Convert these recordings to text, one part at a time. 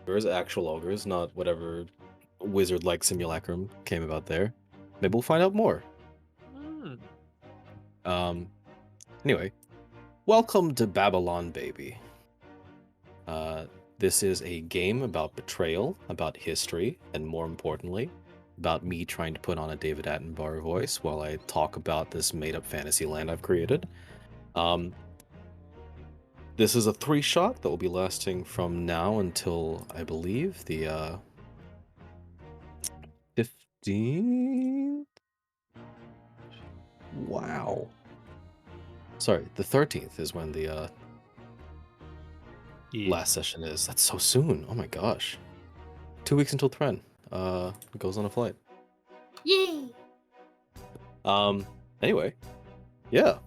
There is actual ogres, not whatever wizard-like simulacrum came about there. Maybe we'll find out more. Hmm. Anyway, welcome to Babylon, baby. This is a game about betrayal, about history, and more importantly, about me trying to put on a David Attenborough voice while I talk about this made-up fantasy land I've created. This is a 3-shot that will be lasting from now until, I believe, the 15th? Wow. Sorry, the 13th is when the last session is. That's so soon. Oh my gosh. 2 weeks until Thren goes on a flight. Yay! Anyway, yeah.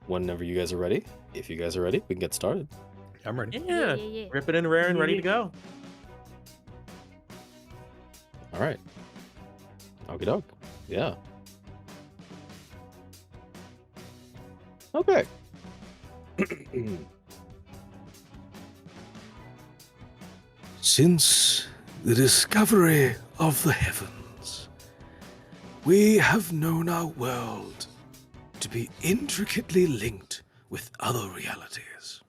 Whenever you guys are ready, if you guys are ready, we can get started. I'm ready. Yeah. Rip it in rare and ready to go. All right. Okie doke. Yeah. Okay. Since the discovery of the heavens, we have known our world to be intricately linked with other realities.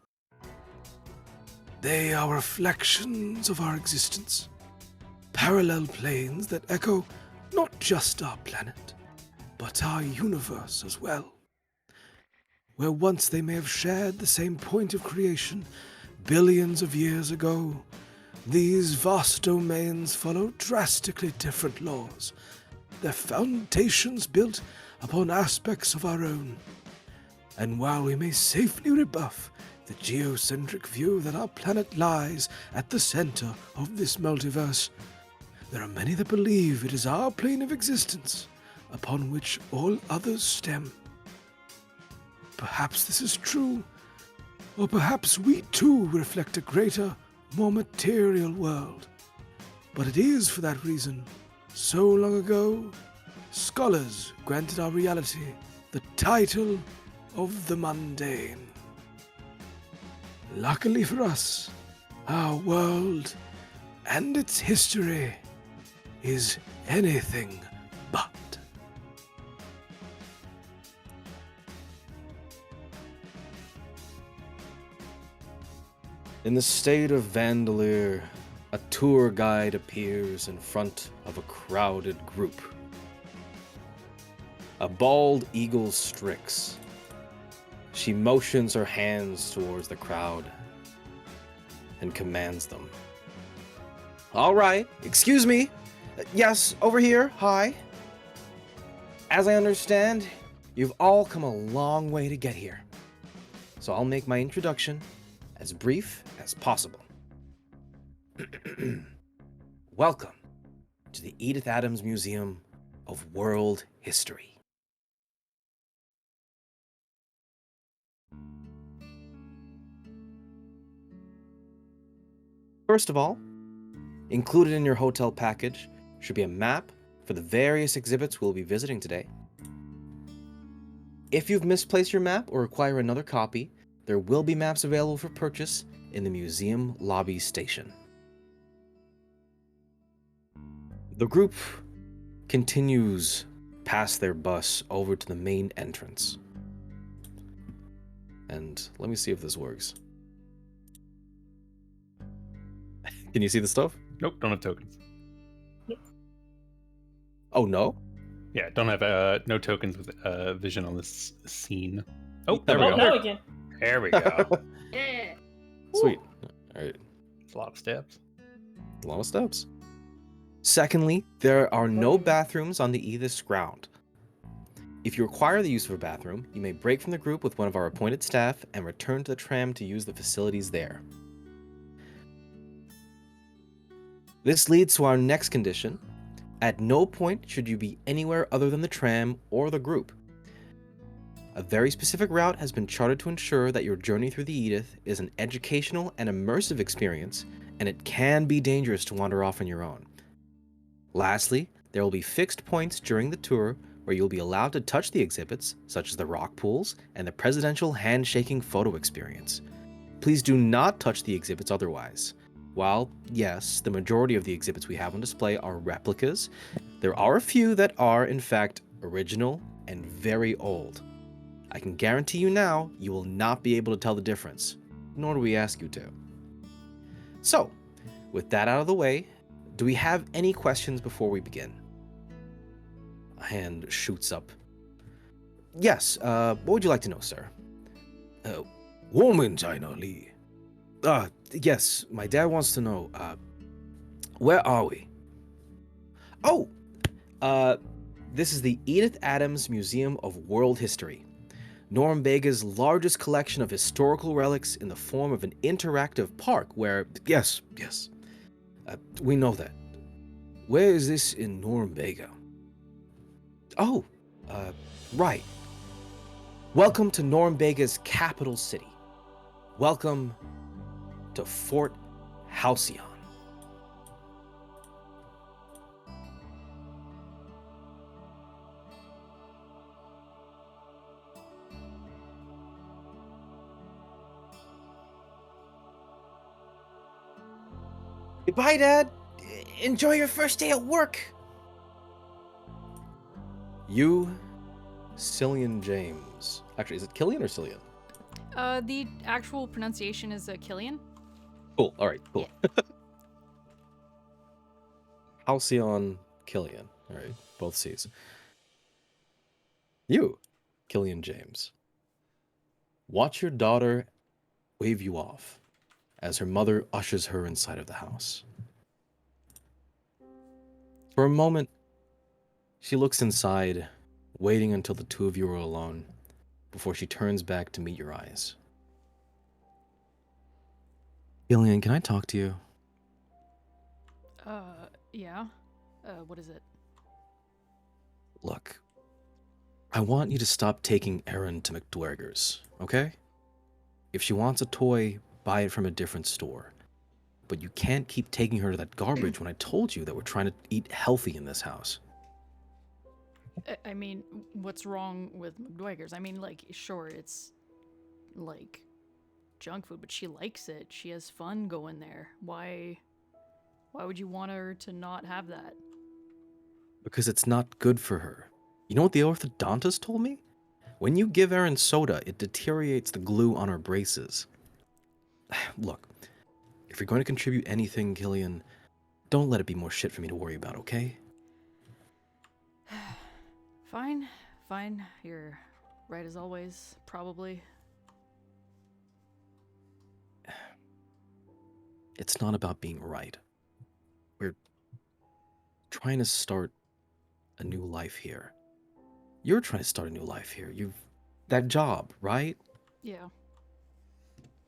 They are reflections of our existence, parallel planes that echo not just our planet, but our universe as well. Where once they may have shared the same point of creation billions of years ago, these vast domains follow drastically different laws, their foundations built upon aspects of our own. And while we may safely rebuff the geocentric view that our planet lies at the center of this multiverse, there are many that believe it is our plane of existence upon which all others stem. Perhaps this is true, or perhaps we too reflect a greater, more material world. But it is for that reason, so long ago, scholars granted our reality the title of the mundane. Luckily for us, our world and its history is anything but. In the state of Vandeleur, a tour guide appears in front of a crowded group. A bald eagle Strix. She motions her hands towards the crowd and commands them. All right, excuse me. Yes, over here, hi. As I understand, you've all come a long way to get here. So I'll make my introduction as brief as possible. Welcome to the Edith Adams Museum of World History. First of all, included in your hotel package should be a map for the various exhibits we'll be visiting today. If you've misplaced your map or require another copy, there will be maps available for purchase in the museum lobby station. The group continues past their bus over to the main entrance. And let me see if this works. Can you see the stuff? Nope, don't have tokens. Oh, no? Yeah, don't have no tokens with vision on this scene. Oh, there we Oh, go. now we can. There we go. Yeah. Sweet. All right. It's a lot of steps. A lot of steps. Secondly, there are no bathrooms on the Edith's ground. If you require the use of a bathroom, you may break from the group with one of our appointed staff and return to the tram to use the facilities there. This leads to our next condition. At no point should you be anywhere other than the tram or the group. A very specific route has been charted to ensure that your journey through the Edith is an educational and immersive experience, and it can be dangerous to wander off on your own. Lastly, there will be fixed points during the tour where you'll be allowed to touch the exhibits, such as the rock pools and the presidential handshaking photo experience. Please do not touch the exhibits otherwise. While, yes, the majority of the exhibits we have on display are replicas, there are a few that are, in fact, original and very old. I can guarantee you now, you will not be able to tell the difference, nor do we ask you to. So, with that out of the way, do we have any questions before we begin? A hand shoots up. Yes, what would you like to know, sir? Woman China Lee. Yes, my dad wants to know, where are we? Oh, this is the Edith Adams Museum of World History, Norumbega's largest collection of historical relics in the form of an interactive park where, Yes, we know that. Where is this in Norumbega? oh, right. Welcome to Norumbega's capital city. Welcome to Fort Halcyon. Goodbye, Dad. Enjoy your first day at work. You, Cillian James. Actually, is it Killian or Cillian? The actual pronunciation is Killian. Cool. All right. Cool. Halcyon, Killian. All right. Both C's. You, Killian James. Watch your daughter wave you off as her mother ushers her inside of the house. For a moment, she looks inside, waiting until the two of you are alone, before she turns back to meet your eyes. Killian, can I talk to you? Yeah. What is it? Look, I want you to stop taking Erin to McDwerger's, okay? If she wants a toy, buy it from a different store. But you can't keep taking her to that garbage when I told you that we're trying to eat healthy in this house. I mean, what's wrong with McDwagger's? I mean, like, sure, it's like junk food, but she likes it. She has fun going there. Why would you want her to not have that? Because it's not good for her. You know what the orthodontist told me? When you give Erin soda, it deteriorates the glue on her braces. Look, if you're going to contribute anything, Killian, don't let it be more shit for me to worry about, okay? Fine. You're right as always, probably. It's not about being right. We're trying to start a new life here. You're trying to start a new life here. You've that job, right? Yeah.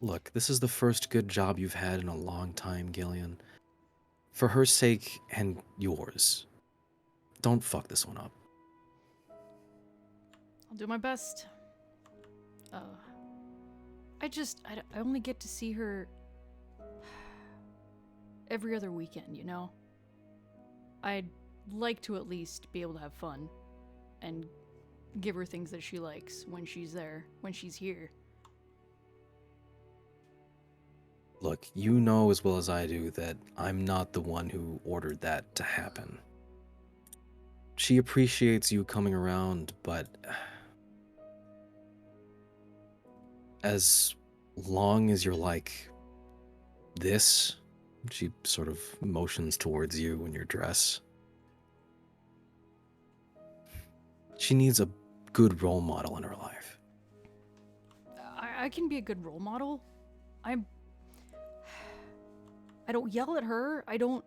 Look, this is the first good job you've had in a long time, Gillian. For her sake and yours, don't fuck this one up. I'll do my best. I only get to see her every other weekend, you know? I'd like to at least be able to have fun and give her things that she likes when she's there, when she's here. Look, you know as well as I do that I'm not the one who ordered that to happen. She appreciates you coming around, but as long as you're like this, she sort of motions towards you in your dress. She needs a good role model in her life. I can be a good role model. I don't yell at her. I don't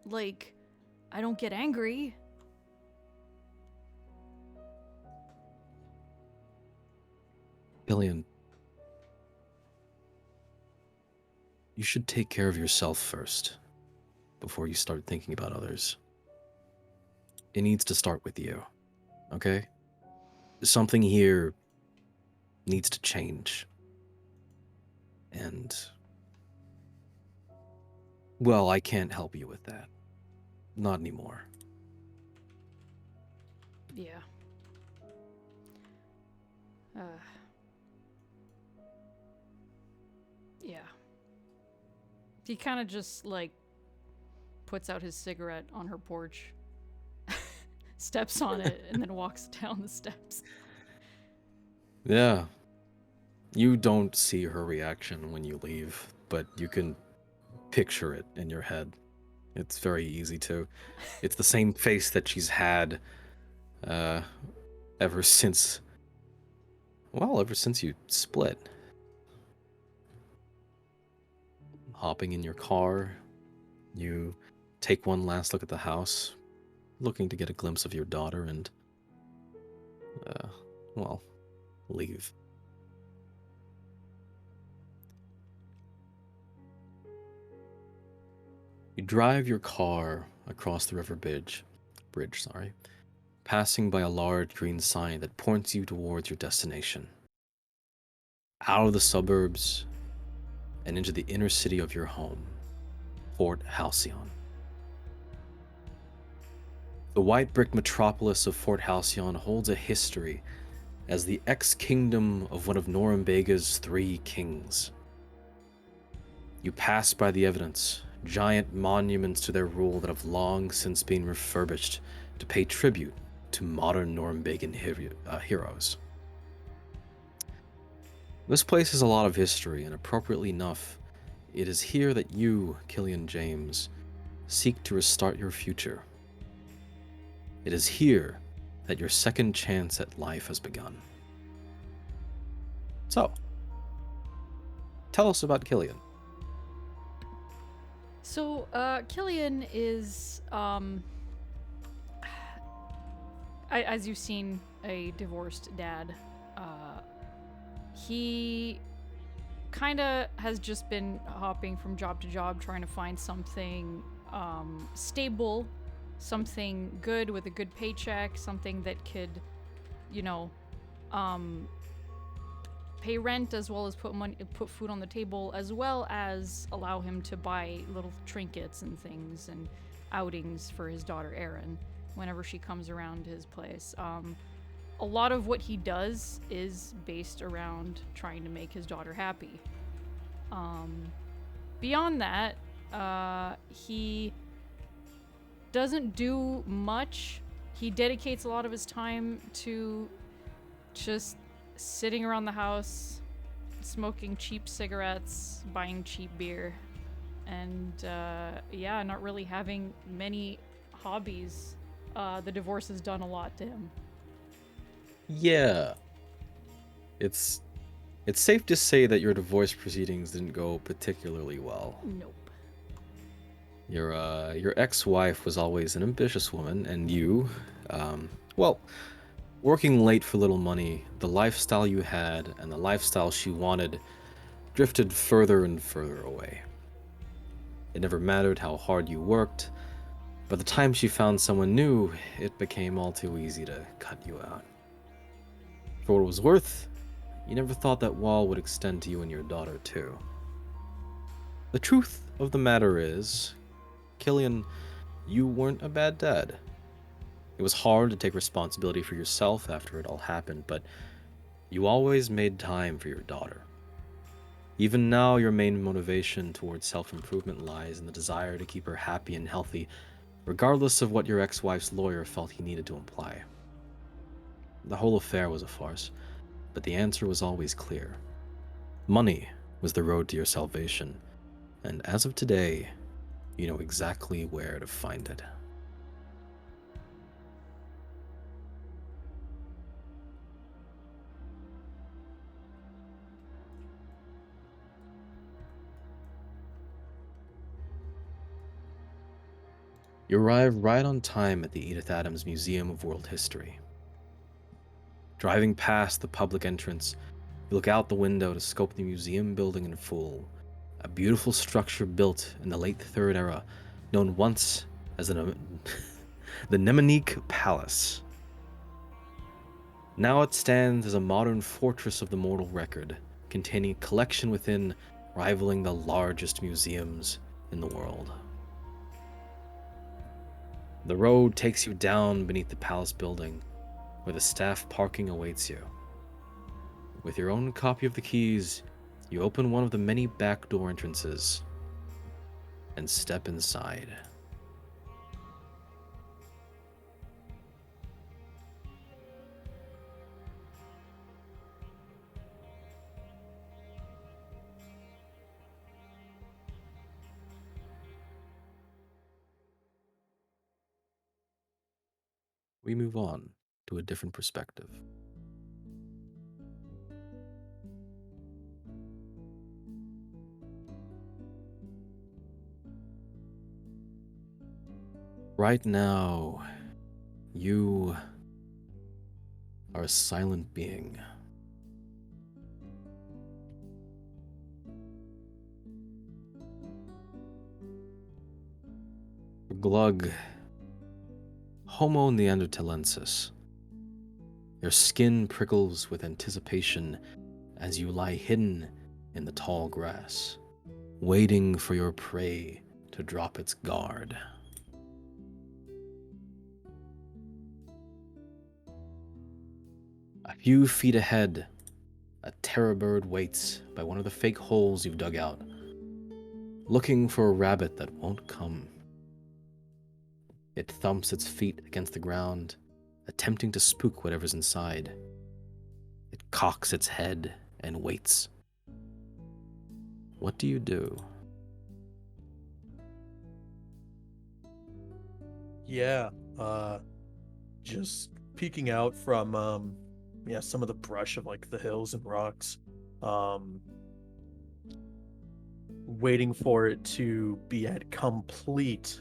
get angry. Gillian, you should take care of yourself first, before you start thinking about others. It needs to start with you, okay? Something here needs to change. And, well, I can't help you with that. Not anymore. Yeah. Yeah. He kind of just, like, puts out his cigarette on her porch, steps on it, and then walks down the steps. Yeah. You don't see her reaction when you leave, but you can picture it in your head. It's very easy to. It's the same face that she's had ever since. Well, ever since you split. Hopping in your car, you take one last look at the house, looking to get a glimpse of your daughter and, well, leave. You drive your car across the river bridge, passing by a large green sign that points you towards your destination. Out of the suburbs and into the inner city of your home, Fort Halcyon. The white brick metropolis of Fort Halcyon holds a history as the ex-kingdom of one of Norumbega's 3 kings. You pass by the evidence, giant monuments to their rule that have long since been refurbished to pay tribute to modern Norumbegan heroes. This place has a lot of history, and appropriately enough, it is here that you, Killian James, seek to restart your future. It is here that your second chance at life has begun. So, tell us about Killian. So, Killian is, as you've seen, a divorced dad. He kind of has just been hopping from job to job, trying to find something stable, something good with a good paycheck, something that could, pay rent as well as put food on the table, as well as allow him to buy little trinkets and things and outings for his daughter Erin whenever she comes around his place. A lot of what he does is based around trying to make his daughter happy. Beyond that, he doesn't do much. He dedicates a lot of his time to just sitting around the house, smoking cheap cigarettes, buying cheap beer, and not really having many hobbies. The divorce has done a lot to him. Yeah. It's safe to say that your divorce proceedings didn't go particularly well. Nope. Your ex-wife was always an ambitious woman, and you, working late for little money, the lifestyle you had and the lifestyle she wanted drifted further and further away. It never mattered how hard you worked. By the time she found someone new, it became all too easy to cut you out. For what it was worth, you never thought that wall would extend to you and your daughter too. The truth of the matter is, Killian, you weren't a bad dad. It was hard to take responsibility for yourself after it all happened, but you always made time for your daughter. Even now, your main motivation towards self-improvement lies in the desire to keep her happy and healthy, regardless of what your ex-wife's lawyer felt he needed to imply. The whole affair was a farce, but the answer was always clear. Money was the road to your salvation, and as of today, you know exactly where to find it. You arrive right on time at the Edith Adams Museum of World History. Driving past the public entrance, you look out the window to scope the museum building in full, a beautiful structure built in the late Third Era, known once as the Nemanique Palace. Now it stands as a modern fortress of the mortal record, containing a collection within rivaling the largest museums in the world. The road takes you down beneath the palace building, where the staff parking awaits you. With your own copy of the keys, you open one of the many back door entrances and step inside. we move on to a different perspective. Right now, you are a silent being. Glug, Homo neanderthalensis. Your skin prickles with anticipation as you lie hidden in the tall grass, waiting for your prey to drop its guard. A few feet ahead, a terror bird waits by one of the fake holes you've dug out, looking for a rabbit that won't come. It thumps its feet against the ground, attempting to spook whatever's inside. It cocks its head and waits. What do you do? Yeah, just peeking out from some of the brush of like the hills and rocks, waiting for it to be at complete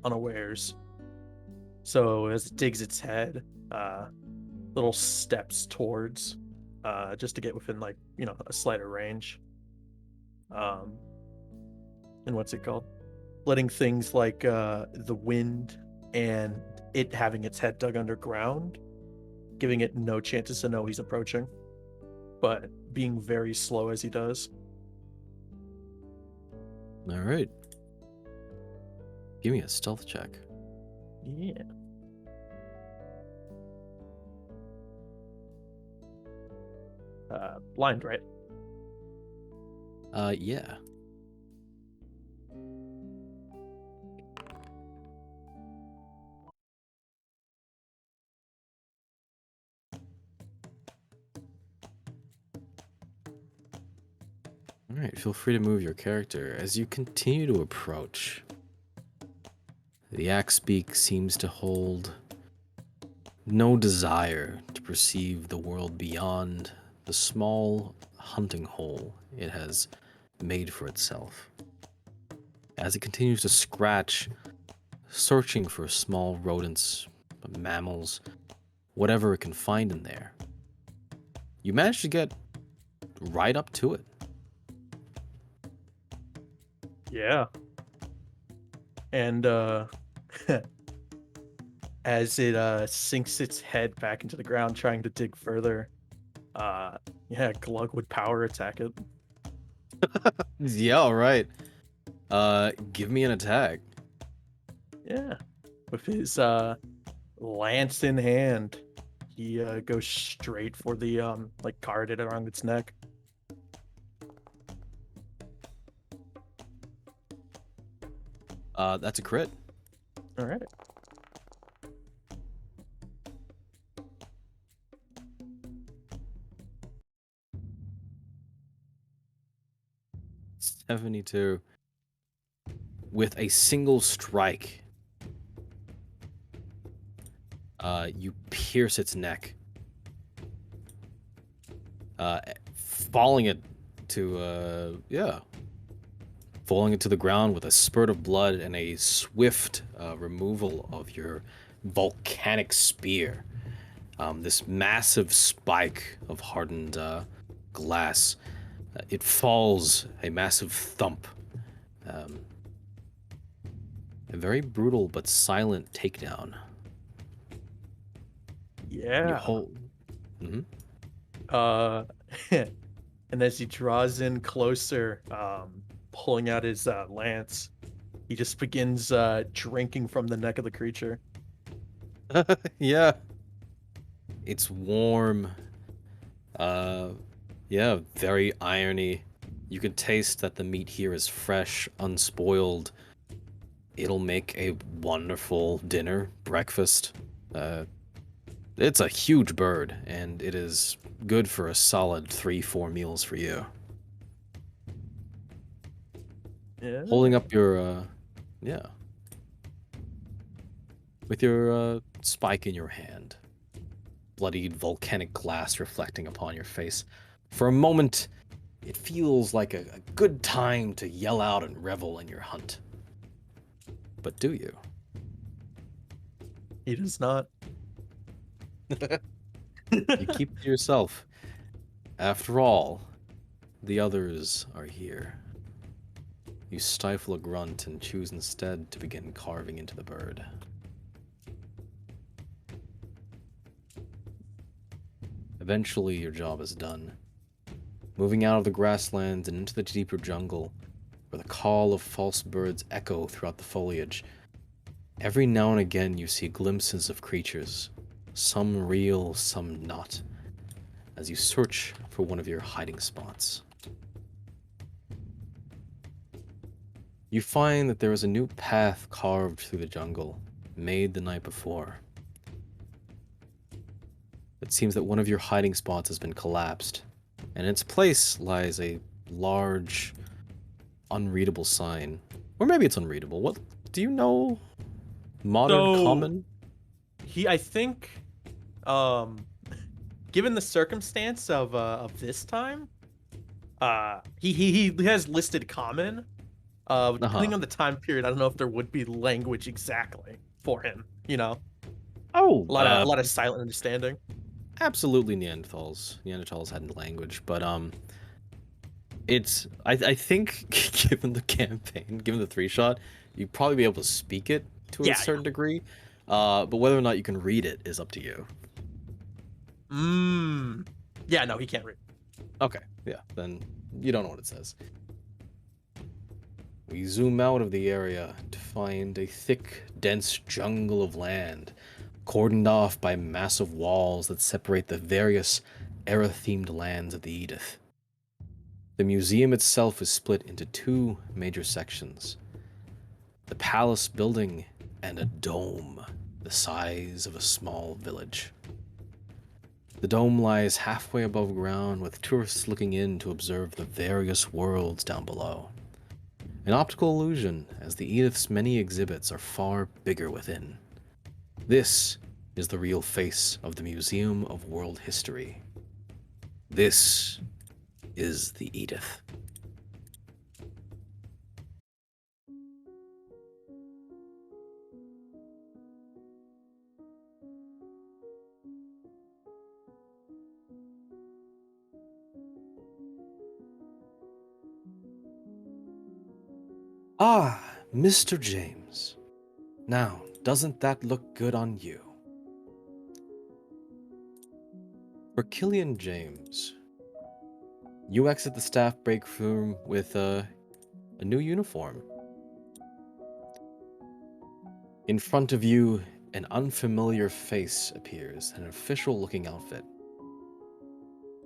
unawares. So as it digs its head, little steps towards, just to get within like a slighter range. And what's it called? Letting things like the wind and it having its head dug underground, giving it no chances to know he's approaching, but being very slow as he does. All right. Give me a stealth check. Yeah. Blind, right? Yeah. All right, feel free to move your character as you continue to approach. The axe beak seems to hold no desire to perceive the world beyond the small hunting hole it has made for itself. As it continues to scratch, searching for small rodents, mammals, whatever it can find in there, you manage to get right up to it. Yeah. And as it sinks its head back into the ground trying to dig further, Glug would power attack it. Yeah, all right. Give me an attack. Yeah. With his lance in hand, he goes straight for the guarded around its neck. That's a crit. All right. $72. With a single strike, you pierce its neck, falling it to falling it to the ground with a spurt of blood and a swift removal of your volcanic spear. This massive spike of hardened glass. It falls, a massive thump. A very brutal but silent takedown. Yeah. You hold. And as he draws in closer, pulling out his lance, he just begins drinking from the neck of the creature. Yeah. It's warm. Yeah, very irony. You can taste that the meat here is fresh, unspoiled. It'll make a wonderful dinner, breakfast. It's a huge bird, and it is good for a solid 3-4 meals for you. Yeah. Holding up your, yeah. with your spike in your hand, bloodied volcanic glass reflecting upon your face. For a moment, it feels like a good time to yell out and revel in your hunt. But do you? He does not. You keep it to yourself. After all, the others are here. You stifle a grunt and choose instead to begin carving into the bird. Eventually, your job is done. Moving out of the grasslands and into the deeper jungle, where the call of false birds echo throughout the foliage, every now and again you see glimpses of creatures, some real, some not, as you search for one of your hiding spots. You find that there is a new path carved through the jungle, made the night before. It seems that one of your hiding spots has been collapsed, and in its place lies a large, unreadable sign. Or maybe it's unreadable. What do you know? Modern So- common? I think, given the circumstance of this time, he has listed common. Depending on the time period, I don't know if there would be language exactly for him. You know, Oh, a lot of silent understanding. absolutely Neanderthals. Neanderthals had language, but it's I think given the campaign, given the 3-shot, you'd probably be able to speak it to Yeah, a certain degree. But whether or not you can read it is up to you. Yeah, no, he can't read. Okay, yeah, then you don't know what it says. We zoom out of the area to find a thick, dense jungle of land, cordoned off by massive walls that separate the various era-themed lands of the Edith. The museum itself is split into 2 major sections. The palace building and a dome, the size of a small village. The dome lies halfway above ground, with tourists looking in to observe the various worlds down below. An optical illusion, as the Edith's many exhibits are far bigger within. This is the real face of the Museum of World History. This is the Edith. Ah, Mr. James. Now, doesn't that look good on you? For Killian James, you exit the staff break room with a new uniform. In front of you, an unfamiliar face appears in an official-looking outfit.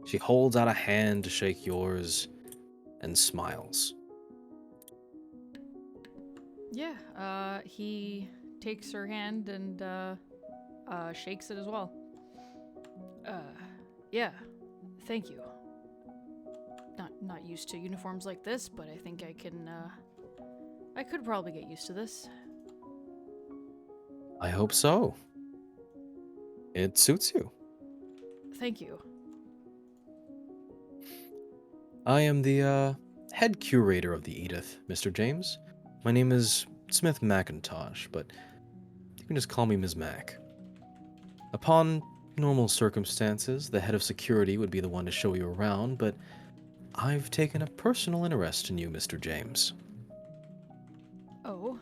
She holds out a hand to shake yours and smiles. Yeah, he takes her hand and shakes it as well. Yeah, thank you. Not used to uniforms like this, but I think I could probably get used to this. I hope so. It suits you. Thank you. I am the head curator of the Edith, Mr. James. My name is Smith McIntosh, but you can just call me Ms. Mac. Upon normal circumstances, the head of security would be the one to show you around, but I've taken a personal interest in you, Mr. James. Oh,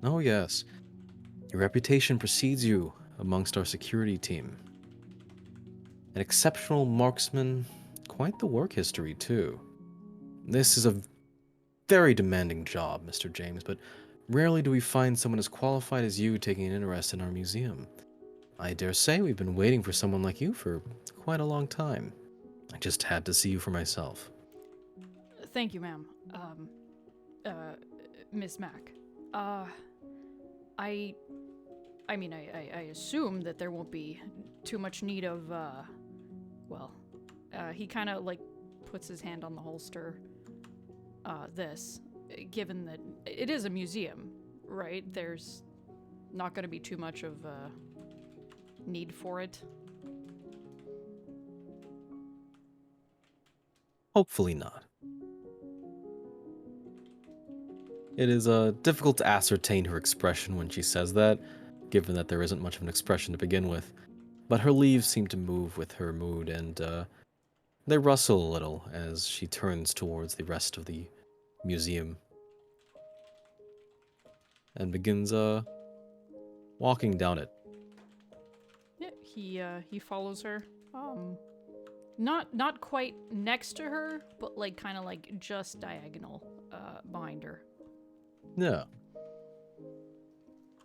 Oh, yes. Your reputation precedes you amongst our security team. An exceptional marksman, quite the work history, too. This is a very demanding job, Mr. James, but rarely do we find someone as qualified as you taking an interest in our museum. I dare say we've been waiting for someone like you for quite a long time. I just had to see you for myself. thank you, ma'am. Miss Mac. I mean, I assume that there won't be too much need of, he kind of, like, puts his hand on the holster. Given that it is a museum, right? There's not going to be too much of a need for it. Hopefully not. It is difficult to ascertain her expression when she says that, given that there isn't much of an expression to begin with. But her leaves seem to move with her mood, and they rustle a little as she turns towards the rest of the museum and begins walking down it. Yeah, he follows her. Not quite next to her, but like kind of like just diagonal behind her. Yeah.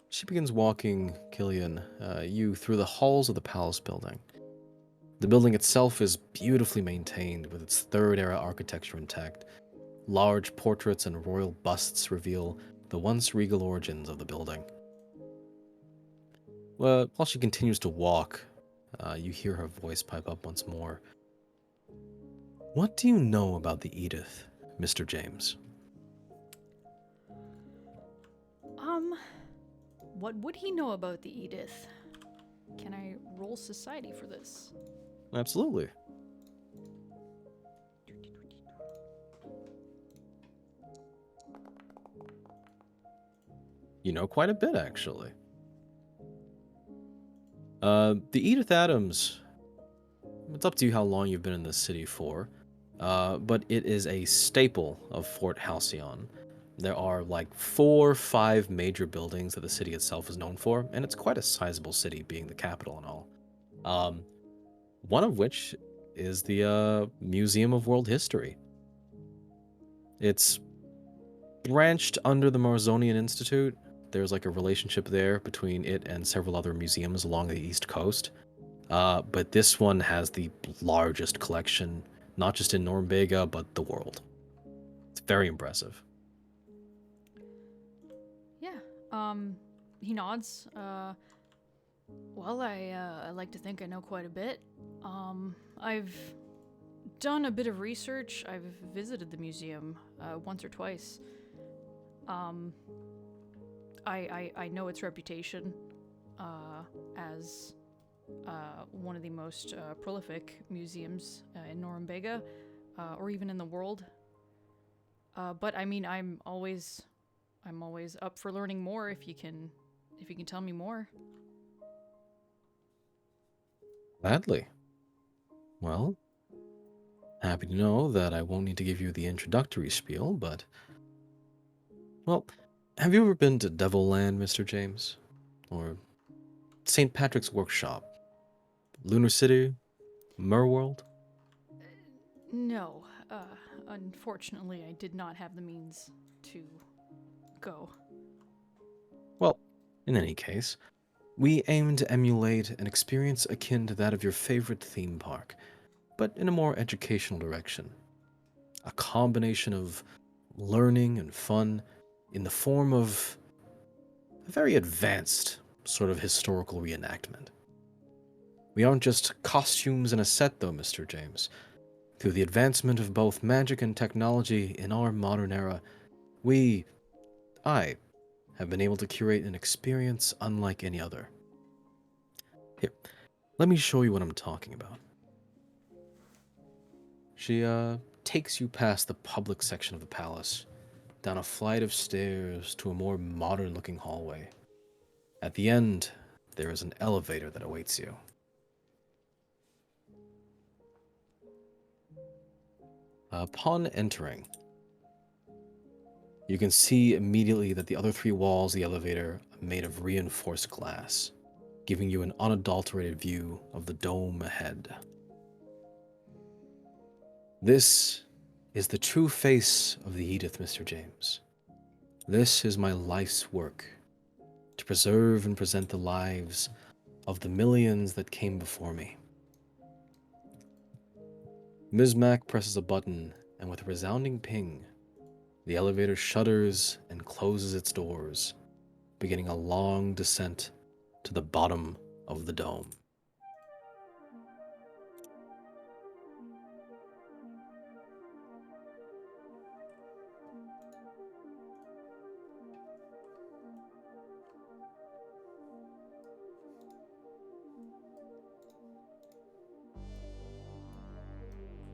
She begins walking, Killian, you through the halls of the palace building. The building itself is beautifully maintained with its third-era architecture intact. Large portraits and royal busts reveal the once regal origins of the building. Well, while she continues to walk, you hear her voice pipe up once more. What do you know about the Edith, Mr. James? What would he know about the Edith? Can I roll society for this? Absolutely. You know quite a bit, actually. The Edith Adams, it's up to you how long you've been in the city for, but it is a staple of Fort Halcyon. There are like 4 or 5 major buildings that the city itself is known for, and it's quite a sizable city, being the capital and all. One of which is the Museum of World History. It's branched under the Marzonian Institute. There's like a relationship there between it and several other museums along the East Coast. But this one has the largest collection, not just in Norumbega, but the world. It's very impressive. Yeah. He nods. Well, I like to think I know quite a bit. I've done a bit of research. I've visited the museum once or twice. I know its reputation as one of the most prolific museums in Norumbega, or even in the world. But I mean, I'm always up for learning more if you can tell me more. Gladly. Well, happy to know that I won't need to give you the introductory spiel, but... Well, have you ever been to Devilland, Mr. James? Or St. Patrick's Workshop? Lunar City? Merworld? No, unfortunately, I did not have the means to go. Well, in any case, we aim to emulate an experience akin to that of your favorite theme park, but in a more educational direction. A combination of learning and fun in the form of a very advanced sort of historical reenactment. We aren't just costumes and a set, though, Mr. James. Through the advancement of both magic and technology in our modern era, I, have been able to curate an experience unlike any other. Here, let me show you what I'm talking about. She, takes you past the public section of the palace, down a flight of stairs to a more modern-looking hallway. At the end, there is an elevator that awaits you. Upon entering, you can see immediately that the other 3 walls of the elevator are made of reinforced glass, giving you an unadulterated view of the dome ahead. This is the true face of the Edith, Mr. James. This is my life's work, to preserve and present the lives of the millions that came before me. Ms. Mack presses a button, and with a resounding ping, the elevator shudders and closes its doors, beginning a long descent to the bottom of the dome.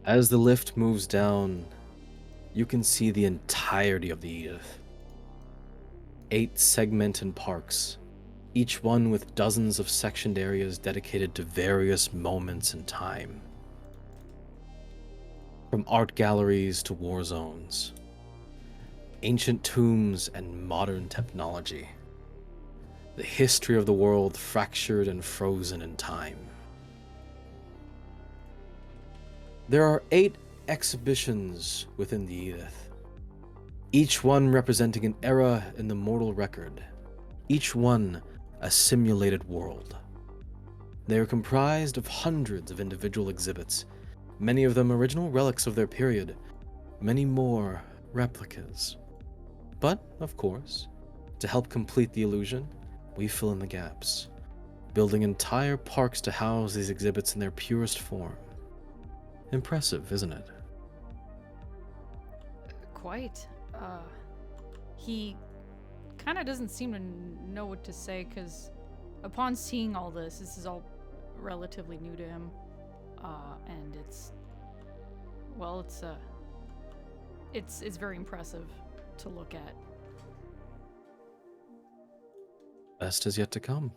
As the lift moves down, you can see the entirety of the Edith. 8 segmented parks, each one with dozens of sectioned areas dedicated to various moments in time. From art galleries to war zones, ancient tombs and modern technology. The history of the world fractured and frozen in time. There are 8 exhibitions within the Edith, each one representing an era in the mortal record, each one a simulated world. They are comprised of hundreds of individual exhibits, many of them original relics of their period, many more replicas. But, of course, to help complete the illusion, we fill in the gaps, building entire parks to house these exhibits in their purest form. Impressive, isn't it? Quite. He kind of doesn't seem to know what to say, because upon seeing all this is all relatively new to him. And it's very impressive to look at. Best is yet to come.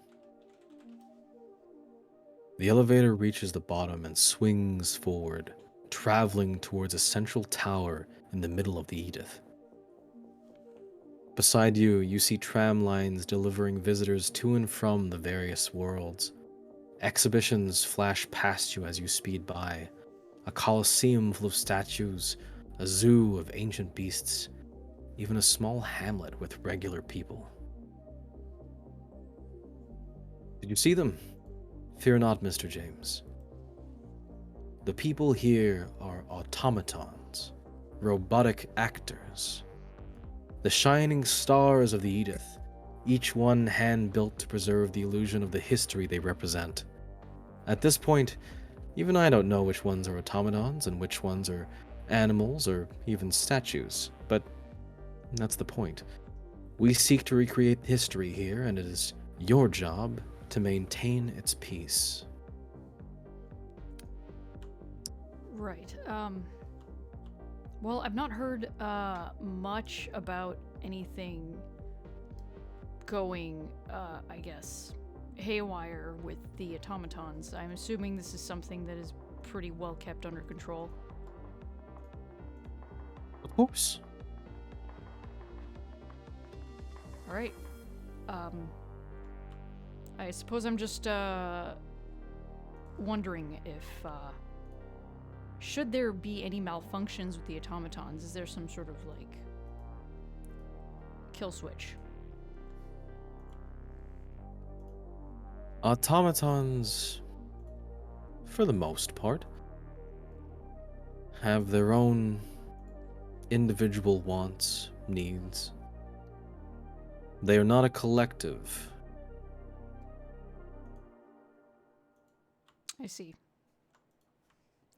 The elevator reaches the bottom and swings forward, traveling towards a central tower in the middle of the Edith. Beside you, you see tram lines delivering visitors to and from the various worlds. Exhibitions flash past you as you speed by. A coliseum full of statues, a zoo of ancient beasts, even a small hamlet with regular people. Did you see them? Fear not, Mr. James. The people here are automatons, robotic actors, the shining stars of the Edith, each one hand-built to preserve the illusion of the history they represent. At this point, even I don't know which ones are automatons and which ones are animals or even statues, but that's the point. We seek to recreate history here, and it is your job to maintain its peace. Right. Well, I've not heard much about anything going, I guess, haywire with the automatons. I'm assuming this is something that is pretty well kept under control. Of course. All right. I suppose I'm just wondering if should there be any malfunctions with the automatons, is there some sort of like kill switch? Automatons, for the most part, have their own individual wants, needs. They are not a collective. I see.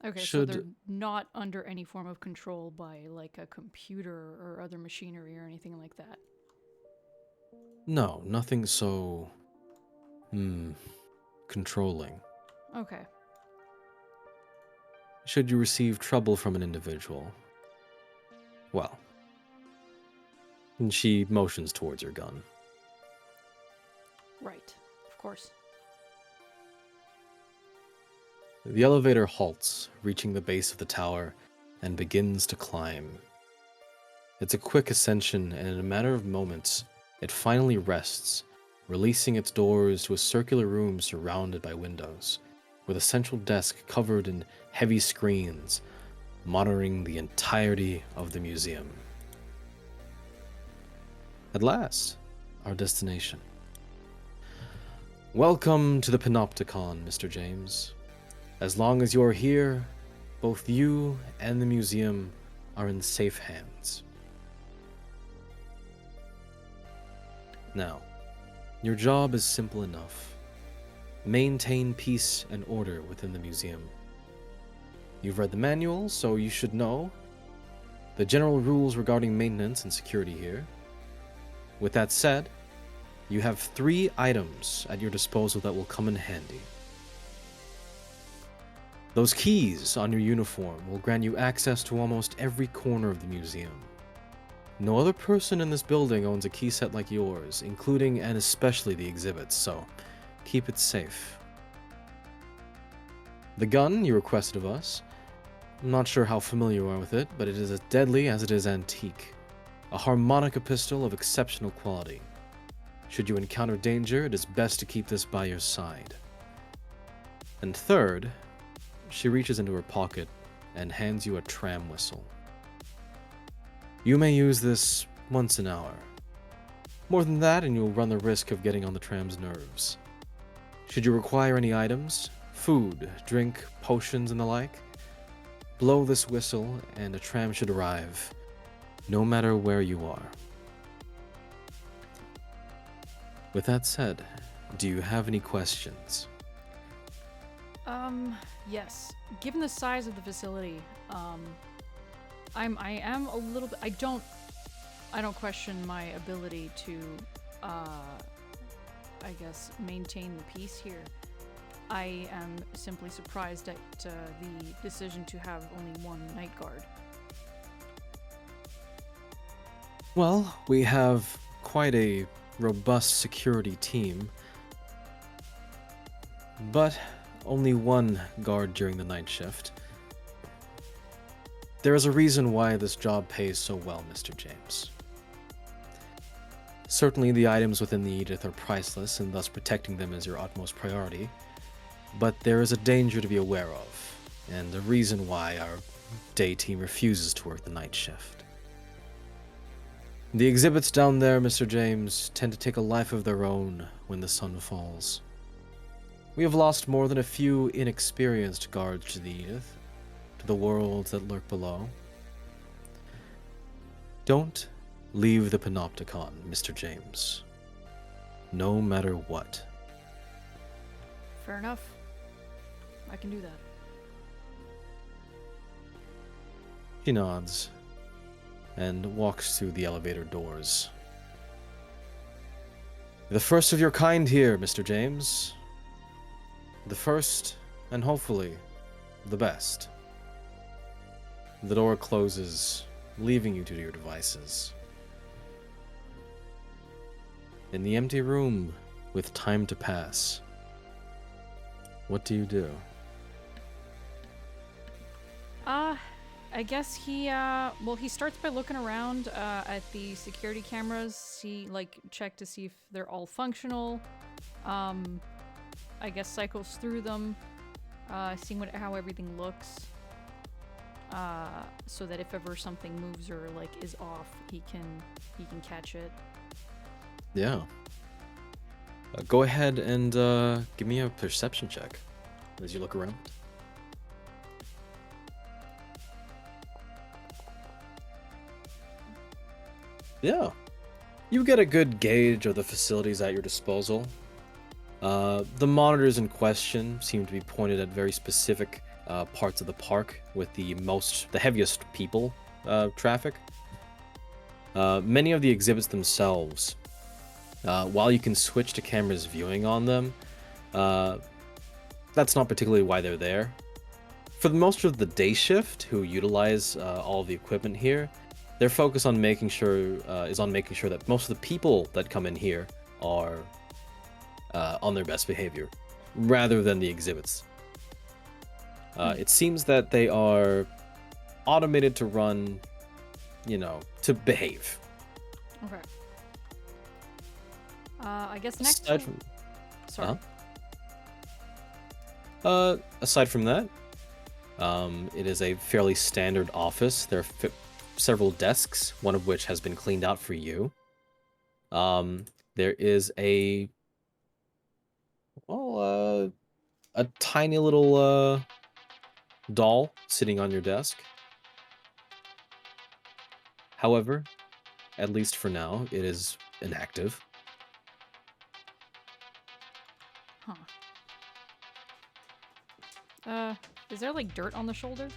Okay, so Should- they're not under any form of control by like a computer or other machinery or anything like that. No, nothing so controlling. Okay. Should you receive trouble from an individual, well, and she motions towards her gun. Right. Of course. The elevator halts, reaching the base of the tower, and begins to climb. It's a quick ascension, and in a matter of moments, it finally rests, releasing its doors to a circular room surrounded by windows, with a central desk covered in heavy screens, monitoring the entirety of the museum. At last, our destination. Welcome to the Panopticon, Mr. James. As long as you're here, both you and the museum are in safe hands. Now, your job is simple enough. Maintain peace and order within the museum. You've read the manual, so you should know the general rules regarding maintenance and security here. With that said, you have 3 items at your disposal that will come in handy. Those keys on your uniform will grant you access to almost every corner of the museum. No other person in this building owns a key set like yours, including and especially the exhibits, so keep it safe. The gun you requested of us, I'm not sure how familiar you are with it, but it is as deadly as it is antique. A harmonica pistol of exceptional quality. Should you encounter danger, it is best to keep this by your side. And third, she reaches into her pocket and hands you a tram whistle. You may use this once an hour. More than that, and you'll run the risk of getting on the tram's nerves. Should you require any items, food, drink, potions, and the like, blow this whistle and a tram should arrive, no matter where you are. With that said, do you have any questions? Yes. Given the size of the facility, I am a little bit. I don't question my ability to, I guess, maintain the peace here. I am simply surprised at the decision to have only one night guard. Well, we have quite a robust security team, but only one guard during the night shift. There is a reason why this job pays so well, Mr. James. Certainly the items within the Edith are priceless, and thus protecting them is your utmost priority, but there is a danger to be aware of, and a reason why our day team refuses to work the night shift. The exhibits down there, Mr. James, tend to take a life of their own when the sun falls. We have lost more than a few inexperienced guards to the Edith, to the worlds that lurk below. Don't leave the Panopticon, Mr. James. No matter what. Fair enough. I can do that. She nods and walks through the elevator doors. The first of your kind here, Mr. James. The first, and hopefully, the best. The door closes, leaving you to your devices. In the empty room, with time to pass, what do you do? I guess he starts by looking around at the security cameras. He check to see if they're all functional. I guess cycles through them, seeing how everything looks, so that if ever something moves or is off, he can catch it. Yeah. Go ahead and give me a perception check as you look around. Yeah. You get a good gauge of the facilities at your disposal. The monitors in question seem to be pointed at very specific parts of the park with the heaviest people traffic. Many of the exhibits themselves, while you can switch to cameras viewing on them, that's not particularly why they're there. For most of the day shift who utilize all of the equipment here, their focus on making sure that most of the people that come in here are on their best behavior, rather than the exhibits. It seems that they are automated to run, to behave. Okay. I guess next. Aside from, Sorry. aside from that, it is a fairly standard office. There are several desks, one of which has been cleaned out for you. There is a tiny little doll sitting on your desk. However, at least for now, it is inactive. Is there dirt on the shoulder?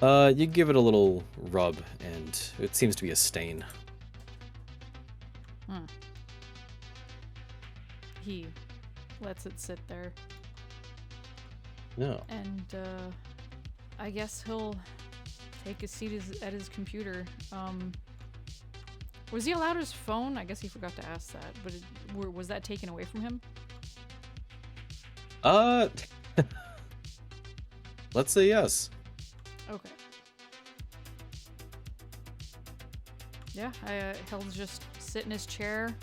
You give it a little rub, and it seems to be a stain. He lets it sit there. No. And I guess he'll take a seat at his computer. Was he allowed his phone? I guess he forgot to ask that, but was that taken away from him? Let's say yes. Okay. Yeah, he'll just sit in his chair,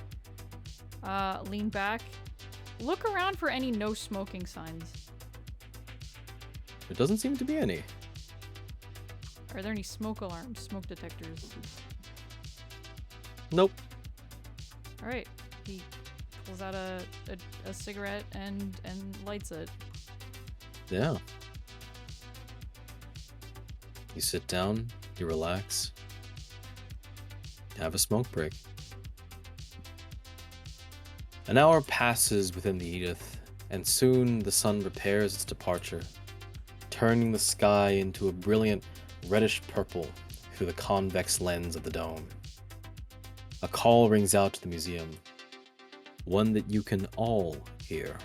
lean back, look around for any no smoking signs. There doesn't seem to be any. Are there any smoke alarms, smoke detectors? Nope. All right, he pulls out a cigarette and lights it. Yeah. You sit down, you relax, have a smoke break. An hour passes within the Edith, and soon the sun prepares its departure, turning the sky into a brilliant reddish purple through the convex lens of the dome. A call rings out to the museum, one that you can all hear.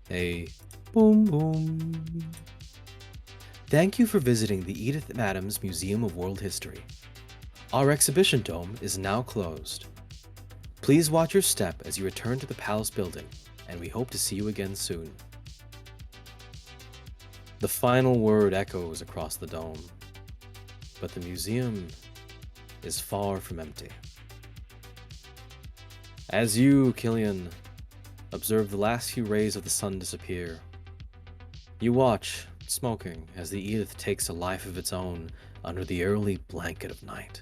A boom boom. Thank you for visiting the Edith Adams Museum of World History. Our exhibition dome is now closed. Please watch your step as you return to the Palace building, and we hope to see you again soon. The final word echoes across the dome, but the museum is far from empty. As you, Killian, observe the last few rays of the sun disappear, you watch, smoking, as the Edith takes a life of its own under the early blanket of night.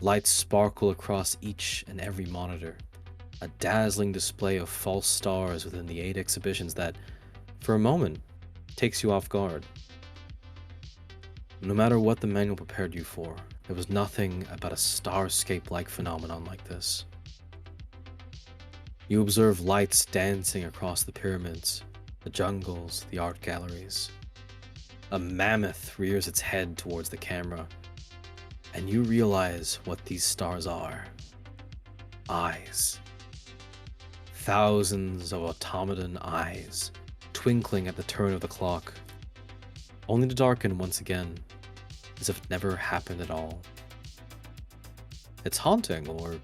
Lights sparkle across each and every monitor, a dazzling display of false stars within the 8 exhibitions that, for a moment, takes you off guard. No matter what the manual prepared you for, there was nothing about a starscape-like phenomenon like this. You observe lights dancing across the pyramids, the jungles, the art galleries. A mammoth rears its head towards the camera, and you realize what these stars are. Eyes. Thousands of automaton eyes, twinkling at the turn of the clock, only to darken once again, as if it never happened at all. It's haunting, or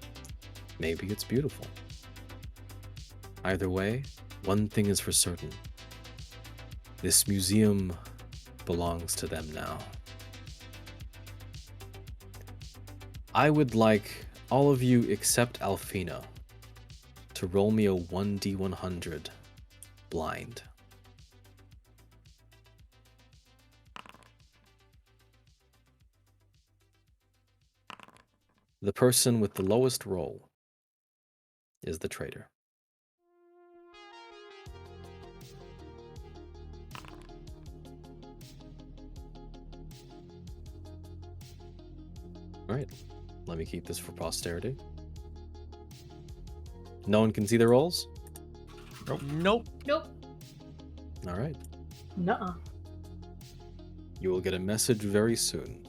maybe it's beautiful. Either way, one thing is for certain. This museum belongs to them now. I would like all of you except Alfina to roll me a 1d100 blind. The person with the lowest roll is the traitor. Alright, let me keep this for posterity. No one can see the rolls? Nope. Nope. Alright, Nuh-uh. you will get a message very soon.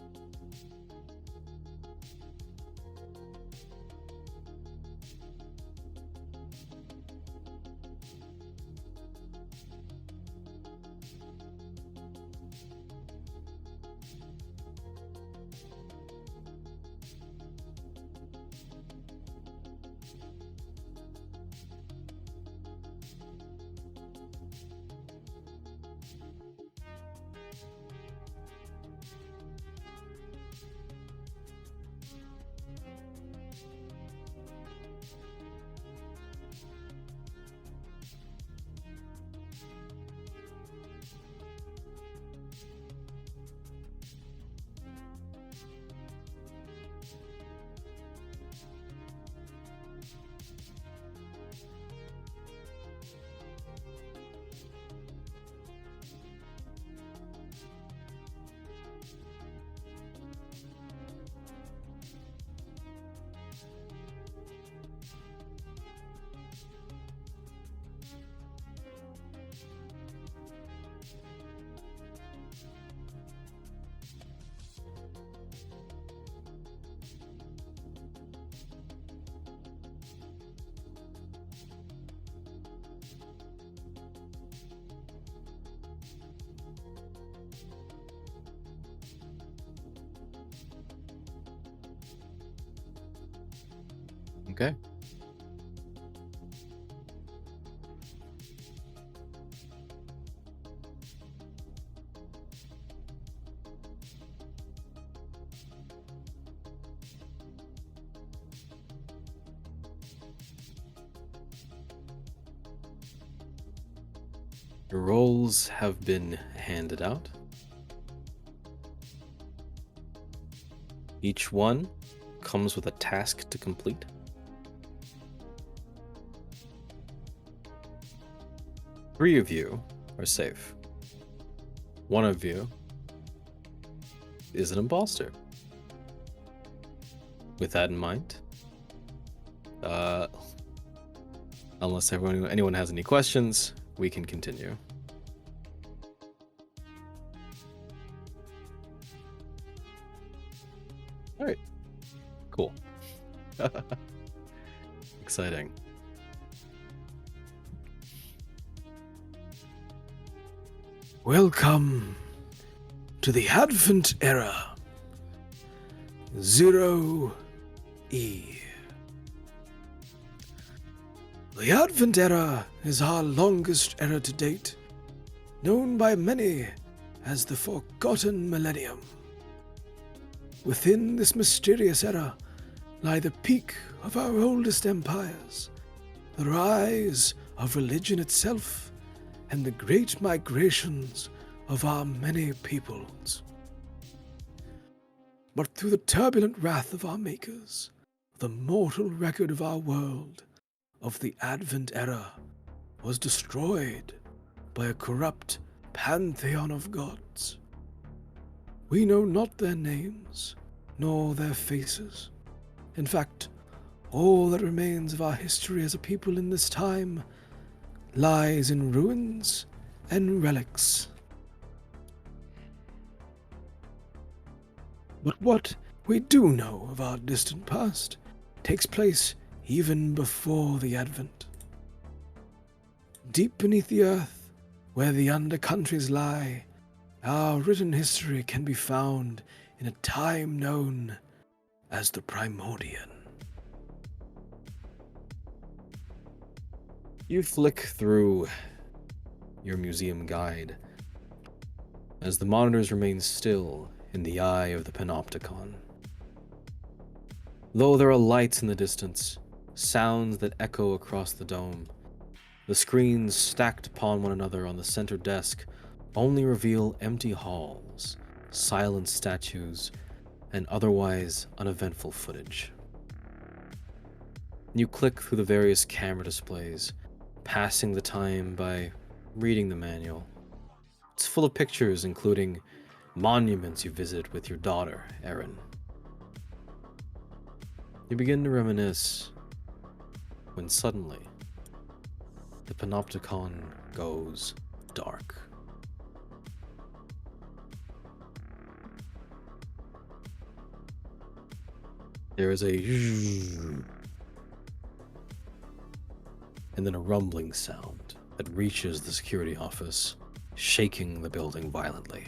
Okay. Your roles have been handed out. Each one comes with a task to complete. Three of you are safe. One of you is an imposter. With that in mind, unless anyone has any questions, we can continue. All right. Cool. Exciting. Welcome to the Advent Era. 0E. The Advent Era is our longest era to date, known by many as the Forgotten Millennium. Within this mysterious era lie the peak of our oldest empires, the rise of religion itself, and the great migrations of our many peoples. But through the turbulent wrath of our makers, the mortal record of our world, of the Advent Era, was destroyed by a corrupt pantheon of gods. We know not their names, nor their faces. In fact, all that remains of our history as a people in this time lies in ruins and relics. But what we do know of our distant past takes place even before the Advent. Deep beneath the earth, where the undercountries lie, our written history can be found in a time known as the Primordian. You flick through your museum guide as the monitors remain still in the eye of the Panopticon. Though there are lights in the distance, sounds that echo across the dome, the screens stacked upon one another on the center desk only reveal empty halls, silent statues, and otherwise uneventful footage. You click through the various camera displays, passing the time by reading the manual. It's full of pictures, including monuments you visited with your daughter, Erin. You begin to reminisce when suddenly the Panopticon goes dark. There is a and then a rumbling sound that reaches the security office, shaking the building violently.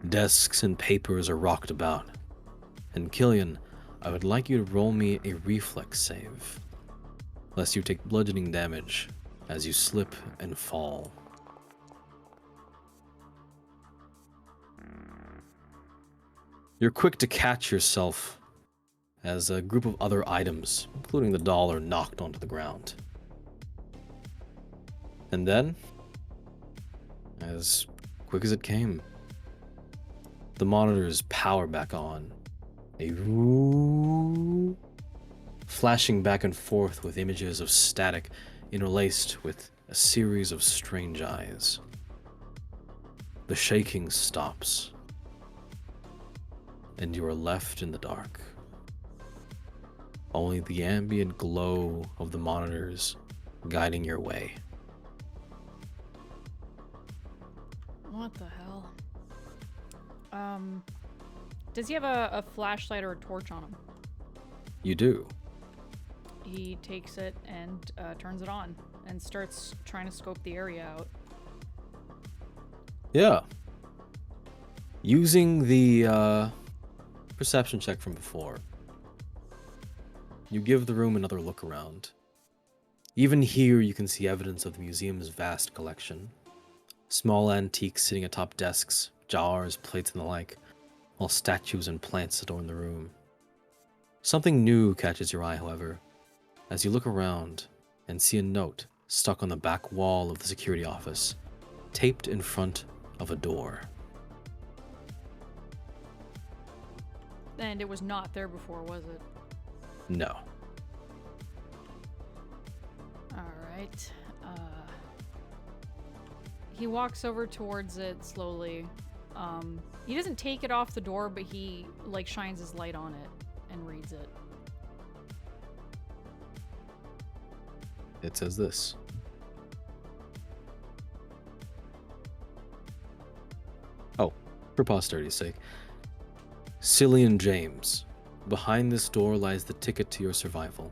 Desks and papers are rocked about. And Killian, I would like you to roll me a reflex save, lest you take bludgeoning damage as you slip and fall. You're quick to catch yourself as a group of other items, including the doll, are knocked onto the ground. And then, as quick as it came, the monitors power back on. A flashing back and forth with images of static interlaced with a series of strange eyes. The shaking stops, and you are left in the dark. Only the ambient glow of the monitors guiding your way. What the hell? Does he have a flashlight or a torch on him? You do. He takes it and turns it on and starts trying to scope the area out. Yeah. Using the perception check from before, you give the room another look around. Even here, you can see evidence of the museum's vast collection. Small antiques sitting atop desks, jars, plates, and the like, while statues and plants adorn the room. Something new catches your eye, however, as you look around and see a note stuck on the back wall of the security office, taped in front of a door. And it was not there before, was it? No. Alright. He walks over towards it slowly. He doesn't take it off the door, but he, like, shines his light on it and reads it. It says this. Oh, for posterity's sake. Cillian James. Behind this door lies the ticket to your survival.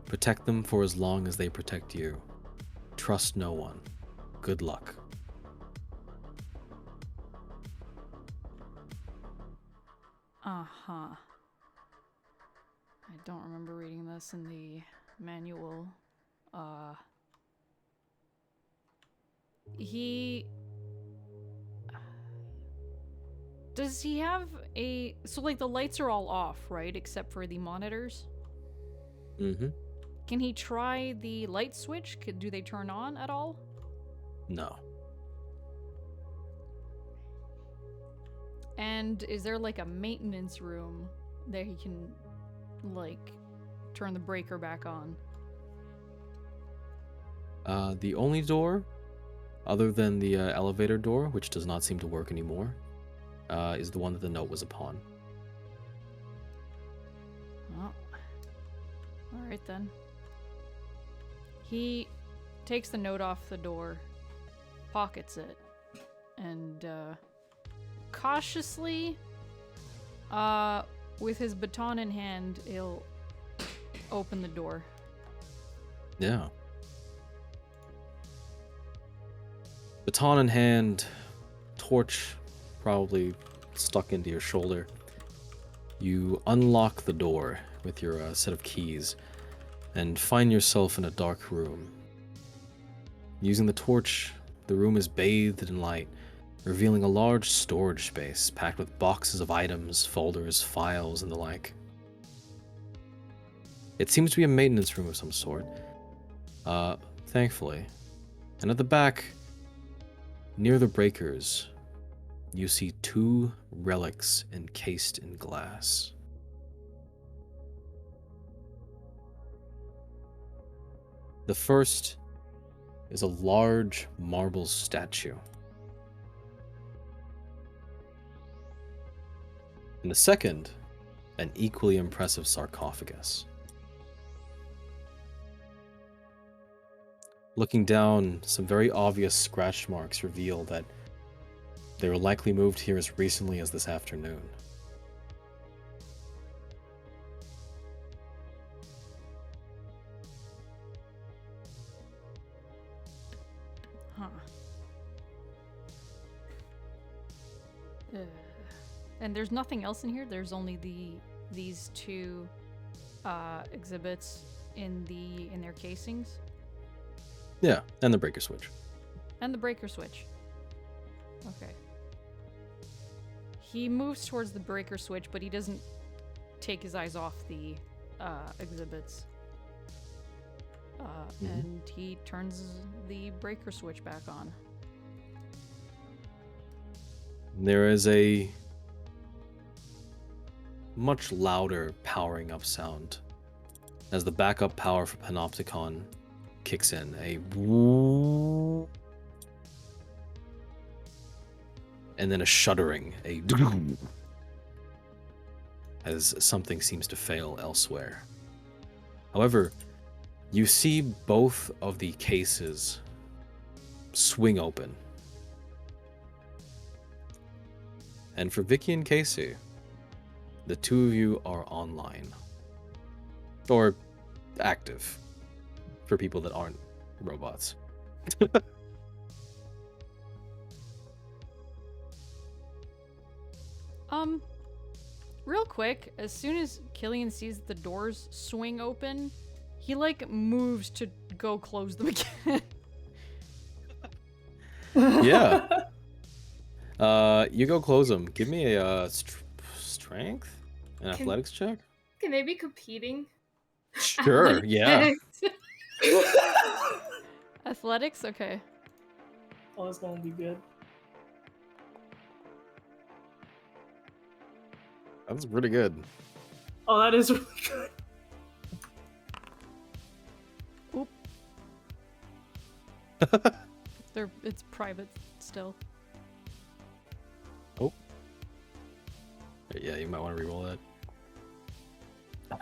Protect them for as long as they protect you. Trust no one. Good luck. Uh-huh. I don't remember reading this in the manual. Does he have a... So, like, the lights are all off, right? Except for the monitors? Mm-hmm. Can he try the light switch? Do they turn on at all? No. And is there, like, a maintenance room that he can, like, turn the breaker back on? The only door, other than the elevator door, which does not seem to work anymore, is the one that the note was upon. Oh. Alright then. He takes the note off the door, pockets it, and cautiously, with his baton in hand, he'll open the door. Yeah. Baton in hand, torch probably stuck into your shoulder. You unlock the door with your set of keys and find yourself in a dark room. Using the torch, the room is bathed in light, revealing a large storage space packed with boxes of items, folders, files, and the like. It seems to be a maintenance room of some sort, thankfully. And at the back, near the breakers, you see two relics encased in glass. The first is a large marble statue. And the second, an equally impressive sarcophagus. Looking down, some very obvious scratch marks reveal that they were likely moved here as recently as this afternoon. Huh. And there's nothing else in here? There's only these two exhibits in their casings? Yeah, and the breaker switch. And the breaker switch. Okay. He moves towards the breaker switch, but he doesn't take his eyes off the exhibits. And he turns the breaker switch back on. There is a much louder powering up sound as the backup power for Panopticon kicks in. A woo, and then a shuddering, as something seems to fail elsewhere. However, you see both of the cases swing open. And for Vicky and Casey, the two of you are online. Or active, for people that aren't robots. Real quick, as soon as Killian sees the doors swing open, he like moves to go close them again. Yeah. You go close them. Give me a strength, an athletics check. Can they be competing? Sure. Yeah. Athletics? Okay. Oh, that's gonna be good. That's pretty good. Oh, that is really good. It's private still. Yeah, you might want to reroll that.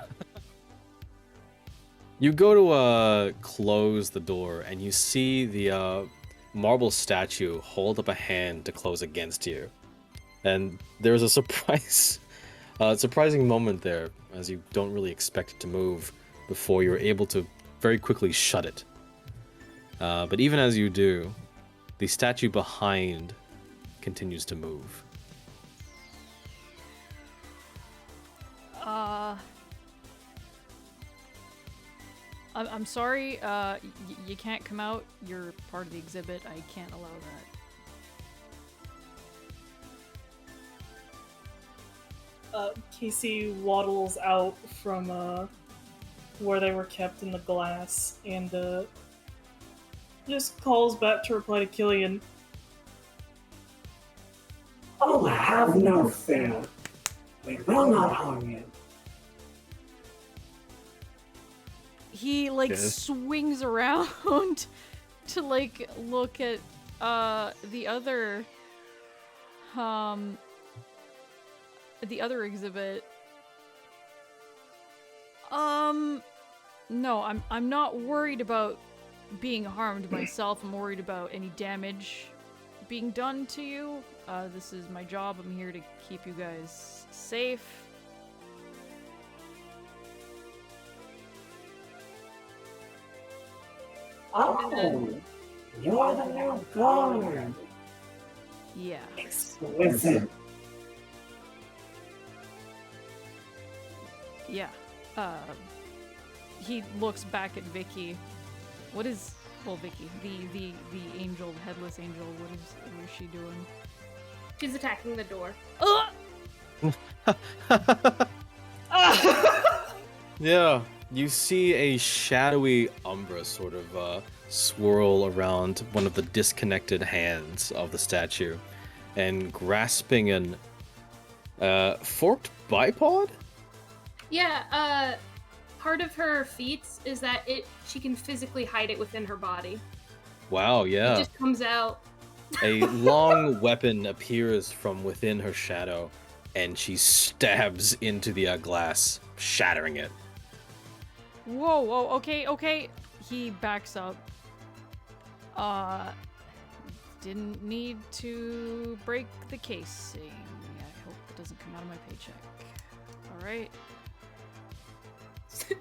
You go to close the door, and you see the marble statue hold up a hand to close against you. And there's a surprising moment there, as you don't really expect it to move before you're able to very quickly shut it. But even as you do, the statue behind continues to move. I'm sorry, you can't come out. You're part of the exhibit. I can't allow that. Casey waddles out from where they were kept in the glass and just calls back to reply to Killian. Oh, have no fear. We will not harm you. He like Yes. swings around to like look at the other exhibit. No, I'm not worried about being harmed myself. I'm worried about any damage being done to you. This is my job. I'm here to keep you guys safe. Oh, you're the new guard. Yeah. Exquisite. Yeah. He looks back at Vicky. What is Vicky, the angel, the headless angel, what is she doing? She's attacking the door. Yeah, you see a shadowy umbra sort of swirl around one of the disconnected hands of the statue, and grasping an forked bipod? Yeah, part of her feats is that she can physically hide it within her body. Wow, It yeah. just comes out. A long weapon appears from within her shadow, and she stabs into the glass, shattering it. Whoa, okay. He backs up. Didn't need to break the casing. I hope it doesn't come out of my paycheck. Alright.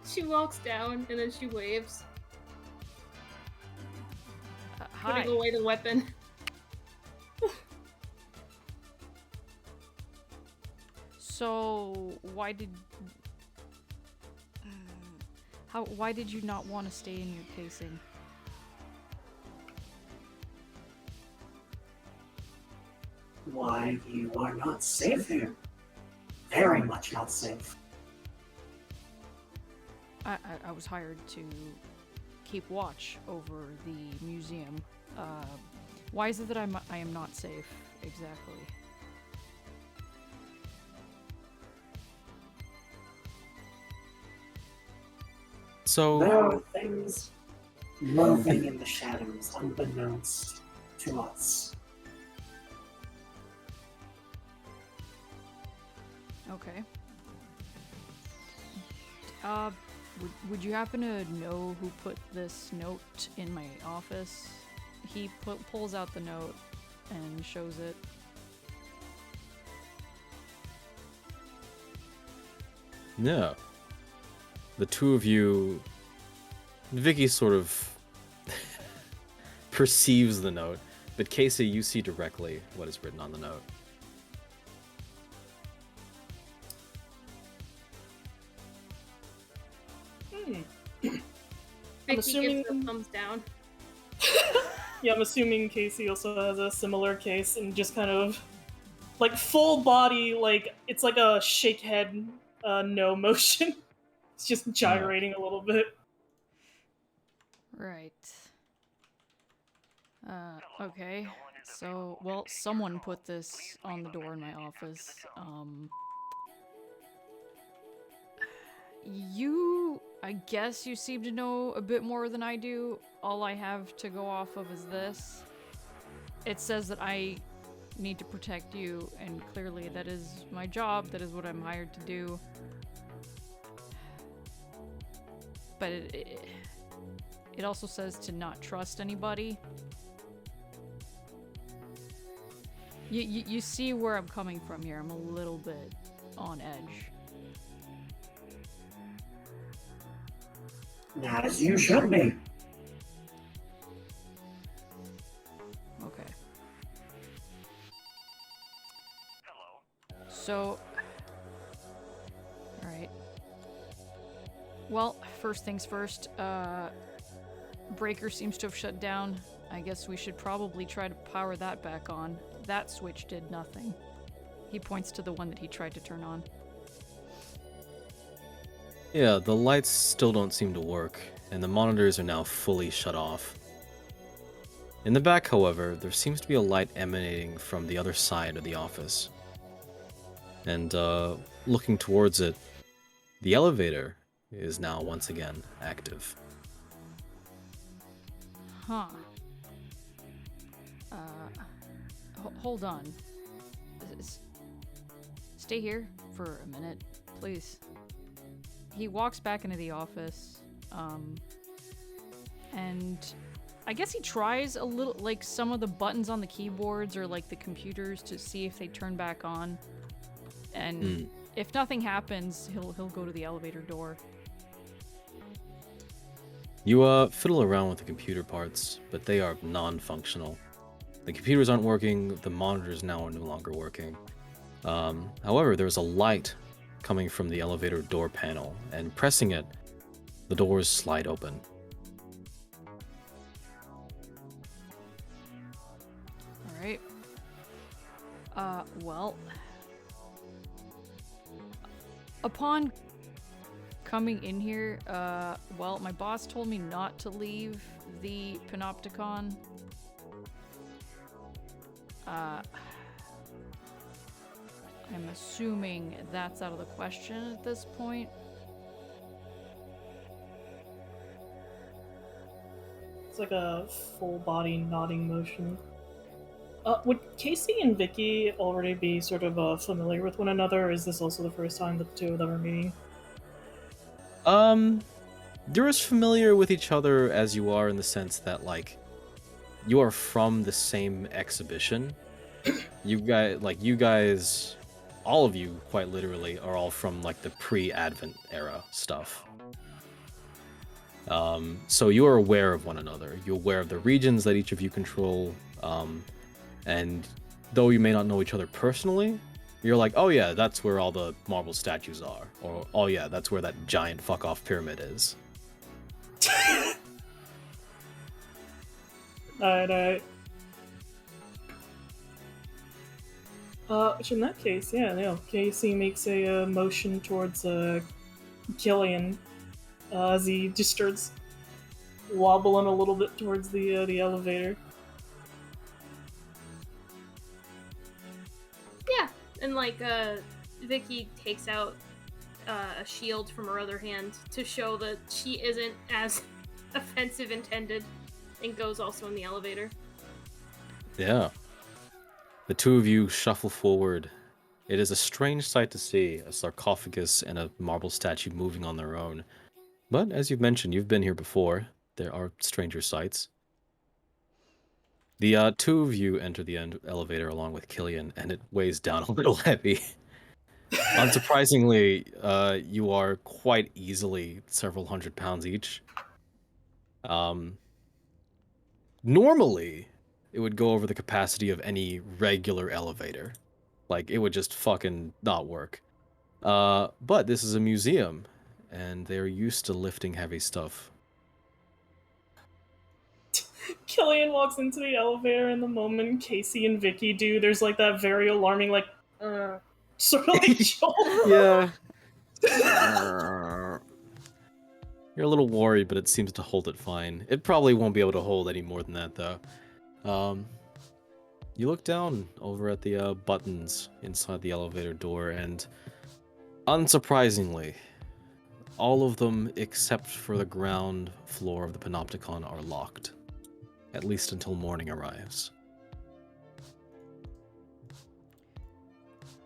She walks down and then she waves, Hi. putting away the weapon. So, why did you not want to stay in your casing? Why, you are not safe here. Very much not safe. I was hired to keep watch over the museum. Why is it that I am not safe exactly? So, There are things moving in the shadows unbeknownst to us. Okay. Would you happen to know who put this note in my office? He pulls out the note and shows it. yeah. The two of you, Vicky sort of perceives the note, but Casey, you see directly what is written on the note. Hmm. Vicky assuming- gives a thumbs down. Yeah, I'm assuming Casey also has a similar case and just kind of like full body, like it's like a shake head, no motion. It's just gyrating a little bit. Right. Okay. So, well, someone put this on the door in my office. I guess you seem to know a bit more than I do. All I have to go off of is this. It says that I need to protect you, and clearly that is my job, that is what I'm hired to do. But it also says to not trust anybody. You see where I'm coming from here. I'm a little bit on edge. As you should be. Okay. So, alright. Well, first things first, breaker seems to have shut down. I guess we should probably try to power that back on. That switch did nothing. He points to the one that he tried to turn on. Yeah, the lights still don't seem to work, and the monitors are now fully shut off. In the back, however, there seems to be a light emanating from the other side of the office. And, looking towards it, the elevator is now once again active. Huh. Hold on. Stay here for a minute, please. He walks back into the office, and I guess he tries a little, like, some of the buttons on the keyboards or, like, the computers to see if they turn back on. And if nothing happens, he'll go to the elevator door. You, fiddle around with the computer parts, but they are non-functional. The computers aren't working, the monitors now are no longer working. However, there's a light coming from the elevator door panel, and pressing it, the doors slide open. Alright. Well... Upon coming in here, well, my boss told me not to leave the Panopticon. I'm assuming that's out of the question at this point. It's like a full body nodding motion. Would Casey and Vicky already be sort of familiar with one another, or is this also the first time that the two of them are meeting? You're as familiar with each other as you are in the sense that, like, you are from the same exhibition. You guys, all of you, quite literally, are all from, like, the pre-Advent era stuff. So you are aware of one another. You're aware of the regions that each of you control, and though you may not know each other personally, you're like, oh yeah, that's where all the marble statues are. Or, oh yeah, that's where that giant fuck-off pyramid is. Alright. Which in that case, yeah, Casey makes a motion towards Killian as he just starts wobbling a little bit towards the elevator. Yeah, and like Vicky takes out a shield from her other hand to show that she isn't as offensive intended, and goes also in the elevator. Yeah. The two of you shuffle forward. It is a strange sight to see, a sarcophagus and a marble statue moving on their own. But as you've mentioned, you've been here before. There are stranger sights. The two of you enter the elevator along with Killian, and it weighs down a little heavy. Unsurprisingly, you are quite easily several hundred pounds each. Normally, it would go over the capacity of any regular elevator. Like, it would just fucking not work. But this is a museum, and they are used to lifting heavy stuff. Killian walks into the elevator, and the moment Casey and Vicky do, there's like that very alarming, like, sort of like jolt. Yeah. You're a little worried, but it seems to hold it fine. It probably won't be able to hold any more than that, though. You look down over at the buttons inside the elevator door, and unsurprisingly, all of them except for the ground floor of the Panopticon are locked. At least until morning arrives.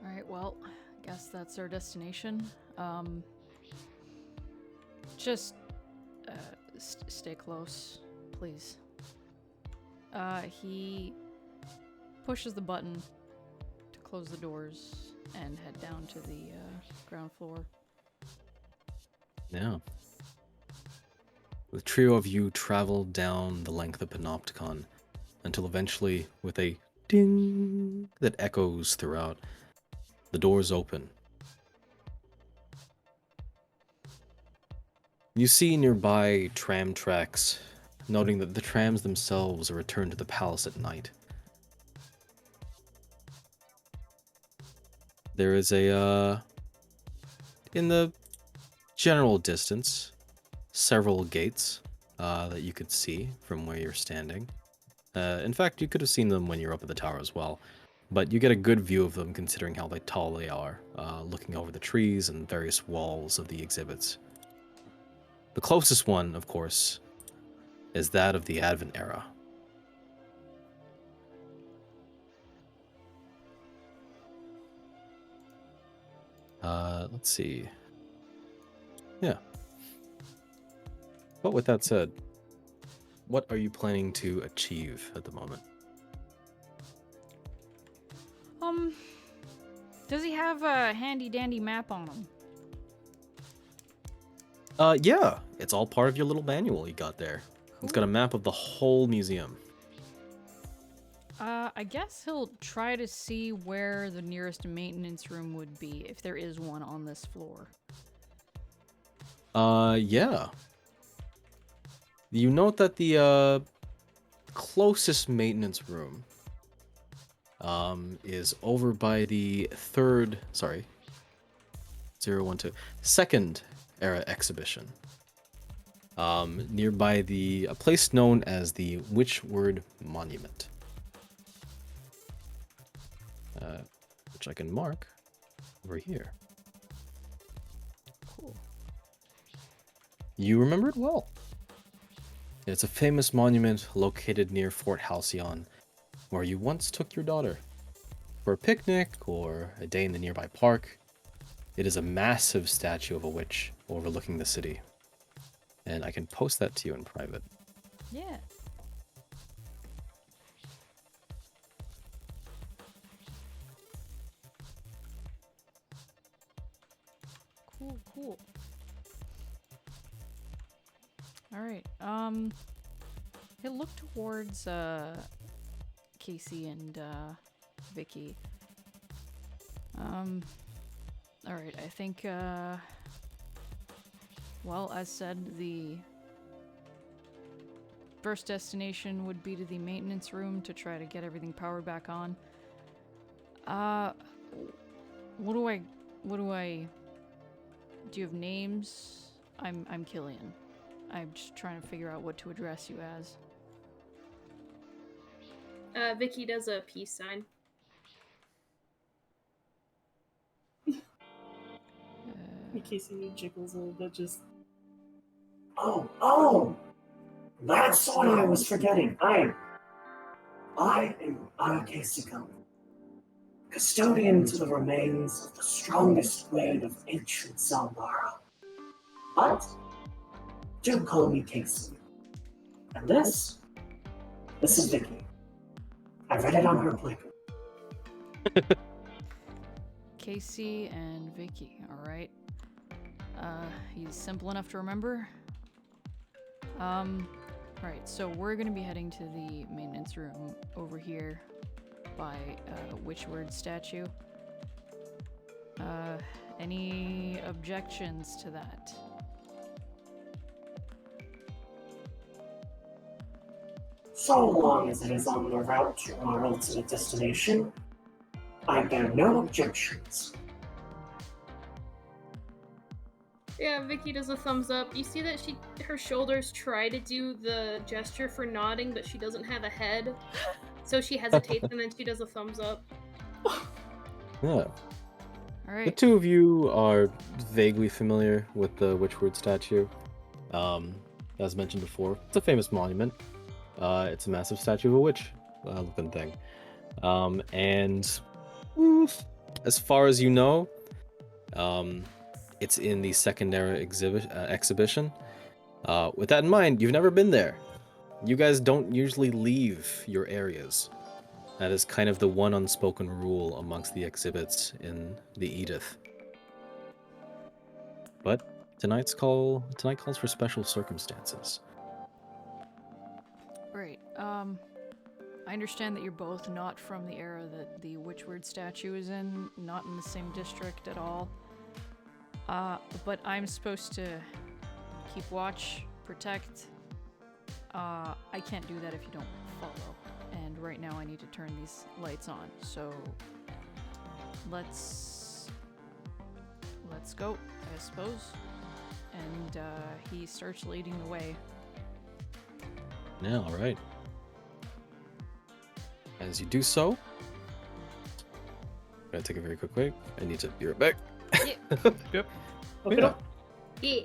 Alright, well, I guess that's our destination. Just stay close, please. He pushes the button to close the doors and head down to the ground floor. Yeah. The trio of you travel down the length of Panopticon until eventually, with a ding that echoes throughout, the doors open. You see nearby tram tracks, noting that the trams themselves are returned to the palace at night. There is in the general distance, several gates that you could see from where you're standing. In fact, you could have seen them when you're up at the tower as well, but you get a good view of them considering how tall they are, looking over the trees and various walls of the exhibits. The closest one, of course, is that of the Advent Era. Let's see. Yeah. But with that said, what are you planning to achieve at the moment? Does he have a handy dandy map on him? Yeah, it's all part of your little manual you got there. It's got a map of the whole museum. I guess he'll try to see where the nearest maintenance room would be, if there is one on this floor. Yeah. You note that the, closest maintenance room, is over by the second era exhibition. Nearby a place known as the Witchword Monument. Which I can mark over here. Cool. You remember it well. It's a famous monument located near Fort Halcyon, where you once took your daughter for a picnic or a day in the nearby park. It is a massive statue of a witch overlooking the city. And I can post that to you in private. Yeah. Cool. Alright, he'll look towards, Casey and, Vicky. Alright, I think, well, as said, the first destination would be to the maintenance room to try to get everything powered back on. Do you have names? I'm Killian. I'm just trying to figure out what to address you as. Vicky does a peace sign. Casey jiggles a little bit, just. Oh! That's what I was forgetting. I am Arakesico, custodian to the remains of the strongest blade of ancient Zalmara. But do call me Casey. And this is Vicky. I read it on her paper. Casey and Vicky, alright. He's simple enough to remember. Alright, so we're gonna be heading to the maintenance room over here by Witchword statue. Any objections to that? So long as it is on the route to our ultimate destination, I bear no objections. Yeah, Vicky does a thumbs up. You see that her shoulders try to do the gesture for nodding, but she doesn't have a head. So she hesitates and then she does a thumbs up. Yeah. All The right. two of you are vaguely familiar with the Witchward statue. As mentioned before, it's a famous monument. It's a massive statue of a witch looking thing. And as far as you know, it's in the secondary exhibition. With that in mind, you've never been there. You guys don't usually leave your areas. That is kind of the one unspoken rule amongst the exhibits in the Edith. But tonight calls for special circumstances. Right. I understand that you're both not from the era that the Witchward statue is in, not in the same district at all. But I'm supposed to keep watch, protect. I can't do that if you don't follow. And right now I need to turn these lights on. So let's go, I suppose. And he starts leading the way. Yeah, all right. As you do so, gotta take a very quick break. I need to be right back. Yep. Okay. Yeah. Yeah.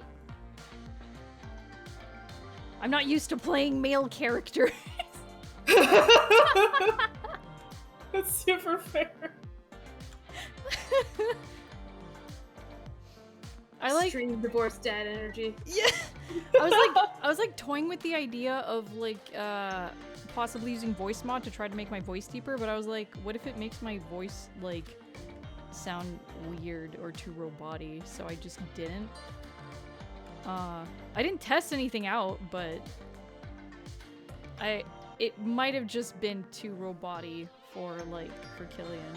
I'm not used to playing male characters. That's super fair. I like Extreme divorced dad energy. Yeah. I was like toying with the idea of like possibly using voice mod to try to make my voice deeper, but I was like, what if it makes my voice like sound weird or too robot-y? So I just didn't. I didn't test anything out, but it might have just been too robot-y for Killian.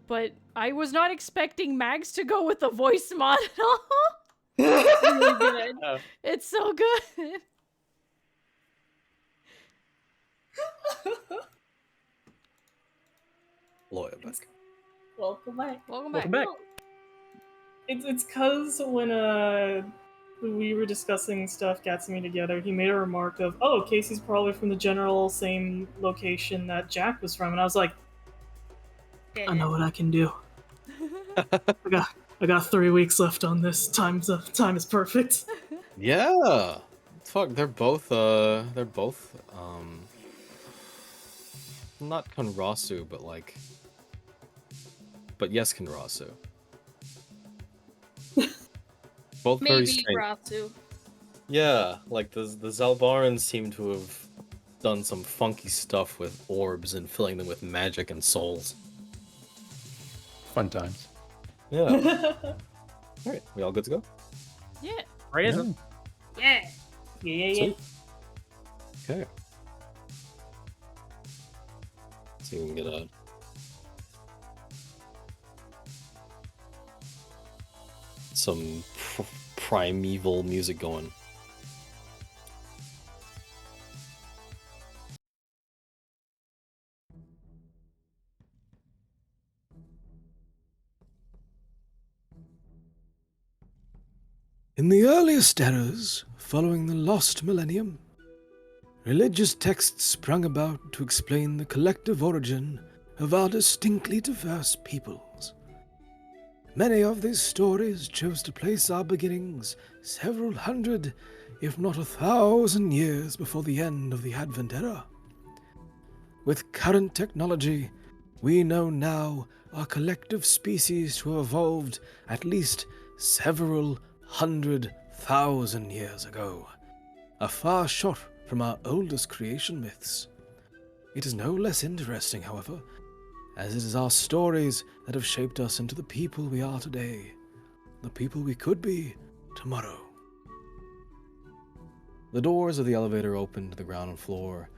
But I was not expecting Mags to go with the voice mod at all. Really good. It's so good. Lawyer back. Welcome back. Welcome back. Welcome back. It's cause when we were discussing stuff, Gatsumi together, he made a remark of, "Oh, Casey's probably from the general same location that Jack was from," and I was like, "I know what I can do. I got 3 weeks left on this. Time is perfect." Yeah. Fuck, they're both not Konrasu, but yes, Konrasu. Both very Maybe strange. Ratsu. Yeah, like the Zalbarans seem to have done some funky stuff with orbs and filling them with magic and souls. Fun times. Yeah. Alright, we all good to go? Yeah. Raise Yeah. him. Yeah. Yeah. Sweet. Okay. See if we can get some primeval music going. In the earliest eras, following the lost millennium, religious texts sprung about to explain the collective origin of our distinctly diverse peoples. Many of these stories chose to place our beginnings several hundred, if not 1,000 years before the end of the Advent era. With current technology, we know now our collective species to have evolved at least several 100,000 years ago, a far shot from our oldest creation myths. It is no less interesting, however, as it is our stories that have shaped us into the people we are today, the people we could be tomorrow. The doors of the elevator open to the ground floor,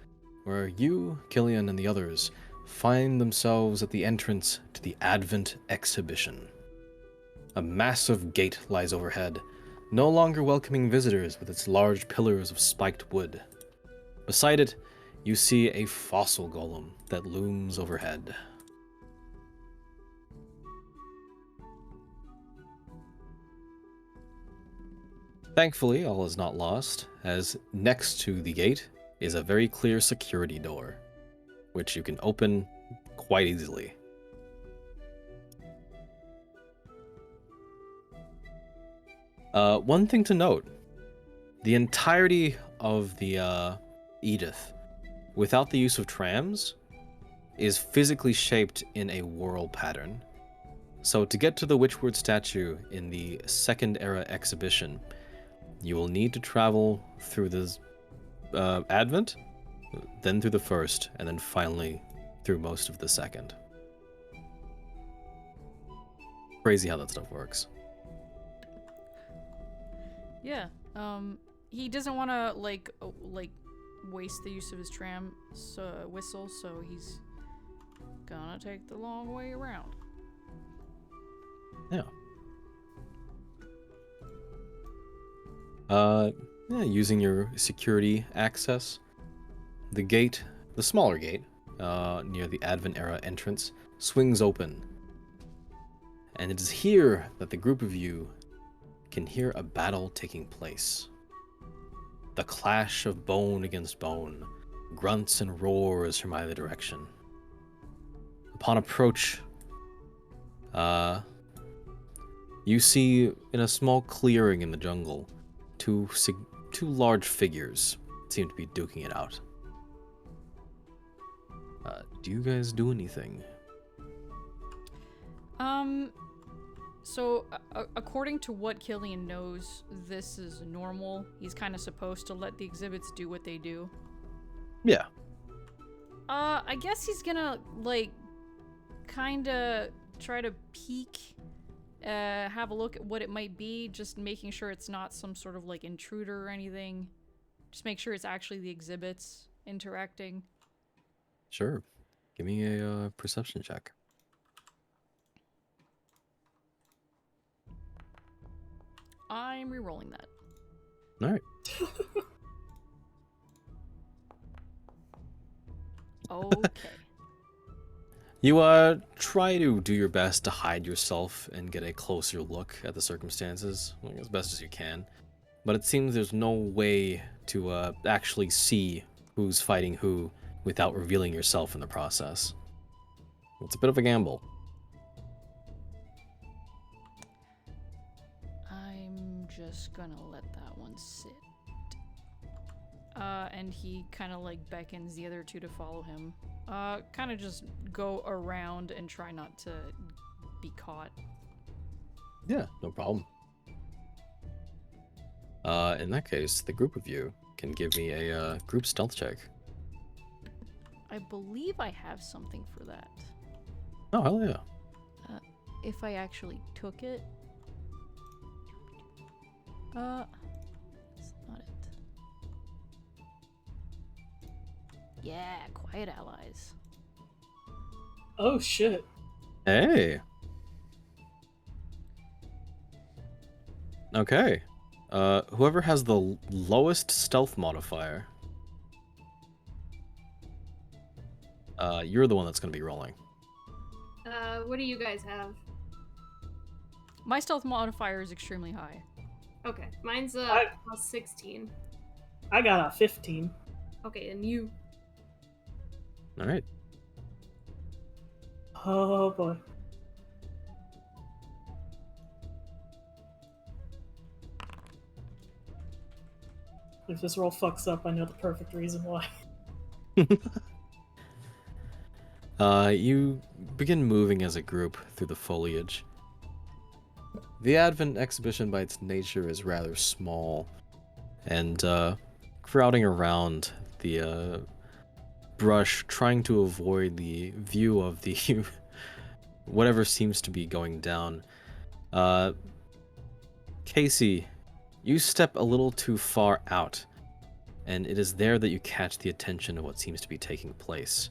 where you, Killian, and the others find themselves at the entrance to the Advent exhibition. A massive gate lies overhead, no longer welcoming visitors with its large pillars of spiked wood. Beside it, you see a fossil golem that looms overhead. Thankfully, all is not lost, as next to the gate is a very clear security door, which you can open quite easily. One thing to note, the entirety of the Edith, without the use of trams, is physically shaped in a whorl pattern. So to get to the Witchward statue in the Second Era exhibition, you will need to travel through the Advent, then through the First, and then finally through most of the Second. Crazy how that stuff works. Yeah. He doesn't want to like waste the use of his tram whistle, so he's gonna take the long way around. Yeah. Yeah, using your security access, the gate, the smaller gate, near the Advent Era entrance, swings open. And it is here that the group of you can hear a battle taking place. The clash of bone against bone, grunts and roars from either direction. Upon approach, you see in a small clearing in the jungle, two large figures seem to be duking it out. Do you guys do anything? So, according to what Killian knows, this is normal. He's kind of supposed to let the exhibits do what they do. Yeah. I guess he's gonna, like, kind of try to peek, have a look at what it might be, just making sure it's not some sort of, like, intruder or anything. Just make sure it's actually the exhibits interacting. Sure. Give me a perception check. I'm re-rolling that. All right. Okay. You try to do your best to hide yourself and get a closer look at the circumstances, like, as best as you can. But it seems there's no way to actually see who's fighting who without revealing yourself in the process. It's a bit of a gamble. I'm just gonna let that one sit. And he kind of like beckons the other two to follow him. Kind of just go around and try not to be caught. Yeah, no problem. In that case, the group of you can give me a group stealth check. I believe I have something for that. Oh, hell yeah. If I actually took it. That's not it. Yeah, quiet allies. Oh shit. Hey. Okay. Whoever has the lowest stealth modifier, you're the one that's going to be rolling. What do you guys have? My stealth modifier is extremely high. Okay, mine's plus 16. I got a 15. Okay, and you? All right. Oh boy. If this roll fucks up, I know the perfect reason why. You begin moving as a group through the foliage. The Advent exhibition by its nature is rather small, and crowding around the brush, trying to avoid the view of the whatever seems to be going down. Casey, you step a little too far out, and it is there that you catch the attention of what seems to be taking place.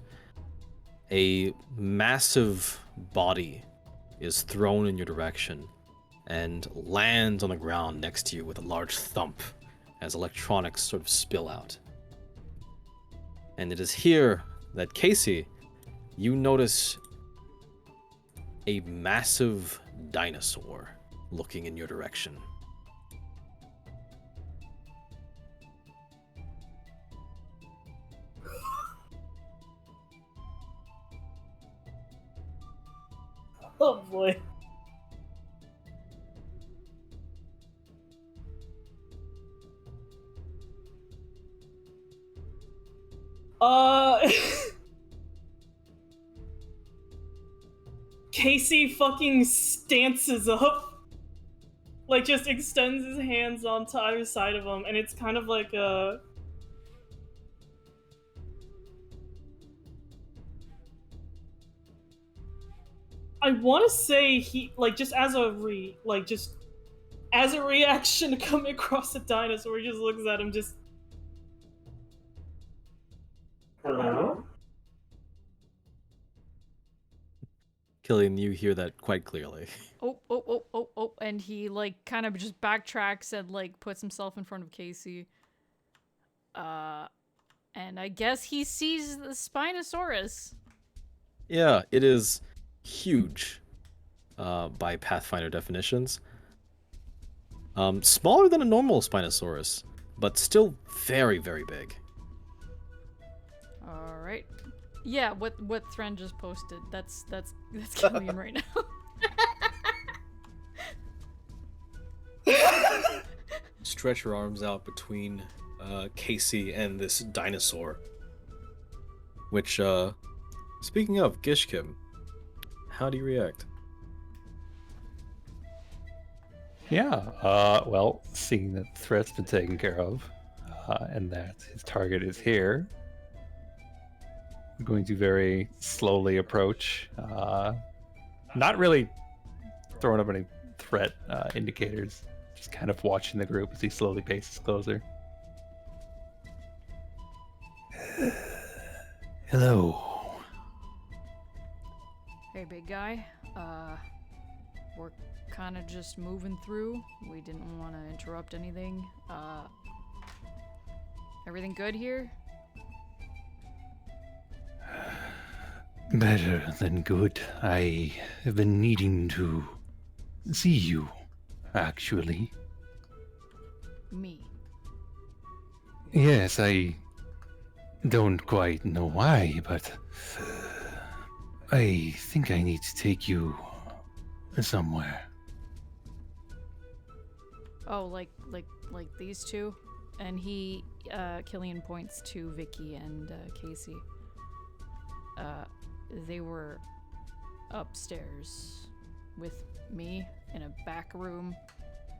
A massive body is thrown in your direction, and lands on the ground next to you with a large thump as electronics sort of spill out. And it is here that, Casey, you notice a massive dinosaur looking in your direction. Oh boy. Casey fucking stances up. Like, just extends his hands onto either side of him, and it's kind of like a... I want to say he, like, just as a reaction to coming across a dinosaur, he just looks at him, just... Hello? Killian, you hear that quite clearly. Oh, and he, like, kind of just backtracks and, like, puts himself in front of Casey. And I guess he sees the Spinosaurus. Yeah, it is huge by Pathfinder definitions. Smaller than a normal Spinosaurus, but still very, very big. Alright. Yeah, what Thren just posted. That's Killian right now. Stretch your arms out between Casey and this dinosaur. Which, speaking of, Gishkim, how do you react? Yeah, well, seeing that the threat's been taken care of, and that his target is here, I'm going to very slowly approach, not really throwing up any threat indicators, just kind of watching the group as he slowly paces closer. Hello. Hey, big guy. We're kind of just moving through. We didn't want to interrupt anything. Everything good here? Better than good. I have been needing to see you, actually. Me. Yes, I don't quite know why, but I think I need to take you somewhere. Oh, like these two? And he, Killian points to Vicky and Casey. They were upstairs with me in a back room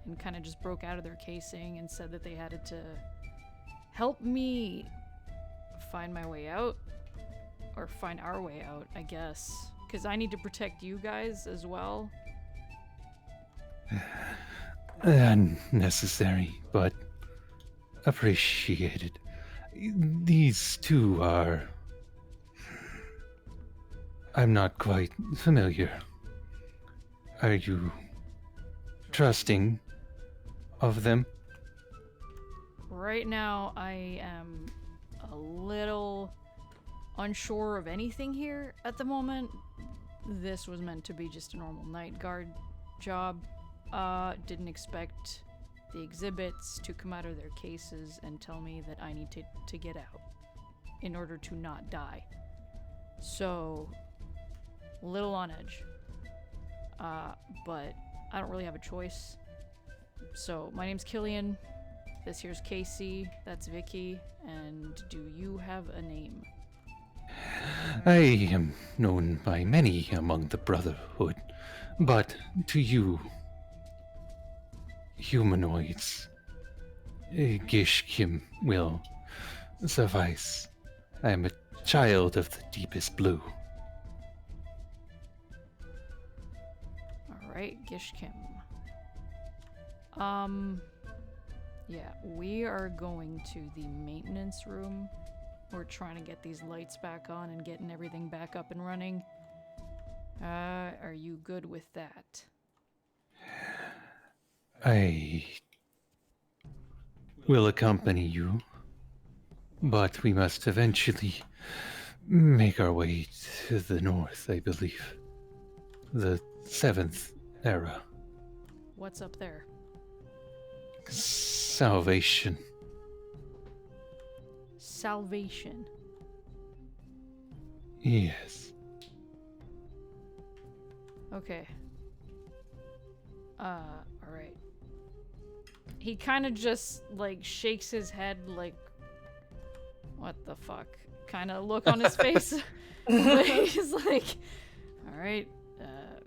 and kind of just broke out of their casing and said that they had to help me find my way out, or find our way out, I guess, because I need to protect you guys as well. Unnecessary, but appreciated. These two are... I'm not quite familiar. Are you trusting of them? Right now, I am a little unsure of anything here at the moment. This was meant to be just a normal night guard job. Didn't expect the exhibits to come out of their cases and tell me that I need to get out in order to not die. So, a little on edge. But I don't really have a choice. So, my name's Killian. This here's Casey. That's Vicky. And do you have a name? I am known by many among the Brotherhood, but to you, humanoids, Gishkim will suffice. I am a child of the deepest blue. Alright, Gishkim. Yeah, we are going to the maintenance room. We're trying to get these lights back on and getting everything back up and running. Are you good with that? I will accompany you, but we must eventually make our way to the north, I believe. The 7th era. What's up there? Salvation. Salvation. Yes. Okay. Alright. He kind of just, like, shakes his head, like, what the fuck? Kind of look on his face. He's like, alright,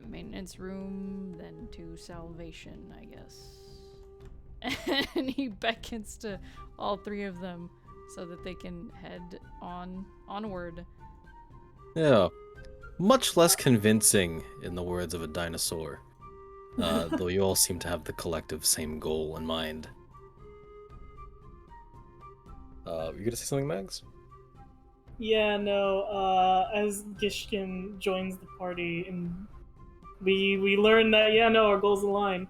maintenance room, then to salvation, I guess. And he beckons to all three of them so that they can head onward. Yeah. Much less convincing in the words of a dinosaur. Though you all seem to have the collective same goal in mind. You gonna say something, Mags? Yeah, no, as Gishkin joins the party, and we learn that, yeah, no, our goals align.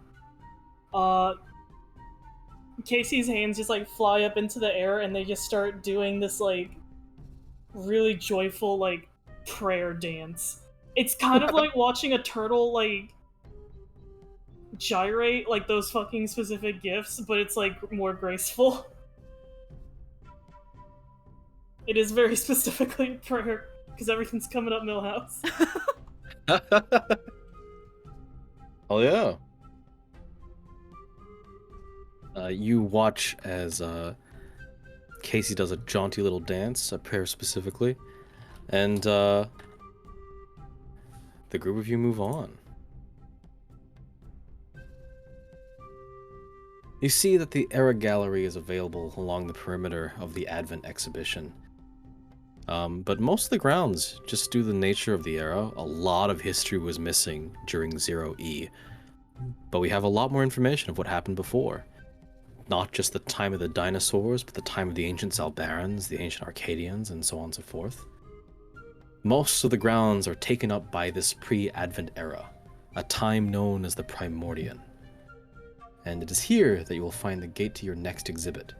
Casey's hands just, like, fly up into the air, and they just start doing this, like, really joyful, like, prayer dance. It's kind of like watching a turtle, like, gyrate, like those fucking specific gifs, but it's, like, more graceful. It is very specifically prayer, because everything's coming up Millhouse. Oh yeah. You watch as Casey does a jaunty little dance, a prayer specifically, and the group of you move on. You see that the Era Gallery is available along the perimeter of the Advent exhibition. But most of the grounds, just due to the nature of the era, a lot of history was missing during Zero E. But we have a lot more information of what happened before. Not just the time of the dinosaurs, but the time of the ancient Zalbarans, the ancient Arcadians, and so on and so forth. Most of the grounds are taken up by this pre-Advent era, a time known as the Primordian. And it is here that you will find the gate to your next exhibit,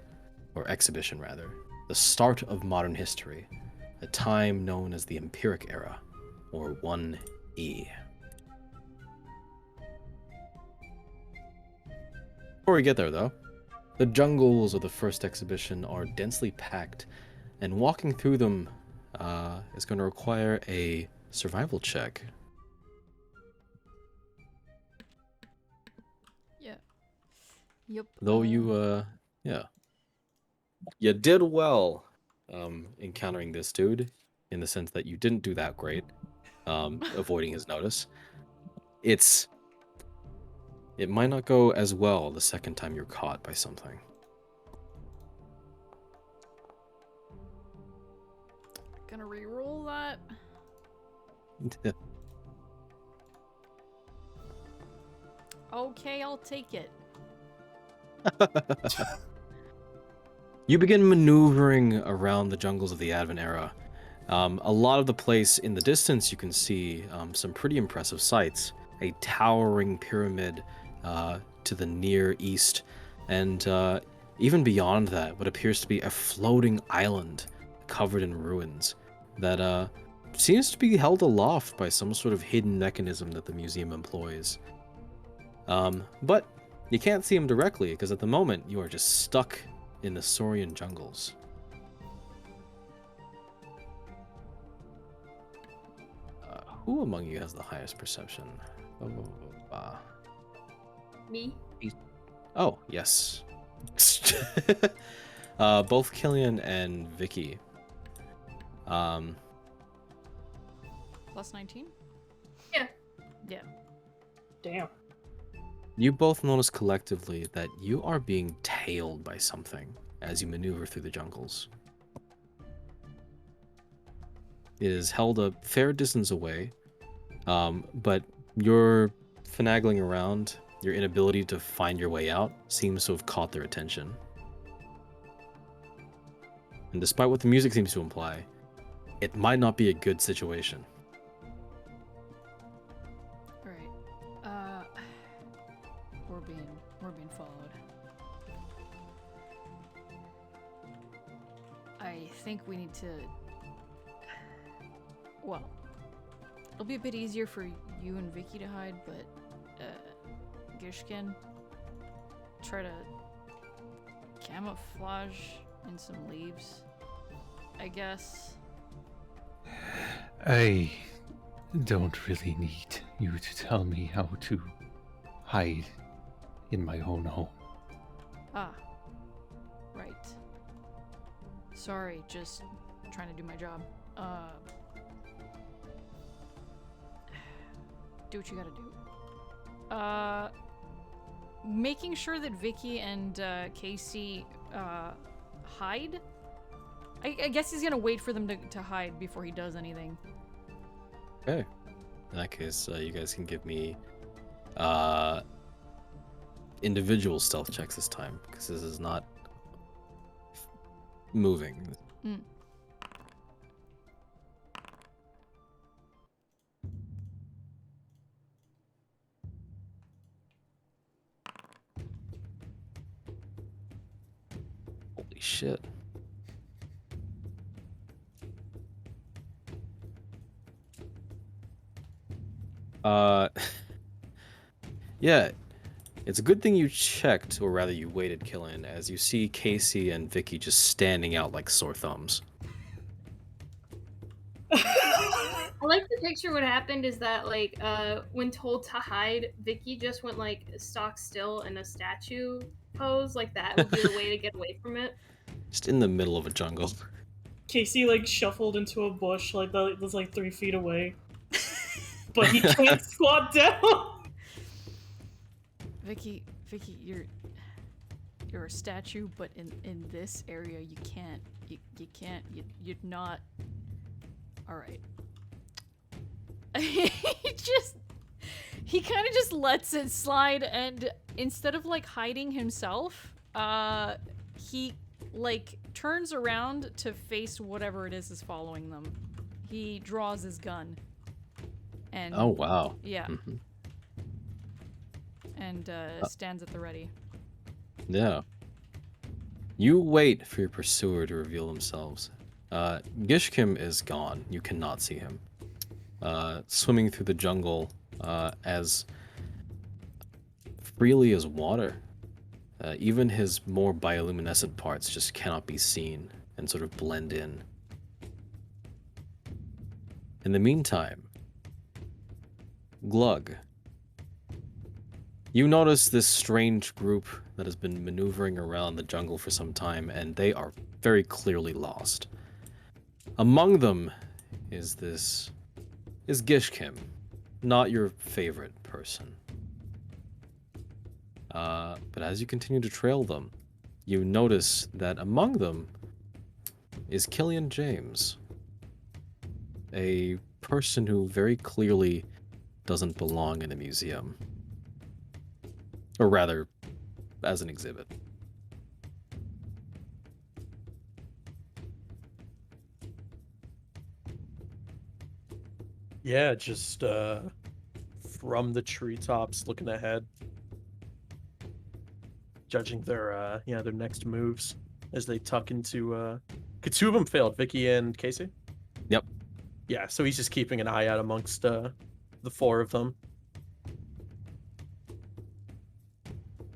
or exhibition rather, the start of modern history, a time known as the Empiric Era, or 1E. Before we get there though, the jungles of the first exhibition are densely packed, and walking through them is going to require a survival check. Yeah. Yep. Though you, yeah. You did well encountering this dude, in the sense that you didn't do that great, avoiding his notice. It might not go as well the second time you're caught by something. Gonna re-roll that. Okay, I'll take it. You begin maneuvering around the jungles of the Advent era. A lot of the place in the distance you can see some pretty impressive sights. A towering pyramid to the near east, and even beyond that, what appears to be a floating island covered in ruins that seems to be held aloft by some sort of hidden mechanism that the museum employs. But you can't see them directly, because at the moment you are just stuck in the Saurian jungles. Who among you has the highest perception? Me? Oh, yes. Both Killian and Vicky. Plus 19? Yeah. Yeah. Damn. You both notice collectively that you are being tailed by something as you maneuver through the jungles. It is held a fair distance away, but your finagling around, your inability to find your way out, seems to have caught their attention. And despite what the music seems to imply, it might not be a good situation. Alright. We're being followed. I think we need to... Well, it'll be a bit easier for you and Vicky to hide, but Gishkin, try to camouflage in some leaves, I guess. I don't really need you to tell me how to hide in my own home. Ah, right. Sorry, just trying to do my job. Do what you gotta do. Making sure that Vicky and Casey hide. I guess he's gonna wait for them to hide before he does anything. Okay. In that case, you guys can give me individual stealth checks this time, because this is not moving. Mm. Holy shit. Yeah, it's a good thing you checked, or rather you waited, Killian, as you see Casey and Vicky just standing out like sore thumbs. I like to picture what happened is that, like, when told to hide, Vicky just went, like, stock still in a statue pose. Like, that would be the way to get away from it. Just in the middle of a jungle. Casey like shuffled into a bush like that was like 3 feet away, but he can't squat down. Vicky, you're a statue, but in this area you can't. You're not. All right. he kind of just lets it slide, and instead of like hiding himself, he like turns around to face whatever it is following them. He draws his gun. And Oh, wow. yeah. Mhm. And stands at the ready. Yeah. You wait for your pursuer to reveal themselves. Gishkim is gone. You cannot see him. Swimming through the jungle as freely as water. Even his more bioluminescent parts just cannot be seen and sort of blend in. In the meantime, Glug, you notice this strange group that has been maneuvering around the jungle for some time, and they are very clearly lost. Among them is Gishkim, not your favorite person. But as you continue to trail them, you notice that among them is Killian James, a person who very clearly doesn't belong in a museum. Or rather, as an exhibit. Yeah, just from the treetops looking ahead, judging their next moves as they tuck into two of them failed, Vicky and Casey. Yep. Yeah, so he's just keeping an eye out amongst the 4 of them,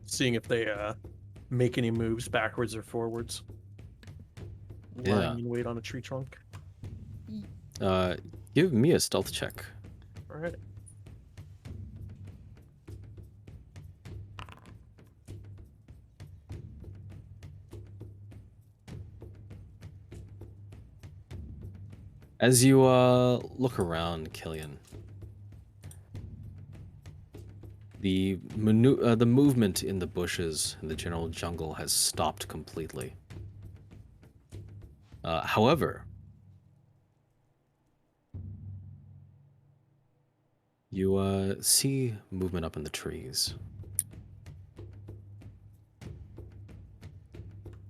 seeing if they make any moves backwards or forwards. Yeah. Lying in wait on a tree trunk. Give me a stealth check. All right. As you look around, Killian, the movement in the bushes in the general jungle has stopped completely. However, you see movement up in the trees.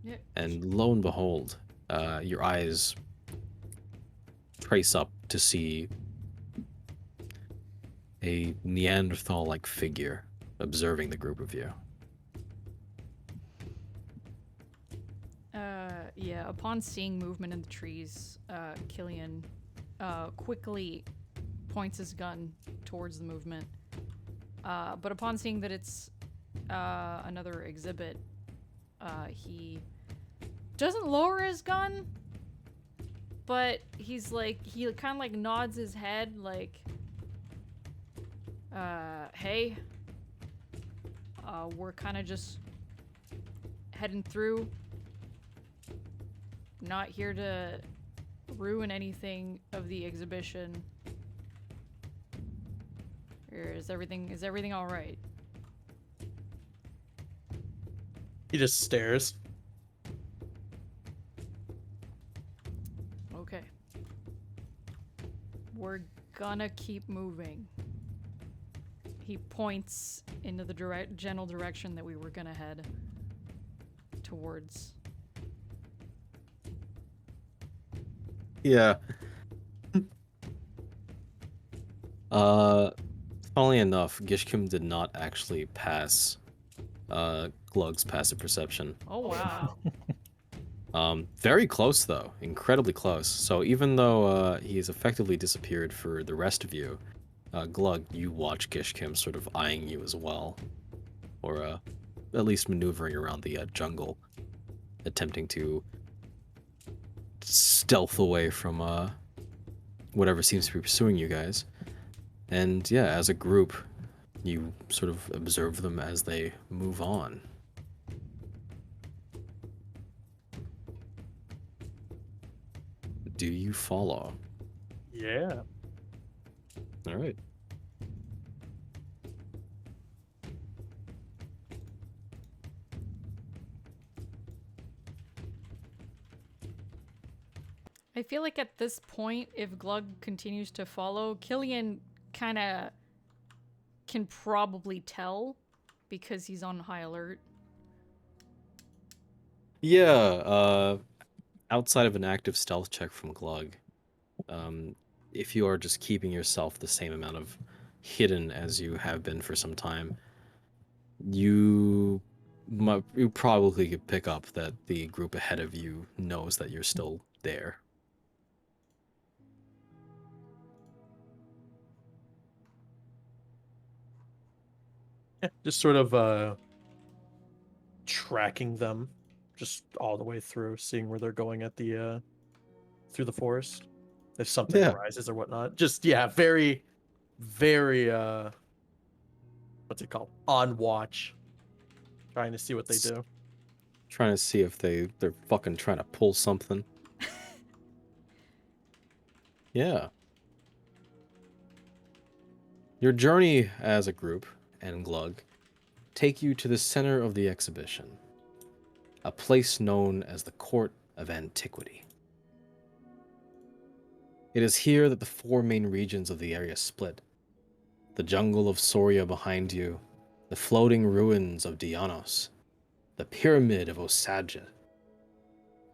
Yeah. And lo and behold, your eyes trace up to see a Neanderthal-like figure observing the group of you. Yeah, upon seeing movement in the trees, Killian quickly points his gun towards the movement. But upon seeing that it's another exhibit, he doesn't lower his gun, but he's like, he kind of like nods his head like, hey, we're kind of just heading through. Not here to ruin anything of the exhibition. Is everything all right? He just stares. Okay. We're gonna keep moving. He points into the general direction that we were gonna head towards. Yeah. Funnily enough, Gishkim did not actually pass Glug's passive perception. Oh wow. Very close though, incredibly close. So even though he's effectively disappeared for the rest of you, Glug, you watch Gishkim sort of eyeing you as well, or at least maneuvering around the jungle, attempting to stealth away from whatever seems to be pursuing you guys. And yeah, as a group, you sort of observe them as they move on. Do you follow? Yeah. All right. I feel like at this point, if Glug continues to follow, Killian kind of can probably tell because he's on high alert. Yeah, outside of an active stealth check from Glug, if you are just keeping yourself the same amount of hidden as you have been for some time, you probably could pick up that the group ahead of you knows that you're still there. Yeah, just sort of tracking them just all the way through, seeing where they're going at the through the forest. If something Yeah. arises or whatnot. Just yeah, very what's it called? On watch. Trying to see what they do. Trying to see if they're fucking trying to pull something. Yeah. Your journey as a group and Glug take you to the center of the exhibition, a place known as the Court of Antiquity. It is here that the four main regions of the area split. The jungle of Soria behind you, the floating ruins of Dianos, the pyramid of Osage,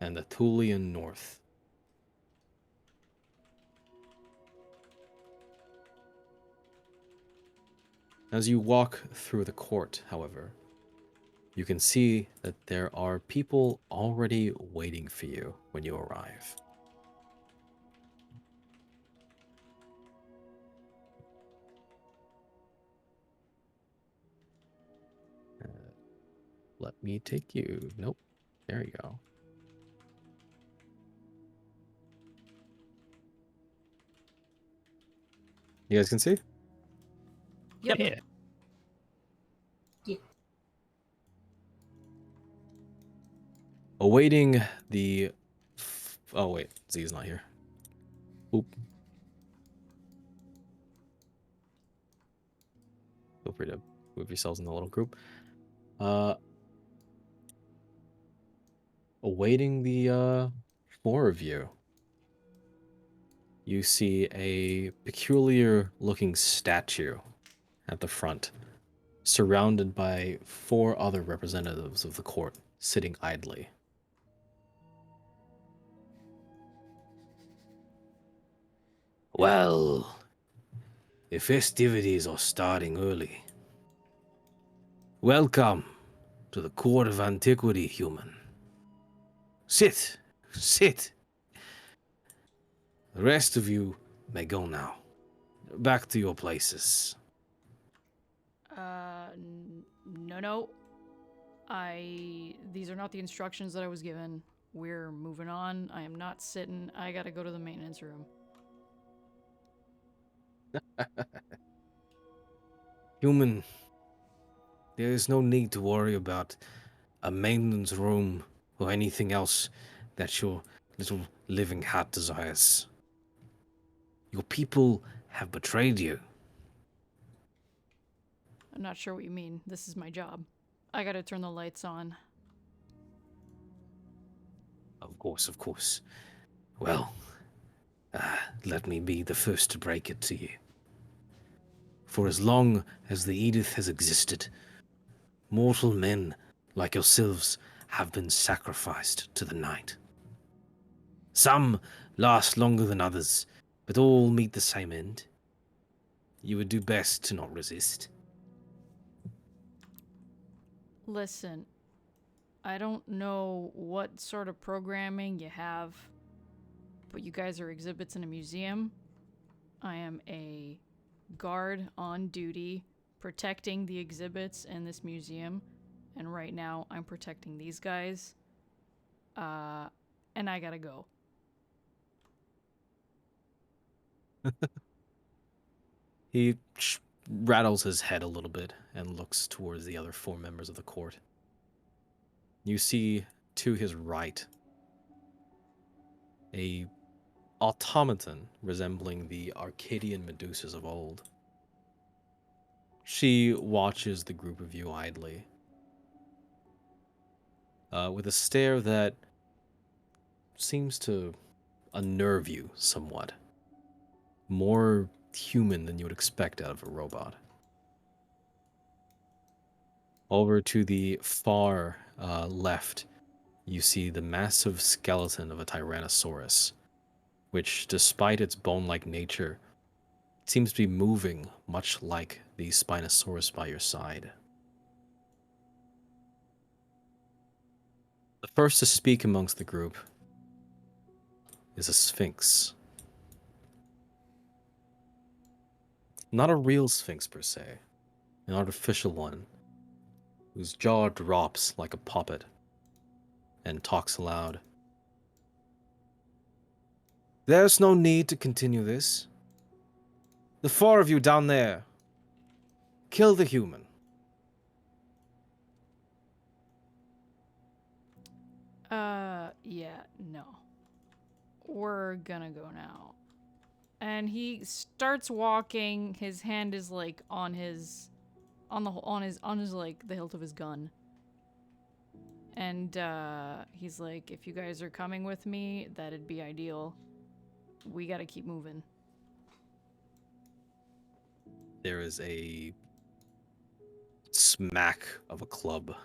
and the Thulian North. As you walk through the court, however, you can see that there are people already waiting for you when you arrive. Let me take you. Nope. There you go. You guys can see? Yep. Yeah. Awaiting the... Oh, wait. Z's not here. Oop. Feel free to move yourselves in the little group. Awaiting the four of you. You see a peculiar looking statue at the front, surrounded by four other representatives of the court sitting idly. Well, the festivities are starting early. Welcome to the Court of Antiquity, human. Sit. Sit. The rest of you may go now. Back to your places. No. These are not the instructions that I was given. We're moving on. I am not sitting. I gotta go to the maintenance room. Human, there is no need to worry about a maintenance room or anything else that your little living heart desires. Your people have betrayed you. I'm not sure what you mean. This is my job. I gotta turn the lights on. Of course. Well, let me be the first to break it to you. For as long as the Edith has existed, mortal men like yourselves have been sacrificed to the night. Some last longer than others, but all meet the same end. You would do best to not resist. Listen, I don't know what sort of programming you have, but you guys are exhibits in a museum. I am a guard on duty protecting the exhibits in this museum, and right now I'm protecting these guys. And I gotta go. He rattles his head a little bit and looks towards the other 4 members of the court. You see to his right a automaton resembling the Arcadian Medusas of old. She watches the group of you idly, with a stare that seems to unnerve you somewhat. More human than you would expect out of a robot. Over to the far left, you see the massive skeleton of a Tyrannosaurus, which, despite its bone-like nature, seems to be moving much like the Spinosaurus by your side. The first to speak amongst the group is a Sphinx. Not a real Sphinx per se, an artificial one, whose jaw drops like a puppet and talks aloud. There's no need to continue this. The 4 of you down there, kill the human. Yeah, no. We're gonna go now. And he starts walking. His hand is like on his like the hilt of his gun. And he's like, if you guys are coming with me, that'd be ideal. We gotta keep moving. There is a smack of a club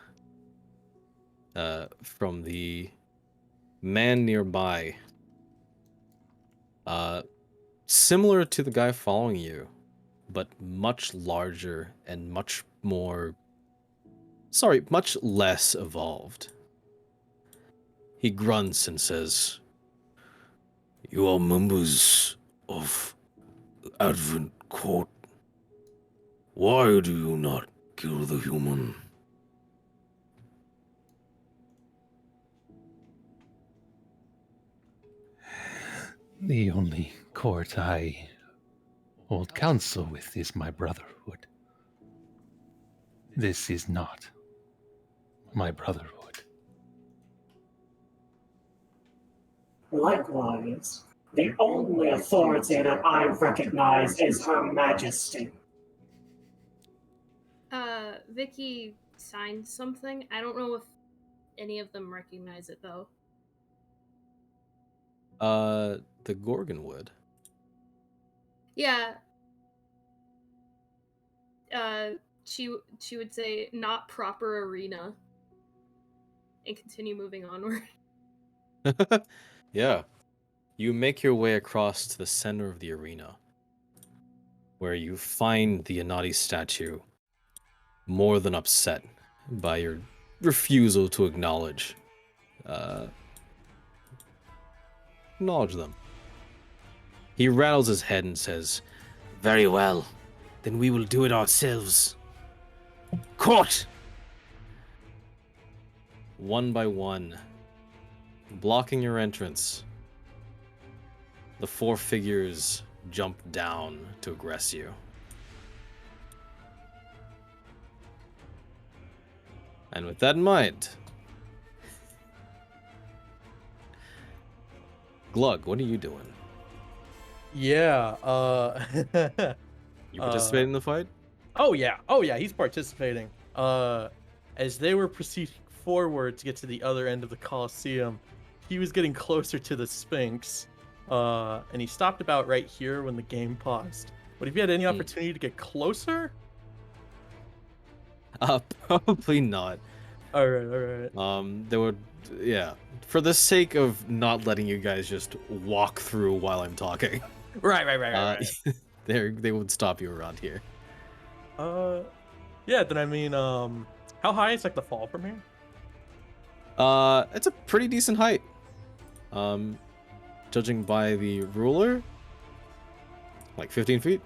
from the man nearby. Similar to the guy following you, but much larger and much less evolved. He grunts and says, You are members of Advent Court. Why do you not kill the human? The only court I hold counsel with is my brotherhood. This is not my brotherhood. Likewise, the only authority that I recognize is Her Majesty. Vicky signed something. I don't know if any of them recognize it though. the Gorgon would. Yeah. She would say not proper arena and continue moving onward. Yeah. You make your way across to the center of the arena, where you find the Anati statue more than upset by your refusal to acknowledge acknowledge them. He rattles his head and says, "Very well. Then we will do it ourselves. Caught!" One by one, blocking your entrance, the 4 figures jump down to aggress you. And with that in mind, Glug, what are you doing? Yeah. You participate in the fight? Oh yeah, he's participating. As they were proceeding forward to get to the other end of the Colosseum, he was getting closer to the Sphinx, and he stopped about right here when the game paused. But if you had any opportunity to get closer, Probably not. all right. There would, yeah. For the sake of not letting you guys just walk through while I'm talking, Right. they would stop you around here. Yeah. Then I mean, how high is like the fall from here? It's a pretty decent height. Judging by the ruler, like 15 feet.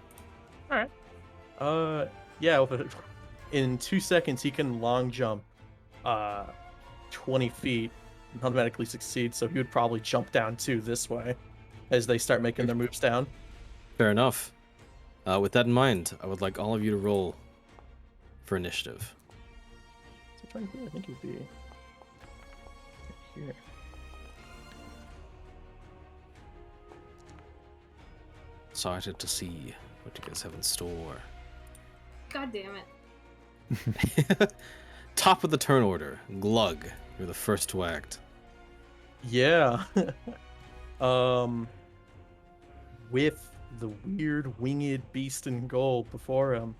Yeah. In 2 seconds, he can long jump, 20 feet, and automatically succeed. So he would probably jump down too this way, as they start making their moves down. Fair enough. With that in mind, I would like all of you to roll for initiative. So right here, I think it would be right here. Excited to see what you guys have in store. God damn it. Top of the turn order, Glug. You're the first to act. Yeah. With the weird winged beast in gold before him,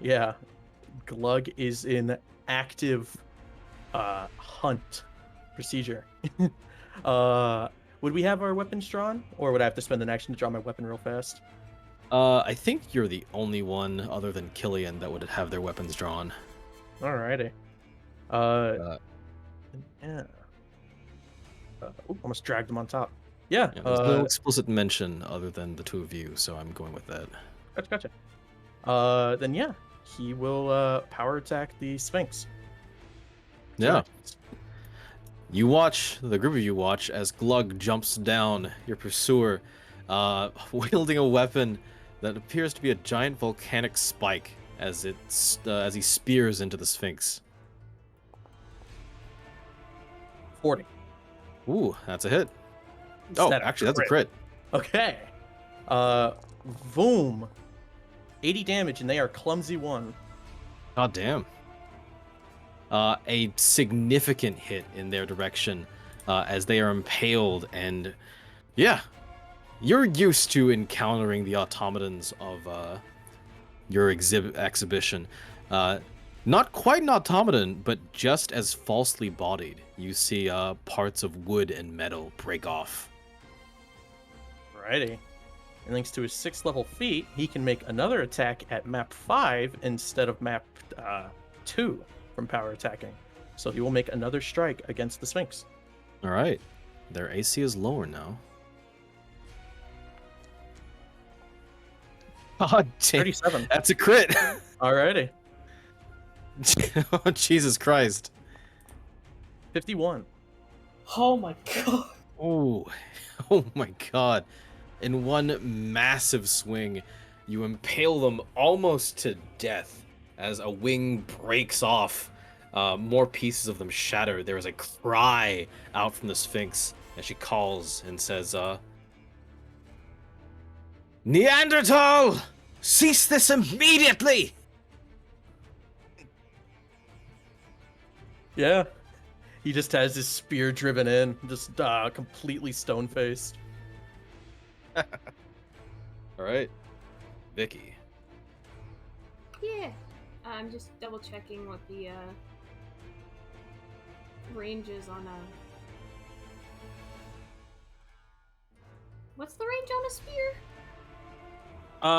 yeah, Glug is in active hunt procedure. Would we have our weapons drawn, or would I have to spend an action to draw my weapon real fast? I think you're the only one other than Killian that would have their weapons drawn. Alrighty. Uh, Yeah. Almost dragged him on top. Yeah. Yeah, there's no explicit mention other than the two of you, so I'm going with that. Gotcha. Then yeah, he will power attack the Sphinx. Yeah. You watch, the group of you watch, as Glug jumps down, your pursuer, wielding a weapon that appears to be a giant volcanic spike as he spears into the Sphinx. 40. Ooh, that's a hit. Is Oh, that actually, that's a crit. Okay. Boom. 80 damage, and they are clumsy 1. God damn. A significant hit in their direction as they are impaled, and yeah, you're used to encountering the automatons of your exhibition. Not quite an automaton, but just as falsely bodied. You see parts of wood and metal break off. Alrighty. And thanks to his 6th level feat, he can make another attack at map 5 instead of map 2 from power attacking. So he will make another strike against the Sphinx. All right, their AC is lower now. God damn, 37. that's a crit. Alrighty. Oh, Jesus Christ. 51. Oh my god. Oh, oh my God. In one massive swing, you impale them almost to death as a wing breaks off. More pieces of them shatter. There is a cry out from the Sphinx as she calls and says, Neanderthal! Cease this immediately! Yeah. He just has his spear driven in, just completely stone-faced. All right, Vicky. Yeah. I'm just double checking what the range is on a. What's the range on a spear?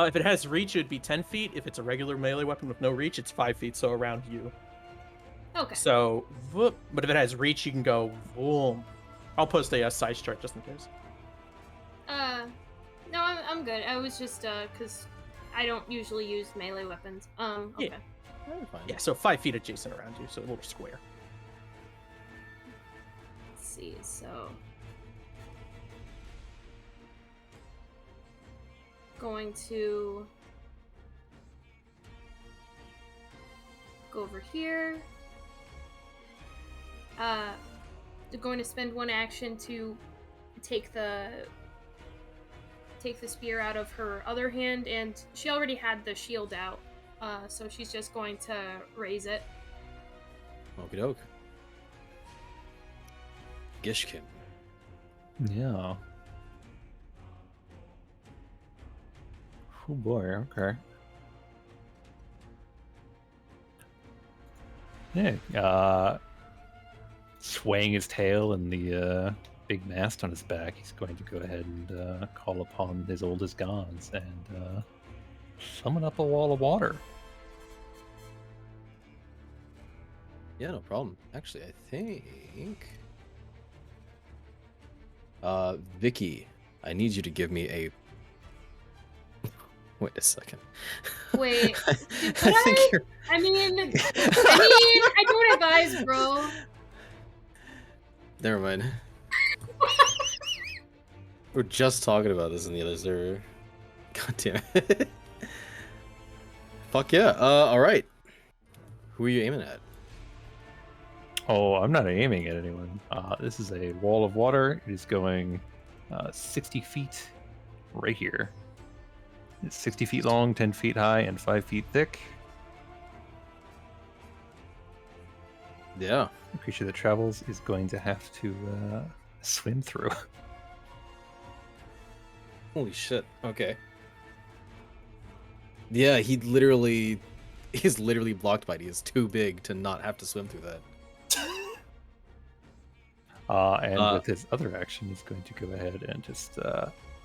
If it has reach, it would be 10 feet. If it's a regular melee weapon with no reach, it's 5 feet, so around you. Okay. So, whoop. But if it has reach, you can go boom. I'll post a size chart just in case. No, I'm good. I was just because I don't usually use melee weapons. Okay. Yeah. Alright, fine. Yeah, so 5 feet adjacent around you, so a little square. Let's see. So going to go over here. Going to spend one action to take the spear out of her other hand, and she already had the shield out, so she's just going to raise it. Okie doke. Gishkin. Yeah. Oh boy, okay. Yeah, swaying his tail and the big mast on his back, he's going to go ahead and call upon his oldest gods and summon up a wall of water. Yeah, no problem. Actually, I think. Vicky, I need you to give me a. Wait a second. Wait, I what? think you're. I mean, I don't advise, bro. Never mind. We're just talking about this in the other server. God damn it. Fuck yeah. All right. Who are you aiming at? Oh, I'm not aiming at anyone. This is a wall of water. It is going 60 feet right here. It's 60 feet long, 10 feet high, and 5 feet thick. Yeah. The creature that travels is going to have to swim through. Holy shit. Okay. Yeah, he's literally blocked by it. He is too big to not have to swim through that. And with his other action, he's going to go ahead and just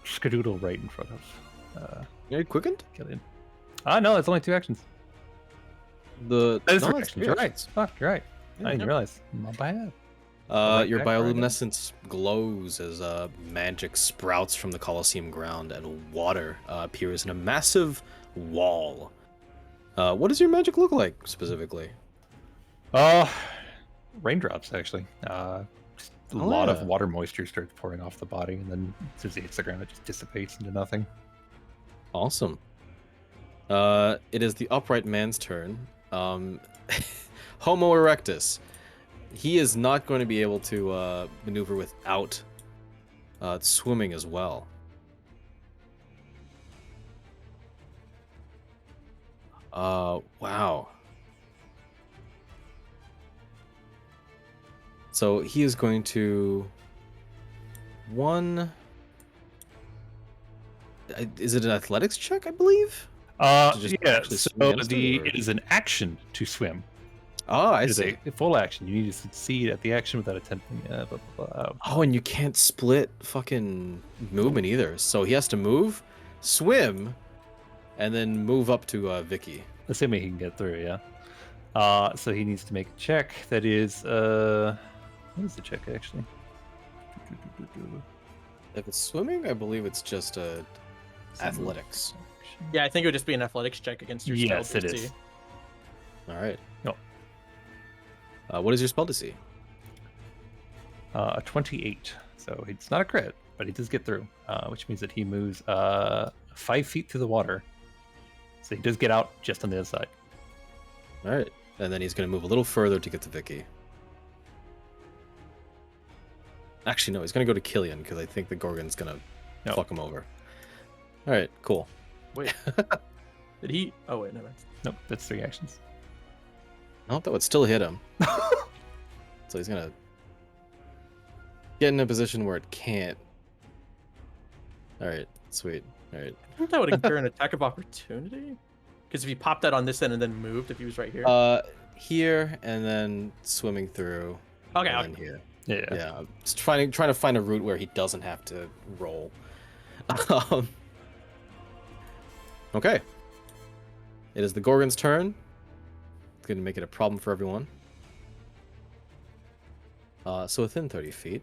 skadoodle right in front of Are you quickened? Killian. No, it's only 2 actions. The That is no, 3 it's actions. 3 You're right. actions. Fuck, you're right. Yeah, I didn't yeah. realize. My bad. Your back, right bioluminescence glows as magic sprouts from the Colosseum ground and water appears in a massive wall. What does your magic look like specifically? Raindrops, actually. Just a Oh, lot yeah. of water moisture starts pouring off the body, and then as soon as it hits the ground, it just dissipates into nothing. Awesome. It is the upright man's turn. Homo erectus. He is not going to be able to maneuver without swimming as well. Wow. So he is going to is it an athletics check, I believe? To just Yeah, actually so swim against it, or- it is an action to swim. Oh, I It is see. a full action. You need to succeed at the action without attempting. Blah, blah, blah. Oh, and you can't split fucking movement either. So he has to move, swim, and then move up to Vicky. Assuming he can get through, yeah. So he needs to make a check. That is, what is the check actually? If it's swimming, I believe it's just athletics. Yeah, I think it would just be an athletics check against your Yes, spell it DC. is. All right. No. What is your spell DC? A 28. So it's not a crit, but he does get through, which means that he moves 5 feet through the water. So he does get out just on the other side. All right. And then he's going to move a little further to get to Vicky. Actually, no, he's going to go to Killian because I think the Gorgon's going to No. fuck him over. All right, cool. Wait. Did he? Oh, wait, never mind. Nope, that's 3 actions. I hope that would still hit him. So he's going to get in a position where it can't. All right, sweet. All right. I think that would incur an attack of opportunity. Because if he popped that on this end and then moved, if he was right here. Here and then swimming through. Okay, and okay. then here. Yeah. Yeah, I'm just trying to find a route where he doesn't have to roll. Okay. It is the Gorgon's turn. It's going to make it a problem for everyone. So within 30 feet,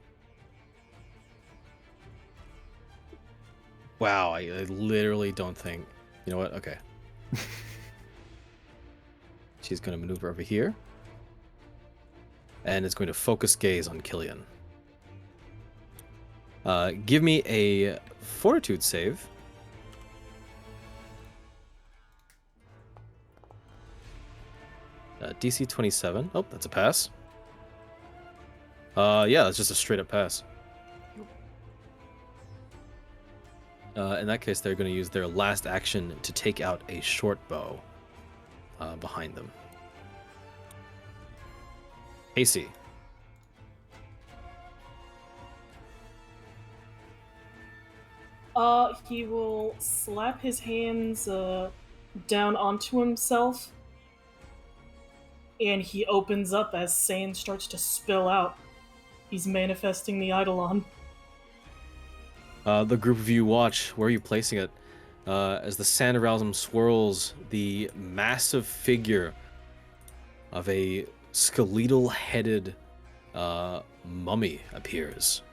Wow, I literally don't think. You know what? Okay. She's going to maneuver over here. And it's going to focus gaze on Killian. Give me a fortitude save. DC 27. Oh, that's a pass. Yeah, that's just a straight up pass. In that case, they're going to use their last action to take out a short bow behind them. Casey. He will slap his hands down onto himself, and he opens up as sand starts to spill out. He's manifesting the Eidolon. The group of you watch. Where are you placing it? As the sand around him swirls, the massive figure of a skeletal-headed mummy appears.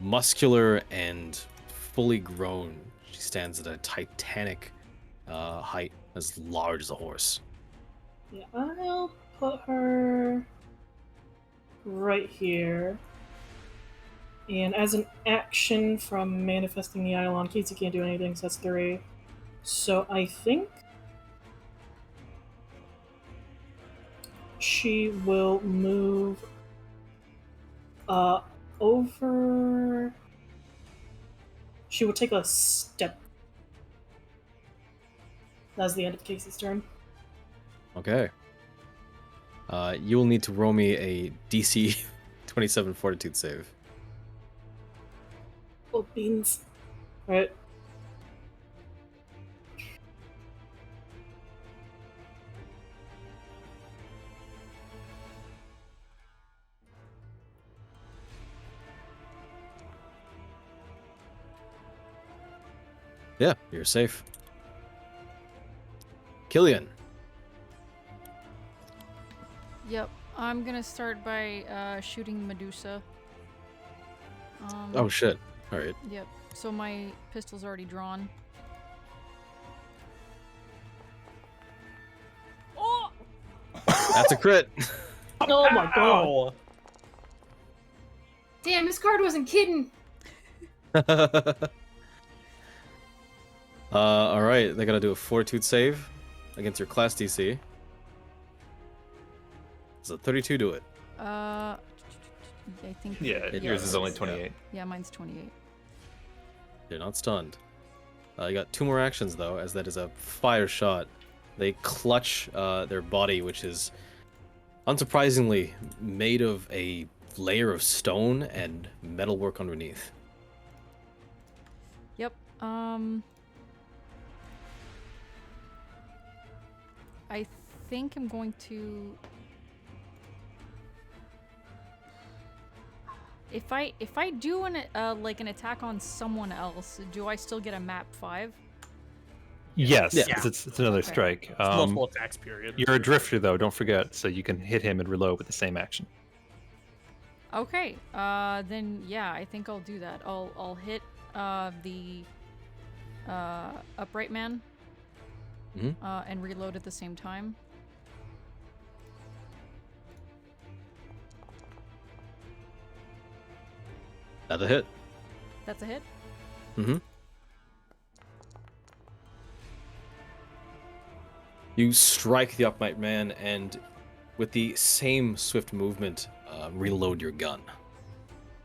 Muscular and fully grown, she stands at a titanic height, as large as a horse. Yeah, I'll put her right here. And as an action from manifesting the Eidolon, Casey can't do anything, so that's 3. So I think she will move over. She will take a step. That's the end of Casey's turn. Okay. You will need to roll me a DC 27 fortitude save. Oh, beans. Alright. Yeah, you're safe. Killian. Yep, I'm gonna start by shooting Medusa. Oh shit. All right. Yep. So my pistol's already drawn. Oh! That's a crit. Oh my god. Ow! Damn, this card wasn't kidding. All right. They gotta do a fortitude save against your class DC. Does a 32 do it? I think. Yeah, yours is only 28. Yeah, mine's 28. You're not stunned. You got 2 more actions though, as that is a fire shot. They clutch their body, which is unsurprisingly made of a layer of stone and metalwork underneath. Yep. I think I'm going to. If I do an like an attack on someone else, do I still get a map 5? Yes, Yeah. 'cause it's another Okay. strike. It's multiple attacks period. You're a drifter though, don't forget, so you can hit him and reload with the same action. Okay. Then yeah, I think I'll do that. I'll hit the upright man. Mhm. And reload at the same time. That's a hit. That's a hit. Mm-hmm. You strike the upright man, and with the same swift movement, reload your gun.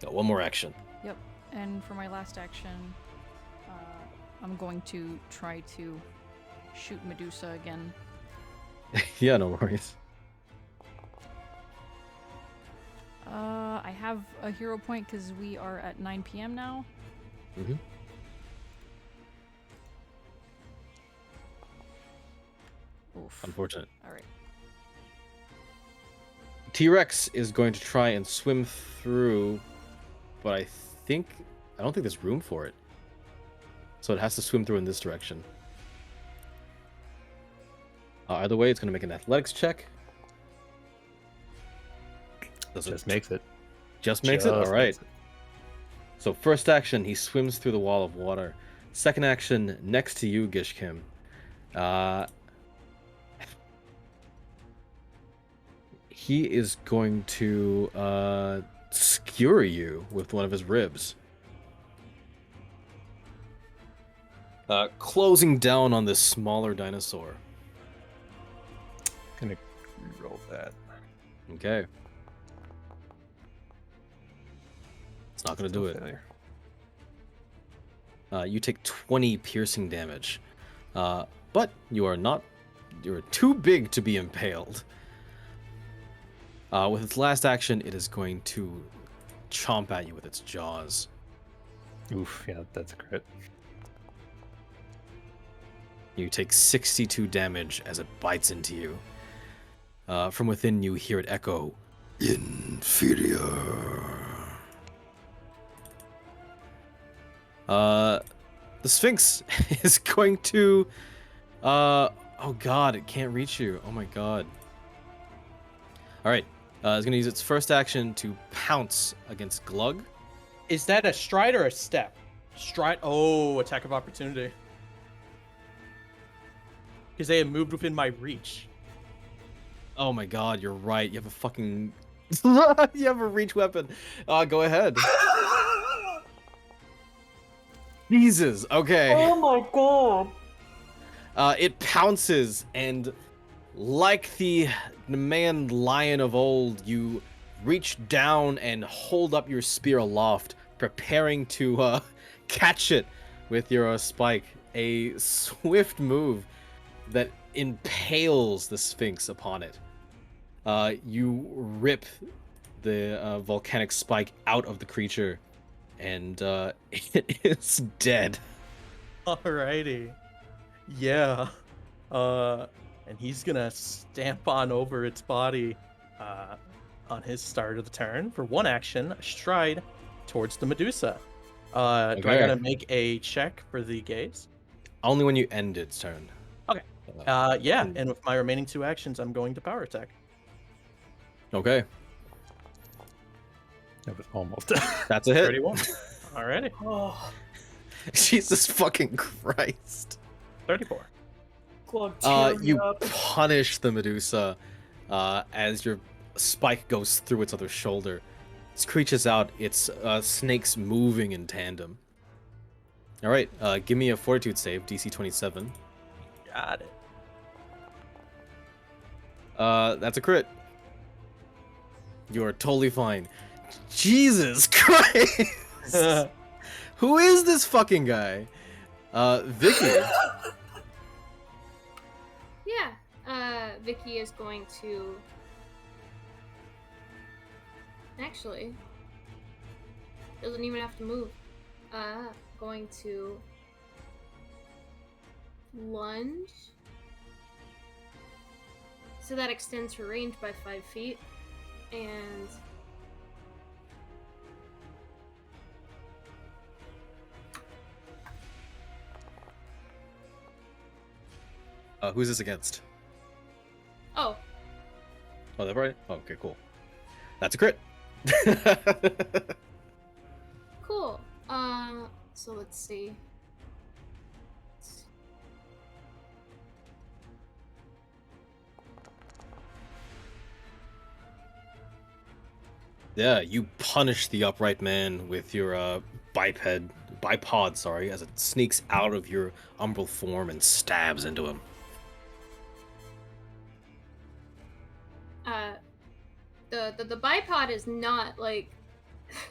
Got 1 more action. Yep. And for my last action, I'm going to try to shoot Medusa again. Yeah, no worries. I have a hero point because we are at 9 p.m. now. Mm-hmm. Oof. Unfortunate. All right. T-Rex is going to try and swim through, but I don't think there's room for it. So it has to swim through in this direction. Either way, it's going to make an athletics check. Does it Just makes it. just makes it? All right. makes it. So first action, he swims through the wall of water. Second action, next to you, Gishkim. He is going to skewer you with one of his ribs. Closing down on this smaller dinosaur. Gonna roll that. Okay. It's not gonna do it. Failure. You take 20 piercing damage, but you're too big to be impaled. With its last action, it is going to chomp at you with its jaws. Oof, yeah, that's a crit. You take 62 damage as it bites into you. From within, you hear it echo, "Inferior." The Sphinx is going to... oh god, it can't reach you. Oh my god. Alright, it's going to use its first action to pounce against Glug. Is that a stride or a step? Stride. Oh, attack of opportunity. Because they had moved within my reach. Oh my god, you're right. You have a fucking... you have a reach weapon. Go ahead. Jesus, okay. Oh my god. It pounces, and like the man lion of old, you reach down and hold up your spear aloft, preparing to catch it with your spike. A swift move that impales the Sphinx upon it. You rip the volcanic spike out of the creature, and it is dead. Alrighty. Yeah. And he's gonna stamp on over its body on his start of the turn for one action, a stride towards the Medusa. Do I Okay. gotta make a check for the gaze? Only when you end its turn. Okay. Yeah, and with my remaining two actions, I'm going to power attack. Okay, That was almost. that's a hit. 31. Alrighty. Oh, Jesus fucking Christ. 34. Glug tearing You up. punish the Medusa as your spike goes through its other shoulder. It screeches out, its snakes moving in tandem. All right, give me a Fortitude save, DC 27. Got it. That's a crit. You are totally fine. Jesus Christ! Who is this fucking guy? Vicky. Yeah, Vicky is going to... Actually, doesn't even have to move. Going to lunge. So that extends her range by 5 feet. And Who's this against? oh, Oh, that right? Oh, okay, cool. That's a crit. cool. So let's see. Yeah, you punish the upright man with your bipod, sorry, as it sneaks out of your umbral form and stabs into him. The bipod is not like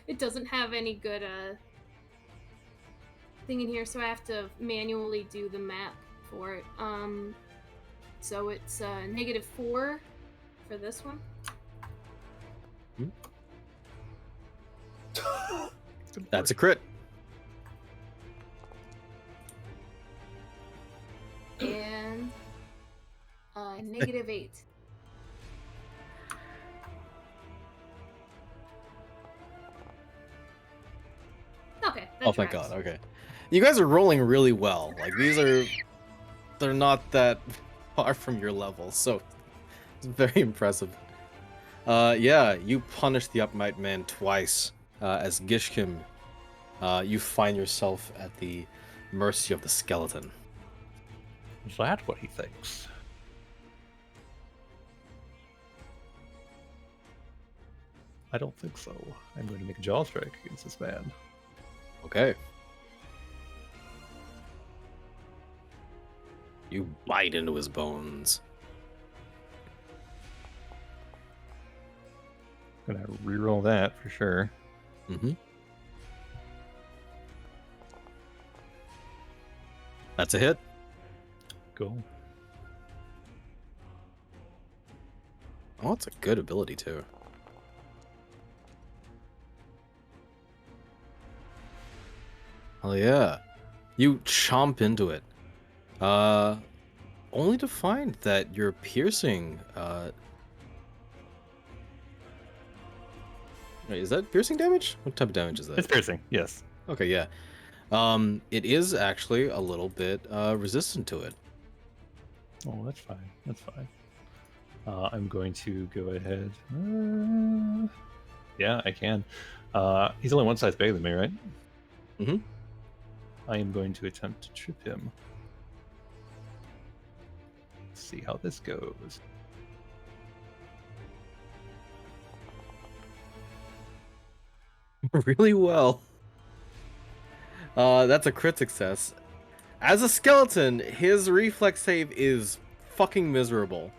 it doesn't have any good thing in here, so I have to manually do the map for it. So it's -4 for this one. That's a crit. And -8. Okay. Oh my god, okay. You guys are rolling really well. Like, they're not that far from your level, so it's very impressive. Yeah, you punish the upright man twice, as Gishkim you find yourself at the mercy of the skeleton. Is that what he thinks? I don't think so. I'm going to make a jaw strike against this man. Okay. You bite into his bones. Gonna reroll that for sure. Mm-hmm. That's a hit. Cool. Oh, it's a good ability too. Oh yeah. You chomp into it. Only to find that your piercing, wait, is that piercing damage? What type of damage is that? It's piercing, yes. Okay, yeah. It is actually a little bit, resistant to it. Oh, that's fine. That's fine. I'm going to go ahead. Yeah, I can. He's only one size bigger than me, right? Mhm. I am going to attempt to trip him. Let's see how this goes. Really well. That's a crit success. As a skeleton, his reflex save is fucking miserable.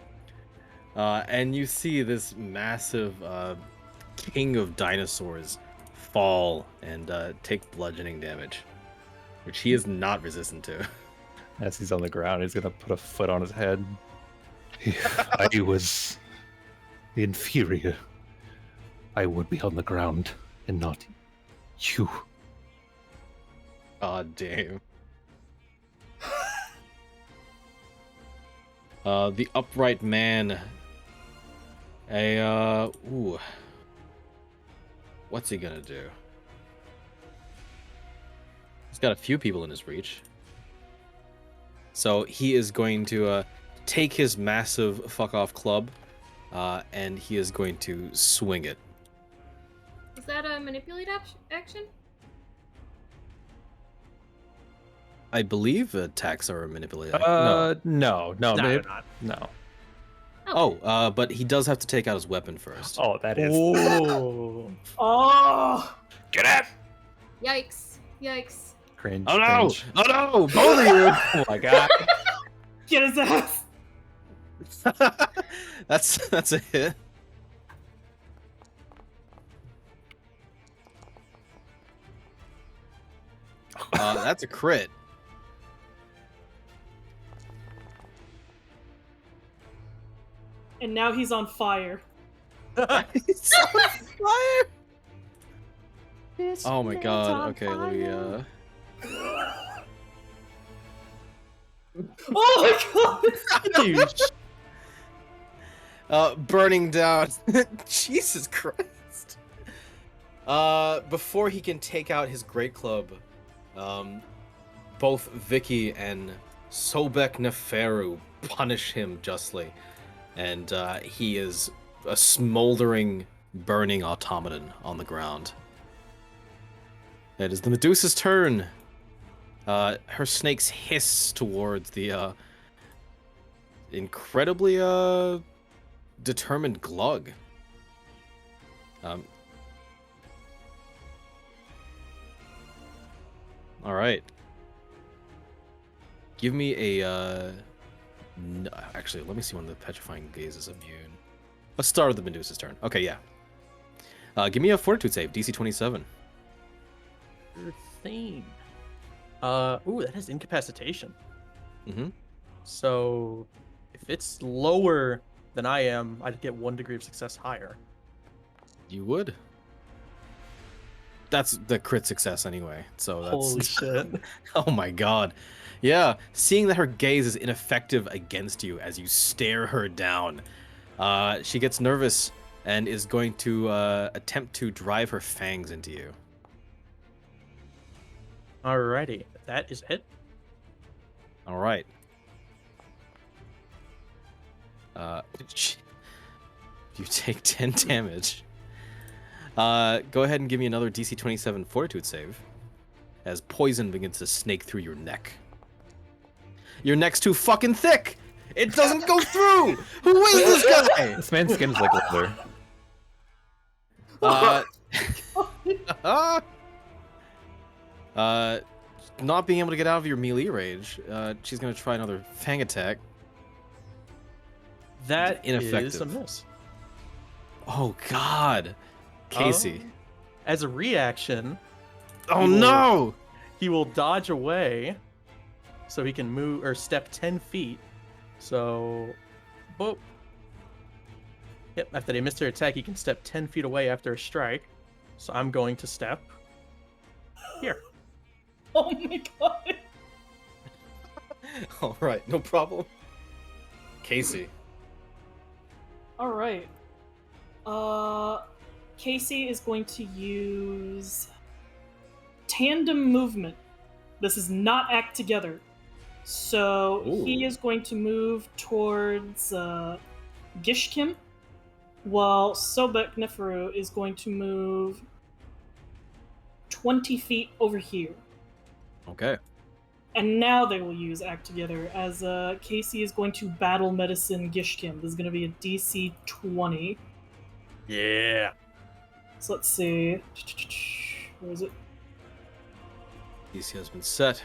And you see this massive king of dinosaurs fall and take bludgeoning damage, which he is not resistant to. As he's on the ground, he's gonna put a foot on his head. If I was inferior, I would be on the ground and not you. God damn. The upright man. Ooh. What's he gonna do? He's got a few people in his reach. So he is going to take his massive fuck off club, and he is going to swing it. Is that a manipulate action? I believe attacks are manipulated. No, No, maybe- not. no. Oh, but he does have to take out his weapon first. Oh, that is. Oh. Oh, Get it! Yikes! Yikes! Cringe. Oh no! cringe. Oh no! Both of you! Oh my god. get his ass! That's a hit. That's a crit. And now he's on fire. He's on fire. Oh my god. Okay, let me Oh my god! burning down. Jesus Christ. Before he can take out his great club, both Vicky and Sobek Neferu punish him justly, and he is a smoldering, burning automaton on the ground. It is the Medusa's turn. Her snakes hiss towards the incredibly determined Glug. All right. Give me a. Actually, let me see when the petrifying gaze is immune. Let's start with the Medusa's turn. Okay, yeah. Give me a Fortitude save, DC 27. Sure thing. Ooh, that has incapacitation. Mm-hmm. So if it's lower than I am, I'd get 1 degree of success higher. You would. That's the crit success anyway. So that's. Holy shit. Oh my god. Yeah, seeing that her gaze is ineffective against you as you stare her down, she gets nervous and is going to attempt to drive her fangs into you. Alrighty, that is it. All right. You take 10 damage. Go ahead and give me another DC 27 Fortitude save. as poison begins to snake through your neck. Your neck's too fucking thick! It doesn't go through! Who is this guy? This man's skin is like leather. Not being able to get out of your melee range, she's gonna try another fang attack. That Ineffective. is a miss. Oh god, Casey. As a reaction, Oh he will- no! he will dodge away, so he can move or step 10 feet. So, boop. Yep. After they miss their attack, he can step 10 feet away after a strike. So I'm going to step here. Oh my god. All right, no problem. Casey. All right. Casey is going to use tandem movement. This is not act together. So he Ooh. is going to move towards Gishkim, while Sobek Neferu is going to move 20 feet over here. Okay. And now they will use Act Together, as Casey is going to Battle Medicine Gishkim. This is going to be a DC 20. Yeah. So let's see. Where is it? DC has been set.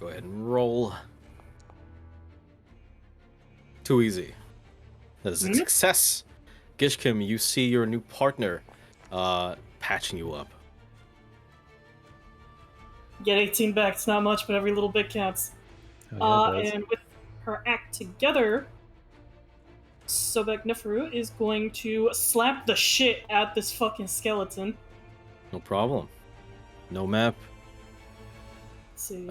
Go ahead and roll. Too easy. That is a Mhm. success. Gishkim, you see your new partner patching you up. Get 18 back. It's not much, but every little bit counts. Oh, yeah, it does. And with her Act Together, Sobek Neferu is going to slap the shit at this fucking skeleton. No problem. No map. Let's see.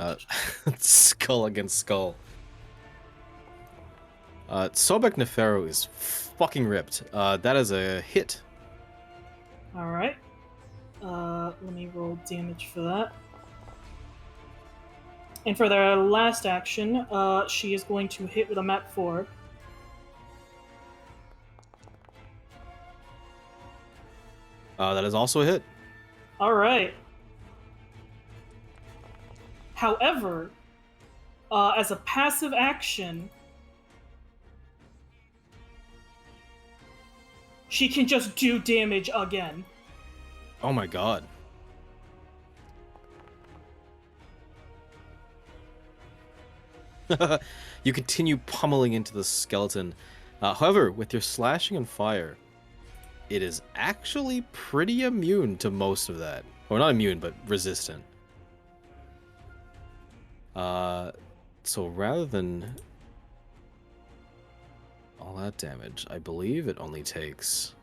Skull against skull. Sobek Neferu is fucking ripped. That is a hit. Alright. Let me roll damage for that. And for their last action, she is going to hit with a map 4. That is also a hit. Alright. However, as a passive action, she can just do damage again. Oh my god. You continue pummeling into the skeleton. However, with your slashing and fire, it is actually pretty immune to most of that. Or not immune, but resistant. So rather than all that damage, I believe it only takes...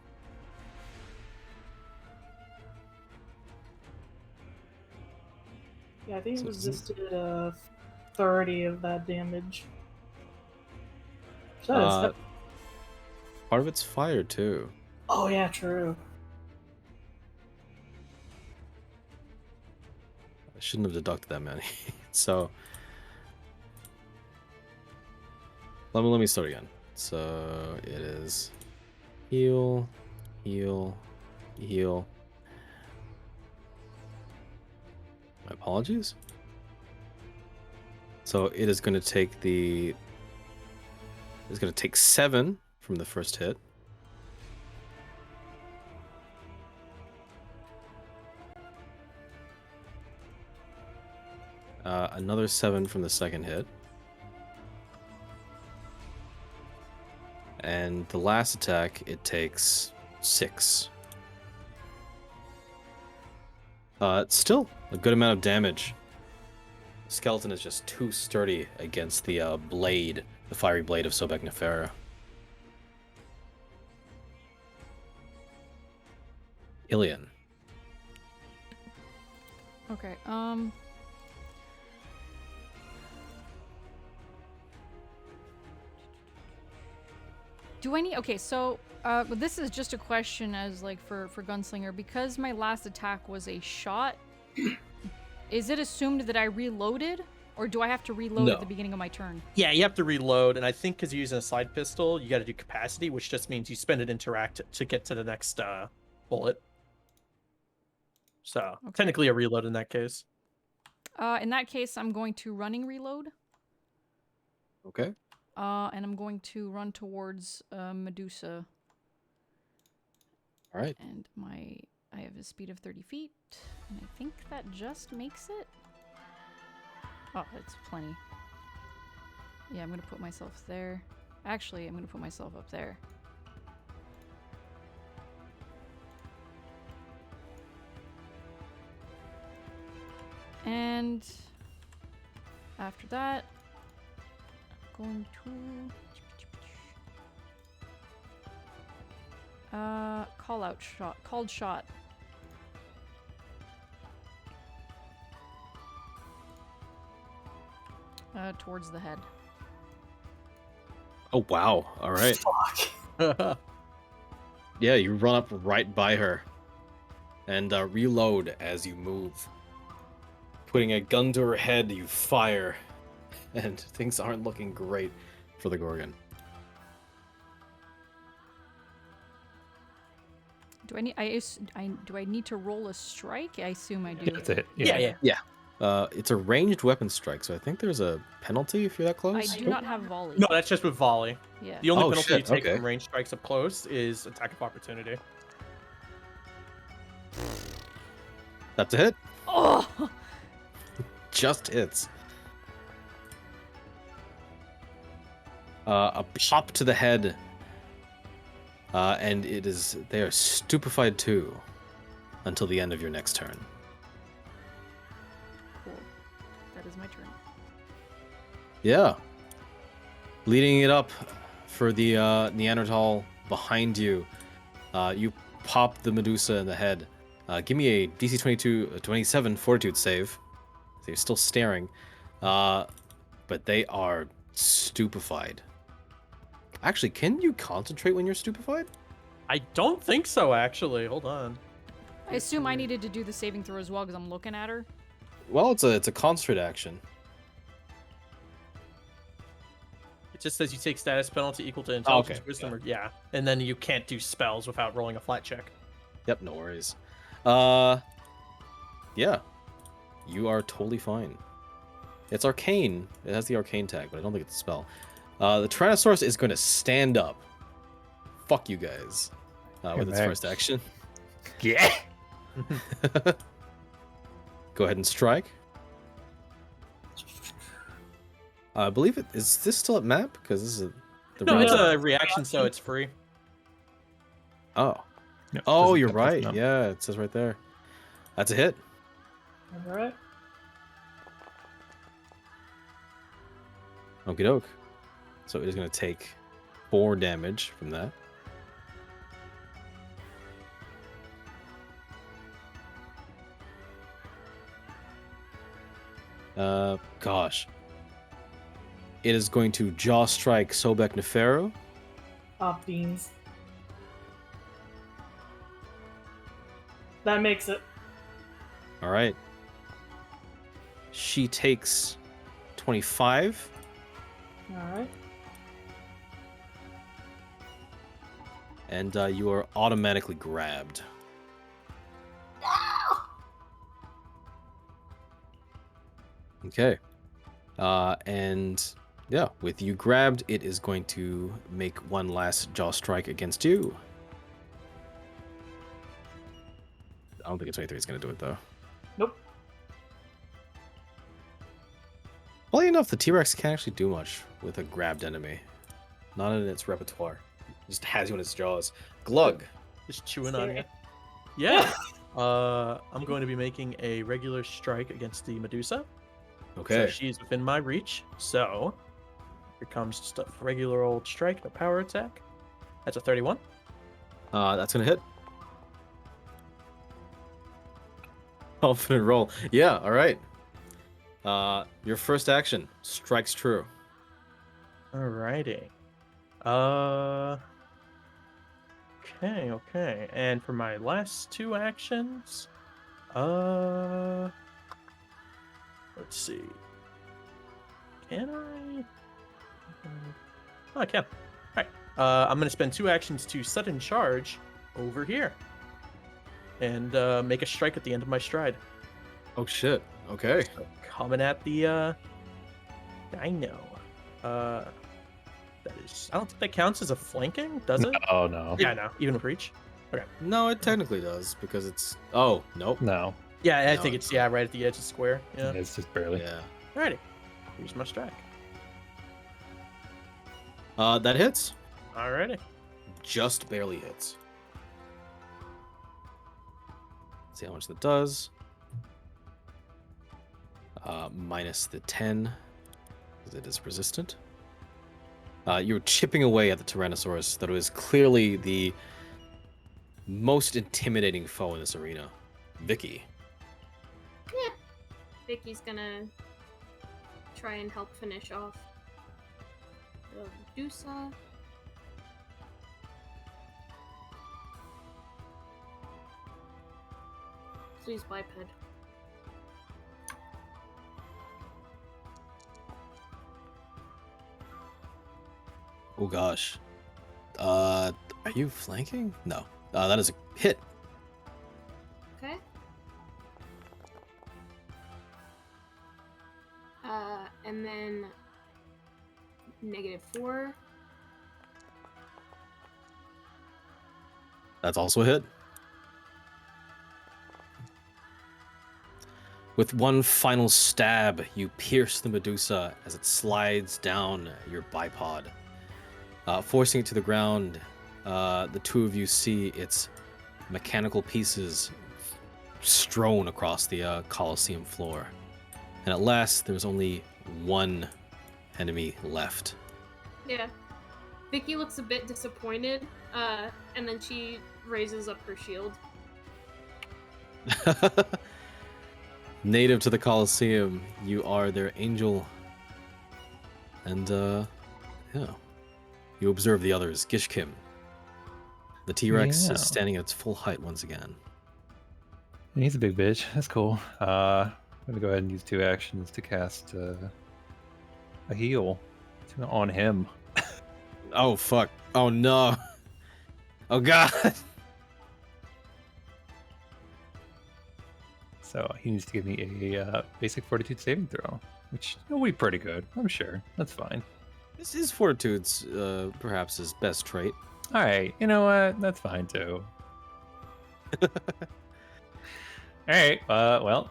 Yeah, I think it So- resisted 30 of that damage. So that is- Part of it's fire too. oh yeah, true. I shouldn't have deducted that many. So let me start again. So it is heal, heal, heal. My apologies. So it is going to take it's going to take 7 from the first hit. Another 7 from the second hit. And the last attack, it takes 6. Still a good amount of damage. The skeleton is just too sturdy against the blade, the fiery blade of Sobek Neferu. Ilian. Okay, do I need... Okay, so, but this is just a question as, like, for Gunslinger. Because my last attack was a shot, is it assumed that I reloaded? Or do I have to reload at No. the beginning of my turn? Yeah, you have to reload, and I think because you're using a side pistol, you got to do capacity, which just means you spend an interact to get to the next bullet. So Okay. technically a reload in that case. In that case, I'm going to running reload. Okay. And I'm going to run towards Medusa. All right. And I have a speed of 30 feet, and I think that just makes it. Oh, that's plenty. Yeah, I'm gonna put myself there. Actually, I'm gonna put myself up there. And after that, I'm going to called shot. Towards the head. Oh wow! All right. Fuck. Yeah, you run up right by her, and reload as you move. Putting a gun to her head, you fire, and things aren't looking great for the Gorgon. Do I need to roll a strike? I assume I do. Yeah, that's it. Yeah. It's a ranged weapon strike, so I think there's a penalty if you're that close. I do not have volley. No, that's just with volley. Yeah. The only Oh, penalty shit, you take okay. from range strikes up close is attack of opportunity. That's a hit. Oh! Just hits. A pop to the head, and they are stupefied too, until the end of your next turn. Cool. That is my turn. Yeah. Leading it up for the Neanderthal behind you. You pop the Medusa in the head. Give me a DC 27 Fortitude save. They're still staring. But they are stupefied. Actually, can you concentrate when you're stupefied? I don't think so, actually. Hold on. I assume I needed to do the saving throw as well because I'm looking at her. Well, it's a concentrate action. It just says you take status penalty equal to intelligence, okay, wisdom, or yeah, and then you can't do spells without rolling a flat check. Yep, no worries. Yeah. You are totally fine. It's arcane. It has the arcane tag, but I don't think it's a spell. The Tyrannosaurus is going to stand up. Fuck you guys. With its man. first action. Yeah. Go ahead and strike. I believe it is this still at map? Because this is the No, it's round- a reaction, so it's free. Oh. Yep, Oh, doesn't you're get that right. number. Yeah, it says right there. That's a hit. Alright. Okie doke. So it is going to take 4 damage from that. Gosh. It is going to jaw strike Sobek Nefero. Pop beans. That makes it. All right. She takes 25. Alright. And you are automatically grabbed. Okay. And yeah, with you grabbed, it is going to make one last jaw strike against you. I don't think a 23 is going to do it, though. Nope. Funny enough, the T-Rex can't actually do much with a grabbed enemy. Not in its repertoire. It just has you in its jaws. Glug. Just chewing on Scary. you. Yeah. I'm going to be making a regular strike against the Medusa. Okay. So she's within my reach. So here comes just a regular old strike, the power attack. That's a 31. That's going to hit. Confident roll. Yeah, all right. Your first action strikes true. Alrighty. Okay. And for my last 2 actions, let's see. Can I? Oh, I can. All right. I'm gonna spend 2 actions to sudden charge over here, and make a strike at the end of my stride. Oh shit. Okay. So coming at the dino. That is. I don't think that counts as a flanking, does it? Oh no. Yeah, no. Even with reach. No, it technically does because it's. Oh nope. No. Yeah, I No, think it's it's right at the edge of the square. Yeah. It's just barely. Yeah. Alrighty. Here's my strike. That hits. Alrighty. Just barely hits. See how much that does. Minus the 10, because it is resistant. You're chipping away at the Tyrannosaurus that was clearly the most intimidating foe in this arena. Vicky. Vicky's gonna try and help finish off the Medusa. Please, biped. Oh gosh. Are you flanking? No. That is a hit. Okay. And then -4. That's also a hit. With one final stab, you pierce the Medusa as it slides down your bipod. Forcing it to the ground, the two of you see its mechanical pieces strewn across the Colosseum floor. And at last, there's only one enemy left. Yeah. Vicky looks a bit disappointed, and then she raises up her shield. Native to the Colosseum, you are their angel. And, yeah. You observe the others. Gishkim. The T-Rex Yeah. is standing at its full height once again. He's a big bitch. That's cool. I'm gonna go ahead and use 2 actions to cast a heal on him. Oh, fuck. Oh, no. Oh, God. So he needs to give me a basic fortitude saving throw, which will be pretty good. I'm sure. That's fine. This is Fortitude's, perhaps his best trait. All right. You know what? That's fine too. All right. Well,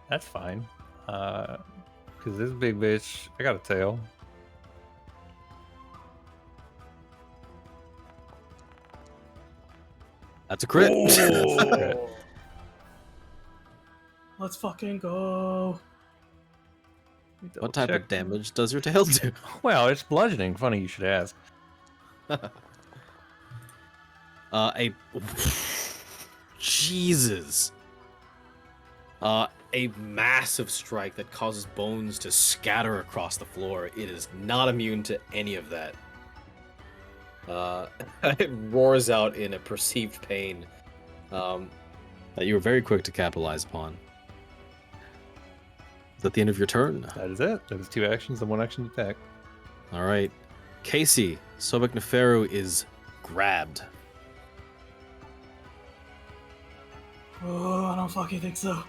that's fine. Because this big bitch, I got a tail. That's a crit. Oh. Let's fucking go. What type of damage does your tail do? Well, it's bludgeoning. Funny you should ask. Jesus. A massive strike that causes bones to scatter across the floor. It is not immune to any of that. It roars out in a perceived pain that you were very quick to capitalize upon. Is that the end of your turn? That is it. That is 2 actions and 1 action attack. All right. Casey, Sobek Neferu is grabbed. Oh, I don't fucking think so.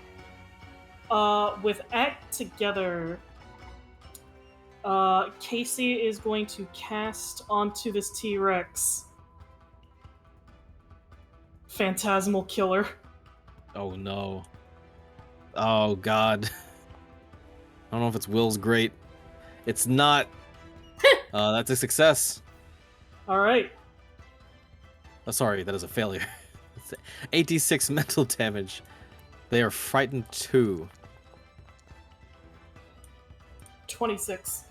With Act Together, Casey is going to cast onto this T-Rex Phantasmal Killer. Oh no. Oh god. I don't know if it's Will's great. It's not. That's a success. Alright. Oh, sorry, that is a failure. It's 86 mental damage. They are frightened too. 26.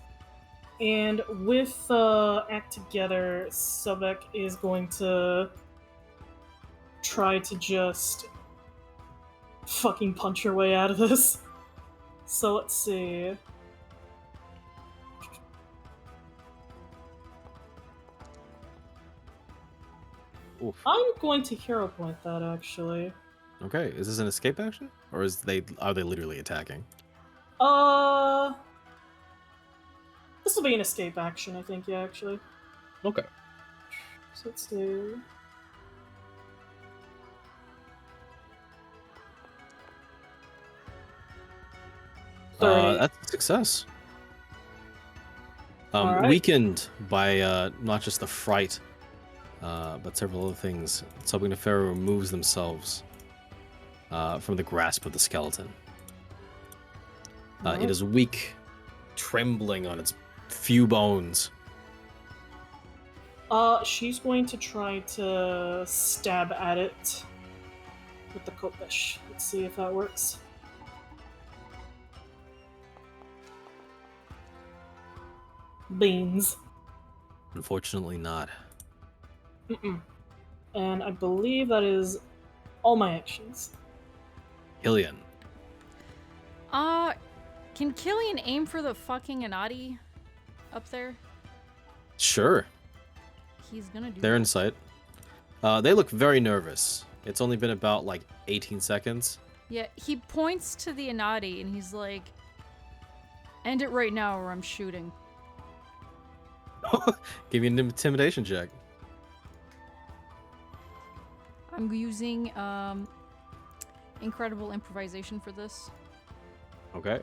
And with Act Together, Sobek is going to try to just fucking punch her way out of this. So let's see. Oof. I'm going to hero point that actually. Okay, is this an escape action? Or are they literally attacking? This will be an escape action, I think, yeah, actually. Okay. So let's do. 30. That's a success. Alright. Weakened by not just the fright, but several other things, Sobek Nefera removes themselves from the grasp of the skeleton. It Alright. is weak, trembling on its few bones. She's going to try to stab at it with the Kopesh. Let's see if that works. Beans. Unfortunately, not. Mm-mm. And I believe that is all my actions. Killian. Can Killian aim for the fucking Anati up there? Sure, He's gonna do they're that. in sight. They look very nervous. It's only been about like 18 seconds. Yeah, he points to the Anati and he's like, end it right now or I'm shooting. Give me an intimidation check. I'm using incredible improvisation for this. Okay.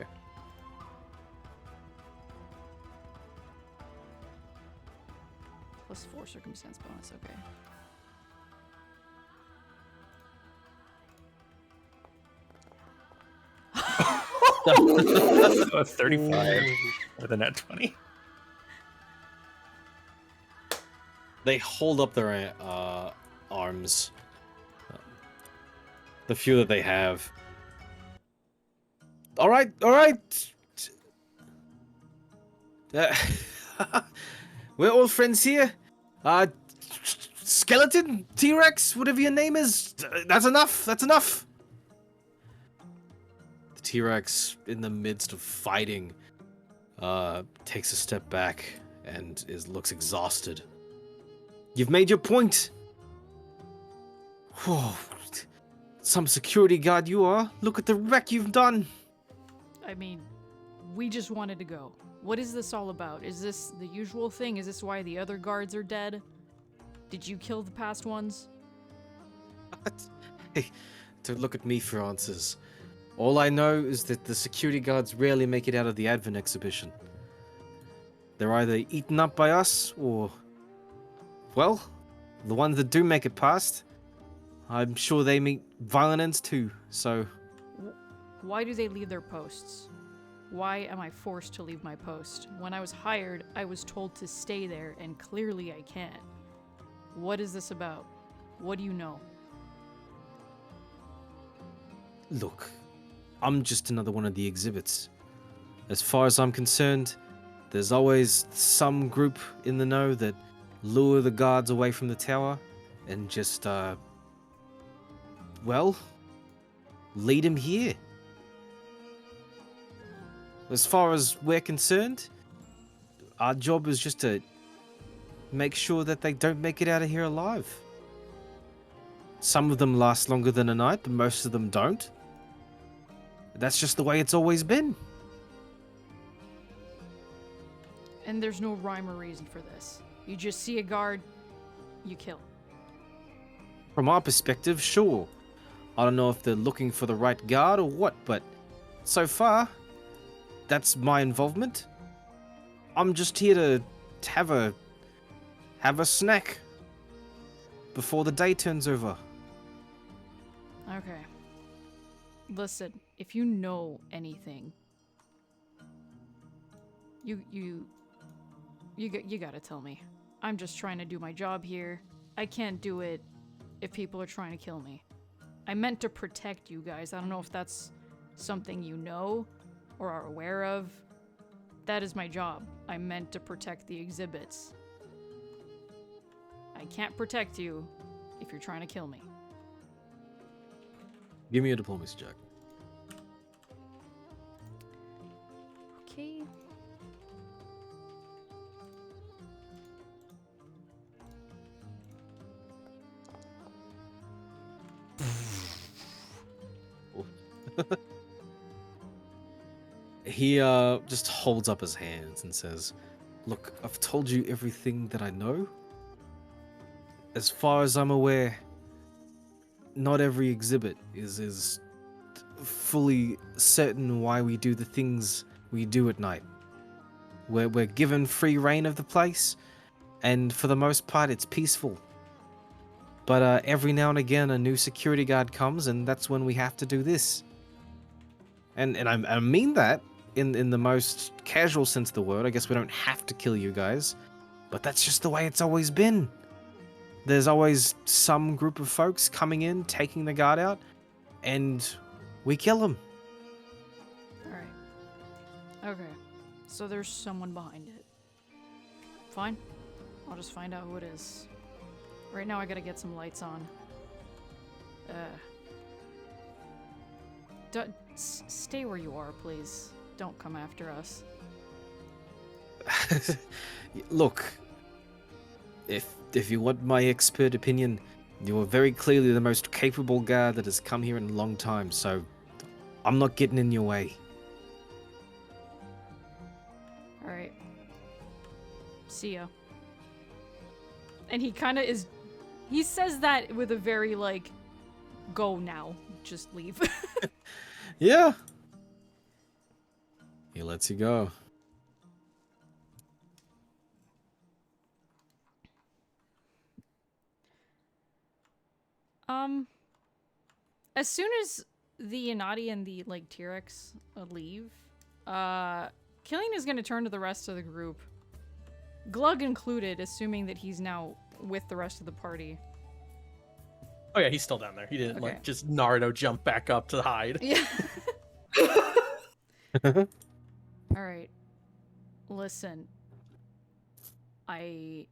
Plus 4 circumstance bonus, okay. So it's 35 with a net 20. They hold up their arms. The few that they have. All right, all right. We're all friends here. Skeleton, T-Rex, whatever your name is. That's enough. That's enough. The T-Rex, in the midst of fighting, takes a step back and looks exhausted. You've made your point. Whoa. Some security guard you are. Look at the wreck you've done. I mean, we just wanted to go. What is this all about? Is this the usual thing? Is this why the other guards are dead? Did you kill the past ones? Hey, don't look at me for answers. All I know is that the security guards rarely make it out of the Advent exhibition. They're either eaten up by us or... well, the ones that do make it past, I'm sure they meet violent ends too, so... Why do they leave their posts? Why am I forced to leave my post? When I was hired, I was told to stay there, and clearly I can't. What is this about? What do you know? Look, I'm just another one of the exhibits. As far as I'm concerned, there's always some group in the know that lure the guards away from the tower and just, well, lead them here. As far as we're concerned, our job is just to make sure that they don't make it out of here alive. Some of them last longer than a night, but most of them don't. That's just the way it's always been. And there's no rhyme or reason for this. You just see a guard, you kill. From our perspective, sure. I don't know if they're looking for the right guard or what, but so far, that's my involvement. I'm just here to have a snack before the day turns over. Okay. Listen, if you know anything, you gotta tell me. I'm just trying to do my job here. I can't do it if people are trying to kill me. I meant to protect you guys. I don't know if that's something you know or are aware of. That is my job. I meant to protect the exhibits. I can't protect you if you're trying to kill me. Give me a diplomacy check. Okay. He just holds up his hands and says, "Look, I've told you everything that I know. As far as I'm aware, not every exhibit is fully certain why we do the things we do at night. We're given free reign of the place, and for the most part, it's peaceful. But every now and again, a new security guard comes, and that's when we have to do this. And I mean that in the most casual sense of the word. I guess we don't have to kill you guys, but that's just the way it's always been. There's always some group of folks coming in, taking the guard out, and we kill them. Alright. Okay. So there's someone behind it. Fine. I'll just find out who it is. Right now I gotta get some lights on. Stay where you are, please. Don't come after us. Look, if you want my expert opinion, you are very clearly the most capable guard that has come here in a long time, so I'm not getting in your way. Alright. See ya. And he kind of is... He says that with a very, like, go now. Just leave. Yeah. He lets you go. As soon as the Yanati and the, like, T-Rex leave, Killian is gonna turn to the rest of the group. Glug included, assuming that he's now with the rest of the party. Oh yeah, he's still down there. He didn't Okay. like just Naruto jump back up to hide. Yeah. Alright. Listen. I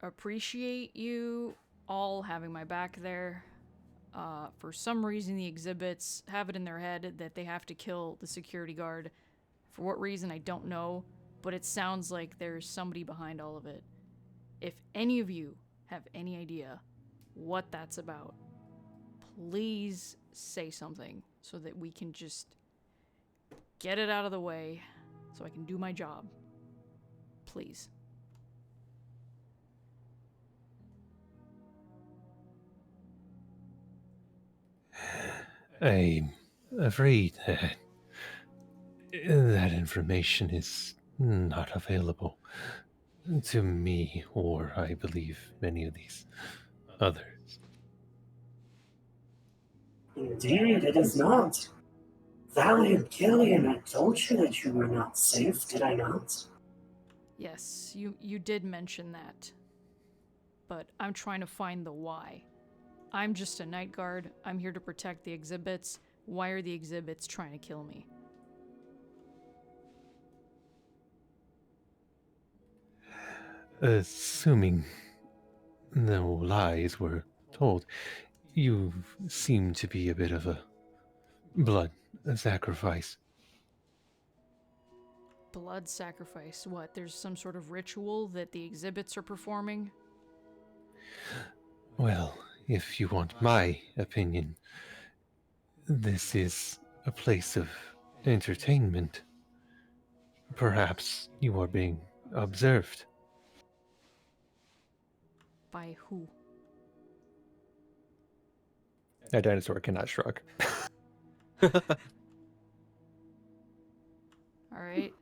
appreciate you all having my back there. For some reason, the exhibits have it in their head that they have to kill the security guard. For what reason, I don't know, but it sounds like there's somebody behind all of it. If any of you have any idea what that's about, please say something so that we can just get it out of the way so I can do my job. Please. I'm afraid that information is not available to me, or I believe many of these others. Indeed, it is not. Valiant Killian, I told you that you were not safe, did I not? Yes, you did mention that. But I'm trying to find the why. I'm just a night guard. I'm here to protect the exhibits. Why are the exhibits trying to kill me? Assuming no lies were told, you seem to be a bit of a blood sacrifice. Blood sacrifice. What? There's some sort of ritual that the exhibits are performing? Well, if you want my opinion, this is a place of entertainment. Perhaps you are being observed. By who? A dinosaur cannot shrug. Alright.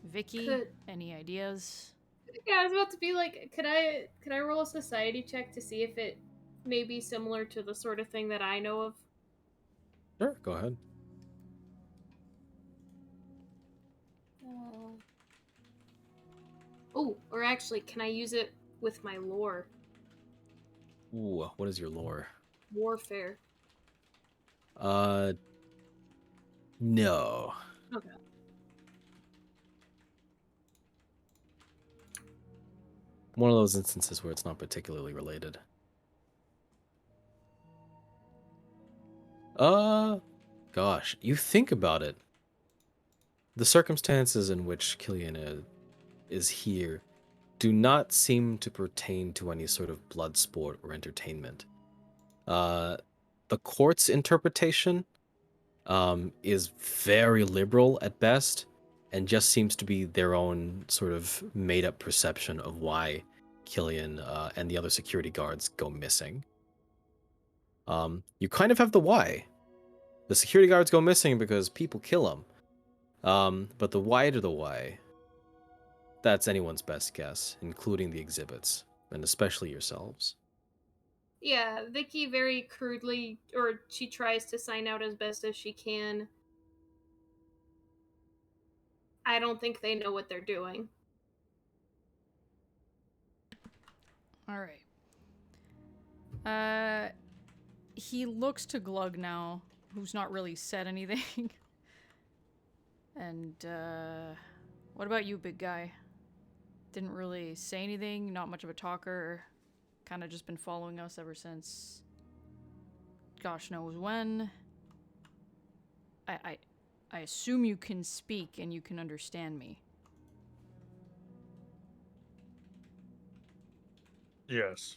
Vicky, Could- any ideas? Yeah, I was about to be like, could I roll a society check to see if it may be similar to the sort of thing that I know of? Sure, go ahead. Oh, or actually, can I use it with my lore? Ooh, what is your lore? Warfare. No. Okay. One of those instances where it's not particularly related. Gosh, you think about it. The circumstances in which Killian is here do not seem to pertain to any sort of blood sport or entertainment. The court's interpretation is very liberal at best, and just seems to be their own sort of made-up perception of why Killian and the other security guards go missing. You kind of have the why. The security guards go missing because people kill them. But the why to the why, that's anyone's best guess, including the exhibits, and especially yourselves. Yeah, Vicky very crudely, or she tries to sign out as best as she can. I don't think they know what they're doing. All right. He looks to Glug now, who's not really said anything. And, what about you, big guy? Didn't really say anything, not much of a talker. Kind of just been following us ever since gosh knows when. I assume you can speak and you can understand me. Yes.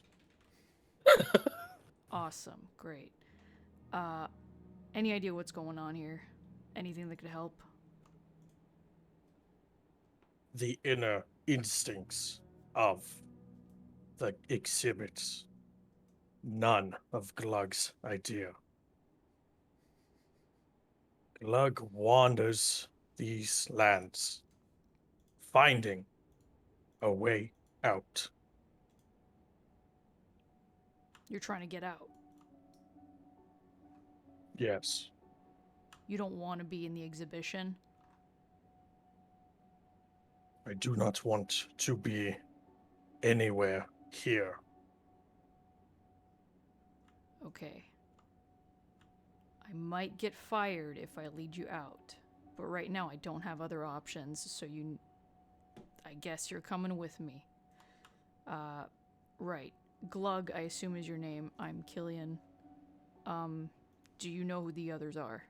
Awesome, great. Any idea what's going on here? Anything that could help? The inner instincts of the exhibits. None of Glug's idea. Glug wanders these lands, finding a way out. You're trying to get out. Yes. You don't want to be in the exhibition. I do not want to be anywhere here. Okay. I might get fired if I lead you out. But right now I don't have other options, so I guess you're coming with me. Right. Glug, I assume is your name. I'm Killian. Do you know who the others are?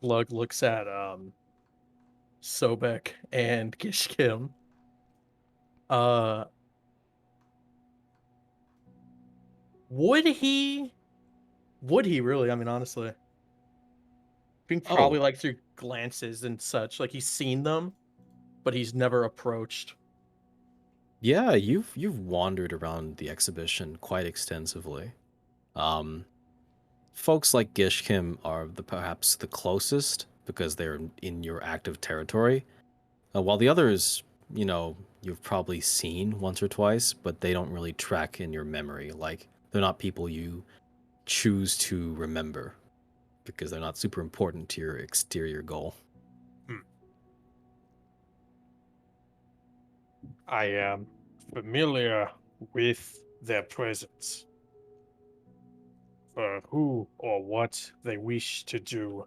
Glug looks at Sobek and Gishkim. Would he really? I mean, honestly. I think probably like through glances and such. Like he's seen them, but he's never approached. Yeah, you've wandered around the exhibition quite extensively. Folks like Gishkim are perhaps the closest because they're in your active territory, while the others, you've probably seen once or twice, but they don't really track in your memory. Like they're not people you choose to remember because they're not super important to your exterior goal. I am familiar with their presence. For who or what they wish to do,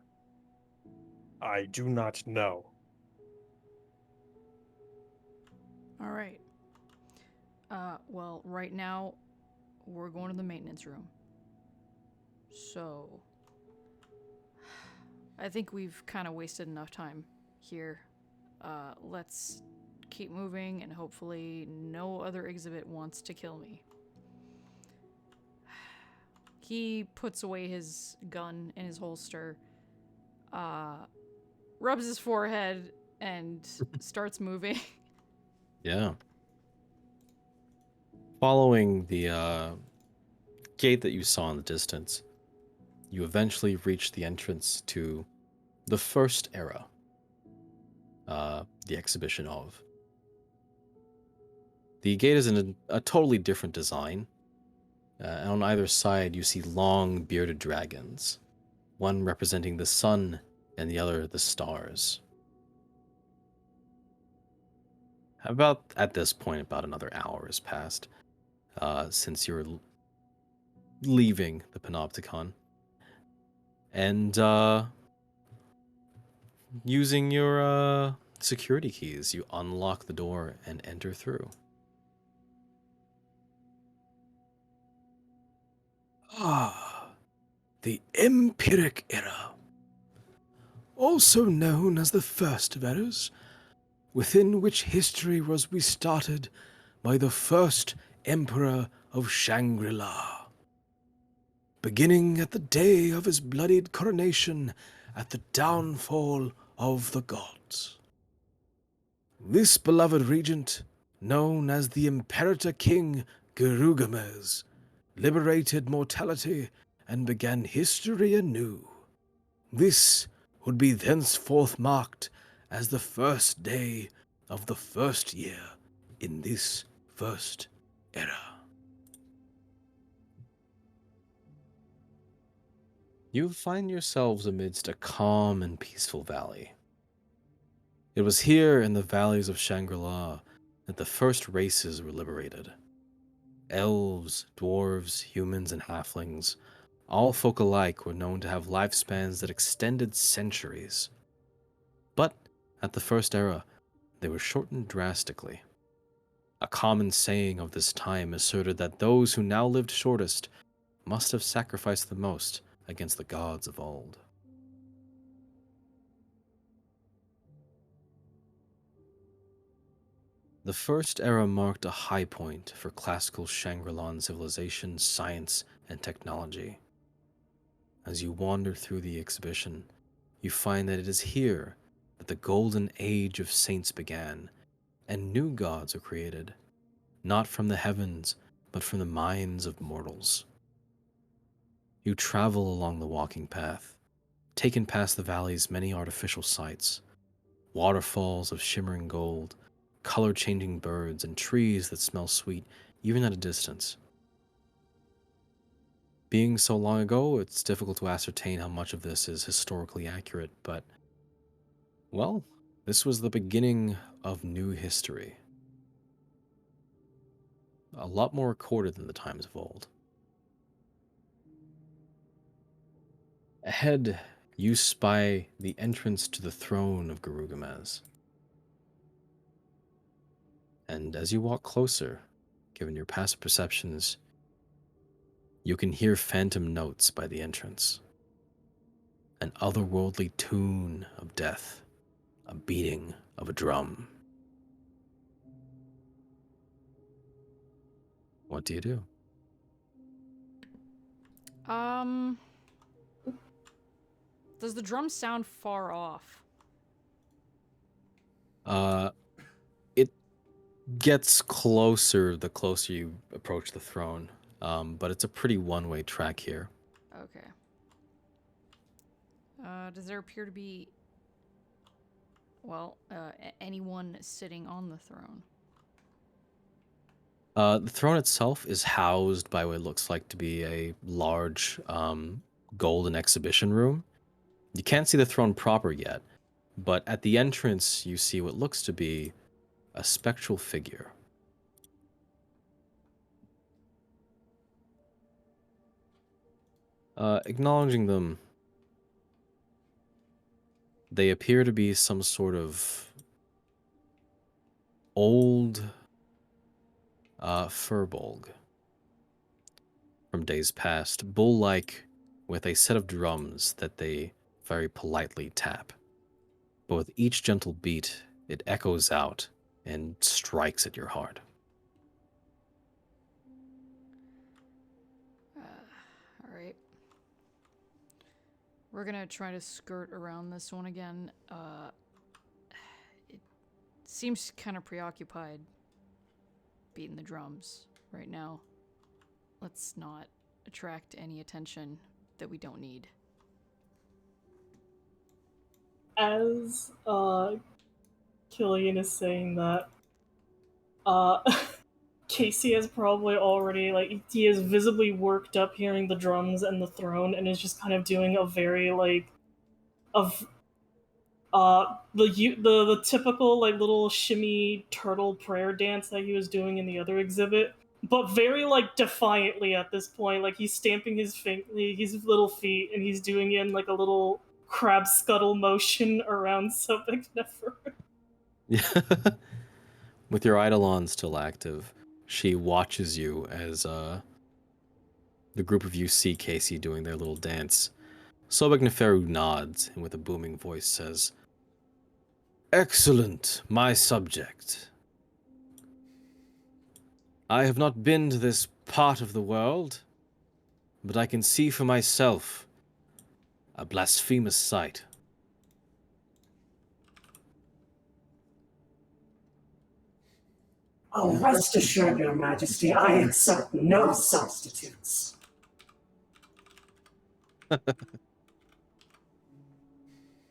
I do not know. All right. Well, right now, we're going to the maintenance room. So, I think we've kind of wasted enough time here. Let's keep moving, and hopefully no other exhibit wants to kill me. He puts away his gun in his holster, rubs his forehead, and starts moving. Yeah. Following the gate that you saw in the distance, you eventually reach the entrance to the first era, the exhibition of. The gate is in a totally different design. And on either side, you see long bearded dragons, one representing the sun and the other the stars. About at this point, about another hour has passed since you're leaving the Panopticon. And using your security keys, you unlock the door and enter through. Ah, the Empiric Era, also known as the First of Eras, within which history was restarted by the first Emperor of Shangri-La, beginning at the day of his bloodied coronation at the downfall of the gods. This beloved regent, known as the Imperator King Girugames, liberated mortality and began history anew. This would be thenceforth marked as the first day of the first year in this first era. You find yourselves amidst a calm and peaceful valley. It was here in the valleys of Shangri-La that the first races were liberated. Elves, dwarves, humans, and halflings, all folk alike were known to have lifespans that extended centuries. But at the first era, they were shortened drastically. A common saying of this time asserted that those who now lived shortest must have sacrificed the most against the gods of old. The first era marked a high point for classical Shangri-Lan civilization, science, and technology. As you wander through the exhibition, you find that it is here that the golden age of saints began, and new gods are created, not from the heavens, but from the minds of mortals. You travel along the walking path, taken past the valley's many artificial sights, waterfalls of shimmering gold, color-changing birds, and trees that smell sweet even at a distance. Being so long ago, it's difficult to ascertain how much of this is historically accurate, but, well, this was the beginning of new history. A lot more recorded than the times of old. Ahead, you spy the entrance to the throne of Girugames. And as you walk closer, given your past perceptions, you can hear phantom notes by the entrance. An otherworldly tune of death, a beating of a drum. What do you do? Does the drum sound far off? It gets closer the closer you approach the throne, but it's a pretty one-way track here. Okay. Does there appear to be, well, anyone sitting on the throne? The throne itself is housed by what looks like to be a large golden exhibition room. You can't see the throne proper yet, but at the entrance you see what looks to be a spectral figure. Acknowledging them, they appear to be some sort of old furbolg from days past, bull-like, with a set of drums that they very politely tap. But with each gentle beat, it echoes out and strikes at your heart. All right. We're gonna try to skirt around this one again. It seems kind of preoccupied beating the drums right now. Let's not attract any attention that we don't need. As Killian is saying that, Casey has probably already, like, he is visibly worked up hearing the drums and the throne, and is just kind of doing a very, like, of the typical, like, little shimmy turtle prayer dance that he was doing in the other exhibit, but very, like, defiantly at this point. Like, he's stamping his little feet, and he's doing it in, like, a little crab scuttle motion around Sobek Nefer. With your Eidolon still active, she watches you as the group of you see Casey doing their little dance. Sobek Neferu nods and with a booming voice says, "Excellent, my subject. I have not been to this part of the world, but I can see for myself a blasphemous sight. Oh, rest assured, Your Majesty, I accept no substitutes.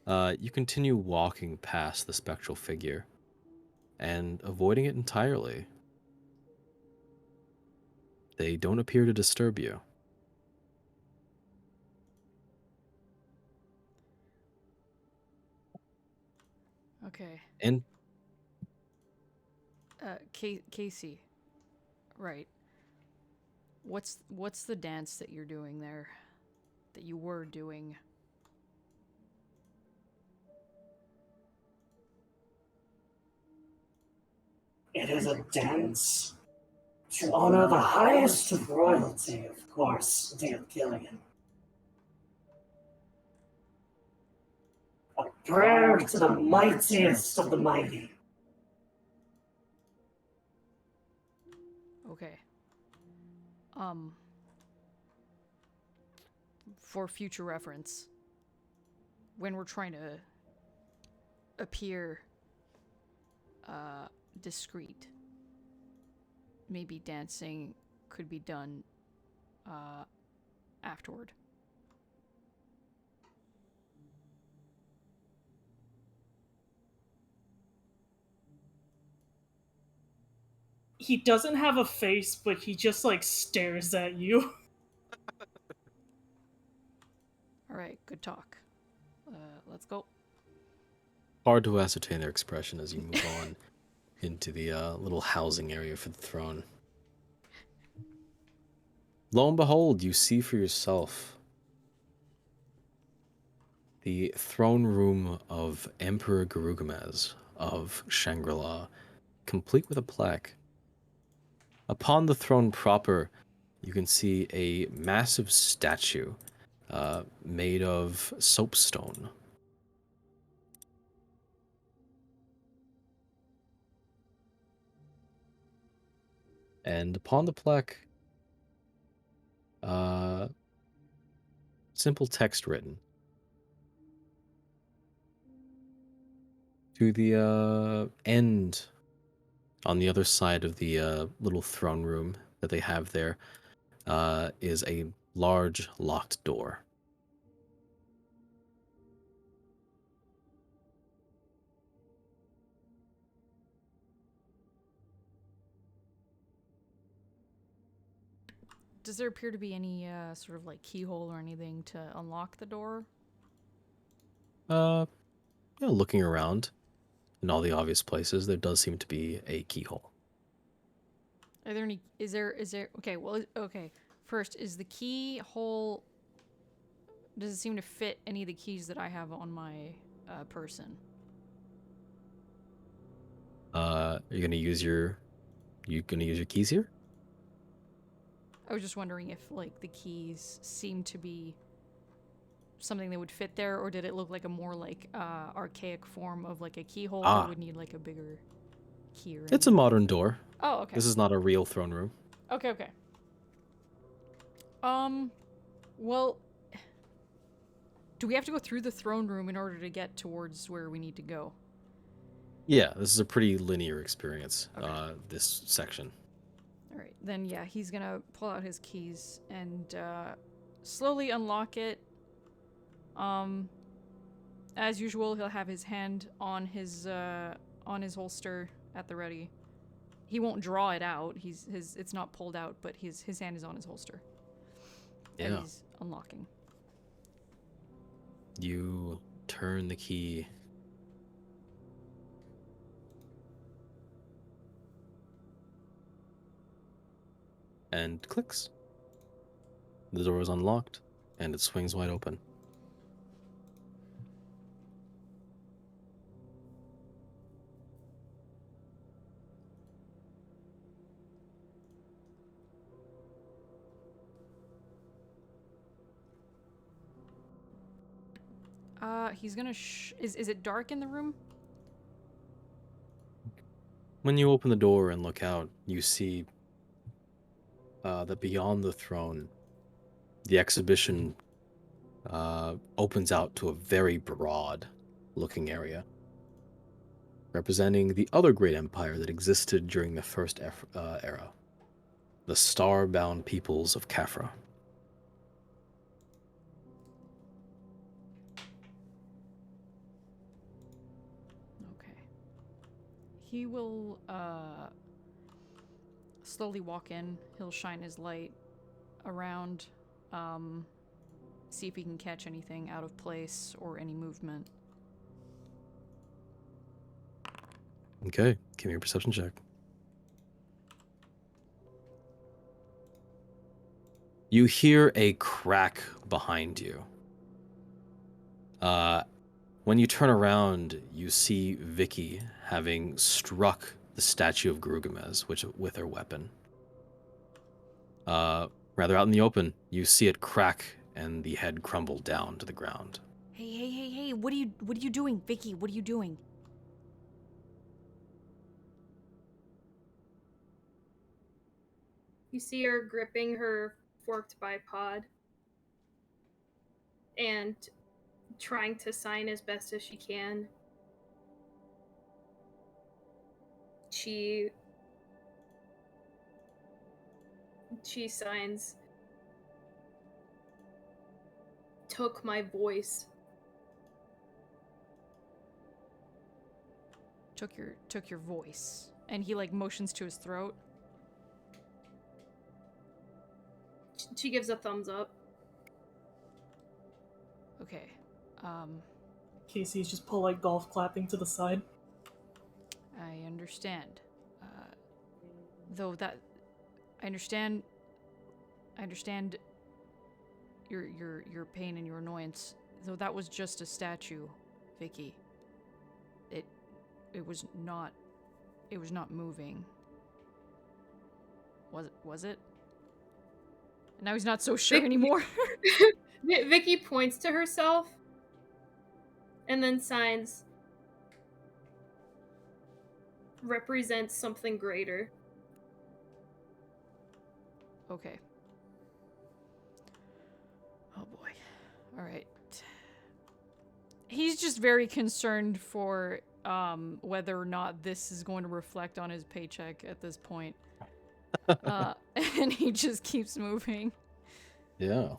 You continue walking past the spectral figure and avoiding it entirely. They don't appear to disturb you. Okay. And Casey. Right. What's the dance that you're doing there? That you were doing? It is a dance to honor the highest of royalty, of course, Dale Gilligan. A prayer to the mightiest of the mighty. Okay. For future reference, when we're trying to appear discreet, maybe dancing could be done afterward. He doesn't have a face, but he just like stares at you. All right, good talk. Let's go. hard to ascertain their expression as you move on into the little housing area for the throne. Lo and behold, you see for yourself the throne room of Emperor Garugamaz of Shangri-La, complete with a plaque. Upon the throne proper, you can see a massive statue made of soapstone. And upon the plaque, simple text written. To the end, on the other side of the little throne room that they have there, is a large locked door. Does there appear to be any sort of like keyhole or anything to unlock the door? Looking around in all the obvious places, there does seem to be a keyhole. Are there any? Is there? Okay. Well, okay. First, is the keyhole? Does it seem to fit any of the keys that I have on my person? You gonna use your keys here? I was just wondering if like the keys seem to be something that would fit there, or did it look like a more like archaic form of like a keyhole that would need like a bigger key or It's a anything? modern door. Oh, okay. This is not a real throne room. Okay. Well, do we have to go through the throne room in order to get towards where we need to go? Yeah, this is a pretty linear experience, Okay. this section. All right, then yeah, he's gonna pull out his keys and slowly unlock it. As usual, he'll have his hand on his holster at the ready. He won't draw it out. It's not pulled out, but his hand is on his holster. Yeah. As he's unlocking. You turn the key. And clicks. The door is unlocked, and it swings wide open. He's gonna is it dark in the room? When you open the door and look out, you see that beyond the throne, the exhibition opens out to a very broad looking area. representing the other great empire that existed during the first era, the star-bound peoples of Khafra. Okay. He will slowly walk in. He'll shine his light around, see if he can catch anything out of place or any movement. Okay, give me a perception check. You hear a crack behind you. When you turn around, you see Vicky having struck the statue of Grugames with her weapon. Rather out in the open, you see it crack and the head crumble down to the ground. Hey, what are you doing? Vicky, what are you doing? You see her gripping her forked bipod and trying to sign as best as she can. She signs, "Took my voice." Took your voice. And he like motions to his throat. She gives a thumbs up. Okay. Casey's just polite golf clapping to the side. I understand. Though that I understand your pain and your annoyance. Though that was just a statue, Vicky. It was not moving. Was it? Now he's not so sure anymore. Vicky points to herself and then signs, "Represents something greater." Okay. Oh boy. All right. He's just very concerned for whether or not this is going to reflect on his paycheck at this point. And he just keeps moving. Yeah.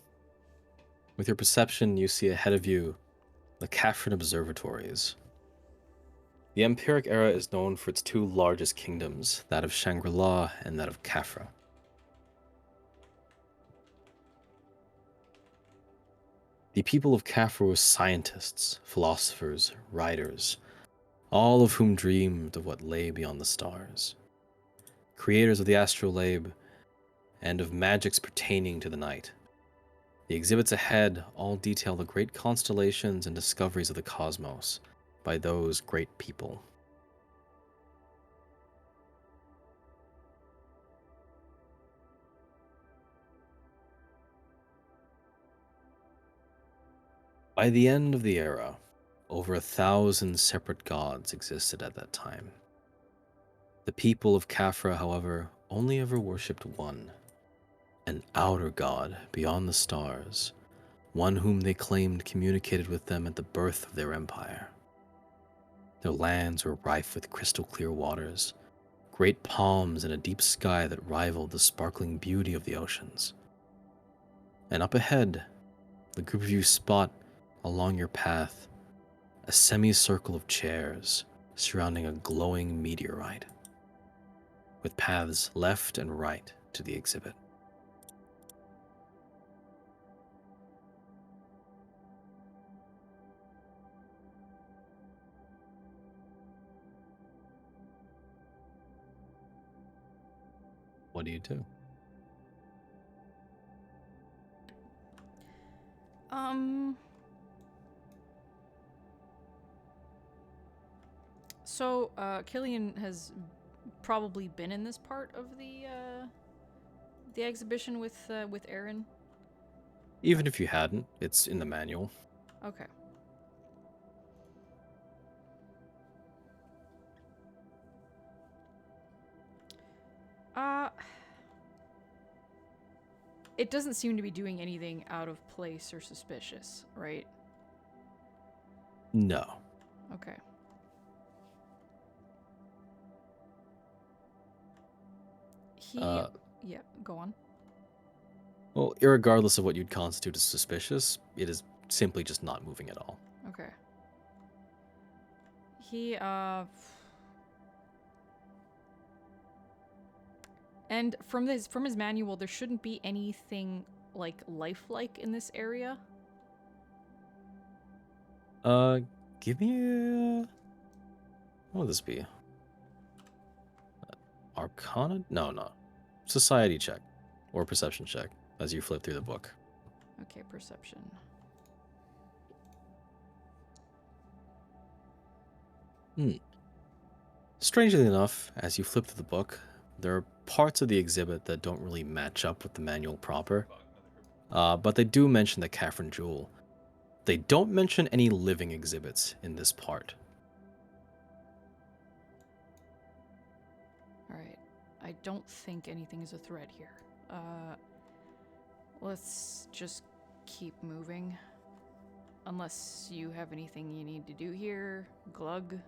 With your perception, you see ahead of you the Khafran observatories. The Empiric era is known for its two largest kingdoms, that of Shangri-La and that of Khafra. The people of Khafra were scientists, philosophers, writers, all of whom dreamed of what lay beyond the stars. Creators of the astrolabe and of magics pertaining to the night. The exhibits ahead all detail the great constellations and discoveries of the cosmos by those great people. By the end of the era, over 1,000 separate gods existed at that time. The people of Khafra, however, only ever worshipped one, an outer god beyond the stars, one whom they claimed communicated with them at the birth of their empire. Their lands were rife with crystal clear waters, great palms and a deep sky that rivaled the sparkling beauty of the oceans. And up ahead, the group of you spot along your path a semicircle of chairs surrounding a glowing meteorite, with paths left and right to the exhibit. What do you do? So, Killian has probably been in this part of the exhibition with Aaron. Even if you hadn't, it's in the manual. Okay. It doesn't seem to be doing anything out of place or suspicious, right? No. Okay. He. Yeah, go on. Well, irregardless of what you'd constitute as suspicious, it is simply just not moving at all. Okay. He, And from his manual, there shouldn't be anything, like, lifelike in this area. Give me a... What would this be? Arcana? No. Society check. Or perception check, as you flip through the book. Okay, perception. Strangely enough, as you flip through the book, there are parts of the exhibit that don't really match up with the manual proper. But they do mention the Catherine Jewel. They don't mention any living exhibits in this part. Alright. I don't think anything is a threat here. Let's just keep moving. Unless you have anything you need to do here. Glug,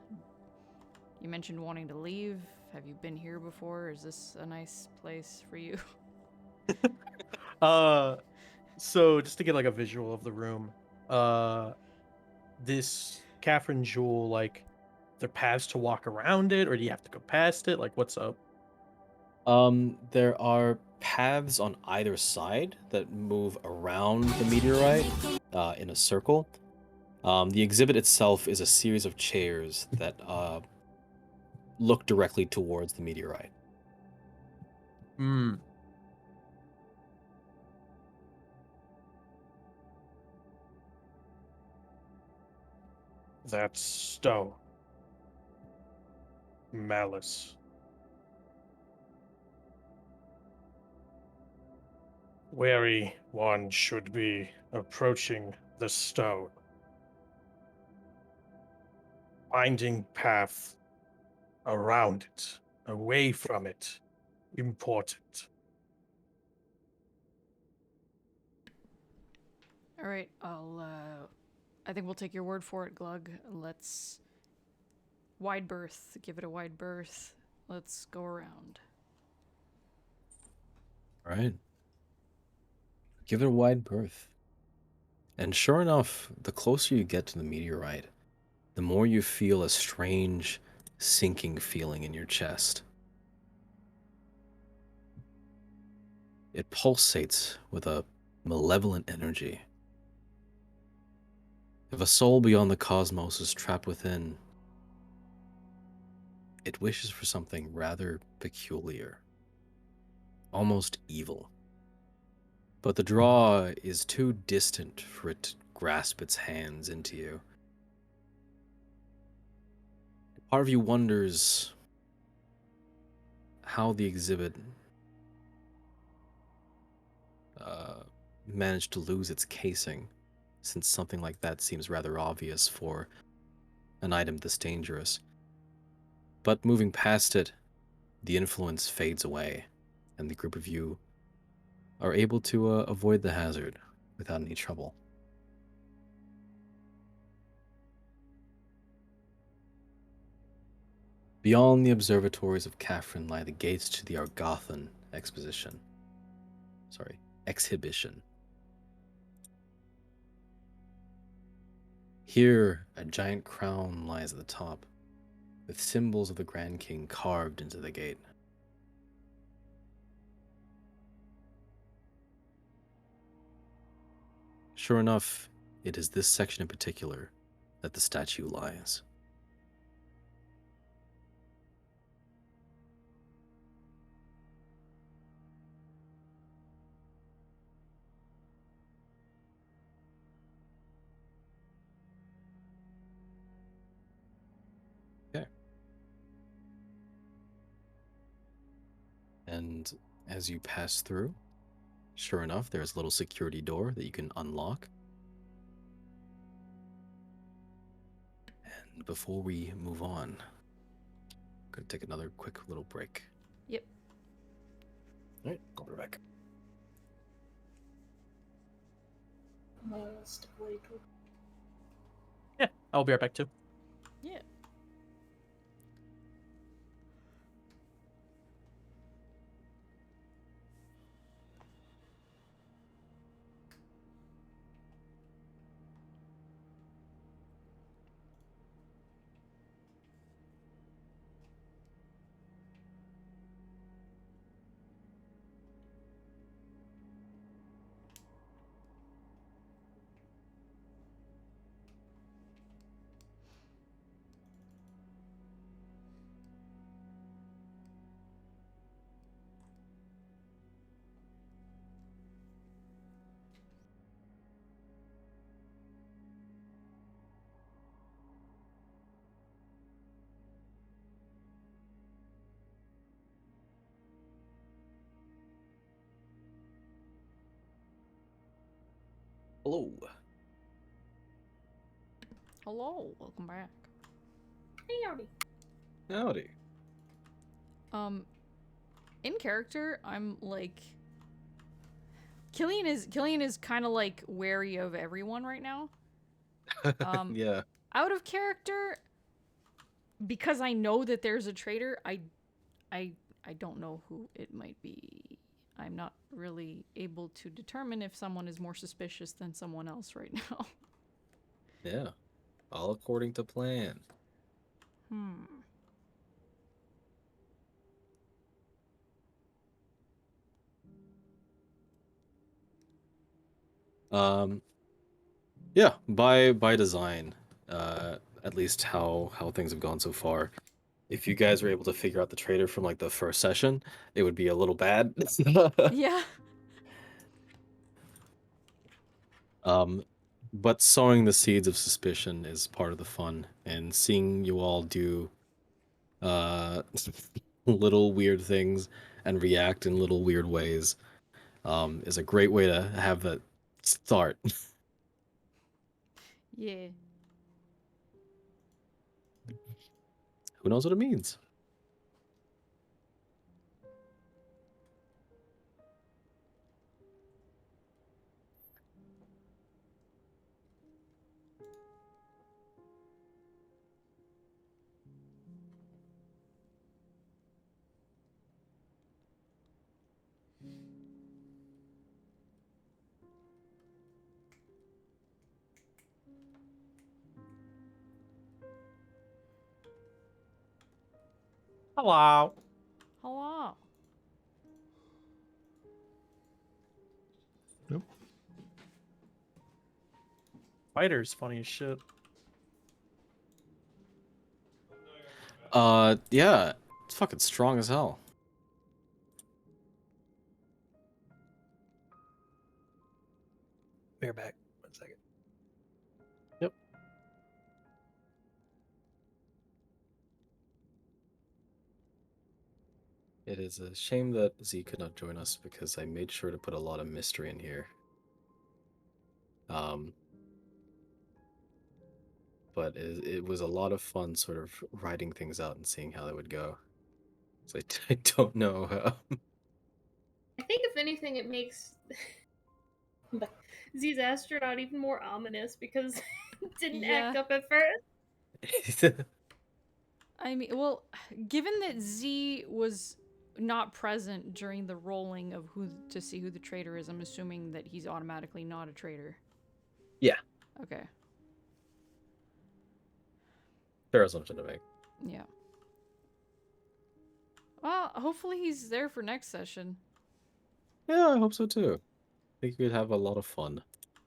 you mentioned wanting to leave. Have you been here before? Is this a nice place for you? So just to get like a visual of the room, this Catherine Jewel, like, there are paths to walk around it, or do you have to go past it? Like, what's up? There are paths on either side that move around the meteorite in a circle. The exhibit itself is a series of chairs that look directly towards the meteorite. Hmm. That's stone. Malice. Wary one should be approaching the stone. Finding path around it, away from it, important. Alright, I think we'll take your word for it, Glug. Let's... Wide berth. Give it a wide berth. Let's go around. All right. Give it a wide berth. And sure enough, the closer you get to the meteorite, the more you feel a strange, sinking feeling in your chest. It pulsates with a malevolent energy. If a soul beyond the cosmos is trapped within, it wishes for something rather peculiar, almost evil. But the draw is too distant for it to grasp its hands into you. Part of you wonders how the exhibit managed to lose its casing, since something like that seems rather obvious for an item this dangerous. But moving past it, the influence fades away, and the group of you are able to avoid the hazard without any trouble. Beyond the observatories of Catherine lie the gates to the Argothan exhibition. Here, a giant crown lies at the top, with symbols of the Grand King carved into the gate. Sure enough, it is this section in particular that the statue lies. Okay. And as you pass through, sure enough, there's a little security door that you can unlock. And before we move on, I'm going to take another quick little break. Yep. All right, I'll be back. Step away. Yeah, I'll be right back too. Yeah. Hello. Hello, welcome back. Hey, howdy. Howdy. In character, I'm like Killian is kind of like wary of everyone right now. Yeah. Out of character, because I know that there's a traitor, I don't know who it might be. I'm not really able to determine if someone is more suspicious than someone else right now. Yeah. All according to plan. Yeah, by design, at least how things have gone so far. If you guys were able to figure out the traitor from like the first session, it would be a little bad. Yeah. But sowing the seeds of suspicion is part of the fun, and seeing you all do uh little weird things and react in little weird ways is a great way to have that start. Yeah. Who knows what it means? Hello. Hello. Fighter's funny as shit. Yeah, it's fucking strong as hell. Bear back. 1 second. Yep. It is a shame that Z could not join us because I made sure to put a lot of mystery in here. But it was a lot of fun sort of writing things out and seeing how they would go. So I don't know how. I think if anything, it makes Z's astronaut even more ominous because it didn't act Yeah. up at first. I mean, well, given that Z was not present during the rolling of who to see who the traitor is, I'm assuming that he's automatically not a traitor. Yeah. Okay. Fair assumption to make. Yeah. Well, hopefully he's there for next session. Yeah, I hope so too. I think we'd have a lot of fun.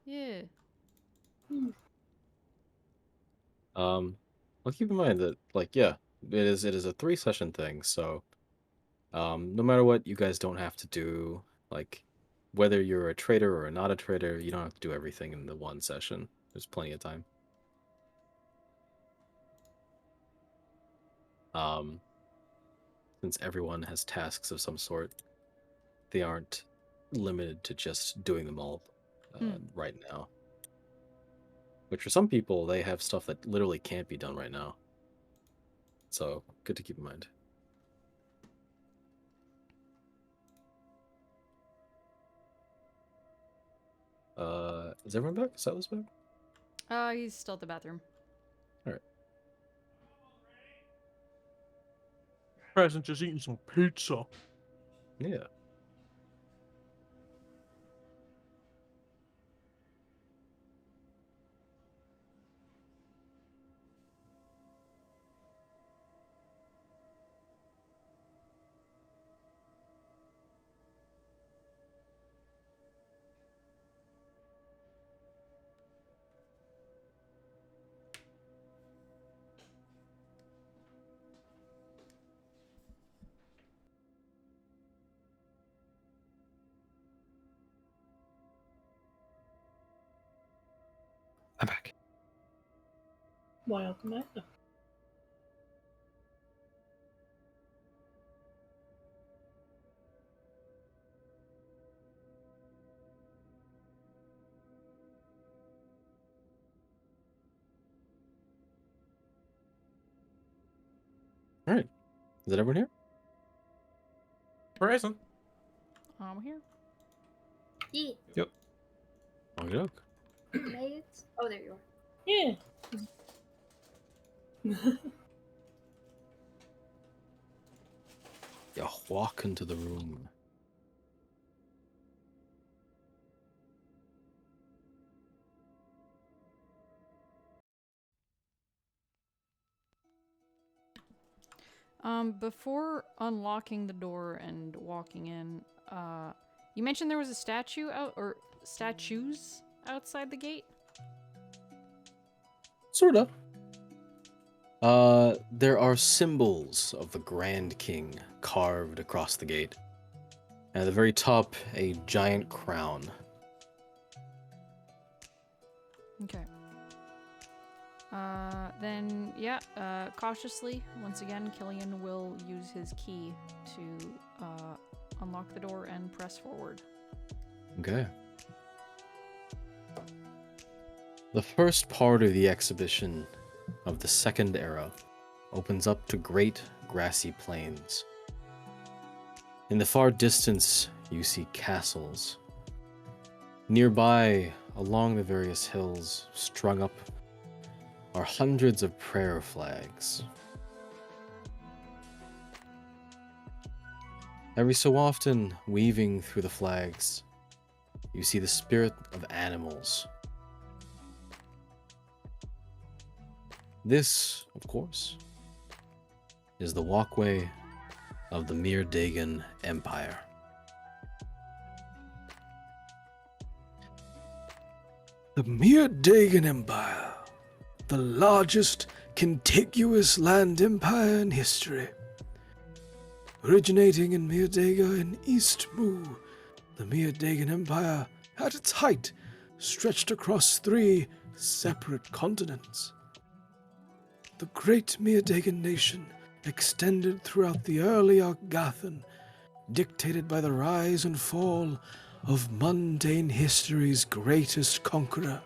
Yeah. I'll keep in mind that, like, yeah, it is a 3-session thing, so no matter what, you guys don't have to do, like, whether you're a trader or not a trader, you don't have to do everything in the one session. There's plenty of time. Since everyone has tasks of some sort, they aren't limited to just doing them all right now. Which for some people, they have stuff that literally can't be done right now. So, good to keep in mind. Is everyone back? Is Silas back? He's still at the bathroom. Alright. Present just eating some pizza. Yeah. I'm back. Welcome back. All right. Is that everyone here? Horizon. I'm here. Yeet. Okay, look. Maids. Oh, there you are. Yeah. You walk into the room. Before unlocking the door and walking in, you mentioned there was a statue out or statues outside the gate. Sort of. There are symbols of the Grand King carved across the gate. And at the very top, a giant crown. Okay. Then, yeah, cautiously, once again, Killian will use his key to unlock the door and press forward. Okay. The first part of the exhibition of the Second Era opens up to great grassy plains. In the far distance, you see castles. Nearby, along the various hills, strung up, are hundreds of prayer flags. Every so often, weaving through the flags, you see the spirit of animals. This, of course, is the walkway of the Mirdagan Empire. The Mirdagan Empire, the largest contiguous land empire in history. Originating in Mirdaga in East Mu, the Mirdagan Empire, at its height, stretched across 3 separate continents. The great Mirdagan nation extended throughout the early Argathan, dictated by the rise and fall of mundane history's greatest conqueror,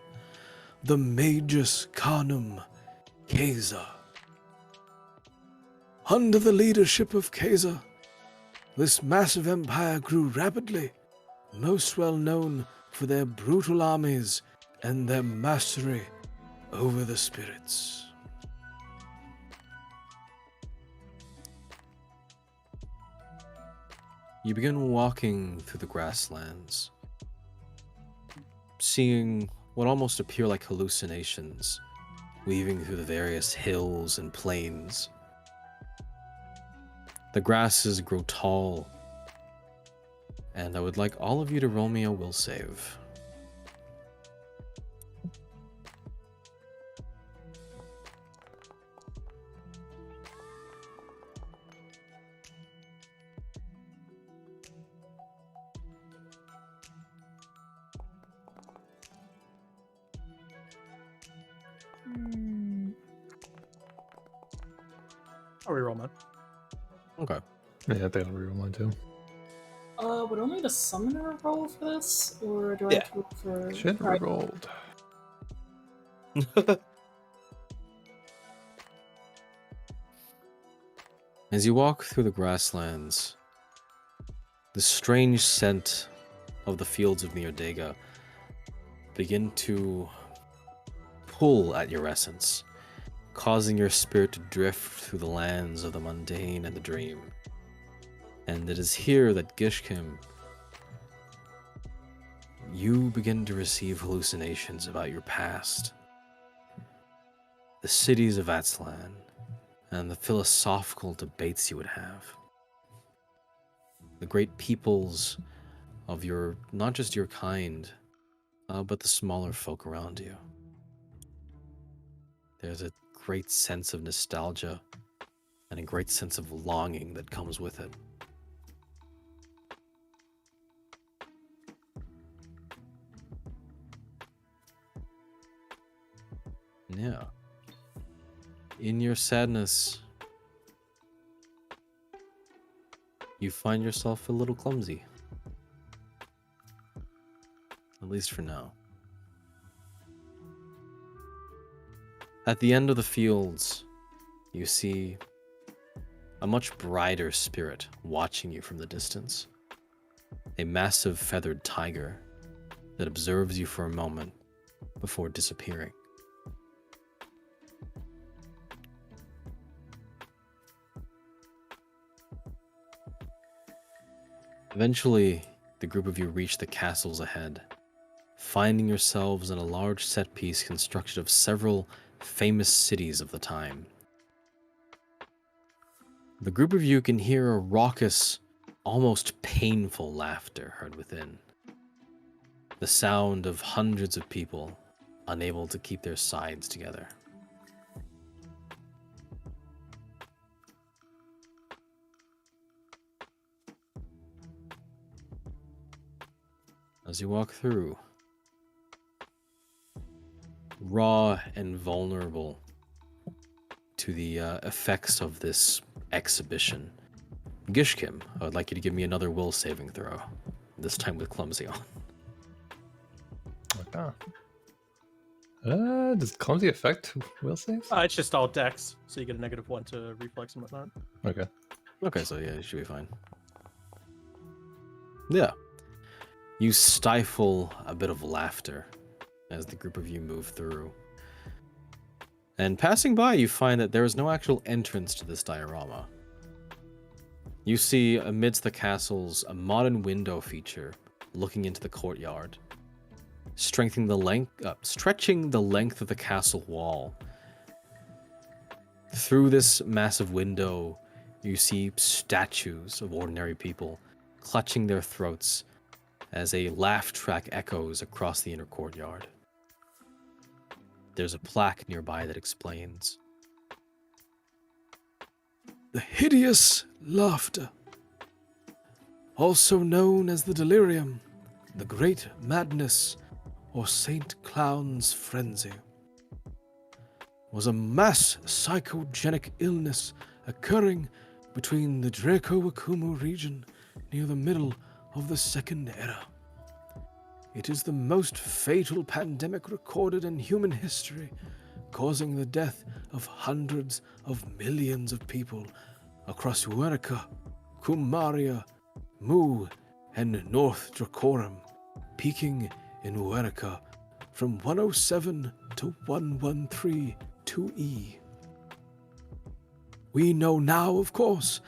the Magus Khanum, Keza. Under the leadership of Keza, this massive empire grew rapidly, most well known for their brutal armies and their mastery over the spirits. You begin walking through the grasslands, seeing what almost appear like hallucinations, weaving through the various hills and plains. The grasses grow tall, and I would like all of you to roll me a will save. I'll reroll mine. Okay. Yeah, I think I'll reroll mine too. Would only the summoner roll for this, or do I Yeah. have to roll for? Should have Alright. rolled. As you walk through the grasslands, the strange scent of the fields of Mirdaga begin to pull at your essence, causing your spirit to drift through the lands of the mundane and the dream. And it is here that Gishkim, you begin to receive hallucinations about your past, the cities of Atslan, and the philosophical debates you would have. The great peoples of your, not just your kind, but the smaller folk around you. There's a great sense of nostalgia and a great sense of longing that comes with it. Yeah. In your sadness, you find yourself a little clumsy. At least for now. At the end of the fields, you see a much brighter spirit watching you from the distance. A massive feathered tiger that observes you for a moment before disappearing. Eventually, the group of you reach the castles ahead, finding yourselves in a large set piece constructed of several famous cities of the time. The group of you can hear a raucous, almost painful laughter heard within. The sound of hundreds of people unable to keep their sides together. As you walk through, raw and vulnerable to the effects of this exhibition, Gishkim, I would like you to give me another will saving throw, this time with Clumsy on. Okay. Does clumsy affect will saves? It's just all dex, so you get a -1 to reflex and whatnot. Okay. Okay, so yeah, you should be fine. Yeah. You stifle a bit of laughter as the group of you move through. And passing by, you find that there is no actual entrance to this diorama. You see amidst the castles a modern window feature looking into the courtyard, stretching the length of the castle wall. Through this massive window, you see statues of ordinary people clutching their throats as a laugh track echoes across the inner courtyard. There's a plaque nearby that explains. The hideous laughter, also known as the delirium, the great madness, or Saint Clown's frenzy, was a mass psychogenic illness occurring between the Draco-Akumu region near the middle of the Second Era. It is the most fatal pandemic recorded in human history, causing the death of hundreds of millions of people across Uerika, Kumaria, Mu, and North Dracorum, peaking in Uerika from 107 to 113 2E. We know now, of course,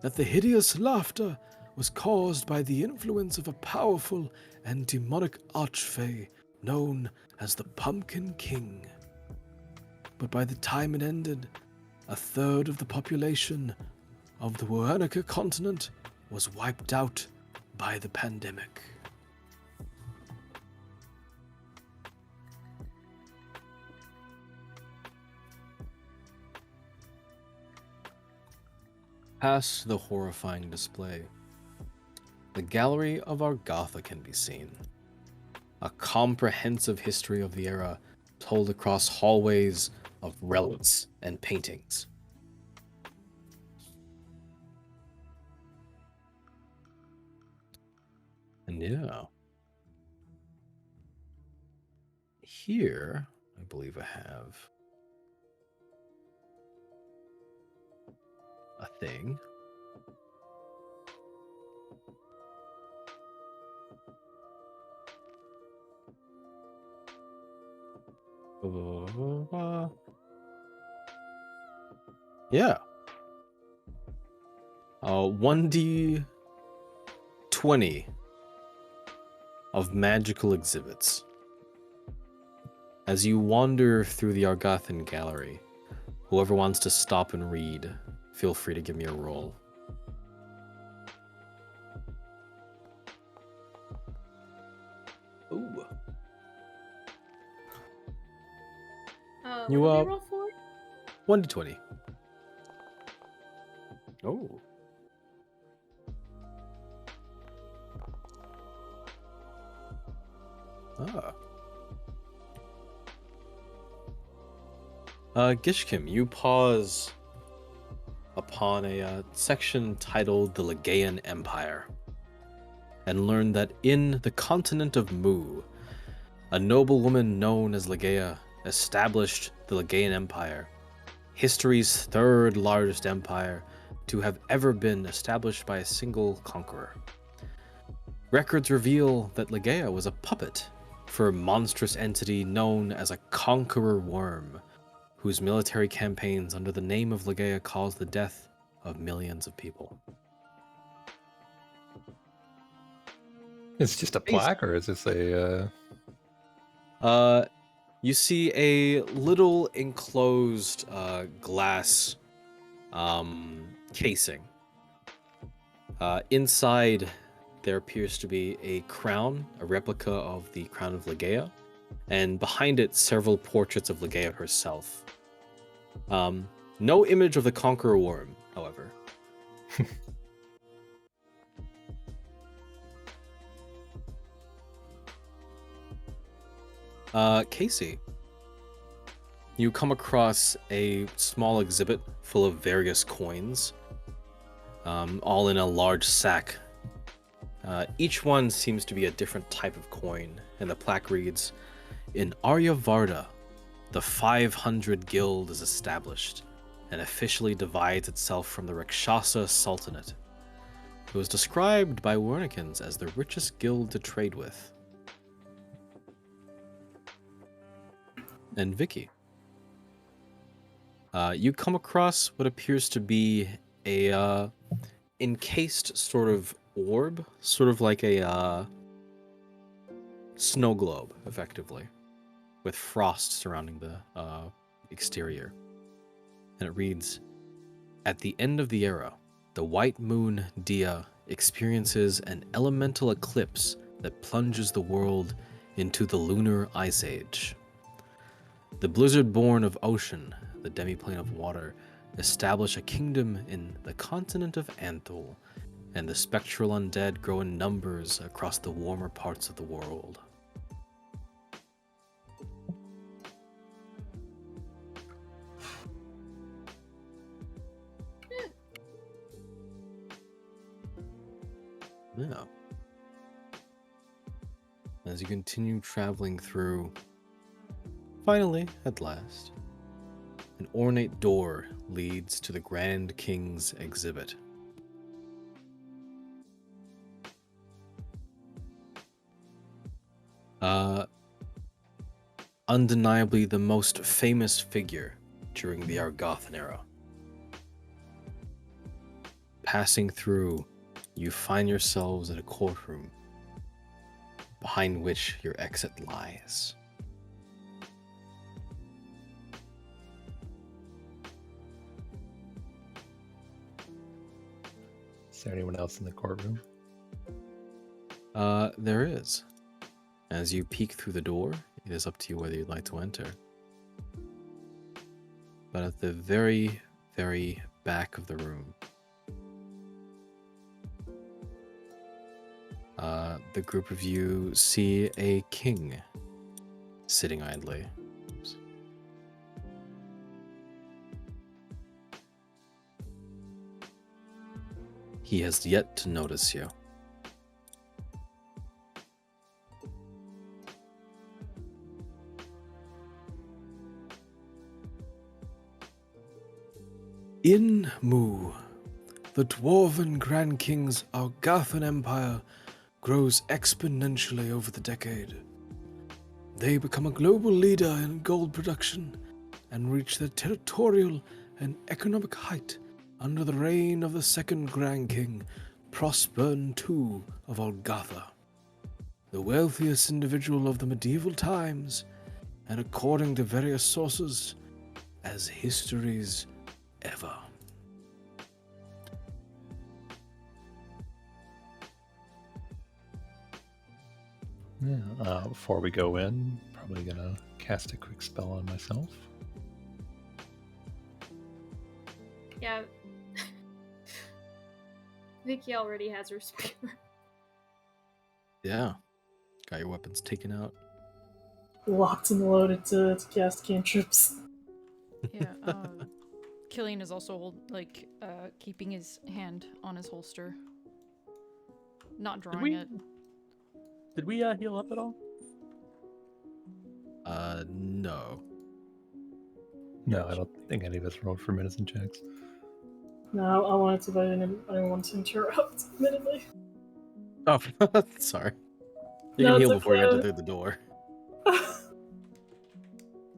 that the hideous laughter was caused by the influence of a powerful and demonic archfey known as the Pumpkin King. But by the time it ended, a third of the population of the Wernicke continent was wiped out by the pandemic. Past the horrifying display, the gallery of Argatha can be seen. A comprehensive history of the era told across hallways of relics and paintings. And yeah. Here, I believe I have a thing. Yeah. 1d20 of magical exhibits. As you wander through the Argathan gallery, whoever wants to stop and read, feel free to give me a roll. Ooh. What You, did they roll for? 1d20. Oh. Gishkim, you pause upon a section titled The Legaean Empire, and learn that in the continent of Mu, a noblewoman known as Legaea established the Legaean Empire, history's third largest empire, to have ever been established by a single conqueror. Records reveal that Legaia was a puppet for a monstrous entity known as a conqueror worm, whose military campaigns under the name of Legaia caused the death of millions of people. It's just a plaque, or is this a? You see a little enclosed glass casing. Inside, there appears to be a crown, a replica of the crown of Legaia, and behind it, several portraits of Legaia herself. No image of the Conqueror Worm, however. Casey, you come across a small exhibit full of various coins, all in a large sack. Each one seems to be a different type of coin, and the plaque reads, "In Aryavarta, the 500 Guild is established and officially divides itself from the Rakshasa Sultanate. It was described by Wernicans as the richest guild to trade with." And Vicky, you come across what appears to be a encased sort of orb, sort of like a snow globe, effectively, with frost surrounding the exterior. And it reads, "At the end of the era, the white moon Dia experiences an elemental eclipse that plunges the world into the lunar ice age. The blizzard born of ocean, the demiplane of water, establish a kingdom in the continent of Anthul, and the spectral undead grow in numbers across the warmer parts of the world." Yeah. As you continue traveling through, finally, at last, an ornate door leads to the Grand King's exhibit. Undeniably the most famous figure during the Argothan era. Passing through, you find yourselves in a courtroom, behind which your exit lies. Is there anyone else in the courtroom? There is. As you peek through the door, it is up to you whether you'd like to enter. But at the very, very back of the room, the group of you see a king sitting idly. Oops. He has yet to notice you. In Mu, the Dwarven Grand King's Argathan Empire grows exponentially over the decade. They become a global leader in gold production and reach their territorial and economic height under the reign of the second Grand King, Prosburn II of Olgatha, the wealthiest individual of the medieval times, and according to various sources, as history's ever. Yeah. Before we go in, probably gonna cast a quick spell on myself. Yeah. Vicky already has her spear. Yeah. Got your weapons taken out. Locked and loaded to cast cantrips. Yeah. Killian is also keeping his hand on his holster, not drawing it. Did we heal up at all? No. No, I don't think any of us rolled for medicine checks. No, I wanted to, but I didn't want to interrupt, admittedly. Oh, sorry. You No, can it's heal before you enter okay. through the door. I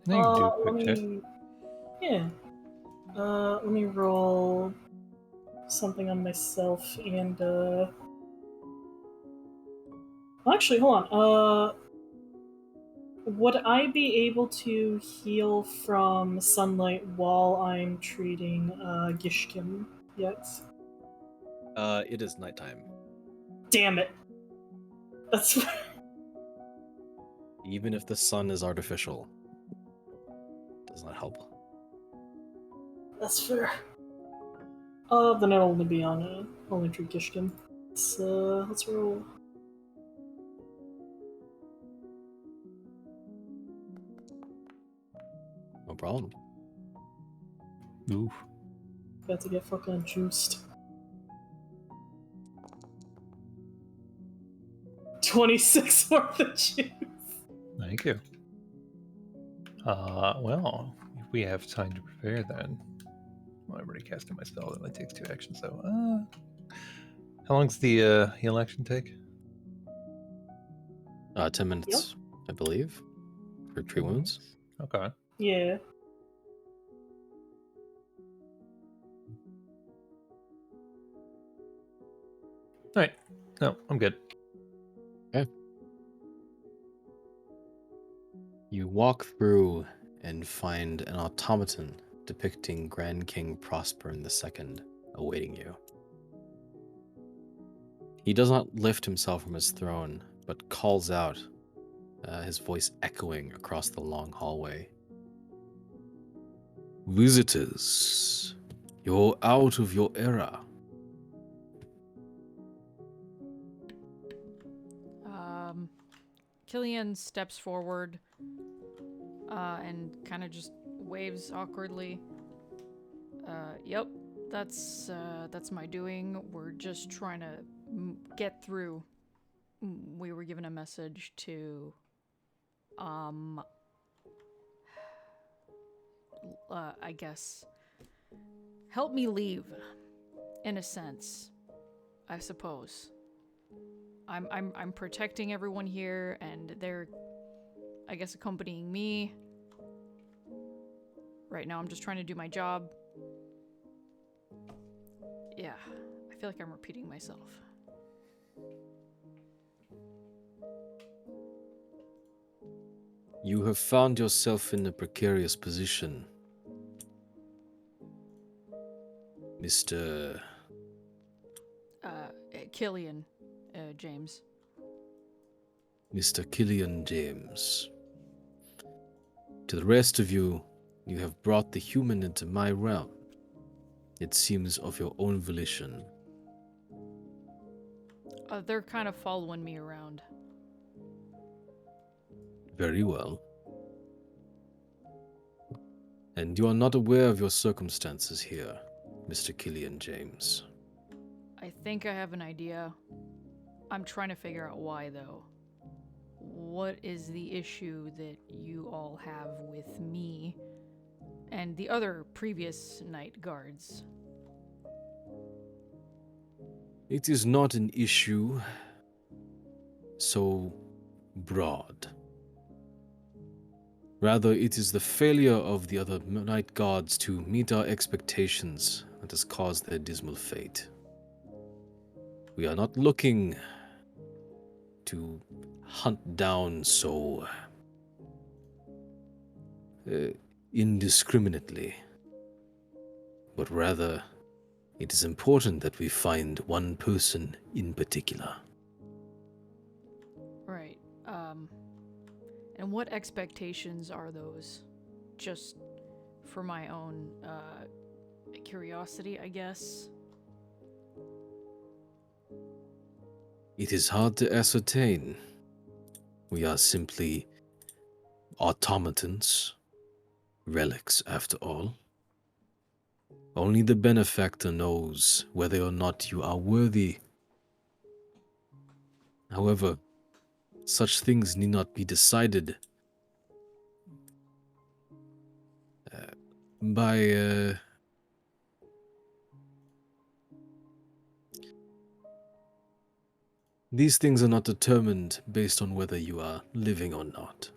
think you can do a Let quick check. me... Yeah. Let me roll something on myself and, Actually, hold on. Would I be able to heal from sunlight while I'm treating, Gishkin yet? It is nighttime. Damn it. That's... Even if the sun is artificial, does not help. That's fair. Then it'll only be on, only treat Gishkin. Let's roll. No problem. Oof. Got to get fucking juiced. 26 worth of juice. Thank you. Well, if we have time to prepare then. Well, I've already casted my spell, it only takes 2 actions, so how long's the heal action take? 10 minutes, I believe, for tree wounds. Okay. Yeah. Alright. No, I'm good. You walk through and find an automaton depicting Grand King Prosper II awaiting you. He does not lift himself from his throne, but calls out, his voice echoing across the long hallway. Visitors, you're out of your era. Killian steps forward and kind of just waves awkwardly. Yep, that's my doing. We're just trying to get through. We were given a message to, I guess, help me leave, in a sense, I suppose. I'm protecting everyone here, and they're, I guess, accompanying me. Right now, I'm just trying to do my job. Yeah, I feel like I'm repeating myself. You have found yourself in a precarious position, Mr. Killian, James. Mr. Killian James. To the rest of you, you have brought the human into my realm. It seems of your own volition. They're kind of following me around. Very well. And you are not aware of your circumstances here, Mr. Killian James. I think I have an idea. I'm trying to figure out why, though. What is the issue that you all have with me and the other previous night guards? It is not an issue so broad. Rather, it is the failure of the other night guards to meet our expectations that has caused their dismal fate. We are not looking to hunt down so indiscriminately, but rather it is important that we find one person in particular. Right. And what expectations are those? Just for my own, curiosity, I guess? It is hard to ascertain. We are simply automatons, relics after all. Only the benefactor knows whether or not you are worthy. However, such things need not be decided by These things are not determined based on whether you are living or not.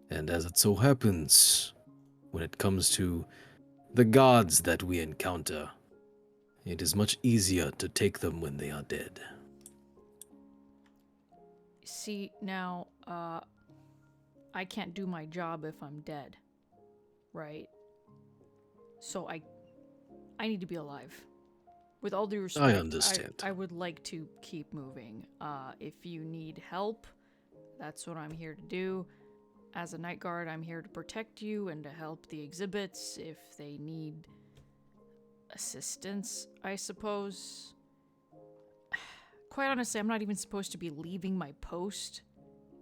And as it so happens, when it comes to the gods that we encounter, it is much easier to take them when they are dead. See, now, I can't do my job if I'm dead, right? So I need to be alive. With all due respect, understand. I would like to keep moving. If you need help, that's what I'm here to do. As a night guard, I'm here to protect you and to help the exhibits if they need assistance, I suppose. Quite honestly, I'm not even supposed to be leaving my post,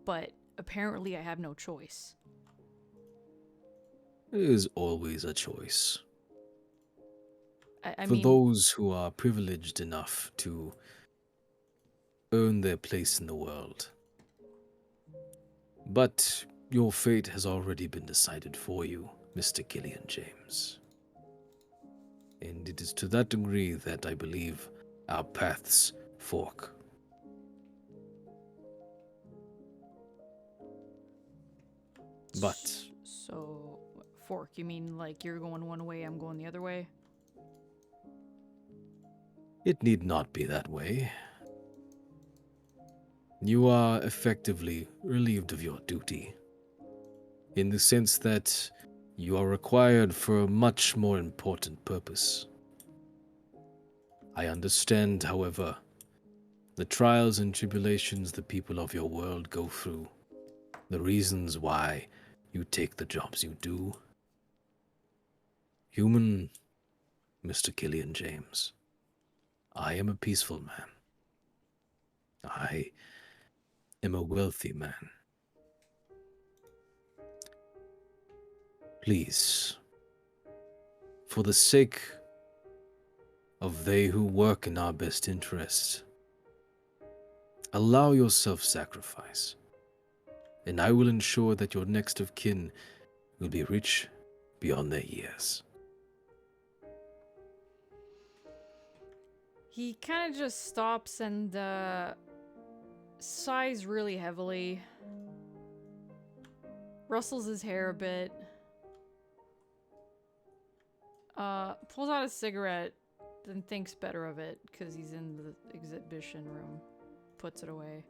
but apparently I have no choice. There is always a choice. I For mean, those who are privileged enough to earn their place in the world. But your fate has already been decided for you, Mr. Killian James. And it is to that degree that I believe our paths fork. But so, fork, you mean like you're going one way, I'm going the other way? it need not be that way. You are effectively relieved of your duty, in the sense that you are required for a much more important purpose. I understand, however, the trials and tribulations the people of your world go through, the reasons why you take the jobs you do. Human, Mr. Killian James, I am a peaceful man. I am a wealthy man. Please, for the sake of they who work in our best interest, allow your self-sacrifice, and I will ensure that your next of kin will be rich beyond their years. He kind of just stops and sighs really heavily, rustles his hair a bit, pulls out a cigarette, then thinks better of it because he's in the exhibition room, puts it away.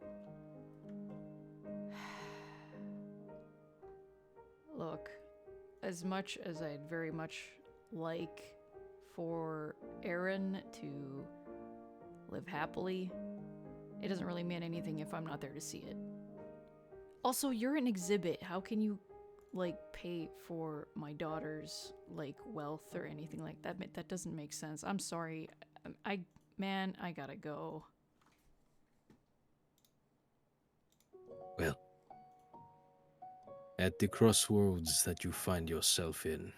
Look, as much as I'd very much like for Aaron to live happily, it doesn't really mean anything if I'm not there to see it. Also, you're an exhibit. How can you, like, pay for my daughter's, like, wealth or anything like that? That doesn't make sense. I'm sorry. Man, I gotta go. Well, at the crossroads that you find yourself in,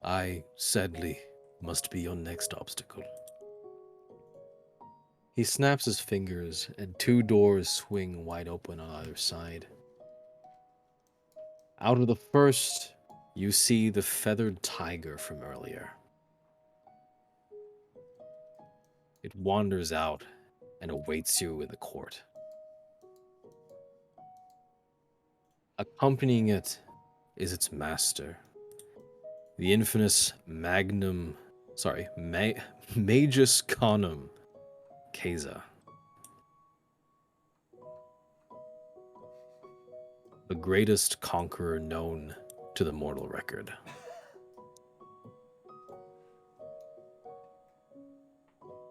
I, sadly, must be your next obstacle. He snaps his fingers, and two doors swing wide open on either side. Out of the first, you see the feathered tiger from earlier. It wanders out and awaits you in the court. Accompanying it is its master, the infamous Magus Conum Keza. The greatest conqueror known to the mortal record.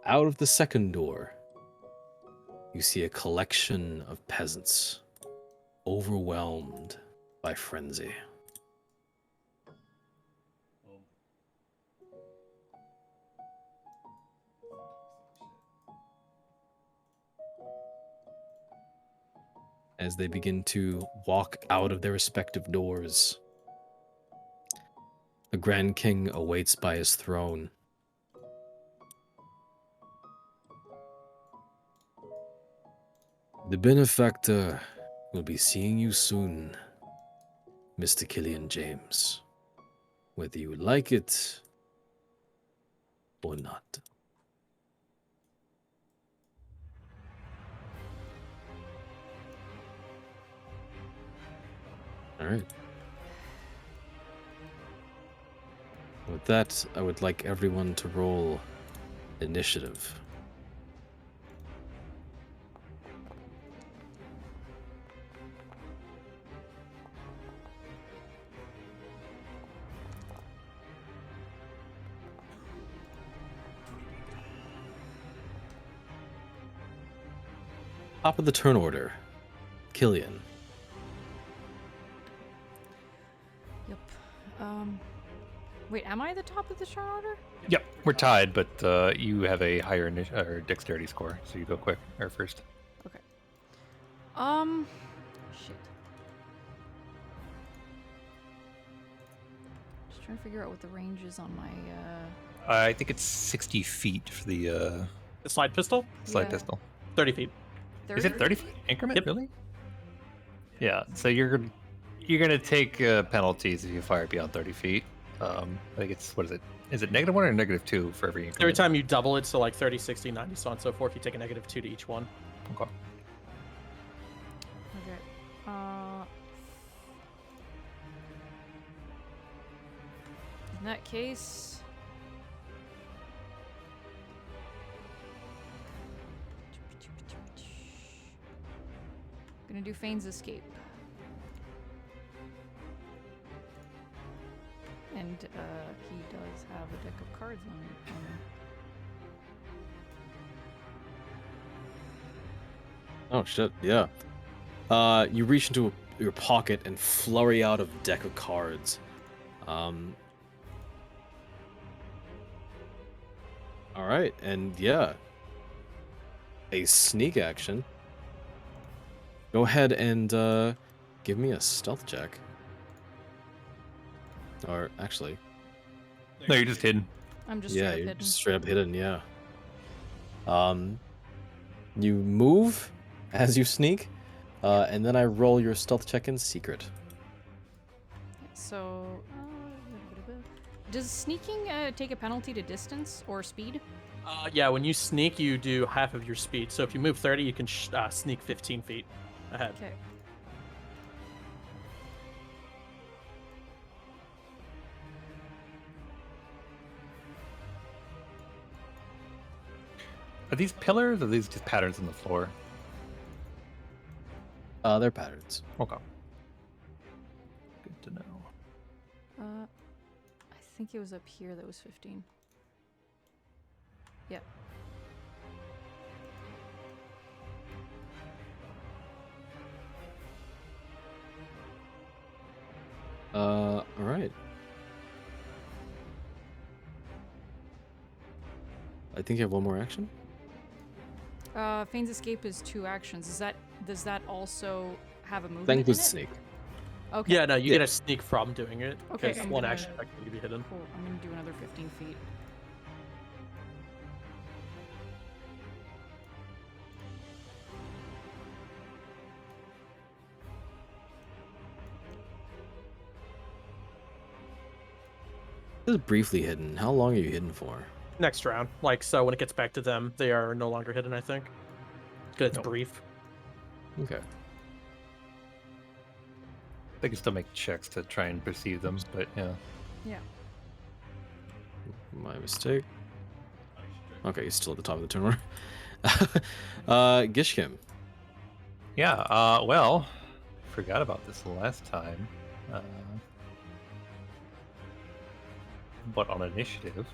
Out of the second door, you see a collection of peasants, overwhelmed by frenzy. As they begin to walk out of their respective doors, the Grand King awaits by his throne. The benefactor will be seeing you soon, Mr. Killian James, whether you like it or not. All right. With that, I would like everyone to roll initiative. Top of the turn order, Killian. Yep. Wait, am I the top of the turn order? Yep, we're tied, but you have a higher or dexterity score, so you go quick or first. Okay. Shit. Just trying to figure out what the range is on my, I think it's 60 feet for the The slide pistol, slide Yeah. pistol. 30 feet. 30? Is it 30 foot increment? Yep. Really? Yeah. So you're gonna take penalties if you fire beyond 30 feet. I think it's what is it? Is it -1 or -2 for every increment? Every time you double it, so like 30, 60, 90, so on and so forth, you take a -2 to each one. Okay. Okay. In that case... Gonna do Feigns Escape. And he does have a deck of cards on him. Oh shit, yeah. You reach into your pocket and flurry out a deck of cards. All right, and yeah, a sneak action. Go ahead and give me a stealth check. Or actually, No, you're just hidden. I'm just yeah, straight up you're hidden. just straight up hidden. Yeah. You move as you sneak, and then I roll your stealth check in secret. So, does sneaking take a penalty to distance or speed? Yeah, when you sneak, you do half of your speed. So if you move 30, you can sneak 15 feet ahead. Okay. Are these pillars or are these just patterns on the floor? They're patterns. Okay. Good to know. I think it was up here that was 15. Yep. All right. I think you have one more action. Feigns Escape is 2 actions. Does that also have a movement Thank in you, it? sneak. Okay. Yeah, no, you Yeah. get a sneak from doing it. Okay, Because I'm one gonna- action effectively to be hidden. Cool. I'm gonna do another 15 feet. This is briefly hidden. How long are you hidden for? Next round. Like, so when it gets back to them, they are no longer hidden, I think. Because it's Nope. brief. Okay. They can still make checks to try and perceive them, but yeah. Yeah. My mistake. Okay, he's still at the top of the turn order. Gishkim. Yeah, well, forgot about this last time. But on initiative,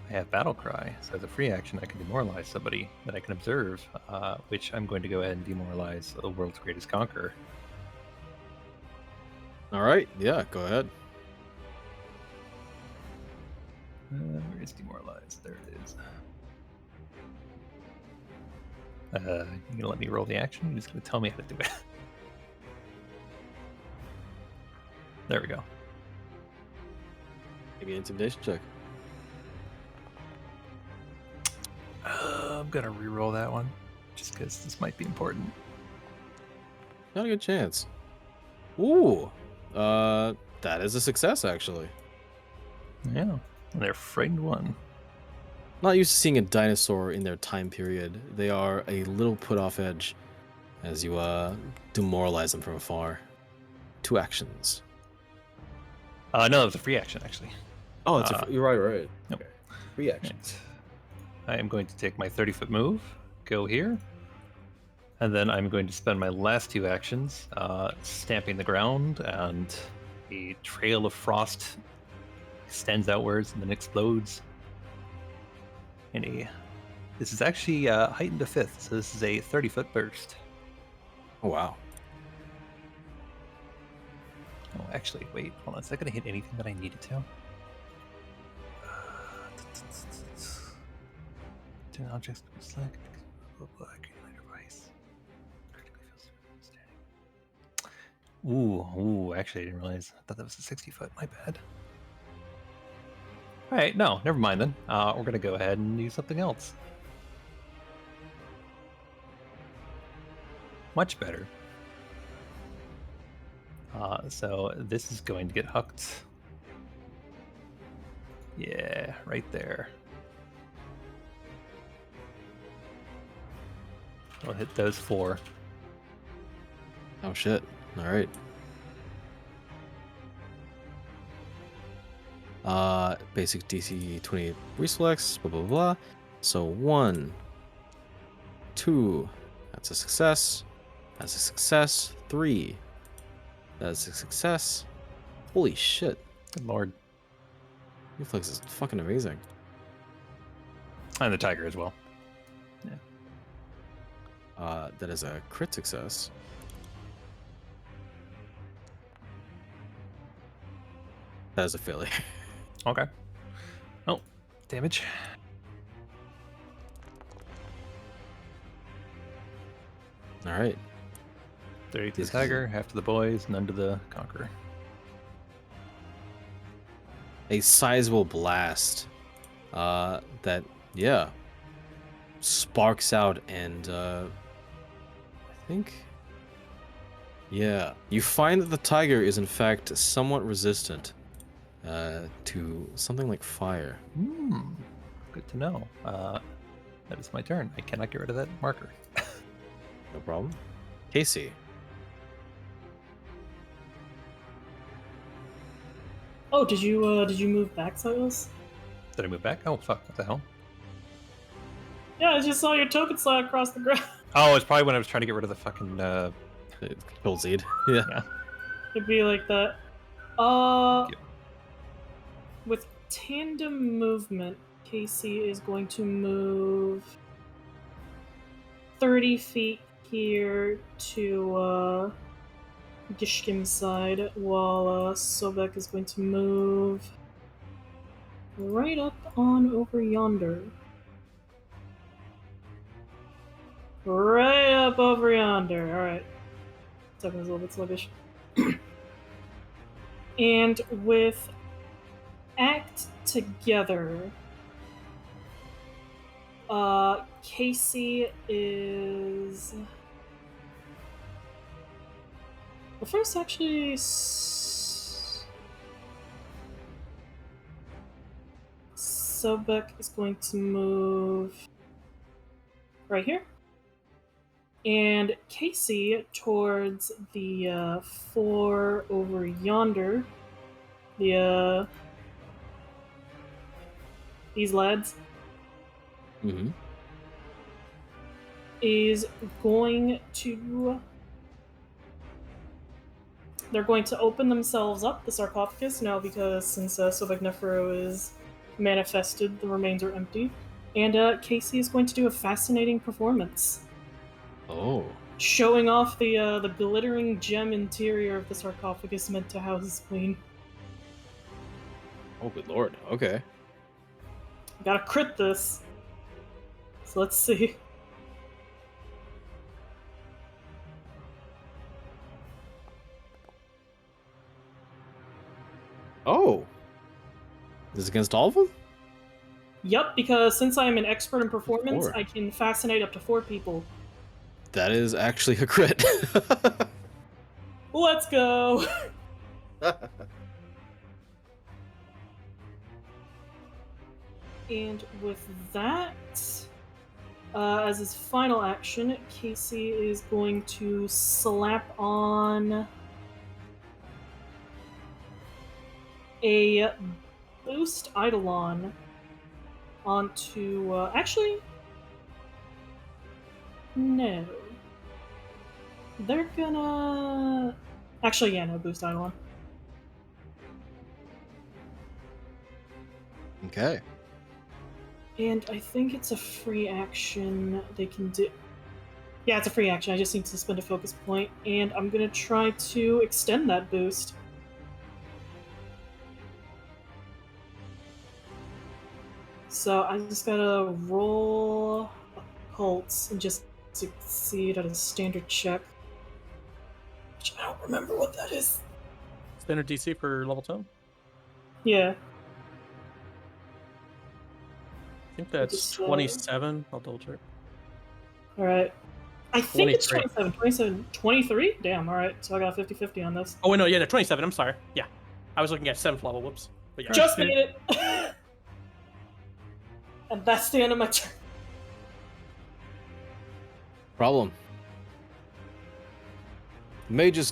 I have Battle Cry. So as a free action, I can demoralize somebody that I can observe, which I'm going to go ahead and demoralize the world's greatest conqueror. All right. Yeah, go ahead. Where is demoralized? There it is. You gonna let me roll the action? You're just gonna tell me how to do it. There we go. Give me an intimidation check. I'm gonna re-roll that one, just because this might be important. Not a good chance. Ooh. That is a success, actually. Yeah, and they're frightened one. Not used to seeing a dinosaur in their time period. They are a little put off edge as you demoralize them from afar. 2 actions. No, it was a free action actually. Oh, you're right. Nope. Okay. Free action. Right. I am going to take my 30-foot move, go here, and then I'm going to spend my last 2 actions stamping the ground, and a trail of frost extends outwards and then explodes. This is actually heightened to 5th, so this is a 30-foot burst. Oh, wow. Oh, actually, wait, hold on. Is that going to hit anything that I need it to? Turn objects to select. Ooh, actually, I didn't realize. I thought that was a 60-foot. My bad. All right, no, never mind then. We're going to go ahead and use something else. Much better. So this is going to get hooked. Yeah, right there. I'll hit those 4. Oh, shit. All right. Basic DC 20 reflex, blah, blah, blah. So 1, 2, that's a success. That's a success. 3, that's a success. Holy shit. Good lord. Reflex is fucking amazing. And the tiger as well. That is a crit success. That is a failure. Okay. Oh, damage. All right. 30 to the This is- tiger, half to the boys, none to the conqueror. A sizable blast that, yeah, sparks out and I think, yeah, you find that the tiger is in fact somewhat resistant to something like fire. Good to know. That is my turn. I cannot get rid of that marker. No problem. Casey. Oh, did you move back, Silas? Did I move back? Oh, fuck. What the hell? Yeah, I just saw your token slide across the ground. Oh, it's probably when I was trying to get rid of the fucking... Control Z. Yeah. It'd be like that. Thank you. With tandem movement, Casey is going to move 30 feet here to Gishkim's side, while Sobek is going to move right up on over yonder. Right up over yonder. Alright. Second's a little bit sluggish. And with Act Together, Casey is... Well, first, actually... Sobek is going to move right here. And Casey towards the 4 over yonder. The these lads Mm-hmm. is going to... They're going to open themselves up, the sarcophagus, now because since Sobek Nephro is manifested, the remains are empty. And Casey is going to do a fascinating performance, Oh. showing off the glittering gem interior of the sarcophagus meant to house his queen. Oh, good lord. Okay. Gotta crit this. So let's see. Oh. Is this against all of them? Yup, because since I'm an expert in performance, 4. I can fascinate up to 4 people. That is actually a crit. Let's go! And with that, As his final action, Casey is going to slap on a boost Eidolon onto. Actually, no. They're gonna. Actually, yeah, no boost Eidolon. Okay. And I think it's a free action they can do. Yeah, it's a free action. I just need to spend a focus point, and I'm gonna try to extend that boost. So I just gotta roll Colts and just succeed at a standard check. Which I don't remember what that is. Standard DC for level 10. Yeah. I think that's Just, 27. I'll double check. Alright. I think it's 23. 27. 23? Damn, alright. So I got 50-50 on this. Oh, wait, no, yeah, no, 27. I'm sorry. Yeah. I was looking at 7th level. Whoops. But yeah. Just made it! And that's the end of my turn. Problem. Magus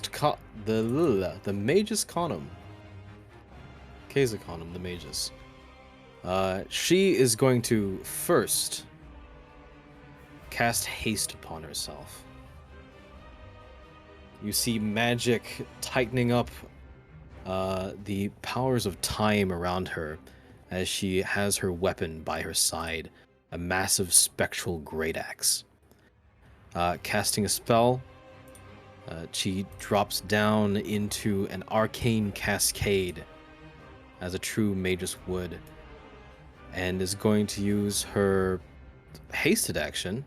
the Magus Conum. Keza Conum, the Magus. She is going to first cast haste upon herself. You see magic tightening up the powers of time around her as she has her weapon by her side, a massive spectral great axe. Casting a spell, she drops down into an arcane cascade as a true magus would, and is going to use her hasted action.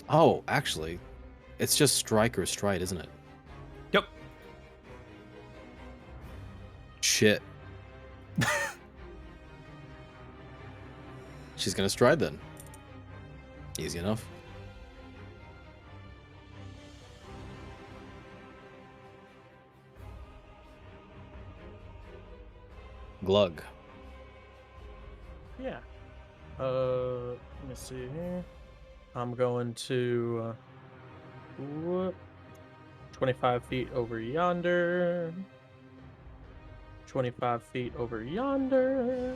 Oh, actually, it's just strike or stride, isn't it? Yep. Shit. She's gonna stride then. Easy enough. Glug. Yeah. Let me see here. I'm going to 25 feet over yonder. 25 feet over yonder.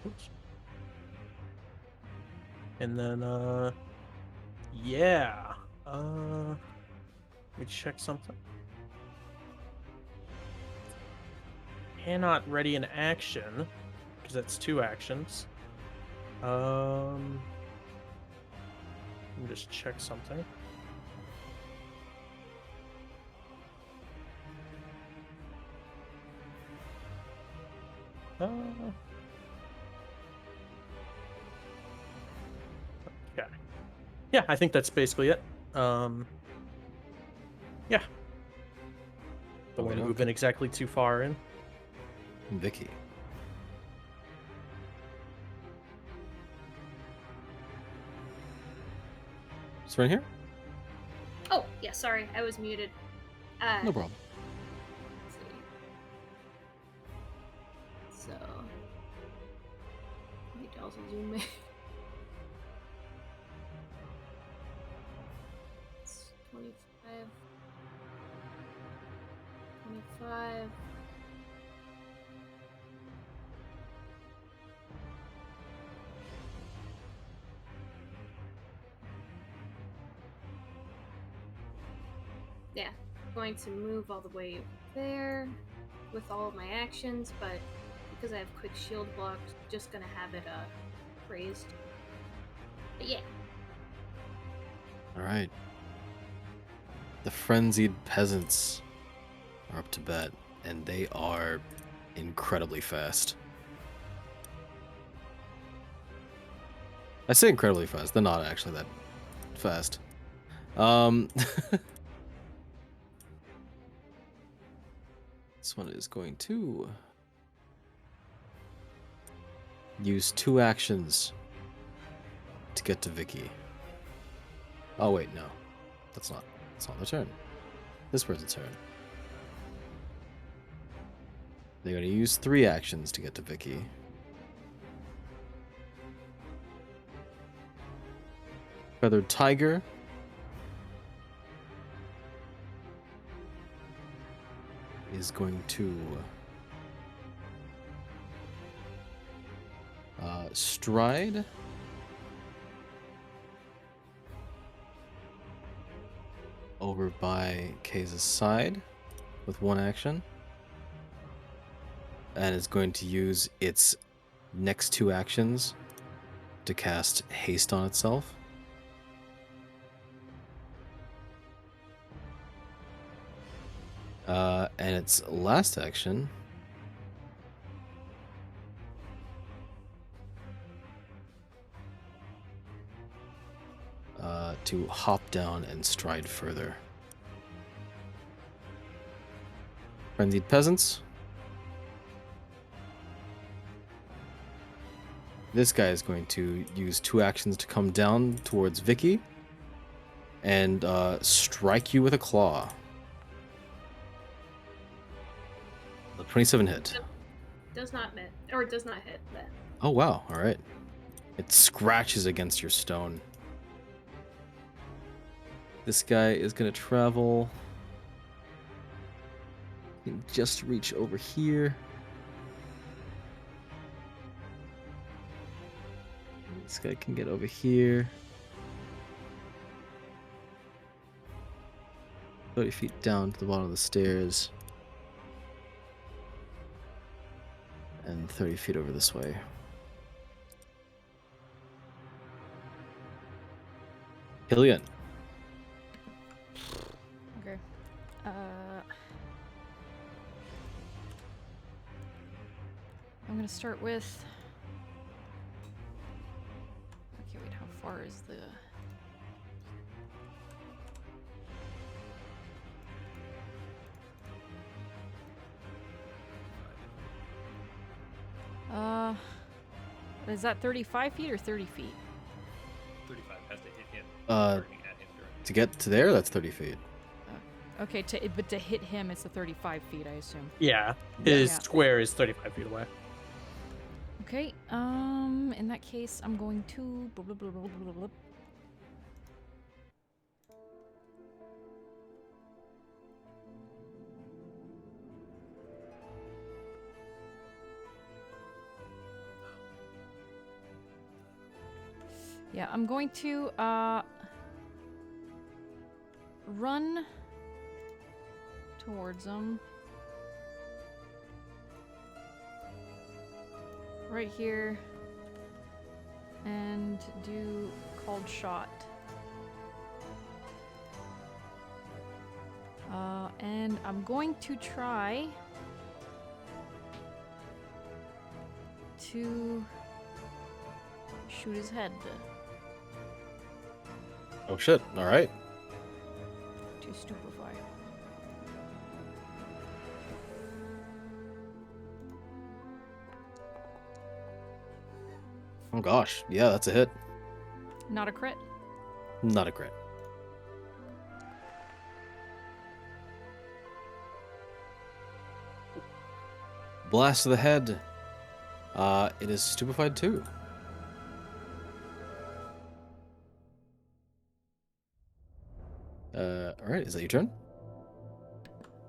Oops. And then yeah. Let me check something. Cannot ready an action because that's 2 actions. Let me just check something. Okay. Yeah, I think that's basically it. Yeah. Don't want to move in exactly too far in. Vicky. It's right here? Oh, yeah, sorry, I was muted. No problem. Let's see. So, maybe I'll also zoom in. It's 25. 25. Yeah, going to move all the way there with all of my actions, but because I have quick shield block, just gonna have it raised. But yeah. Alright. The frenzied peasants are up to bat, and they are incredibly fast. I say incredibly fast, they're not actually that fast. This one is going to use 2 actions to get to Vicky. Oh wait, no. That's not their turn. This person's turn. They're going to use 3 actions to get to Vicky. Feathered Tiger. Is going to stride over by Kay's side with one action, and is going to use its next two actions to cast haste on itself. And its last action to hop down and stride further. Frenzied Peasants. This guy is going to use two actions to come down towards Vicky and strike you with a claw. The 27 hit. Does not hit, or does not hit that. Oh wow! All right. It scratches against your stone. This guy is gonna travel. He can just reach over here. This guy can get over here. 30 feet down to the bottom of the stairs. And 30 feet over this way. Hillian. Okay. I'm gonna start with. Okay, wait. How far is the? Is that 35 feet or 30 feet? 35 has to hit him. To get to there, that's 30 feet. Okay, but to hit him, it's the 35 feet, I assume. Yeah, his Yeah. square is 35 feet away. Okay, in that case, I'm going to... blah, blah, blah, blah, blah, blah. Yeah, I'm going to, run towards him. Right here. And do called shot. And I'm going to try to shoot his head. Oh shit, alright. To stupefy. Oh gosh, yeah, that's a hit. Not a crit. Not a crit. Blast to the head. It is stupefied too. Alright, is that your turn?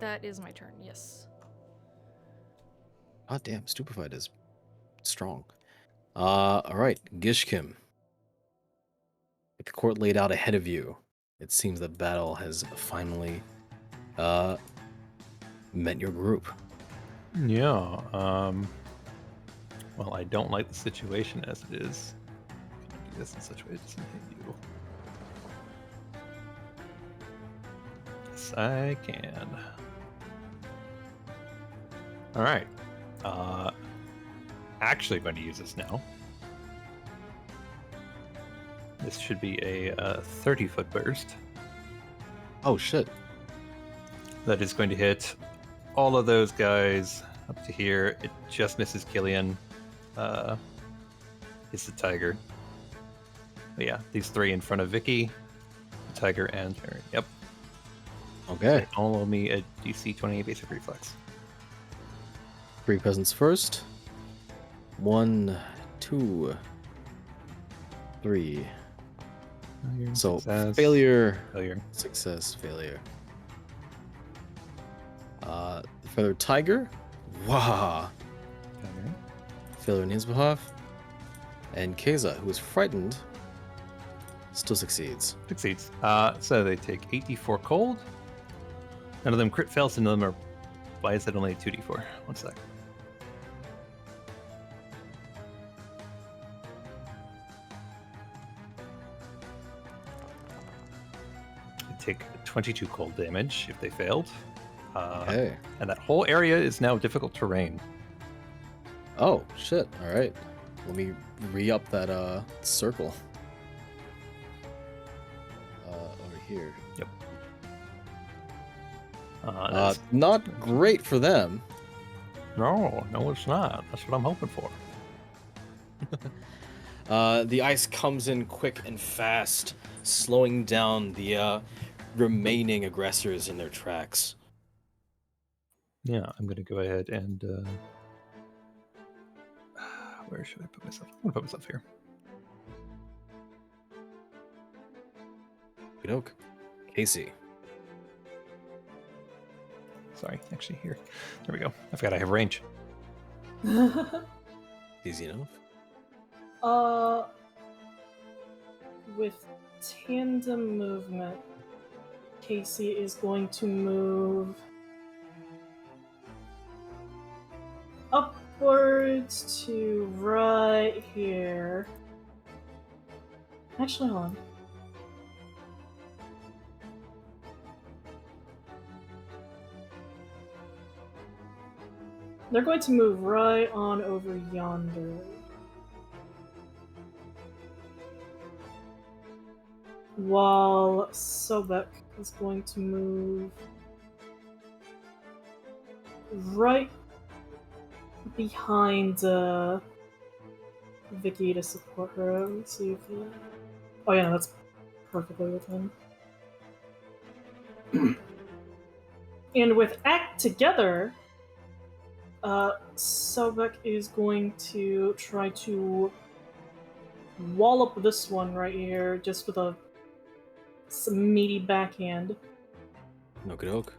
That is my turn, yes. Oh damn, stupefied is strong. Alright, Gishkim. With the court laid out ahead of you, it seems that battle has finally met your group. Yeah. Well, I don't like the situation as it is. Can I do this in such a way it doesn't hit you? Yes, I can. All right. Actually, going to use this now. This should be a 30-foot burst. Oh shit. That is going to hit all of those guys up to here. It just misses Killian. It's the tiger. But yeah, these three in front of Vicky, the tiger, and Terry. Yep. Okay. All of me a DC 28 basic reflex. 3 peasants first. 1, 2, 3, Failure, So success, failure, failure. success, failure. Feathered tiger, wah, Failure. failure in his behalf, and Keza, who is frightened, still succeeds. Succeeds. So they take 8d4 cold. None of them crit fails, and none of them are. Why is it only 2d4? One sec. They take 22 cold damage if they failed. Okay. And that whole area is now difficult terrain. Oh shit! All right, let me re-up that circle. Over here. Yep. That's- Not great for them. no, it's not. That's what I'm hoping for. The ice comes in quick and fast, slowing down the remaining aggressors in their tracks. Yeah, I'm gonna go ahead and where should I put myself? I'm gonna put myself here. Good oak. Casey. Sorry, actually here. There we go. I forgot I have range. Easy enough. With tandem movement, Casey is going to move upwards to right here. Actually, hold on. They're going to move right on over yonder. While Sobek is going to move right behind Vicky to support her. Let's see if oh yeah, that's perfectly with him. And with Act Together, Sobek is going to try to wallop this one right here just with some meaty backhand. Okie doke.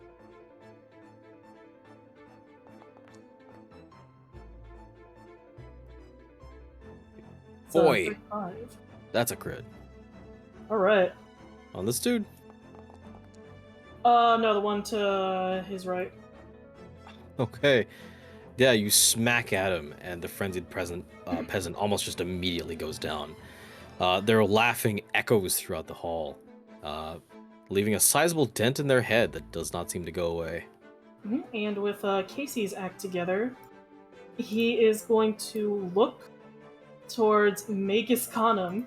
It's, Boy. 35. That's a crit. Alright. On this dude? No, the one to his right. Okay. Yeah, you smack at him, and the frenzied peasant almost just immediately goes down. Their laughing echoes throughout the hall, leaving a sizable dent in their head that does not seem to go away. Mhm. And with Casey's Act Together, he is going to look towards Magus Khanum,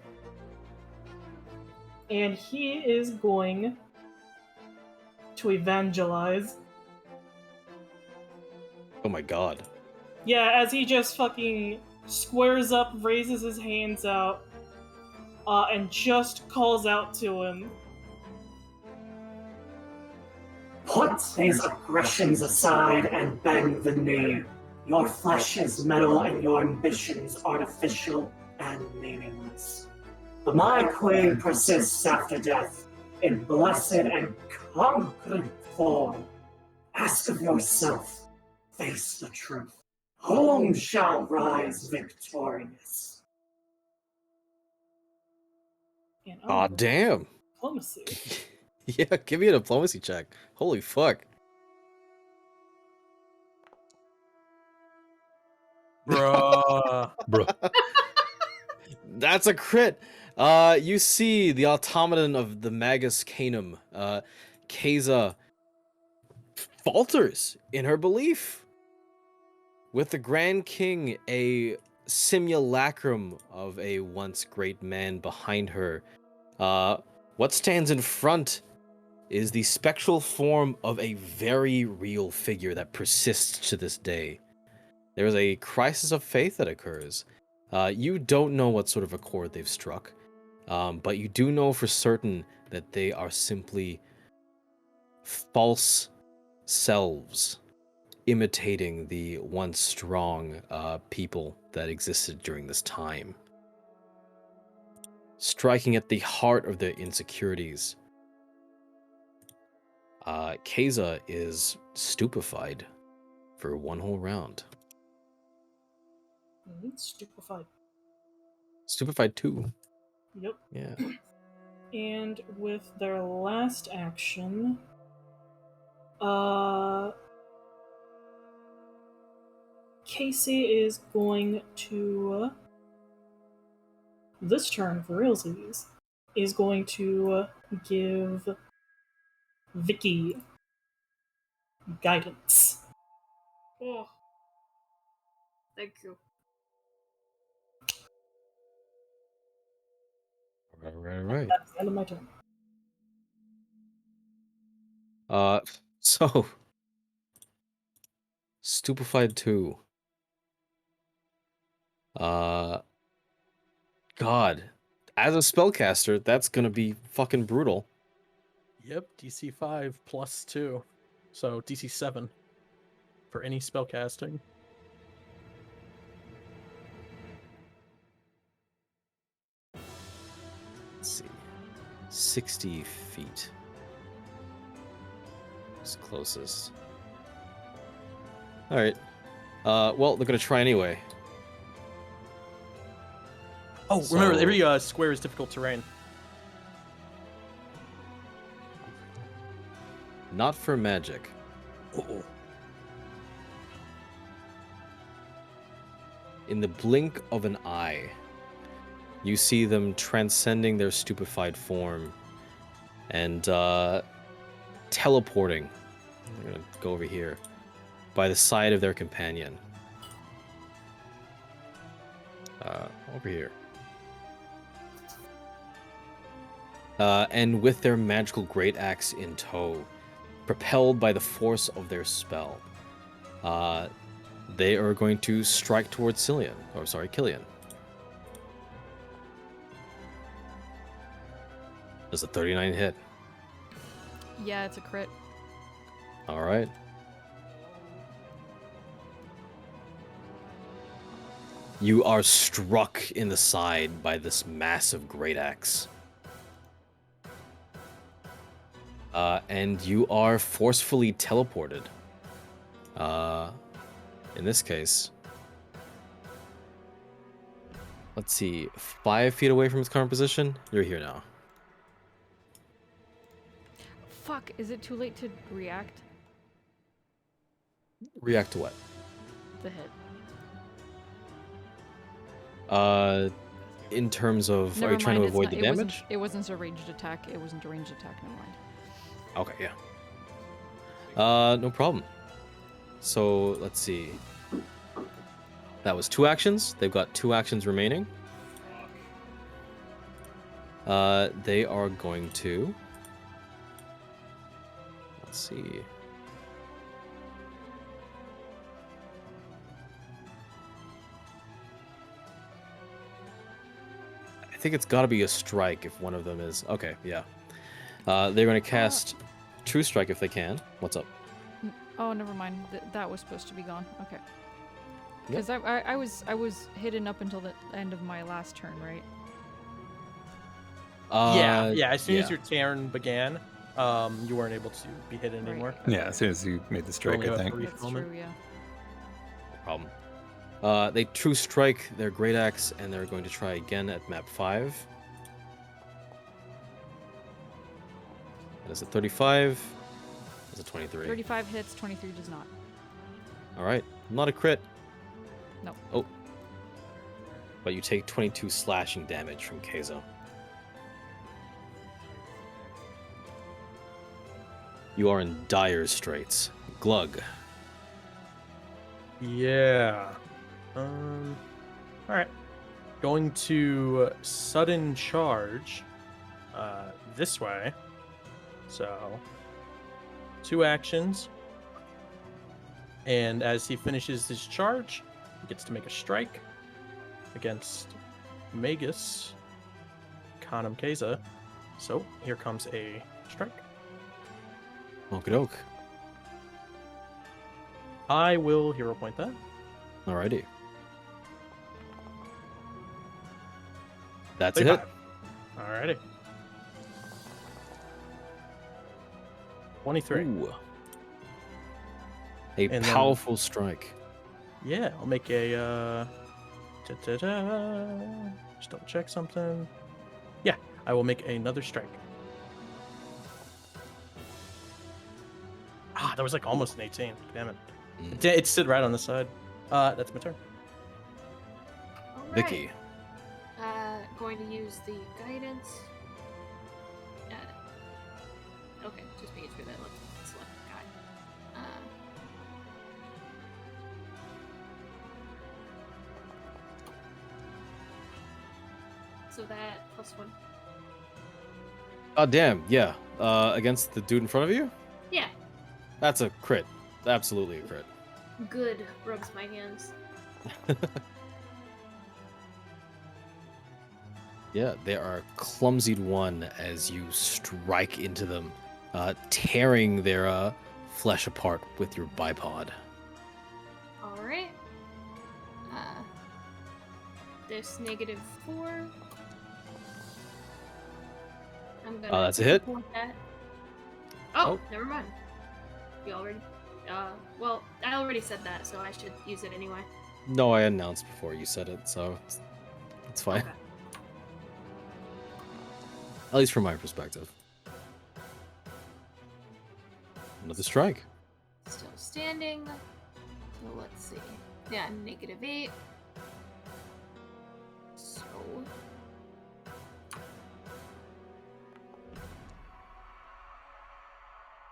and he is going to evangelize. Oh my god. Yeah, as he just fucking squares up, raises his hands out, and just calls out to him. Put these aggressions aside and bend the knee. Your flesh is metal and your ambitions artificial and meaningless. But my queen persists after death, in blessed and conquering form. Ask of yourself, face the truth. Whom shall rise victorious? And Aw, damn. diplomacy. Yeah, give me a diplomacy check. Holy fuck. Bruh. Bro. That's a crit. You see the automaton of the Magus Canum, Keza, falters in her belief. With the Grand King, a simulacrum of a once great man behind her, what stands in front is the spectral form of a very real figure that persists to this day. There is a crisis of faith that occurs. You don't know what sort of accord they've struck, but you do know for certain that they are simply false selves imitating the once strong people that existed during this time. striking at the heart of the insecurities. Keza is stupefied for one whole round. Stupefied. Stupefied 2. Yep. Yeah. And with their last action, Casey is going to, this turn for realsies, is going to give Vicky guidance. Oh. Thank you. Right. That's the end of my turn. So stupefied 2. God, as a spellcaster, that's gonna be fucking brutal. Yep, DC 5 plus 2. So DC 7 for any spell casting. Let's see. 60 feet. It's closest. Alright. Well, they're gonna try anyway. Oh, remember, So- every square is difficult terrain. Not for magic. Uh-oh. In the blink of an eye, you see them transcending their stupefied form and teleporting. They're gonna go over here by the side of their companion. Over here. And with their magical great axe in tow, propelled by the force of their spell, they are going to strike towards Killian. Does a 39 hit? Yeah, it's a crit. All right. You are struck in the side by this massive great axe. And you are forcefully teleported. In this case, let's see, 5 feet away from its current position. You're here now. Fuck, is it too late to react? React to what? The hit. In terms of, Never are you trying mind, to it's avoid not- the it damage? Wasn't, it wasn't a ranged attack. It wasn't a ranged attack. Never mind. Okay, yeah. No problem. So let's see. That was 2 actions. They've got 2 actions remaining. They are going to. Let's see. I think it's got to be a strike if one of them is. Okay, yeah. They're going to cast True Strike if they can. What's up? Oh, never mind. That was supposed to be gone. Okay. Because I was hidden up until the end of my last turn, right? Yeah. As soon as your turn began, you weren't able to be hidden Right. anymore. Yeah, as soon as you made the strike, only I have think. three. That's moment. true. Yeah. No problem. They True Strike their Great Axe, and they're going to try again at map 5. That's a 35. That's a 23. 35 hits. 23 does not. All right, not a crit. Nope. Oh. But you take 22 slashing damage from Keizo. You are in dire straits. Glug. Yeah. All right. Going to sudden charge this way. So 2 actions. And as he finishes his charge, he gets to make a strike against Magus Khanum Keza. So here comes a strike. Okie doke. I will hero point that. Alrighty. That's a hit. 35. Alrighty. 23. Ooh. A And then- powerful strike. Yeah, I'll make a. Just double check something. Yeah, I will make another strike. Ah, that was like almost an 18. Damn it. Mm. It stood right on the side. That's my turn. Alright. Vicky. Going to use the guidance. Okay, just making sure that let's select the guy. So that +1. Oh damn, yeah. Against the dude in front of you? Yeah, That's a crit. Absolutely a crit. good. Rubs my hands. Yeah, they are clumsied one as you strike into them, tearing their flesh apart with your bipod. Alright. This -4. I'm gonna. That's a hit? point That. Oh, Oh. never mind. You already. Well, I already said that, so I should use it anyway. No, I announced before you said it, so it's fine. Okay. At least from my perspective. Another strike. Still standing. So let's see. Yeah, -8. So.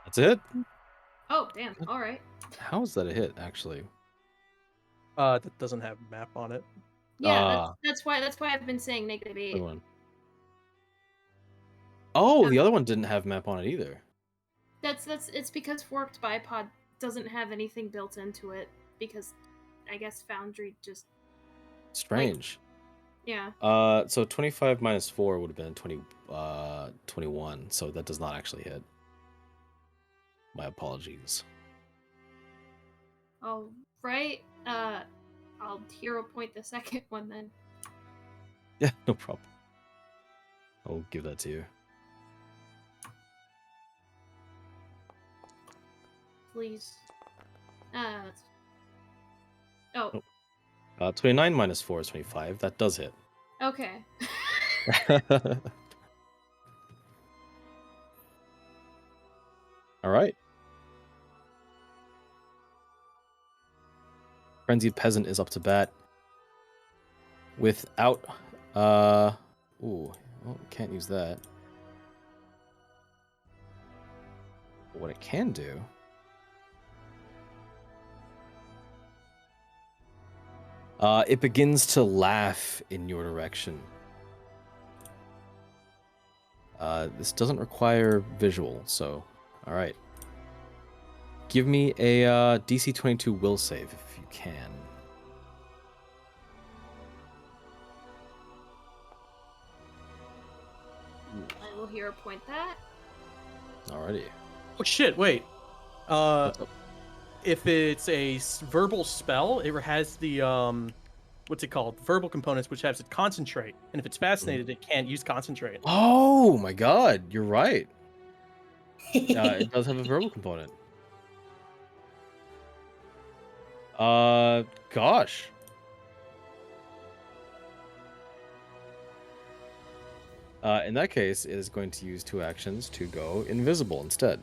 That's it? Oh, damn. Alright. How is that a hit, actually? That doesn't have map on it. Yeah, Ah. that's why I've been saying -8. Other one. Oh, the other one didn't have map on it either. It's because Forked Bipod doesn't have anything built into it because I guess Foundry just Strange. yeah. So 25 minus 4 would have been 21, so that does not actually hit. My apologies. All right. I'll hero point the second one then. Yeah, no problem. I'll give that to you. Please. Let's... Oh, 29 minus 4 is 25. That does hit. okay. All right. Frenzied Peasant is up to bat. Without... Ooh. Oh, can't use that. What it can do... it begins to laugh in your direction. This doesn't require visual, so... Alright. Give me a DC 22 will save if you can. I will hero point that. Alrighty. Oh shit! Wait. What's up? If it's a verbal spell, it has the what's it called? Verbal components, which has it concentrate. And if it's fascinated, it can't use concentrate. Oh my god, you're right. It does have a verbal component. Gosh. In that case, it is going to use 2 actions to go invisible instead.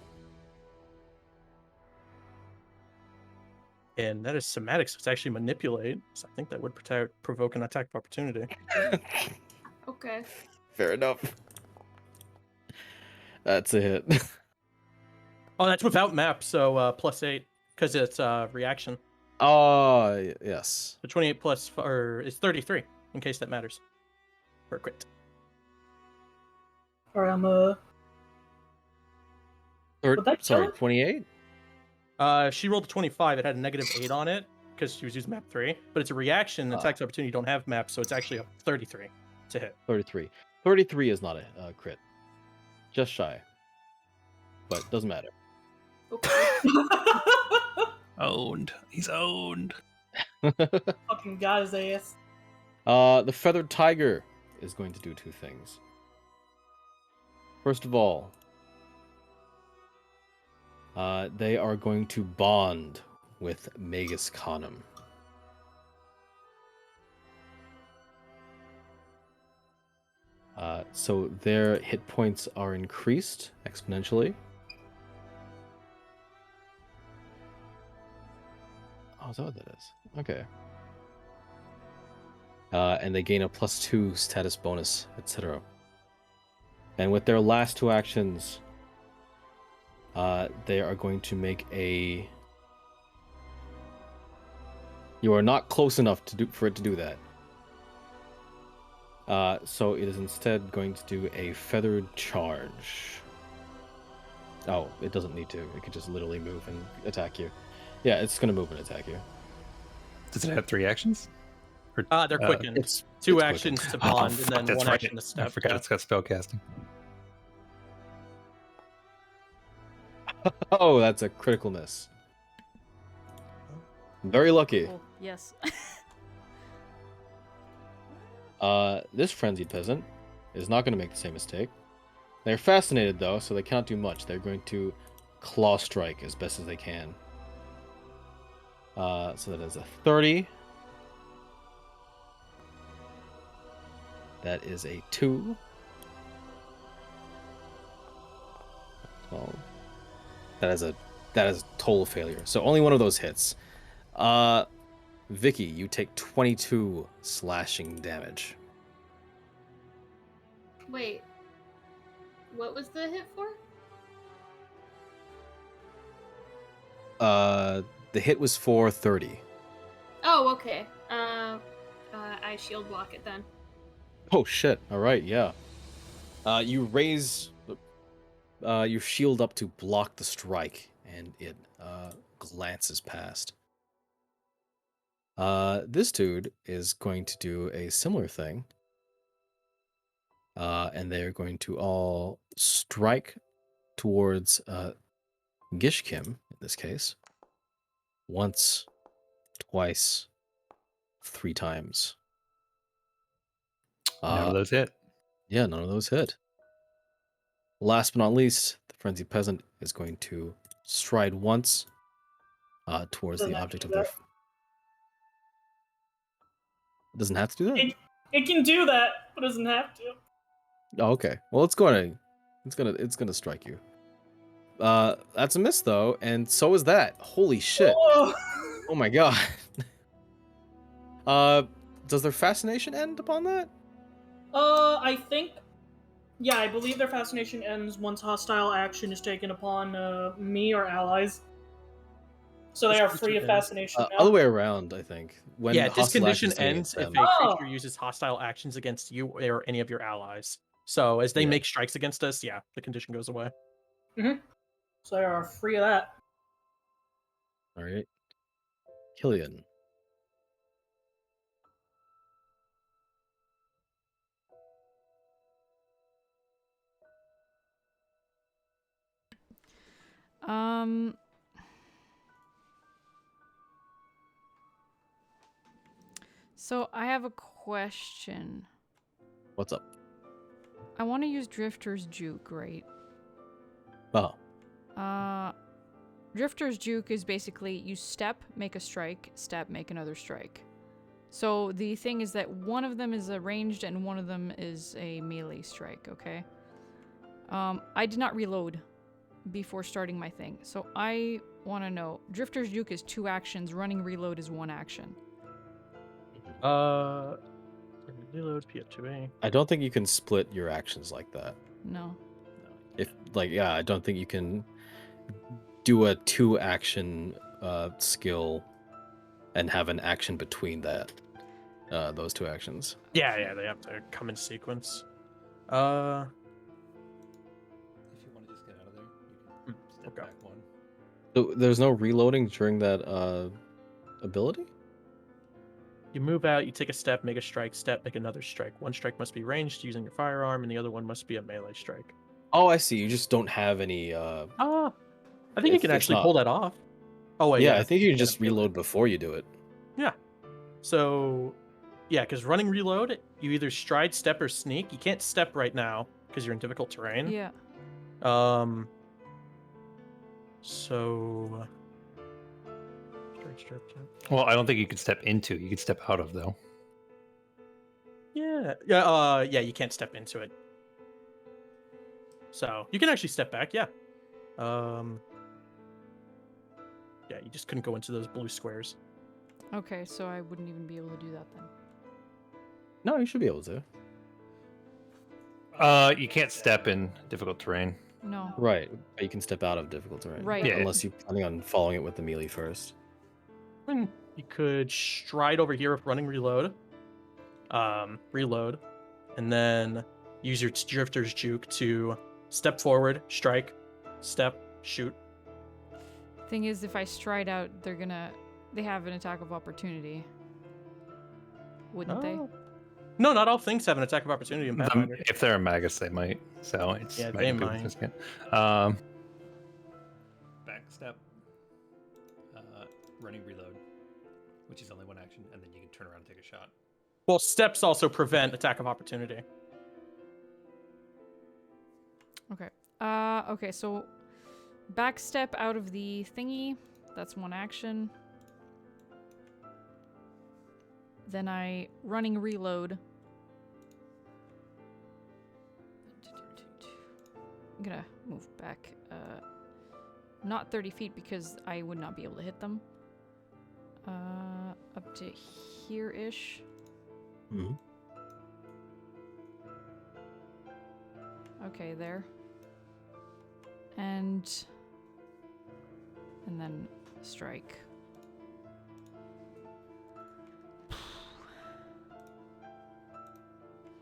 And that is somatic, so it's actually manipulate. So I think that would provoke an attack of opportunity. Okay. Fair enough. That's a hit. Oh, that's without map, so +8 because it's reaction. Oh, yes. So 28 plus or is 33 in case that matters. For a crit. Alright, I'm Or, Would that sorry, kill it? 28? She rolled a 25. It had a -8 on it because she was using map 3. But it's a reaction. Ah. Attacks of opportunity don't have map, so it's actually a 33 to hit. 33. 33 is not a crit. Just shy. But doesn't matter. Okay. Owned. He's owned. Fucking got his ass. The feathered tiger is going to do 2 things. First of all, they are going to bond with Magus Khanum. So their hit points are increased exponentially. Oh, is that what that is? Okay. And they gain a +2 status bonus, etc. And with their last 2 actions, they are going to make a... You are not close enough for it to do that. So it is instead going to do a feathered charge. Oh, it doesn't need to. It could just literally move and attack you. Yeah, it's going to move and attack you. Does it have 3 actions? Or, They're quickened. It's 2 it's actions to Oh, bond, fuck, and then that's 1 right. action to step. I forgot it's got spellcasting. Oh, that's a critical miss. Very lucky. Cool. Yes. This frenzied peasant is not going to make the same mistake. They're fascinated though, so they cannot do much. They're going to claw strike as best as they can. So that is a 30. That is a 2. 12. That is a total failure. So only one of those hits. Vicky, you take 22 slashing damage. Wait. What was the hit for? The hit was for 30. Oh, okay. I shield block it then. Oh shit! All right, yeah. You raise your shield up to block the strike, and it glances past. This dude is going to do a similar thing, and they're going to all strike towards Gishkim in this case. Once, twice, 3 times. None of those hit. Yeah, none of those hit. Last but not least, the frenzied peasant is going to stride once towards the Doesn't have object to of do their. that. Doesn't have to do that. It can do that, but doesn't have to. Oh, okay. Well, it's gonna strike you. That's a miss though, and so is that. Holy shit! Oh. Oh my god. Does their fascination end upon that? I think. Yeah, I believe their fascination ends once hostile action is taken upon me or allies. So they are free of fascination now. Other way around, I think. When Yeah, this hostile condition actions taken ends if against a them. Oh. creature uses hostile actions against you or any of your allies. So as they Yeah. make strikes against us, yeah, the condition goes away. So they are free of that. All right, Killian. So I have a question. What's up? I want to use Drifter's Juke, right? Oh, Drifter's Juke is basically you step, make a strike, step, make another strike. So the thing is that one of them is a ranged and one of them is a melee strike, okay? I did not reload before starting my thing. So I want to know, Drifter's Juke is 2 actions, running reload is 1 action. Reload P2A. I don't think you can split your actions like that. No. I don't think you can do a 2 action skill and have an action between those 2 actions. Yeah, they have to come in sequence. If you want to just get out of there, you can step okay. back 1. So there's no reloading during that ability? You move out, you take a step, make a strike, step, make another strike. One strike must be ranged using your firearm, and the other one must be a melee strike. Oh, I see. You just don't have any. I think you If can it's actually not- pull that off. Oh wait, yeah, I think you can gotta just feel it. reload before you do it. So, yeah, because running reload, you either stride, step, or sneak. You can't step right now because you're in difficult terrain. Yeah. So. Well, I don't think you could step into. You could step out of though. Yeah. Yeah. You can't step into it. So you can actually step back. Yeah. Yeah. You just couldn't go into those blue squares. Okay, so I wouldn't even be able to do that then. No, you should be able to. You can't step in difficult terrain. No. Right, but you can step out of difficult terrain. Right. Yeah. Unless you're planning on following it with the melee first. You could stride over here with running reload. Reload. And then use your drifter's juke to step forward, strike, step, shoot. Thing is, if I stride out, they have an attack of opportunity. Wouldn't they? Oh. No, not all things have an attack of opportunity in Pathfinder. If they're a magus, they might. So it's Yeah, might they be might. significant. Back step. Running reload, which is only one action, and then you can turn around and take a shot. Well, steps also prevent attack of opportunity. Okay. Okay, so back step out of the thingy. That's one action. Then I running reload. I'm gonna move back, not 30 feet because I would not be able to hit them. Up to here-ish. Mm-hmm. Okay, there. And then strike.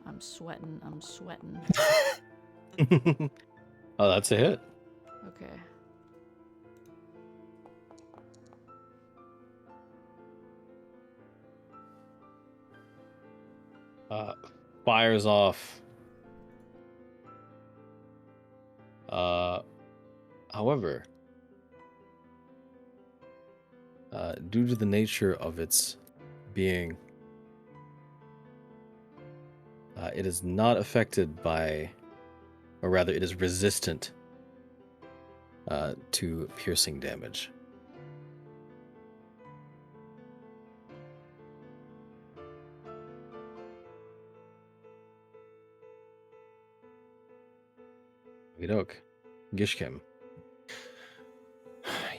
I'm sweating. Oh, that's a hit. Okay. Fires off. However, due to the nature of its being, it is not affected by, or rather, it is resistant to piercing damage. Okey-doke. Gishkem.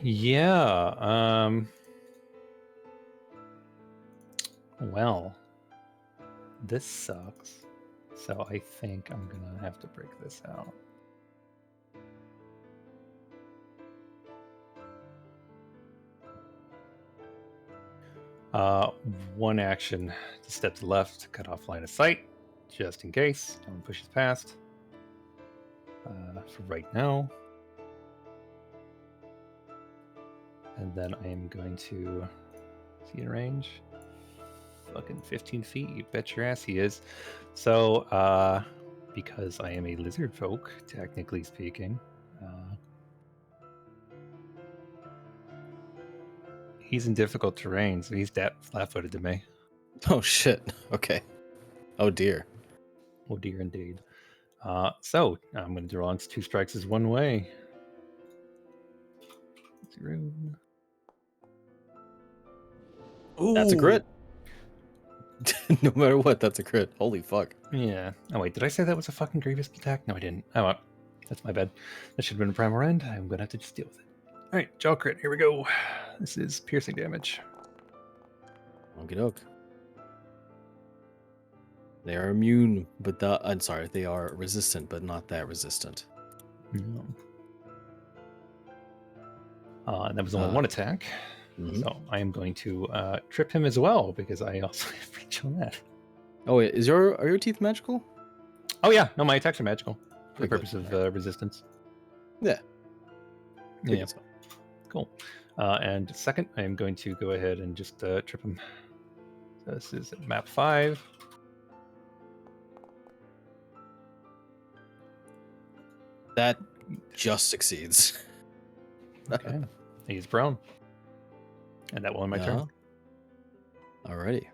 Yeah. Well, this sucks. So I think I'm gonna have to break this out. One action to step to the left, cut off line of sight, just in case no one pushes past. For right now. And then I am going to see in range. Fucking 15 feet, you bet your ass he is. So, because I am a lizard folk, technically speaking, he's in difficult terrain, so he's flat-footed to me. Oh shit. Okay. Oh dear. Oh dear, indeed. So I'm going to draw on 2 strikes as one way. 0. That's a Ooh. crit. No matter what, that's a crit. Holy fuck. Yeah. Oh wait, did I say that was a fucking grievous attack? No, I didn't. Oh, well, that's my bad. That should have been a primal end. I'm going to have to just deal with it. All right, jaw crit. Here we go. This is piercing damage. Okey-doke. They are immune, but I'm sorry, they are resistant, but not that resistant. No. And that was only one attack. Mhm. So I am going to trip him as well because I also have reach on that. Oh wait, are your teeth magical? Oh yeah, no, my attacks are magical for the Very purpose good. of resistance. Yeah. Yeah, cool. And second, I am going to go ahead and just trip him. So this is map 5. That just succeeds. Okay, he's prone, and that will end my turn. Yeah. Alrighty.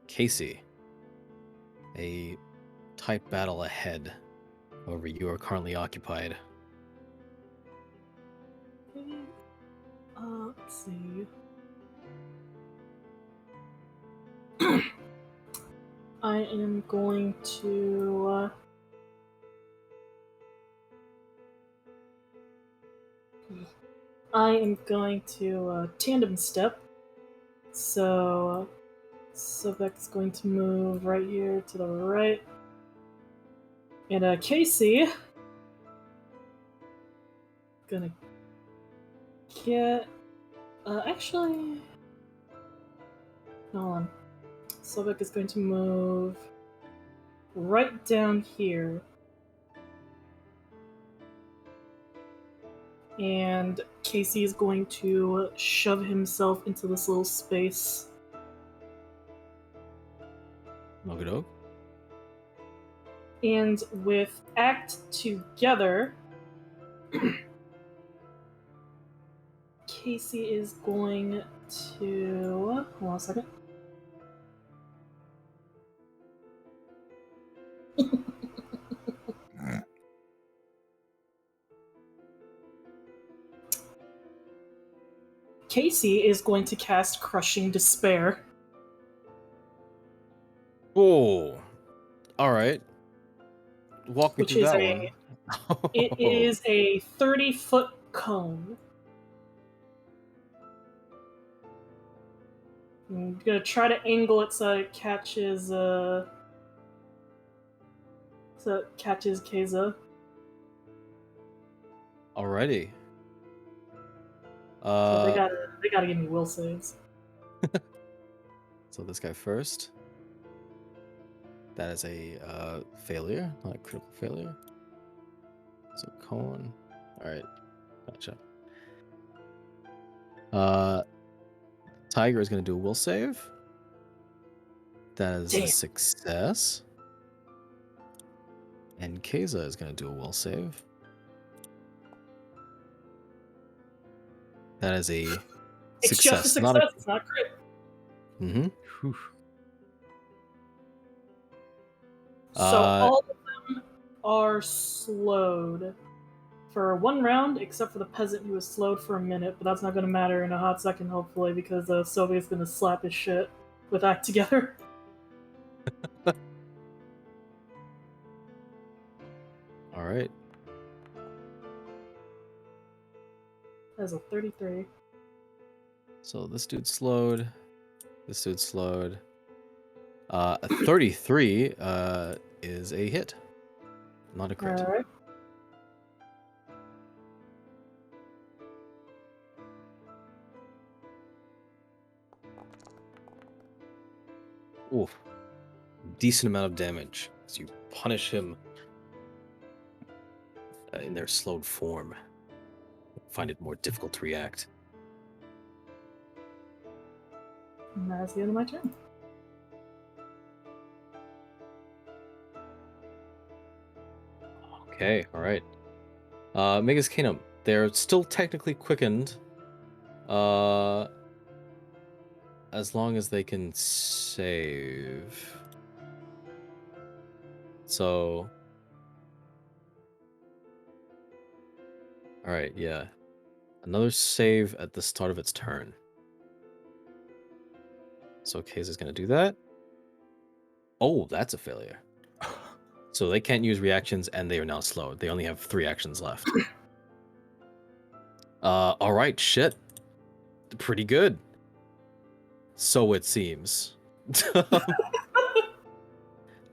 Casey. a tight battle ahead. However, you are currently occupied. Okay. Let's see. I am going to. Tandem step. So Sobek's going to move right here to the right. And Casey gonna get actually hold on. Sobek is going to move right down here. And Casey is going to shove himself into this little space. Okey-doke. And with Act Together, Casey is going to. Hold on a second. Casey is going to cast Crushing Despair. Oh, all right. Walk me Which through is that a- one. It is a 30-foot cone. I'm gonna try to angle it so it catches Keza. Alrighty. So they gotta give me will saves. So this guy first. That is a failure, not a critical failure. So cone. Alright. Gotcha. Tiger is gonna do a will save. That is Damn. a success. And Keza is gonna do a will save. That is a It's success. just a success, it's not crit. Mm-hmm. Whew. So Uh, all of them are slowed for 1 round, except for the peasant who was slowed for a minute, but that's not going to matter in a hot second, hopefully, because Sylvia's going to slap his shit with Act Together. Alright. That's a 33. So this dude's slowed. This dude's slowed. A 33 is a hit. Not a crit. Alright. Oof. Decent amount of damage as you punish him in their slowed form. Find it more difficult to react. And that's the end of my turn. Okay, alright. Magus Kingdom. They're still technically quickened. As long as they can save. So. Alright, yeah. Another save at the start of its turn. So Kaz is going to do that. Oh, that's a failure. So they can't use reactions and they are now slowed. They only have 3 actions left. Alright, shit. Pretty good. So it seems.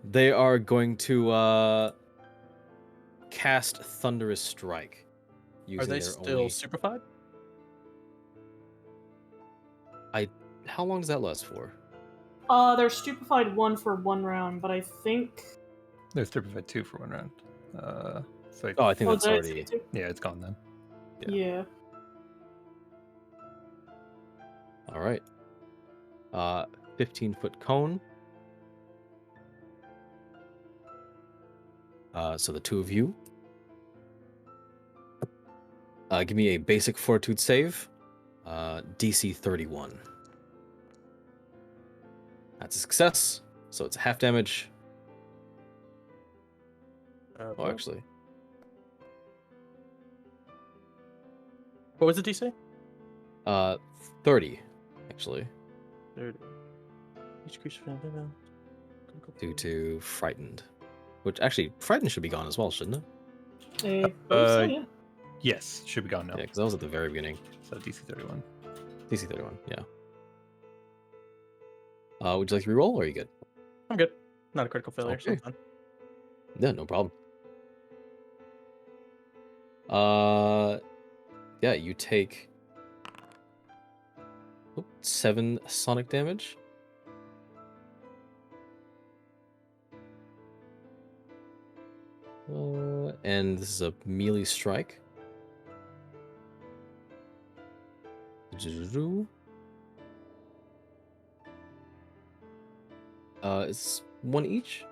They are going to cast Thunderous Strike. Are they their still only... superfied? How long does that last for? They're stupefied 1 for 1 round, but I think. They're stupefied 2 for 1 round. So Oh, I think that's did I already... say 2? yeah, it's gone then. Yeah. All right. 15-foot cone. So the 2 of you. Give me a basic fortitude save. DC 31. That's a success. So it's half damage. Oh, actually, What was the DC? 30, actually, 30. Each creature due to frightened. Which actually, frightened should be gone as well, shouldn't it? I believe so, yeah. Yes, should be gone now. Yeah, because that was at the very beginning. So DC 31. DC 31, yeah. Would you like to reroll, or are you good? I'm good. Not a critical failure, so I'm Okay. fine. Yeah, no problem. Yeah, you take 7 sonic damage. And this is a melee strike. It's 1 each.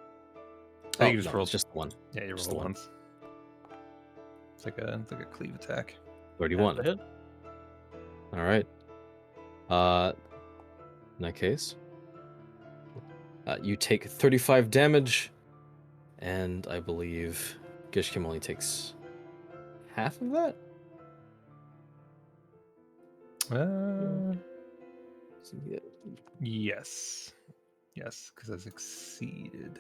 I think you just no, rolled. it's just 1. Yeah, you Just roll the one. once. It's like a cleave attack. 31. Half a hit. All right. In that case, you take 35 damage, and I believe Gishkim only takes half of that. Yes. Yes, because I succeeded.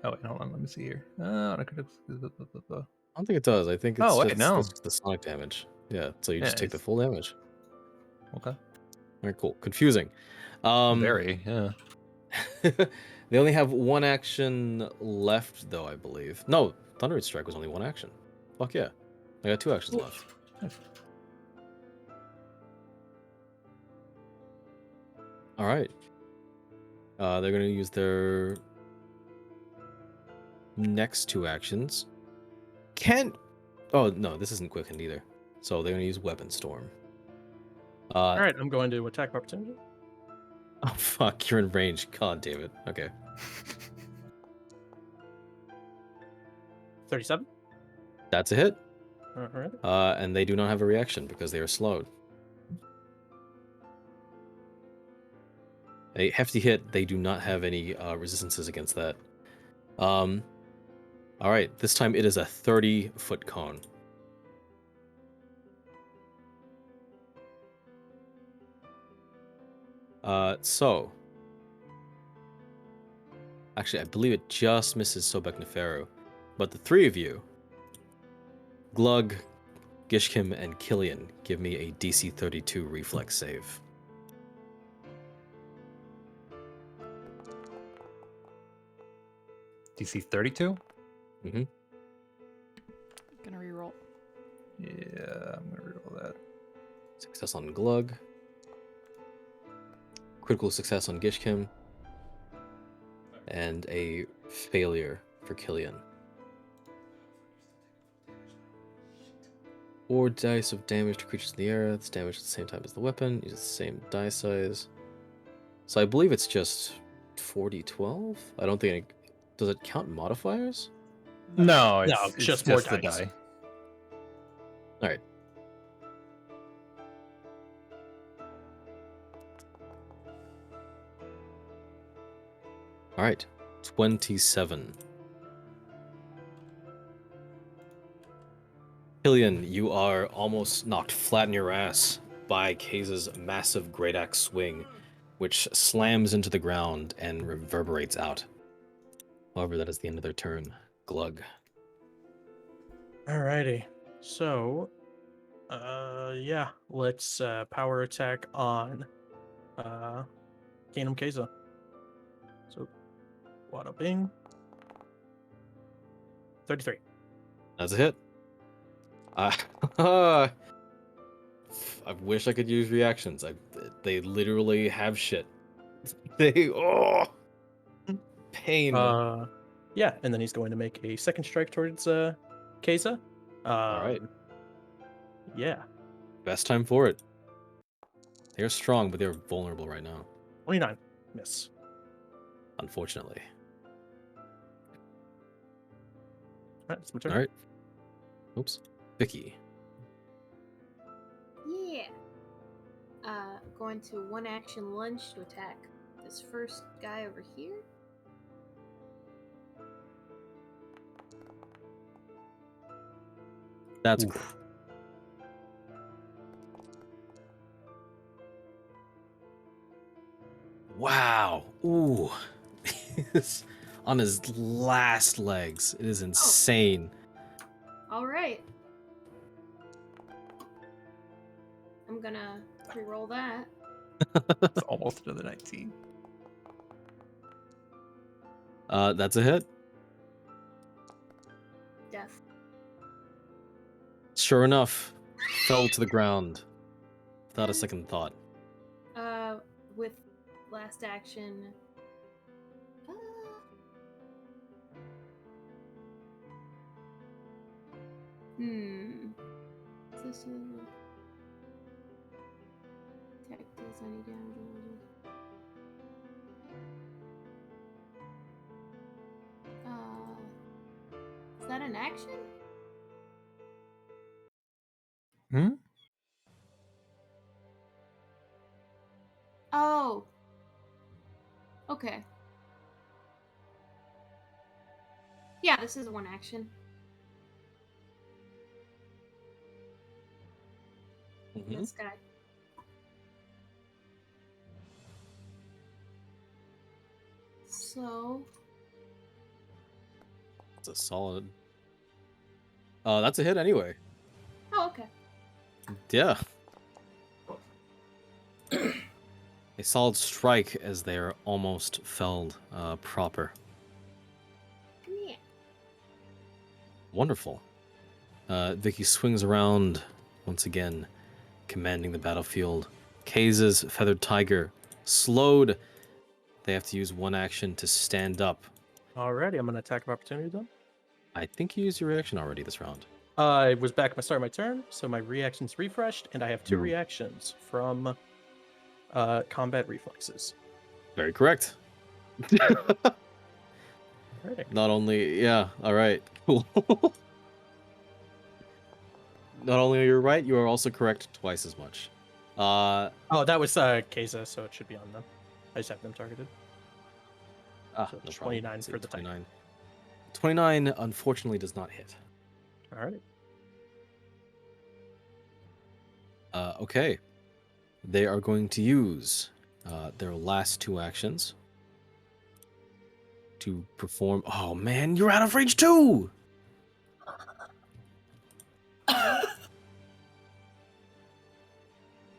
Oh, wait, hold on. Let me see here. I don't think it does. I think it's Oh, wait, just, no. that's just the sonic damage. Yeah, so you just Yeah, take the it's- full damage. Okay. Very cool. Confusing. Very, yeah. They only have 1 action left, though, I believe. No, Thunderous Strike was only 1 action. Fuck yeah. I got 2 actions left. All right. They're going to use their next 2 actions. Oh, no, this isn't Quickened either. So they're going to use Weapon Storm. All right, I'm going to attack of opportunity. Oh, fuck. You're in range. God damn it. Okay. 37. That's a hit. All right. And they do not have a reaction because they are slowed. A hefty hit. They do not have any resistances against that. All right. This time it is a 30-foot cone. So actually, I believe it just misses Sobek Neferu, but the 3 of you, Glug, Gishkim, and Killian, give me a DC 32 reflex save. DC 32? Mm-hmm. Gonna reroll. Yeah, I'm gonna reroll that. Success on Glug. Critical success on Gishkim. And a failure for Killian. 4 dice of damage to creatures in the air. It's damage at the same time as the weapon. Uses the same die size. So I believe it's just 4d12? I don't think it... Does it count modifiers? No, it's, No, it's just just, more the dice. die. Alright. Alright. 27. Killian, you are almost knocked flat in your ass by Kaze's massive great axe swing, which slams into the ground and reverberates out. However, that is the end of their turn. Glug. Alrighty. So, yeah, let's power attack on Kingdom Keza. So, wada bing. 33. That's a hit. I wish I could use reactions. They literally have shit. They pain. Yeah, and then he's going to make a second strike towards Keza. All right. Yeah, Best time for it. They're strong, but they're vulnerable right now. 29. Miss. Unfortunately. Alright, it's my turn. All right. Oops. Vicky. Yeah. Going to 1 action lunge to attack this first guy over here. That's Oof. wow. Ooh. He's on his last legs. It is insane. All right. I'm gonna re-roll that. It's almost another 19. That's a hit. Death. Sure enough, fell to the ground without a second thought. With last action. Uh, Is this attack deals any damage? Is that an action? Hmm? Oh. Okay. Yeah, this is one action. Mhm. This guy. So. It's a solid. That's a hit anyway. Oh, okay. Yeah. A solid strike as they are almost felled proper. Yeah. Wonderful. Vicky swings around once again, commanding the battlefield. Kaza's feathered tiger slowed. They have to use one action to stand up. Alrighty, I'm gonna attack of opportunity then. I think you used your reaction already this round. I was back at my start of my turn, so my reaction's refreshed, and I have 2 Your- reactions from combat reflexes. Very correct. Alrighty. Not only, yeah, all right, cool. Not only are you right, you are also correct twice as much. Oh, that was Keza, so it should be on them. I just have them targeted. So No problem. 29 Let's see, for the tiger. 29. 29 unfortunately does not hit. Alrighty. Okay. They are going to use their last 2 actions to perform. Oh man, you're out of range too!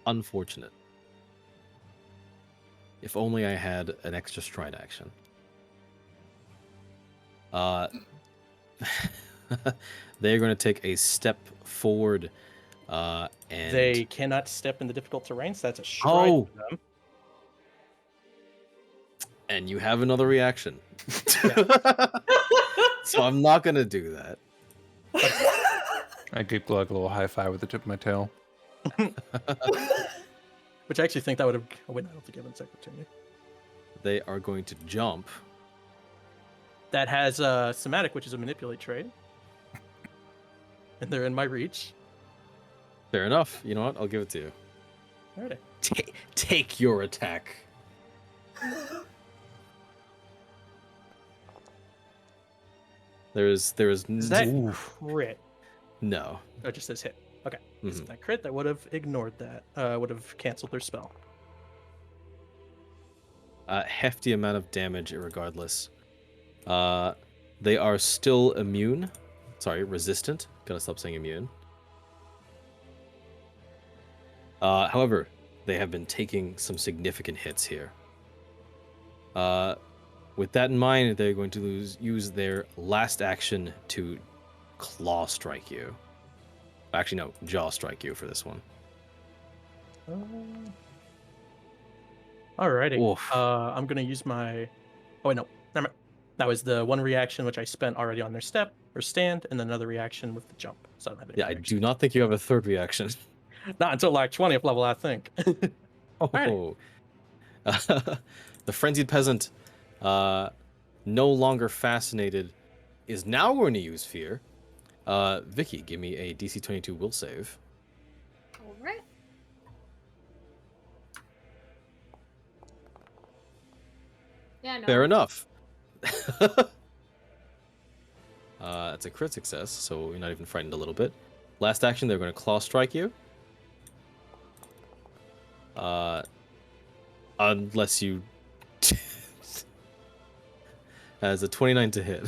Unfortunate. If only I had an extra stride action. They're going to take a step forward, and They cannot step in the difficult terrain, so that's a stride Oh! for them. and you have another reaction. So I'm not going to do that. I give Glug a little high five with the tip of my tail. Which I actually think that would have. Oh, wait, I don't think I have an opportunity. They are going to jump. That has somatic, which is a manipulate trait. And they're in my reach. Fair enough. You know what? I'll give it to you. Alrighty. Take your attack. There is Is that Oof. crit? no. Oh, it just says hit. Okay. Mhm. Is that crit? That would have ignored that. Would have canceled their spell. Hefty amount of damage regardless. They are still immune. Sorry, resistant. Gotta stop saying immune. However, they have been taking some significant hits here. With that in mind, they're going to use their last action to claw strike you. Actually, no, jaw strike you for this one. Alrighty. Oof. I'm gonna use my. Oh wait, no. Never mind. That was the one reaction which I spent already on their step or stand, and then another reaction with the jump. So I don't have any Yeah, I reactions. do not think you have a third reaction. Not until like 20th level, I think. Oh. The frenzied peasant, no longer fascinated, is now going to use fear. Vicky, give me a DC 22 will save. All right. Yeah, no. Fair enough. That's a crit success, so you're not even frightened a little bit. Last action, they're going to claw strike you. Unless you... As a 29 to hit.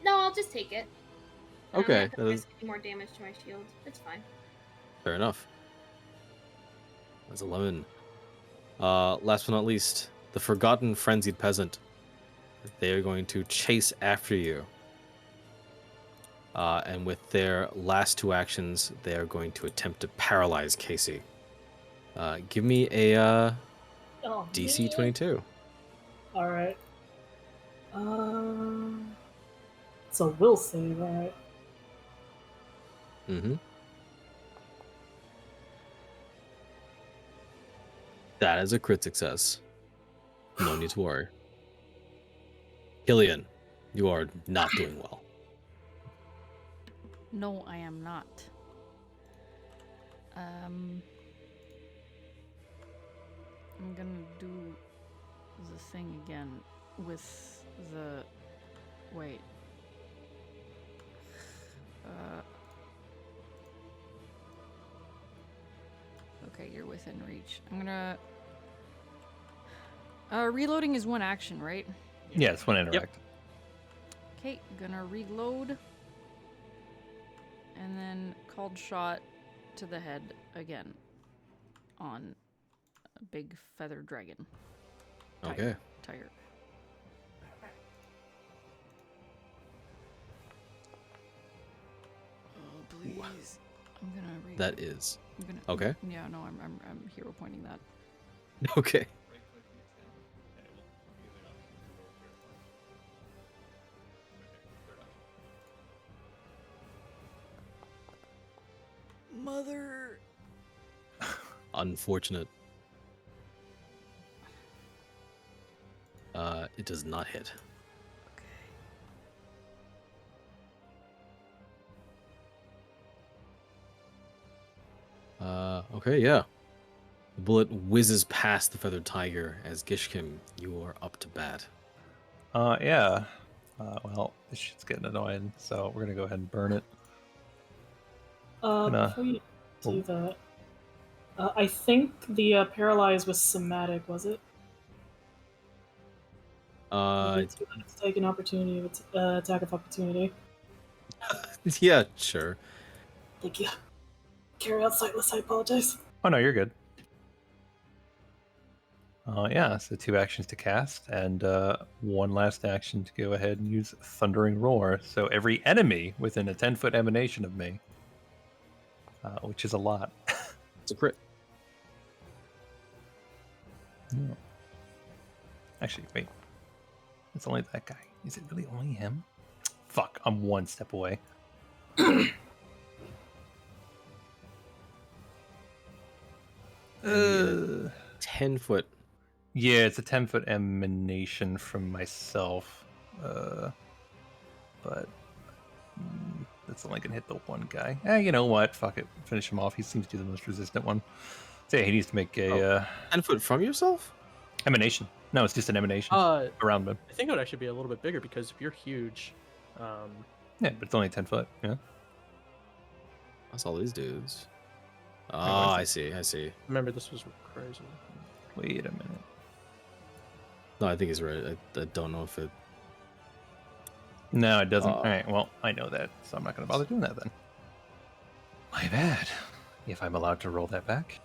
No, I'll just take it. Okay, I'm not that gonna is risk any more damage to my shield. It's fine. fair enough. That's 11. Last but not least, the Forgotten Frenzied Peasant. They are going to chase after you. And with their last 2 actions, they are going to attempt to paralyze Casey. Give me a Oh, DC man. 22. All right. It's a will save, all right. Mm-hmm. That is a crit success. No need to worry. Killian, you are not doing well. No, I am not. I'm gonna do the thing again with the... Wait. Okay, you're within reach. I'm gonna... reloading is 1 action, right? Yeah, it's one interact. Okay, gonna reload. And then called shot to the head again on a big feather dragon. Okay. Tiger. Oh, please. I'm gonna read. That is. I'm gonna, okay. Yeah, no, I'm hero pointing that. Okay. Mother. Unfortunate. It does not hit. Okay, yeah. The bullet whizzes past the feathered tiger as Gishkim, you are up to bat. Yeah. Well, this shit's getting annoying, so we're gonna go ahead and burn it. Before you do that, I think the paralyze was somatic, was it? Let's take an opportunity of attack of opportunity. Yeah, sure. Thank you. Carry out sightless, I apologize. Oh no, you're good. Yeah, so 2 actions to cast, and 1 last action to go ahead and use Thundering Roar. So every enemy within a 10-foot emanation of me, which is a lot. It's a crit. Yeah. Actually, wait. It's only that guy. Is it really only him? Fuck, I'm 1 step away. 10-foot. Yeah, it's a 10-foot emanation from myself. But that's only gonna hit the 1 guy. You know what? Fuck it. Finish him off. He seems to be the most resistant one. So yeah, he needs to make a 10-foot from yourself? emanation. No, it's just an emanation around him. I think it would actually be a little bit bigger because if you're huge, Yeah, but it's only 10 foot. Yeah. That's all these dudes. Oh, what I is see. remember this was crazy. Wait a minute. No, I think he's right. I don't know if it... No, it doesn't. All right. Well, I know that, so I'm not going to bother doing that then. My bad. If I'm allowed to roll that back.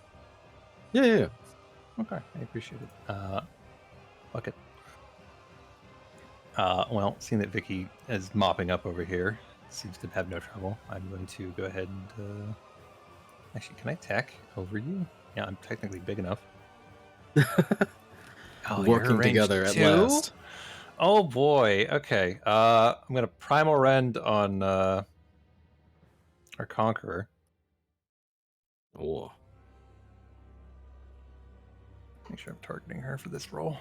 Yeah. Okay, I appreciate it. Fuck it. Well, seeing that Vicky is mopping up over here, seems to have no trouble. I'm going to go ahead and actually, can I attack over you? Yeah, I'm technically big enough. Working together at last. Oh boy. Okay. I'm gonna primal rend on our conqueror. Oh. Make sure I'm targeting her for this roll.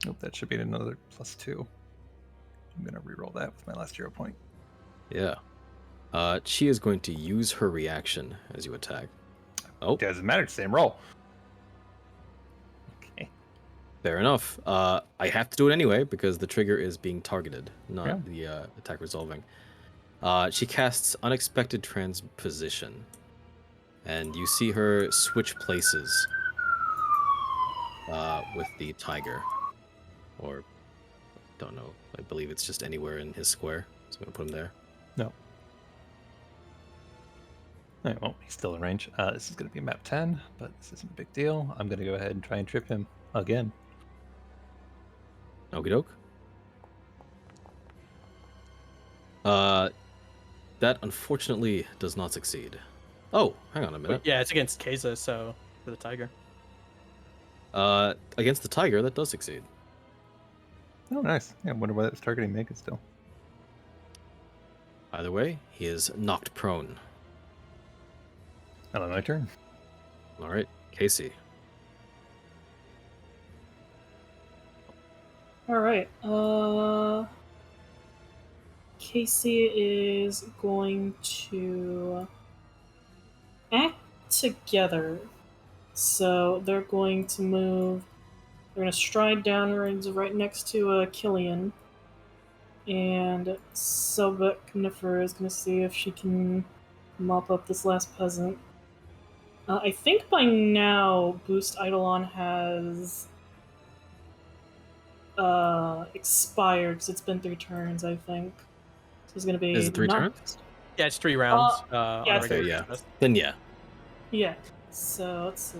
Nope, that should be another +2. I'm gonna reroll that with my last hero point. Yeah. She is going to use her reaction as you attack. Oh. Doesn't matter, same roll. Okay. Fair enough. I have to do it anyway because the trigger is being targeted, not Yeah. the attack resolving. She casts Unexpected Transposition, and you see her switch places with the tiger, or don't know. I believe it's just anywhere in his square. So I'm gonna put him there. No. Alright, well, he's still in range. This is going to be map 10, but this isn't a big deal. I'm going to go ahead and try and trip him again. Okie doke. That unfortunately does not succeed. Oh, hang on a minute. Yeah, it's against Keza, so for the tiger. Against the tiger, that does succeed. Oh, nice. Yeah, I wonder why that was targeting Megan still. Either way, he is knocked prone. Hello, my turn. All right, Casey. All right. Casey is going to act together. So they're going to move. They're going to stride downwards right next to Killian. And Sobek Niffer is going to see if she can mop up this last peasant. I think by now, Boost Eidolon has expired because it's been 3 turns, I think. So it's going to be. Is it 3 not- turns? Yeah, it's 3 rounds. yeah, on it's regular Okay, yeah. Christmas. Then yeah. Yeah. So let's see.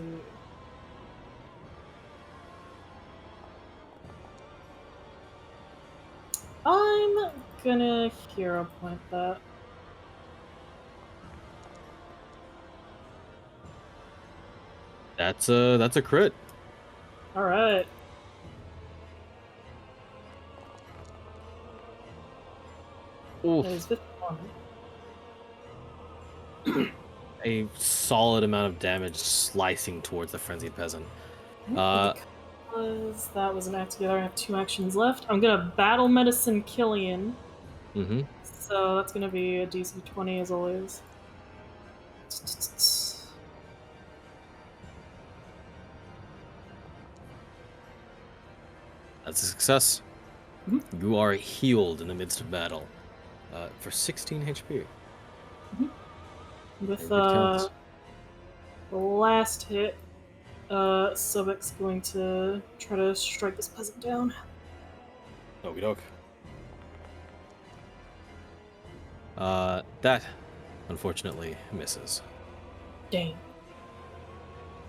I'm gonna hero point that. That's a crit. All right. Oof. That is 51. A solid amount of damage slicing towards the frenzied peasant. Uh, Because that was an act together, I have 2 actions left. I'm gonna battle medicine Killian. mm-hmm. So that's gonna be a DC 20 as always. That's a success. Mhm. You are healed in the midst of battle for 16 HP. With Every counts. the last hit, Sobek's going to try to strike this peasant down. Okie doke. That unfortunately misses. Dang.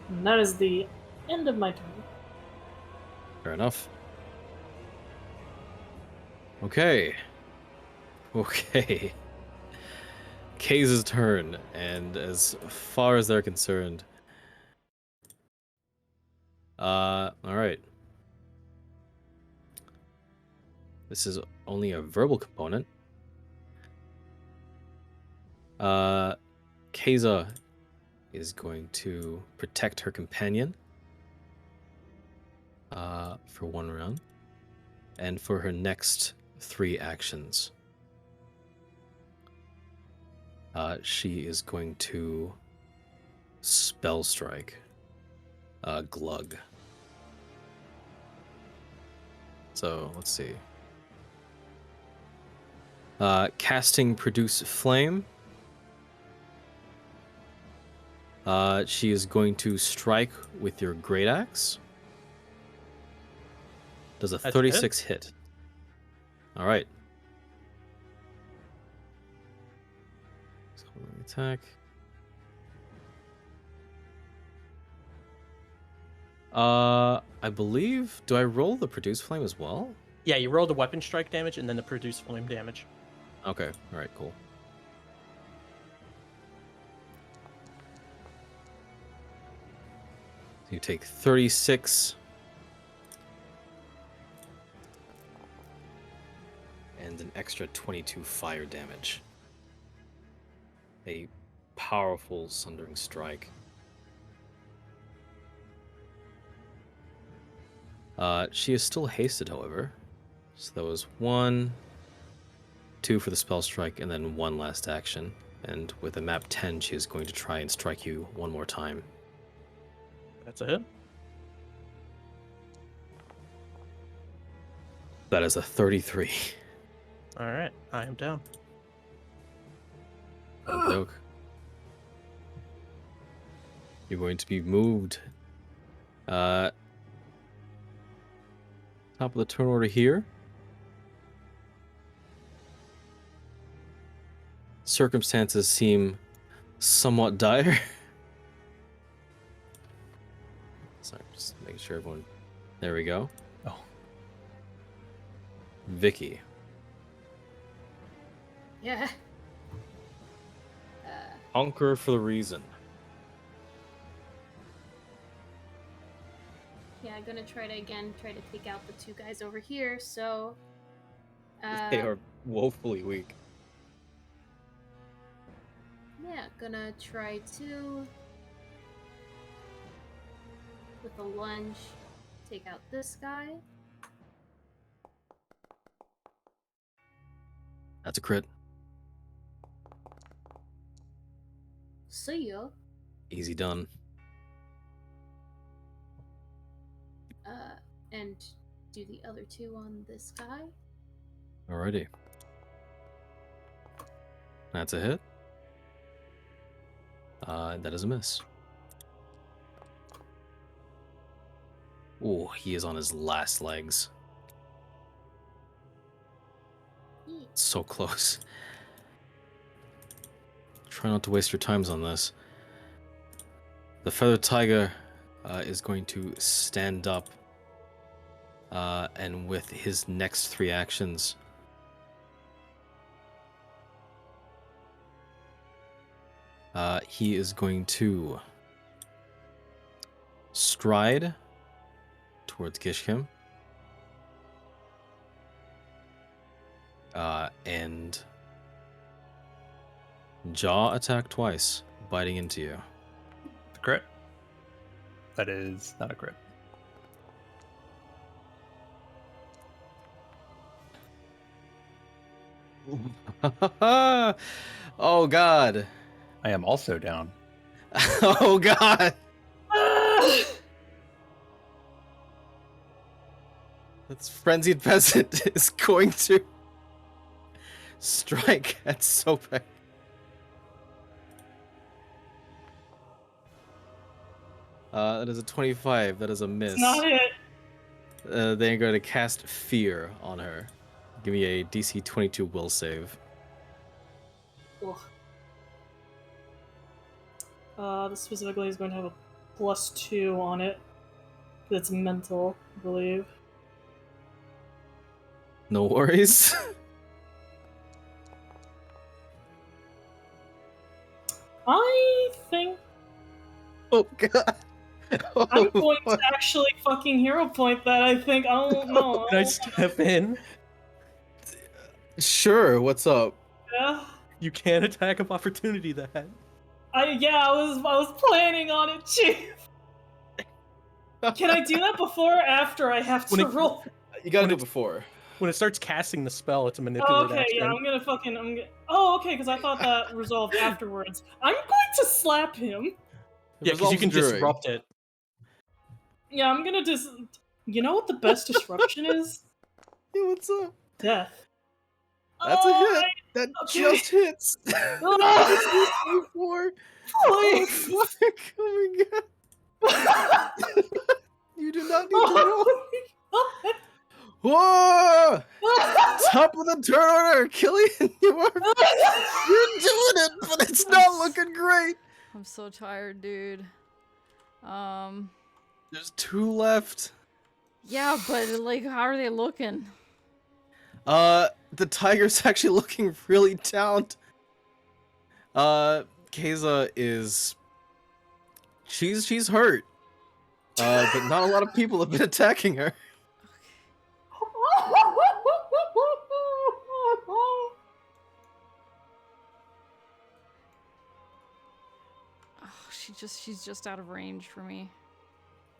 And that is the end of my turn. Fair enough. Okay. Kaze's turn, and as far as they're concerned, all right. This is only a verbal component. Keza is going to protect her companion for 1 round, and for her next 3 actions, she is going to spell strike Glug. So let's see. Casting Produce Flame. She is going to strike with your Great Axe. Does a That's 36 hit. All right. So attack. I believe. Do I roll the Produce Flame as well? Yeah, you roll the weapon strike damage and then the produce flame damage. Okay. All right. Cool. You take 36 and an extra 22 fire damage. A powerful sundering strike. She is still hasted, however. So that was 1, 2 for the spell strike, and then 1 last action. And with a map 10, she is going to try and strike you 1 more time. That's a hit. That is a 33. All right, I am down. Okey-doke. You're going to be moved. Top of the turn order here. Circumstances seem somewhat dire. Sorry, just making sure everyone. There we go. Oh. Vicky. Yeah. Hunker for the reason. Yeah, I'm gonna try to take out the two guys over here, so... They are woefully weak. Yeah, gonna try to... with a lunge, take out this guy. That's a crit. See ya. Easy done. And do the other two on this guy. Alrighty. That's a hit. That is a miss. Oh, he is on his last legs. So close. Try not to waste your times on this. The feathered tiger is going to stand up, and with his next 3 actions, he is going to stride towards Gishkim, and jaw attack twice, biting into you. The crit. That is not a crit. Oh god. I am also down. Oh god. That's frenzied peasant is going to strike at Sopek. That is a 25. That is a miss. It's not it. They're going to cast Fear on her. Give me a DC 22 will save. This specifically is going to have a +2 on it. It's mental, I believe. No worries. I think Oh god. Oh, I'm going to actually fucking hero point that. I think I don't know. Can I step in? Sure, what's up? Yeah. You can attack of opportunity that. I was planning on it, Chief. Can I do that before or after I have to When it- roll? You gotta When do it it's- before. When it starts casting the spell, it's a Oh, manipulate okay, action. yeah, Oh, okay, because I thought that resolved afterwards. I'm going to slap him. Yeah, because you can During. disrupt it. Yeah, I'm gonna You know what the best disruption is? Yeah, what's up? Death. That's a Oh, hit. That okay. just hits. Oh, 4. please. Oh, fuck. Oh my god. You do not need to roll. Whoa! Top of the turn order, Killian. You're doing it, but it's not looking great. I'm so tired, dude. There's 2 left. Yeah, but like, how are they looking? The tiger's actually looking really downed. Keza is... She's hurt. But not a lot of people have been attacking her. Oh, she's just out of range for me.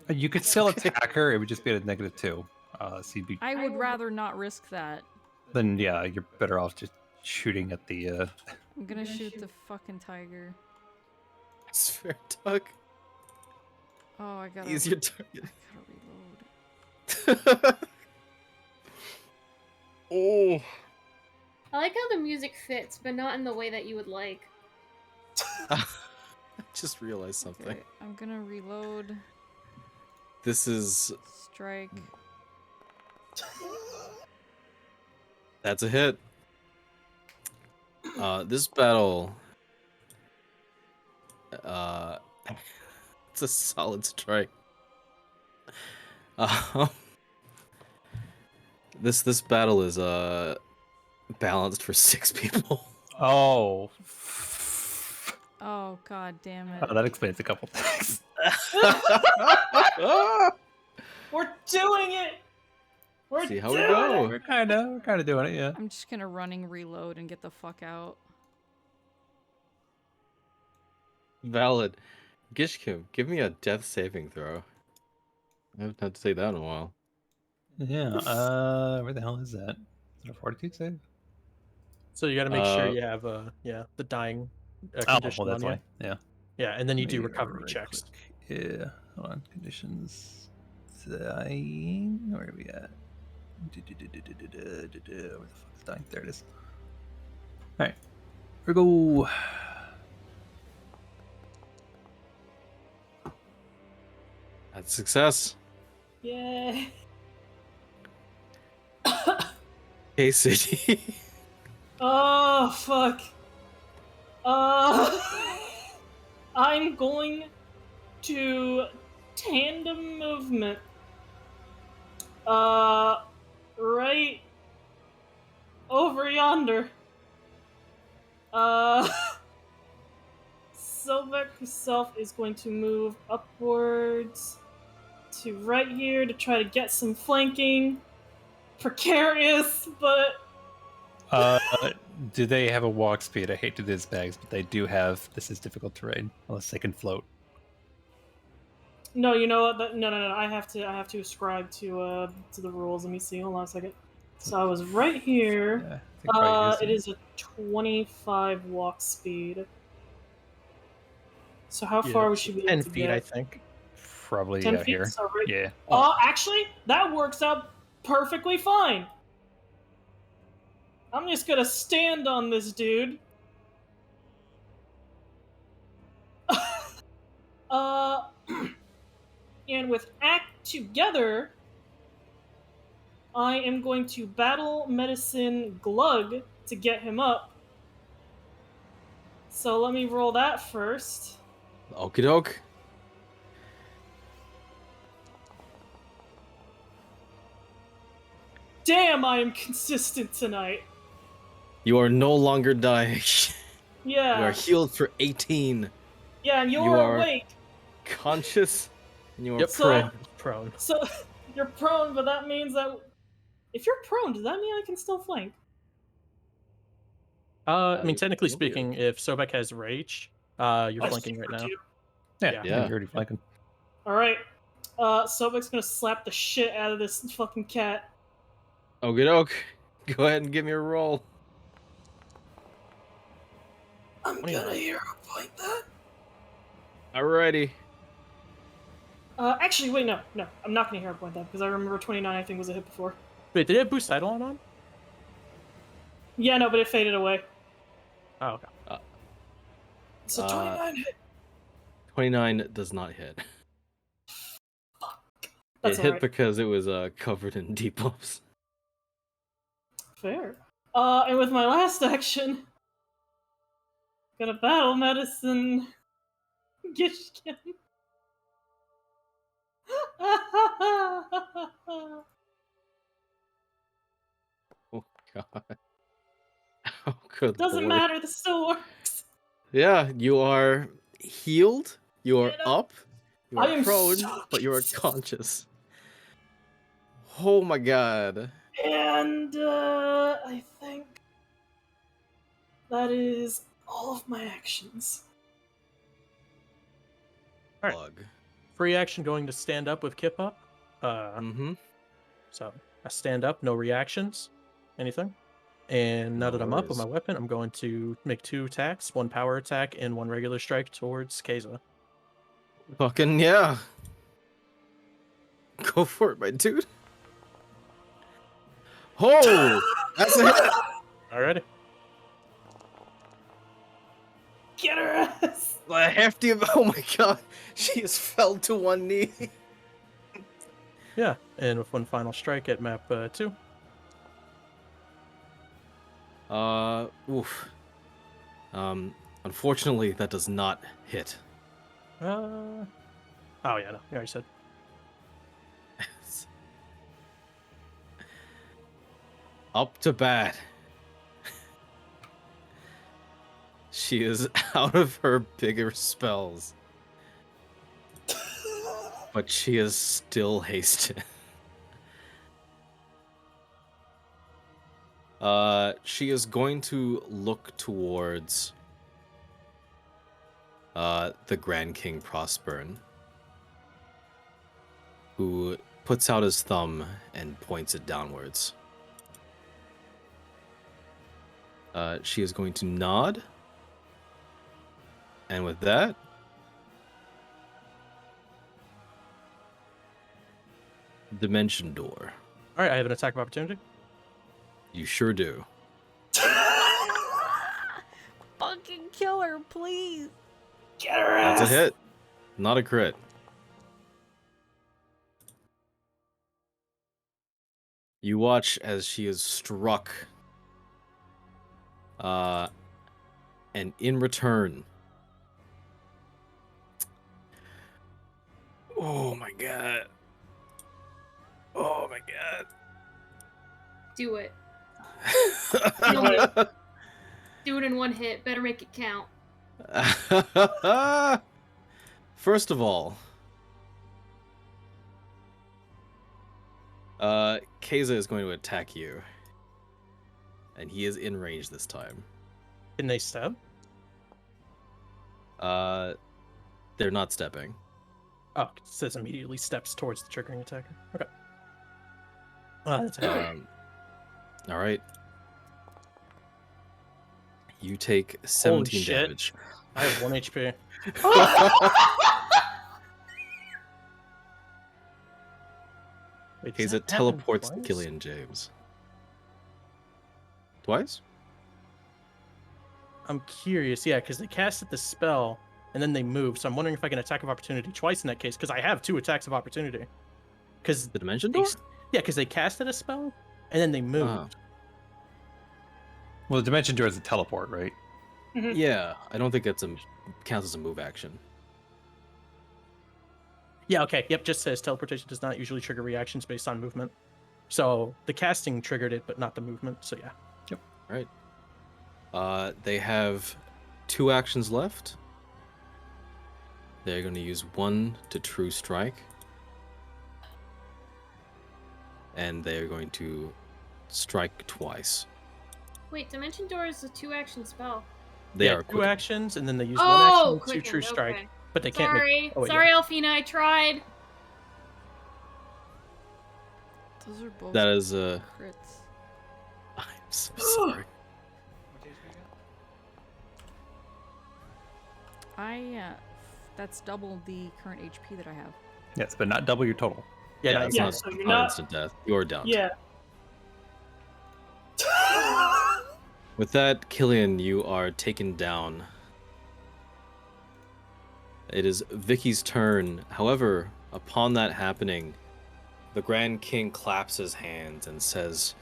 You could still attack her. It would just be at a -2. So you'd be. I would rather not risk that. Then yeah, you're better off just shooting at the. I'm gonna shoot the fucking tiger. That's fair, Doug. Oh, I gotta. He's your target. I gotta reload. no. I like how the music fits, but not in the way that you would like. I just realized something. Okay, I'm gonna reload. This is Strike. that's a hit. This battle, it's a solid strike. This battle is balanced for 6 people. Oh. Oh god damn it. Oh, that explains a couple things. We're doing it. We're See how we doing go. it. We're kind of doing it, yeah. I'm just gonna running reload and get the fuck out. Valid. Gishkim, give me a death saving throw. I haven't had to say that in a while. Yeah. Where the hell is that? Is it a fortitude save? So you got to make sure Uh, you have the dying Oh, condition well, that's on you. why. Yeah. Yeah, and then you Let do me recovery right checks. click. Yeah. Hold on. Conditions. Dying. Where are we at? Where the fuck is dying? There it is. Alright. Here we go. That's success. Yeah. City. Oh fuck. I'm going to tandem movement. Right over yonder. Sobek himself is going to move upwards to right here to try to get some flanking. Precarious, but Do they have a walk speed? I hate to do this, bags, but they do have. This is difficult terrain unless they can float. no, you know what? No. I have to ascribe to the rules. Let me see. Hold on a second. So I was right here. Yeah, I think probably It is a 25 walk speed. So how far we should be 10 able to feet, get? I think. probably 10 out feet. here. So right. Yeah. Actually, that works out perfectly fine. I'm just gonna stand on this dude. And with act together, I am going to battle medicine Glug to get him up. So let me roll that first. Okie doke. Damn, I am consistent tonight. You are no longer dying. Yeah. You are healed for 18. Yeah, and you're You are- awake. Conscious. And you are Yep, So- prone. So you're prone, but that means that if you're prone, does that mean I can still flank? I mean, technically you'll be speaking, if Sobek has rage, you're That's flanking right super now. cute. Yeah. Yeah. You're already flanking. All right. Sobek's gonna slap the shit out of this fucking cat. Okie doke. Go ahead and give me a roll. I'm 29. gonna hero point that. Alrighty. Actually, wait, no. I'm not gonna hero point that because I remember 29. I think was a hit before. Wait, did it have boost Eidolon on? Yeah, no, but it faded away. Oh, okay. So Uh, 29 hit. 29 does not hit. That's it hit alright. because it was covered in debuffs. Fair. And with my last action, gonna battle medicine Gishkin. Oh god. Oh good Doesn't lord. matter, this still works. Yeah, you are healed. You are Get up. up. You I are am prone, so but you are conscious. Oh my god. And I think that is all of my actions. Alright. Plug. Free action going to stand up with Kip up. Mm-hmm. So I stand up, no reactions, anything. And now No that I'm up with worries. my weapon, I'm going to make 2 attacks, 1 power attack and 1 regular strike towards Keza. Fucking yeah. Go for it, my dude. Oh, that's a hit. Alrighty. Get her ass! A hefty. Oh my god, she has fell to one knee. Yeah, and with one final strike at map 2. Oof. Unfortunately, that does not hit. Oh yeah, no, you already said. Up to bat. She is out of her bigger spells. But she is still hasted. She is going to look towards the Grand King Prosperin, who puts out his thumb and points it downwards. She is going to nod. And with that, Dimension Door. Alright, I have an attack of opportunity. You sure do. Fucking kill her, please. Get her ass! That's a hit. Not a crit. You watch as she is struck. And in return. Oh my god. Oh my god. Do it. God. Do it in one hit. Better make it count. First of all, Keza is going to attack you. And he is in range this time. Can they stab? They're not stepping. Oh, it says immediately steps towards the triggering attacker. Okay. That's a hit. All right. You take 17 shit. damage. I have 1 HP. Wait, does Keza that happen teleports to twice? Killian James. Twice? I'm curious, yeah, because they casted the spell and then they moved. So I'm wondering if I can attack of opportunity twice in that case, because I have 2 attacks of opportunity. Because The Dimension Door? yeah, because they casted a spell and then they moved. Ah. Well, the Dimension Door is a teleport, right? Yeah, I don't think it's counts as a move action. Yeah, okay. Yep, just says teleportation does not usually trigger reactions based on movement. So the casting triggered it, but not the movement. So yeah. Right. They have 2 actions left. They're going to use 1 to True Strike. And they're going to strike twice. Wait, Dimension Door is a 2-action spell. They Yeah, are 2 quick. actions, and then they use Oh, 1 action to quickened, True Strike. okay. But they can't Sorry. make. Oh, Sorry, Alfina, I tried. Those are both That is a. crits. I'm so sorry. That's double the current HP that I have. Yes, but not double your total. Yeah, Yeah, no, it's yeah, not, so you're not not- instant death. You're down. Yeah. With that, Killian, you are taken down. It is Vicky's turn. However, upon that happening, the Grand King claps his hands and says,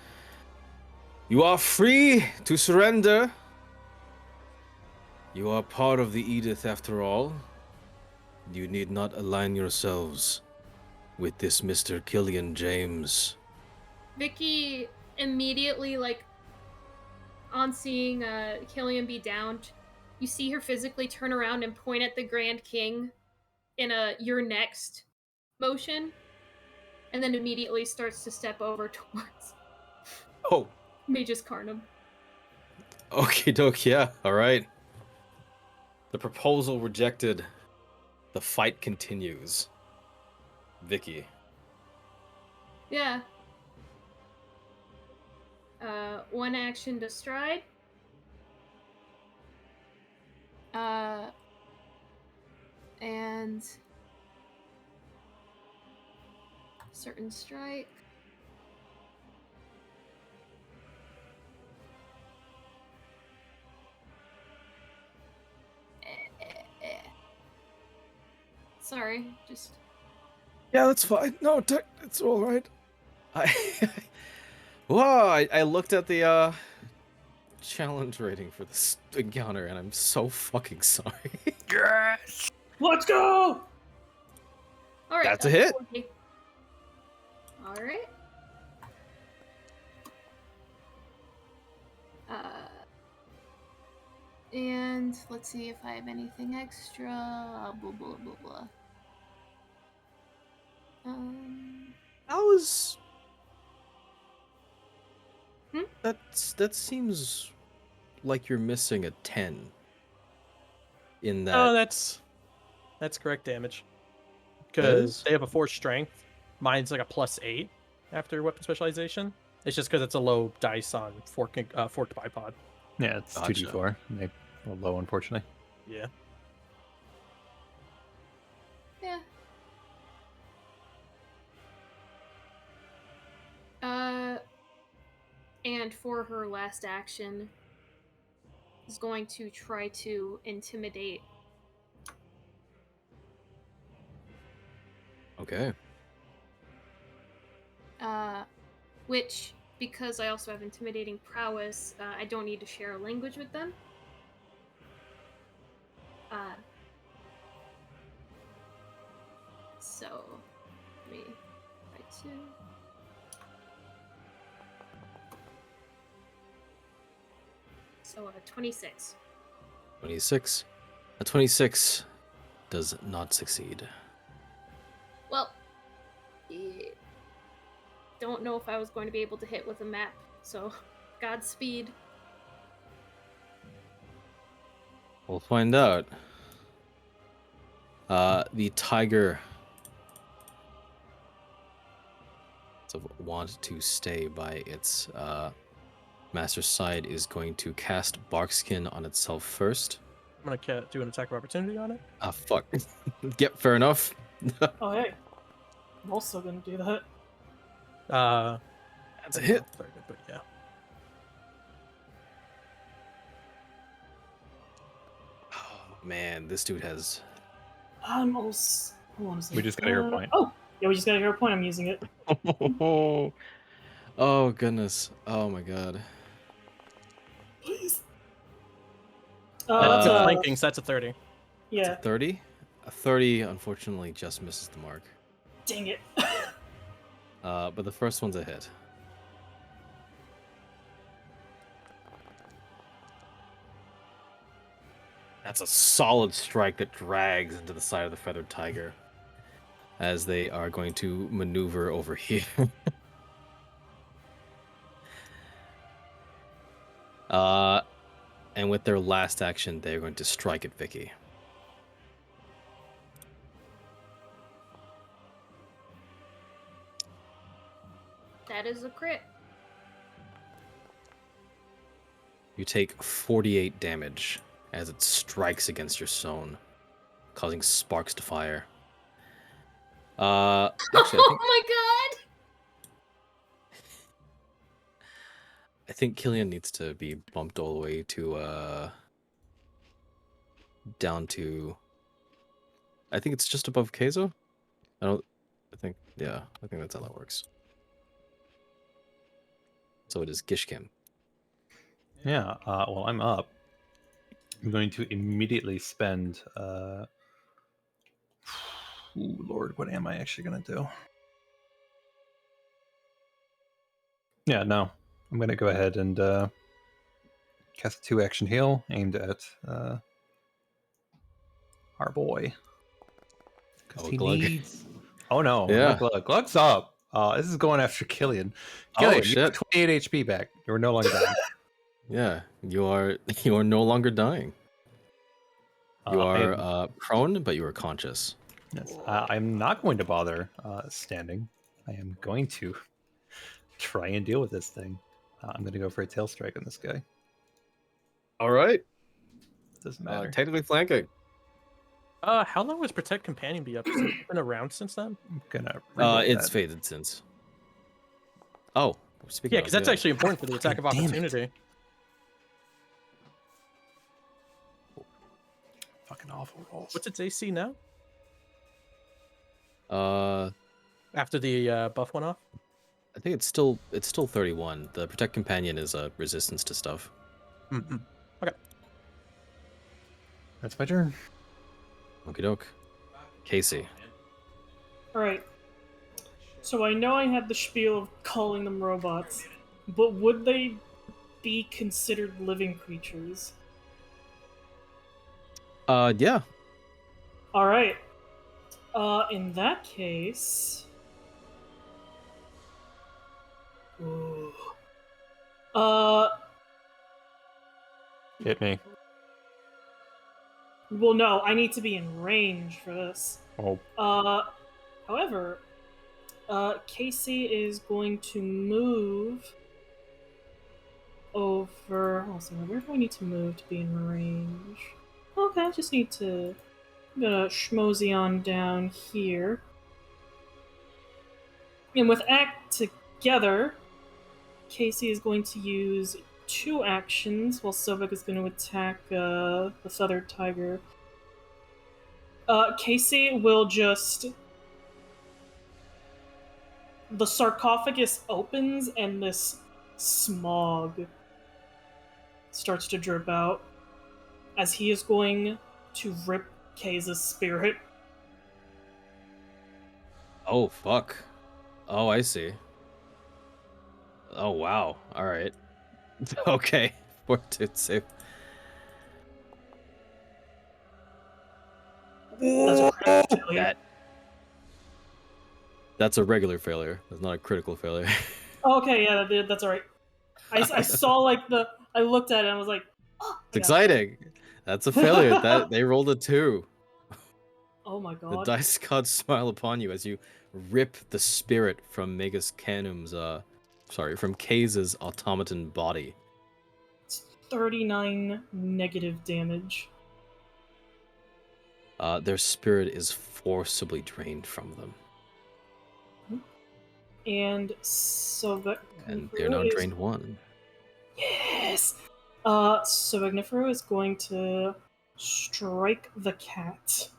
"You are free to surrender. You are part of the Edith after all. You need not align yourselves with this Mr. Killian James." Vicky immediately, like, on seeing Killian be downed, you see her physically turn around and point at the Grand King in a "you're next" motion, and then immediately starts to step over towards Oh, Magus Carnum. okie doke, yeah, alright. The proposal rejected. The fight continues. Vicky. Yeah. 1 action to stride. And certain strike. Sorry, just Yeah, that's fine. No, it's all right. I Whoa, I looked at the challenge rating for this encounter and I'm so fucking sorry. Yes. Let's go! all right. That's a hit. 40. All right. And let's see if I have anything extra. Blah blah blah blah. That was Hmm? that seems like you're missing a 10 in that. Oh, that's correct damage. Because they have a 4 strength. Mine's like a +8 after weapon specialization. It's just because it's a low dice on forked bipod. Yeah, it's Gotcha. 2d4. They were low, unfortunately. Yeah. Yeah. And for her last action, is going to try to intimidate. Okay. Which, because I also have intimidating prowess, I don't need to share a language with them. So, let me try to. So, 26. 26. A 26 does not succeed. Well, don't know if I was going to be able to hit with a map, so Godspeed. We'll find out. The tiger want to stay by its master's side is going to cast Barkskin on itself first. I'm gonna do an attack of opportunity on it. Ah, fuck. Fair enough. Oh, hey. I'm also gonna do that. That's a hit. But yeah. Oh, man, this dude has. I'm almost. Hold on a second. We just got a hero point. Oh, yeah, we just got a hero point. I'm using it. Oh, goodness. Oh, my god. Please. That's Uh, a flanking, so that's a 30. Yeah. 30? A 30, unfortunately, just misses the mark. Dang it. But the first one's a hit. That's a solid strike that drags into the side of the feathered tiger as they are going to maneuver over here. And with their last action, they're going to strike at Vicky. That is a crit. You take 48 damage as it strikes against your stone, causing sparks to fire. Actually, I think, Oh my god! I think Killian needs to be bumped all the way to down to. I think it's just above Keizo. I think that's how that works. So it is Gishkim. Yeah, well, I'm up. I'm going to immediately spend. Ooh, Lord, what am I actually going to do? Yeah, no. I'm going to go ahead and cast a 2-action heal aimed at our boy. Because Oh, he Glug. needs. Oh, no. Yeah. Not Glug. Glug's up. This is going after Killian. Oh, Killian, you have shit. 28 HP back. You're no longer dying. Yeah, you are no longer dying. You are prone, but you are conscious. Yes, I'm not going to bother standing. I am going to try and deal with this thing. I'm going to go for a tail strike on this guy. All right. Doesn't matter. Technically flanking. How long was Protect Companion be up? Has it been around since then? I'm gonna. reroll It's that. faded since. Oh, speaking Yeah, of, because that's actually important for the attack of Damn it. opportunity. Fucking awful rolls. What's its AC now? After the buff went off? I think it's still 31. The protect companion is a resistance to stuff. Mm-hmm. That's my turn. Okie doke. Casey. Alright. So I know I had the spiel of calling them robots, but would they be considered living creatures? Yeah. Alright. In that case... Ooh. Hit me. Well, no, I need to be in range for this. Oh, However, Casey is going to move over. Oh, so where do I need to move to be in range? Okay, I just need to. I'm gonna schmosey on down here. And with Act together, Casey is going to use 2 actions while Sobek is going to attack the Feathered Tiger. Casey will just. The sarcophagus opens and this smog starts to drip out as he is going to rip Kay's spirit. Oh, fuck. Oh, I see. Oh, wow. All right. Okay. Fortitude save. That's a critical failure. That's a regular failure. That's not a critical failure. Okay, yeah, that's alright. I saw like I looked at it and I was like, oh, It's exciting. That's a failure. That they rolled a 2. Oh my The god. dice gods smile upon you as you rip the spirit from Magus Canum's from Kay's automaton body. It's 39 negative damage. Their spirit is forcibly drained from them. And so And they're now drained 1. Yes! So Magnifero is going to strike the cat.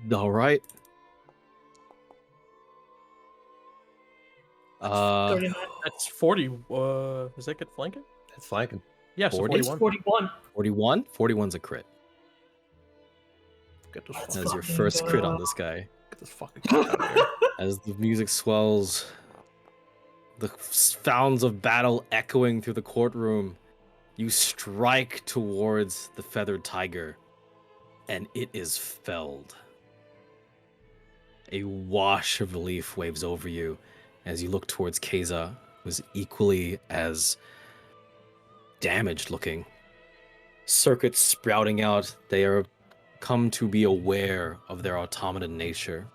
Alright. 39. That's 40. Does that get flanking? it's flanking. Yeah, so 40? It's 41. 41. 41? 41's a crit. Get this, That's That's your fucking first crit on good. this guy. get this fucking cat out of here. As the music swells, the sounds of battle echoing through the courtroom, you strike towards the feathered tiger, and it is felled. A wash of relief waves over you as you look towards Keza, who's equally as damaged looking. Circuits sprouting out, they are come to be aware of their automaton nature.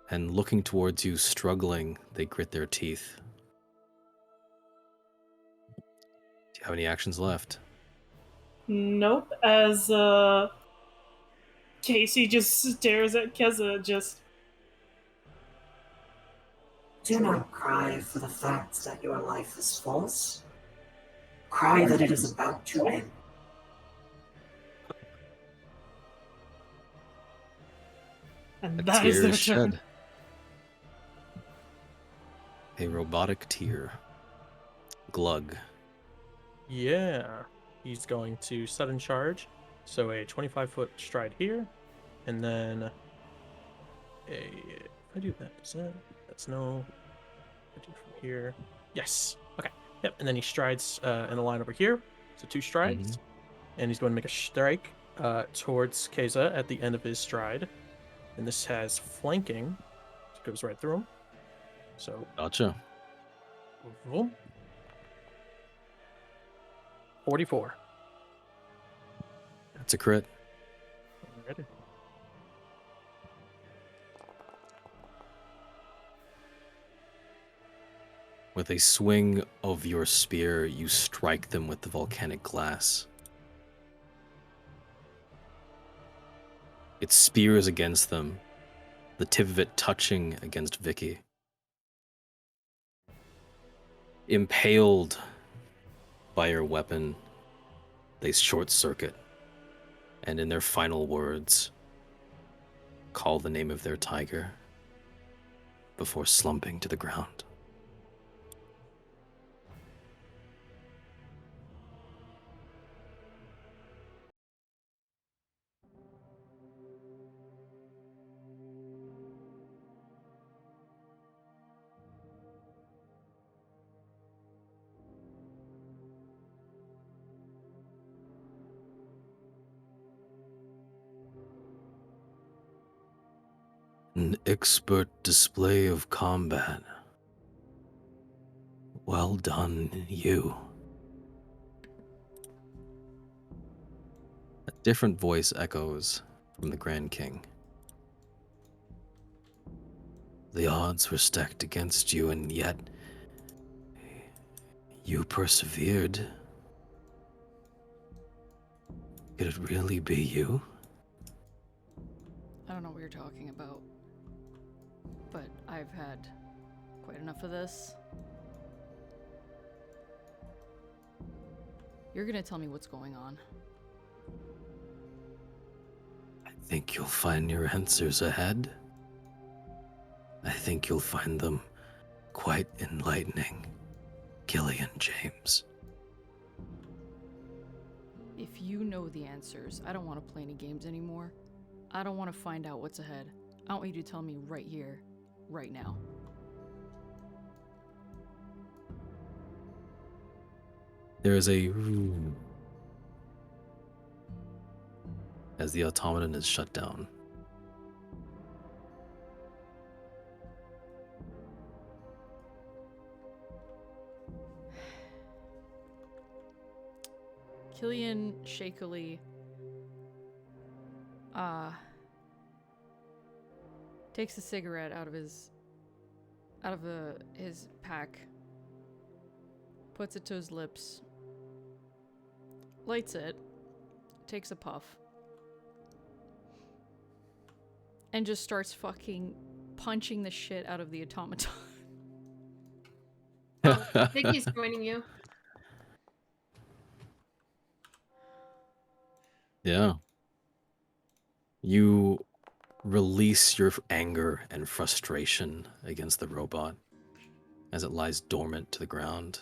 And looking towards you, struggling, they grit their teeth. Do you have any actions left? Nope, as Casey just stares at Keza, just. Do not cry for the fact that your life is false. Cry that it is about to end. And A that tear is their is turn. shed. A robotic tear. Glug. Yeah. He's going to sudden charge. So a 25-foot stride here. And then if I do that, that's no. I do from here. Yes. Okay. Yep. And then he strides in a line over here. So 2 strides. And he's going to make a strike towards Keza at the end of his stride. And this has flanking. So it goes right through him. So Gotcha. boom. 44. That's a crit. Ready. With a swing of your spear, you strike them with the volcanic glass. It spears against them, the tip of it touching against Vicky. Impaled by your weapon, they short circuit, and in their final words, call the name of their tiger before slumping to the ground. An expert display of combat. Well done, you. A different voice echoes from the Grand King. The odds were stacked against you, and yet you persevered. Could it really be you? I don't know what you're talking about, but I've had quite enough of this. You're gonna tell me what's going on. I think you'll find your answers ahead. I think you'll find them quite enlightening, Killian James. If you know the answers, I don't want to play any games anymore. I don't want to find out what's ahead. I want you to tell me right here, right now. There is a as the automaton is shut down. Killian shakily takes a cigarette out of his pack, puts it to his lips, lights it, takes a puff, and just starts fucking punching the shit out of the automaton. Vicky's joining you. Yeah. You release your anger and frustration against the robot as it lies dormant to the ground.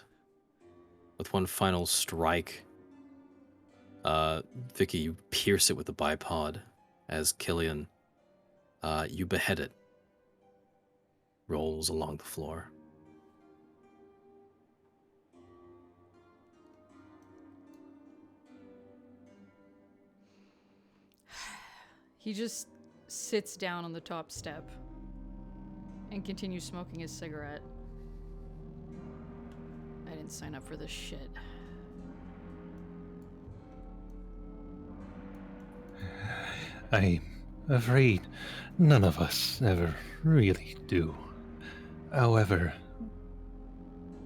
With one final strike, Vicky, you pierce it with the bipod as Killian, you behead it. Rolls along the floor. He just sits down on the top step and continues smoking his cigarette. I didn't sign up for this shit. I'm afraid none of us ever really do. However,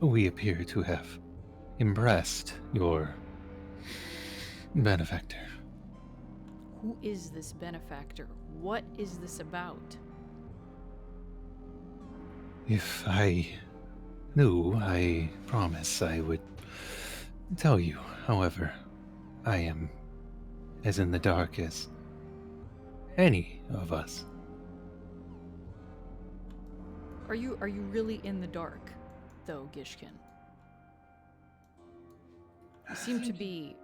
we appear to have impressed your benefactor. Who is this benefactor? What is this about? If I knew, I promise I would tell you. However, I am as in the dark as any of us. Are you really in the dark, though, Gishkin? You seem to be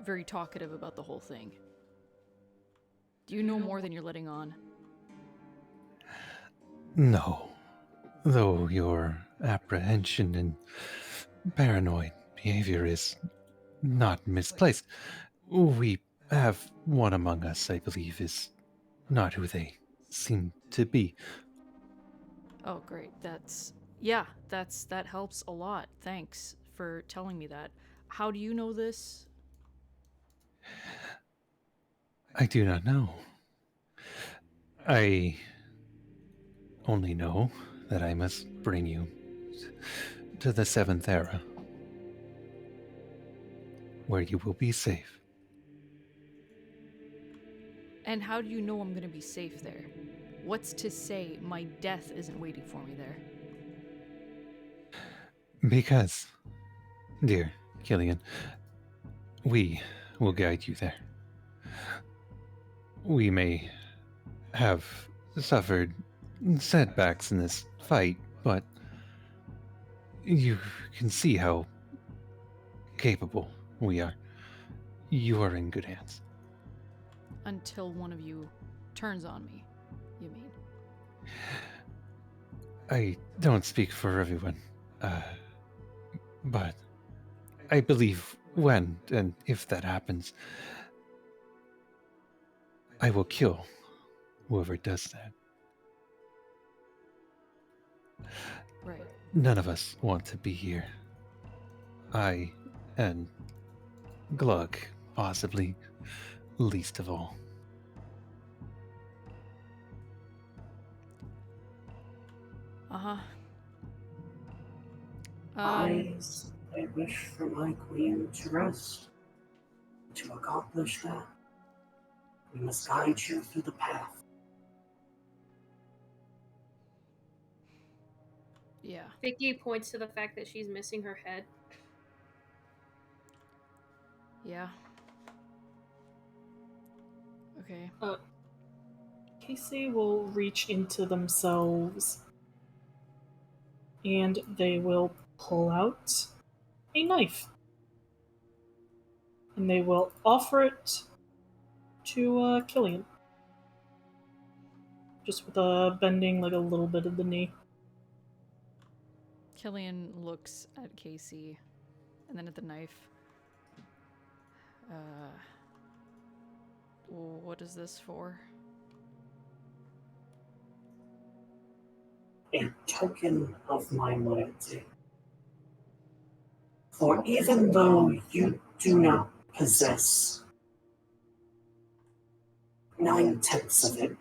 very talkative about the whole thing. Do you know more than you're letting on? No. Though your apprehension and paranoid behavior is not misplaced. We have one among us, I believe, is not who they seem to be. Oh, great. That helps a lot. Thanks for telling me that. How do you know this? I do not know. I only know that I must bring you to the Seventh Era, where you will be safe. And how do you know I'm going to be safe there? What's to say my death isn't waiting for me there? Because, dear Killian, we will guide you there. We may have suffered setbacks in this fight, but you can see how capable we are. You are in good hands. Until one of you turns on me, you mean? I don't speak for everyone, but I believe when and if that happens, I will kill whoever does that. Right. None of us want to be here. I and Glug, possibly, least of all. Uh-huh. I wish for my queen to rest. To accomplish that, we must guide you through the path. Yeah. Vicky points to the fact that she's missing her head. Yeah. Okay. Casey will reach into themselves and they will pull out a knife. And they will offer it to Killian. Just with bending like a little bit of the knee. Killian looks at Casey and then at the knife. What is this for? A token of my loyalty. For even though you do not possess 9/10 of it,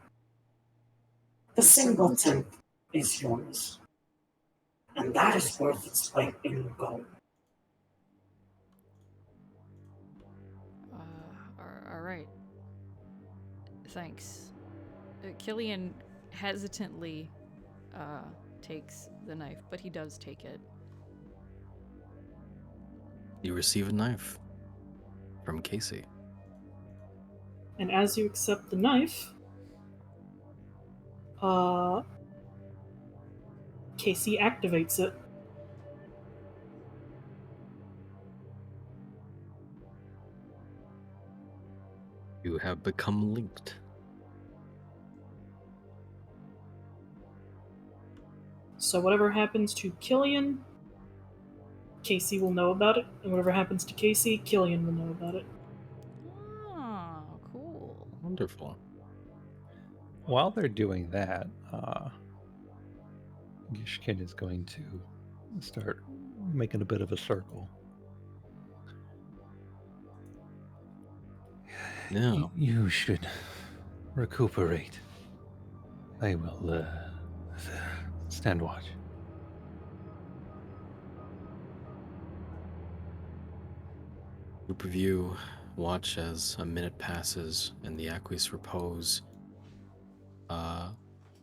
the single tenth is yours. And that is worth its weight in gold. All right. Thanks. Killian hesitantly takes the knife, but he does take it. You receive a knife from Casey. And as you accept the knife, Casey activates it. You have become linked. So whatever happens to Killian, Casey will know about it, and whatever happens to Casey, Killian will know about it. Oh, cool. Wonderful. While they're doing that, Gishkin is going to start making a bit of a circle. Now, You should recuperate. I will stand watch. group of you watch as a minute passes and the aqueous repose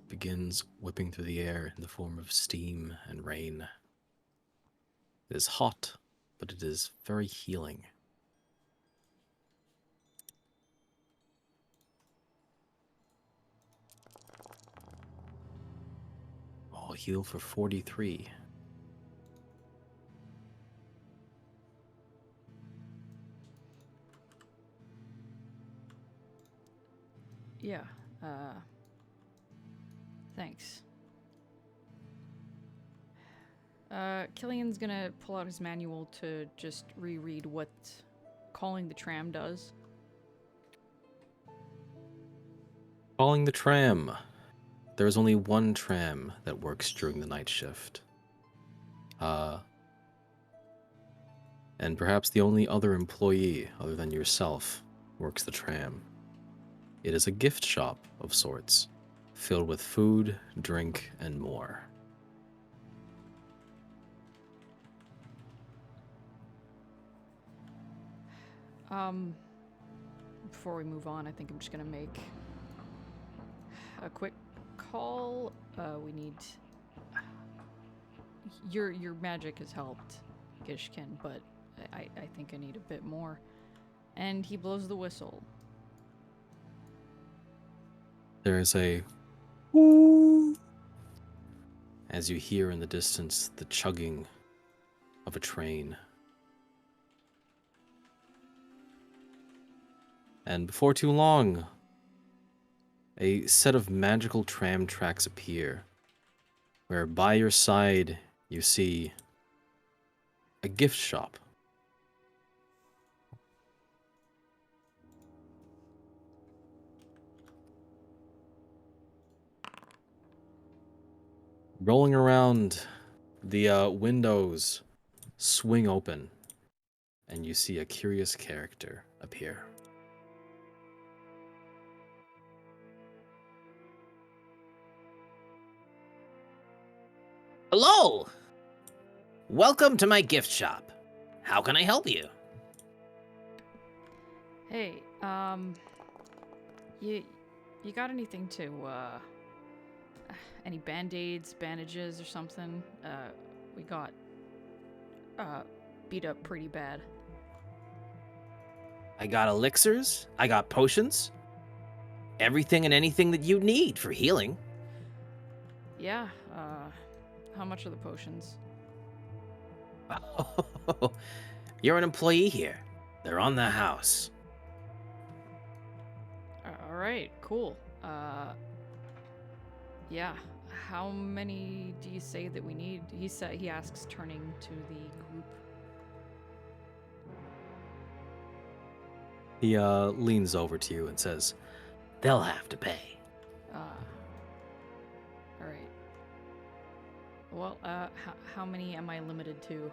begins whipping through the air in the form of steam and rain. It is hot, but it is very healing. All heal for 43. Yeah. Thanks. Killian's gonna pull out his manual to just reread what calling the tram does. Calling the tram. There is only one tram that works during the night shift. And perhaps the only other employee other than yourself works the tram. It is a gift shop of sorts, filled with food, drink, and more. Before we move on, I think I'm just gonna make a quick call. We need your magic has helped, Gishkin, but I think I need a bit more. And he blows the whistle. There is a As you hear in the distance the chugging of a train. And before too long, a set of magical tram tracks appear, where by your side you see a gift shop. Rolling around, the windows swing open, and you see a curious character appear. Hello! Welcome to my gift shop. How can I help you? Hey, you got anything to, any band-aids, bandages, or something? We got, beat up pretty bad. I got elixirs, I got potions, everything and anything that you need for healing. Yeah, how much are the potions? Oh, you're an employee here. They're on the house. Alright, cool. Yeah, how many do you say that we need? He asks, turning to the group. He leans over to you and says, They'll have to pay. Alright. Well, how many am I limited to?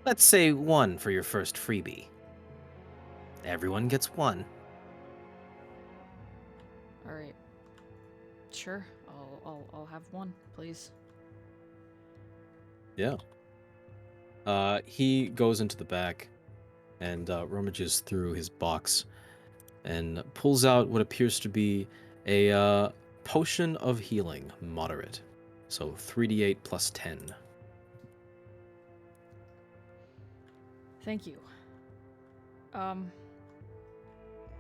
Let's say 1 for your first freebie. Everyone gets 1. Alright. Sure, I'll have 1, please. yeah. He goes into the back and rummages through his box and pulls out what appears to be a potion of healing, moderate. So 3d8 plus 10. Thank you.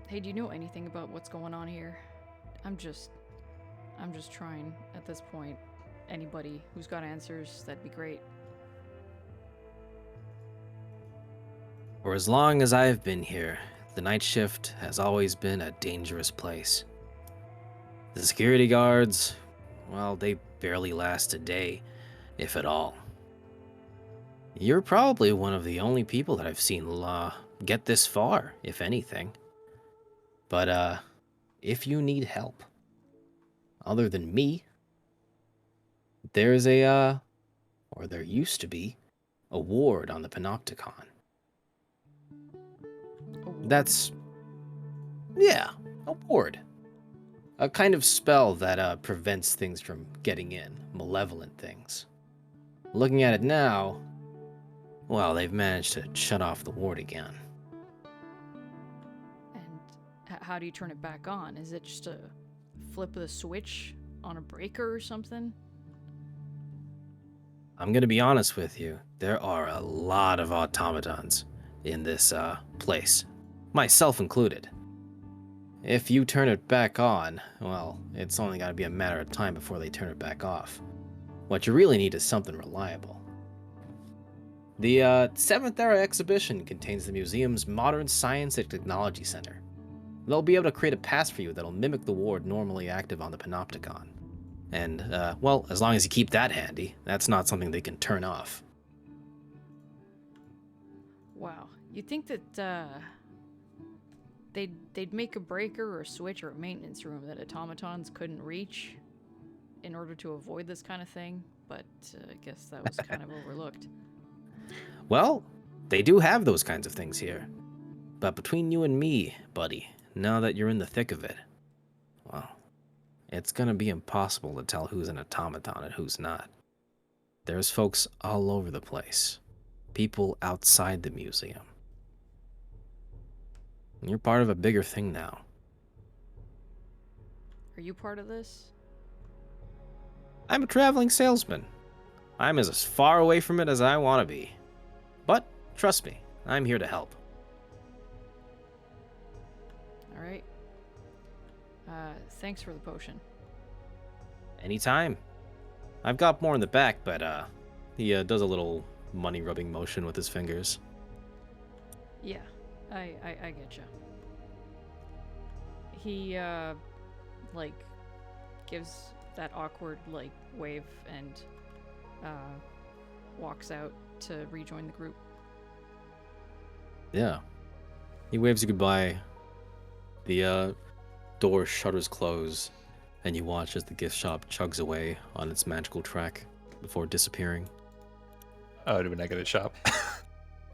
Hey, do you know anything about what's going on here? I'm just trying at this point. Anybody who's got answers, that'd be great. For as long as I've been here, the night shift has always been a dangerous place. The security guards, well, they barely last a day, if at all. You're probably one of the only people that I've seen get this far, if anything. But, if you need help, other than me, there's or there used to be, a ward on the Panopticon. That's, yeah, a ward. A kind of spell that prevents things from getting in, malevolent things. Looking at it now, well, they've managed to shut off the ward again. And how do you turn it back on? Is it just a flip of the switch on a breaker or something? I'm gonna be honest with you, there are a lot of automatons in this place, myself included. If you turn it back on, well, it's only gotta be a matter of time before they turn it back off. What you really need is something reliable. The 7th Era exhibition contains the museum's Modern Science and Technology Center. They'll be able to create a pass for you that'll mimic the ward normally active on the Panopticon. And, well, as long as you keep that handy, that's not something they can turn off. Wow. You'd think that, they'd make a breaker or a switch or a maintenance room that automatons couldn't reach in order to avoid this kind of thing, but I guess that was kind of overlooked. Well, they do have those kinds of things here. But between you and me, buddy, now that you're in the thick of it, well, it's gonna be impossible to tell who's an automaton and who's not. There's folks all over the place. People outside the museum. You're part of a bigger thing now. Are you part of this? I'm a traveling salesman. I'm as far away from it as I want to be. But, trust me, I'm here to help. All right. Thanks for the potion. Anytime. I've got more in the back, but he does a little money rubbing motion with his fingers. Yeah, I get you. He like gives that awkward like wave and walks out to rejoin the group. Yeah. He waves you goodbye. The door shutters close, and you watch as the gift shop chugs away on its magical track before disappearing. Oh, do we not get a shop?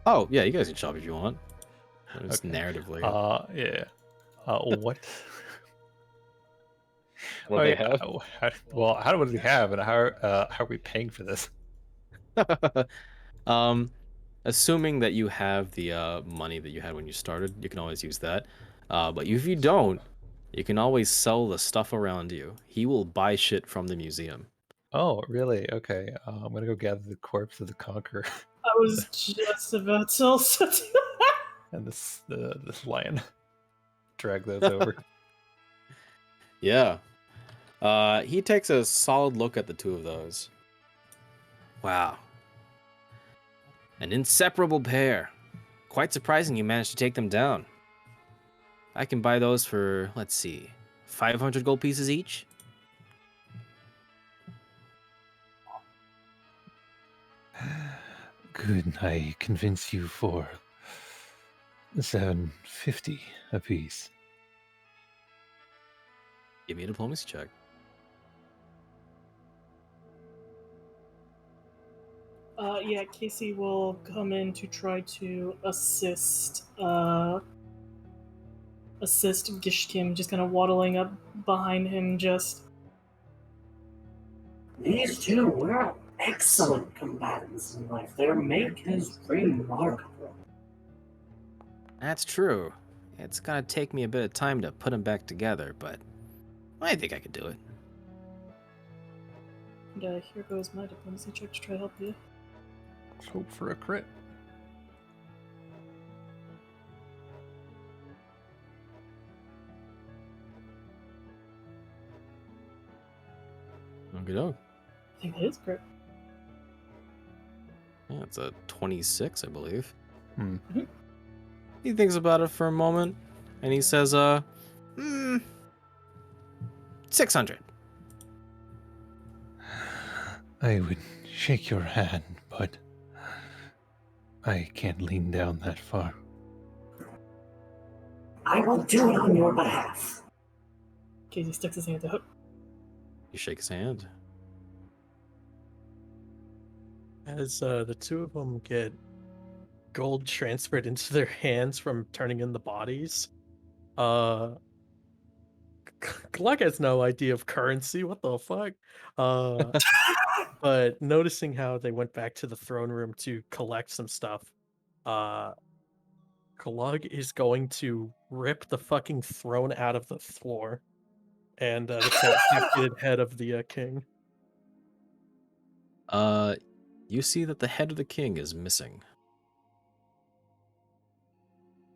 Oh, yeah, you guys can shop if you want. It's Okay. narratively. Yeah. What? What Oh, they yeah. have? Well, how do we have, and how are we paying for this? Assuming that you have the money that you had when you started, you can always use that. But if you don't, you can always sell the stuff around you. He will buy shit from the museum. Oh, really? Okay. I'm gonna go gather the corpse of the conqueror I was just about to also do that. and this lion. Drag those over. Yeah. He takes a solid look at the two of those. Wow. An inseparable pair. Quite surprising you managed to take them down. I can buy those for, let's see, 500 gold pieces each? Good. I convince you for 750 apiece. Give me a diplomacy check. Yeah, Casey will come in to try to assist Gishkim, just kind of waddling up behind him. Just These two were excellent combatants in life. Their make is remarkable. That's true. It's gonna take me a bit of time to put them back together, but I think I could do it. and here goes my diplomacy check to try to help you. Let's hope for a crit. Okay, dog. I think that is correct. Yeah, it's a 26, I believe. Hmm. He thinks about it for a moment, and he says, 600. I would shake your hand, but I can't lean down that far. I will do it on your behalf. Casey sticks his hand out. You shake his hand. As the two of them get gold transferred into their hands from turning in the bodies, Gluck has no idea of currency. What the fuck? But noticing how they went back to the throne room to collect some stuff, Glug is going to rip the fucking throne out of the floor and the decapitated head of the king. You see that the head of the king is missing.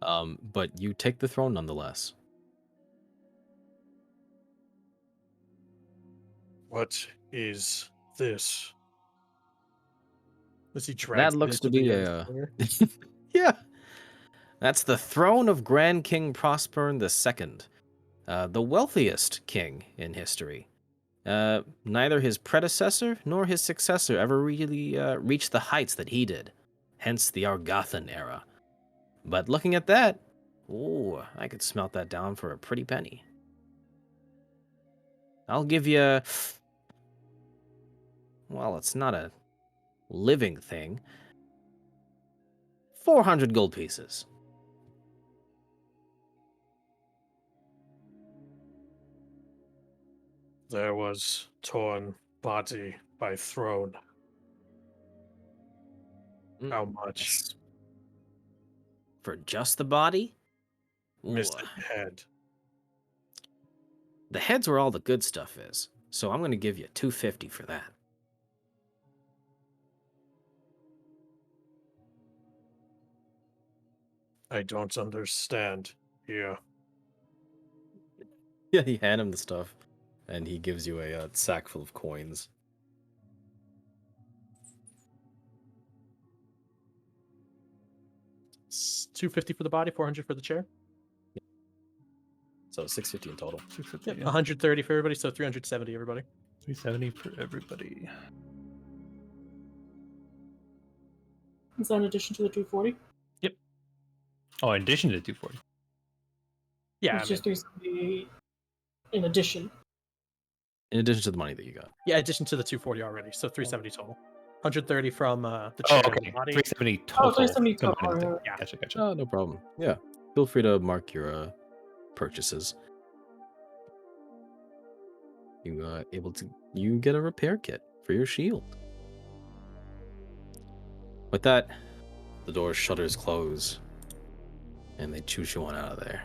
But you take the throne nonetheless. What is this? As he That drags it looks to into be the a fire. yeah. That's the throne of Grand King Prosper II, the wealthiest king in history. Neither his predecessor nor his successor ever really reached the heights that he did, hence the Argothan era. But looking at that, ooh, I could smelt that down for a pretty penny. I'll give you, well, it's not a living thing, 400 gold pieces. There was torn body by throne. How much? For just the body? Missed Ooh. head. The head's where all the good stuff is, so I'm gonna give you 250 for that. I don't understand here. Yeah, you hand him the stuff, and he gives you a sack full of coins. It's 250 for the body, 400 for the chair. So 650 in total. 650, Yep, yeah. 130 for everybody, so 370 everybody. 370 for everybody. Is that in addition to the 240? Oh, in addition to 240. Yeah, It's just 370 in addition. In addition to the money that you got. yeah, addition to the 240 already, so 370 total. 130 from the Oh, chair and okay. the body. 370 total. 370 total, combined with the- yeah. Gotcha, gotcha. Oh, no problem. Yeah. Feel free to mark your purchases. You get a repair kit for your shield. With that, the door shutters close, and they choosh you on out of there.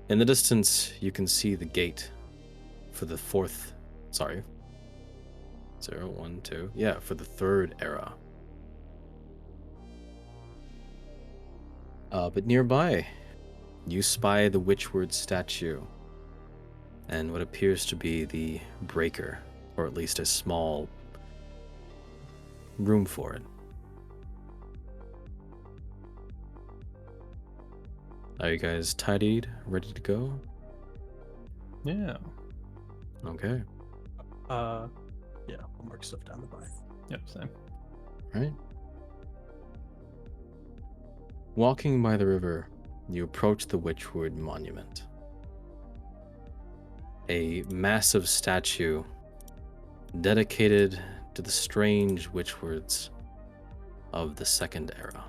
In the distance, you can see the gate for the fourth. Sorry. 0, 1, 2. Yeah, for the third era. But nearby, you spy the Witchward statue and what appears to be the breaker, or at least a small room for it. Are you guys tidied, ready to go? Yeah. Okay. Yeah, I'll mark stuff down the body. Yep, same. Right. Walking by the river, you approach the Witchwood Monument. A massive statue dedicated to the strange Witchwords of the Second Era.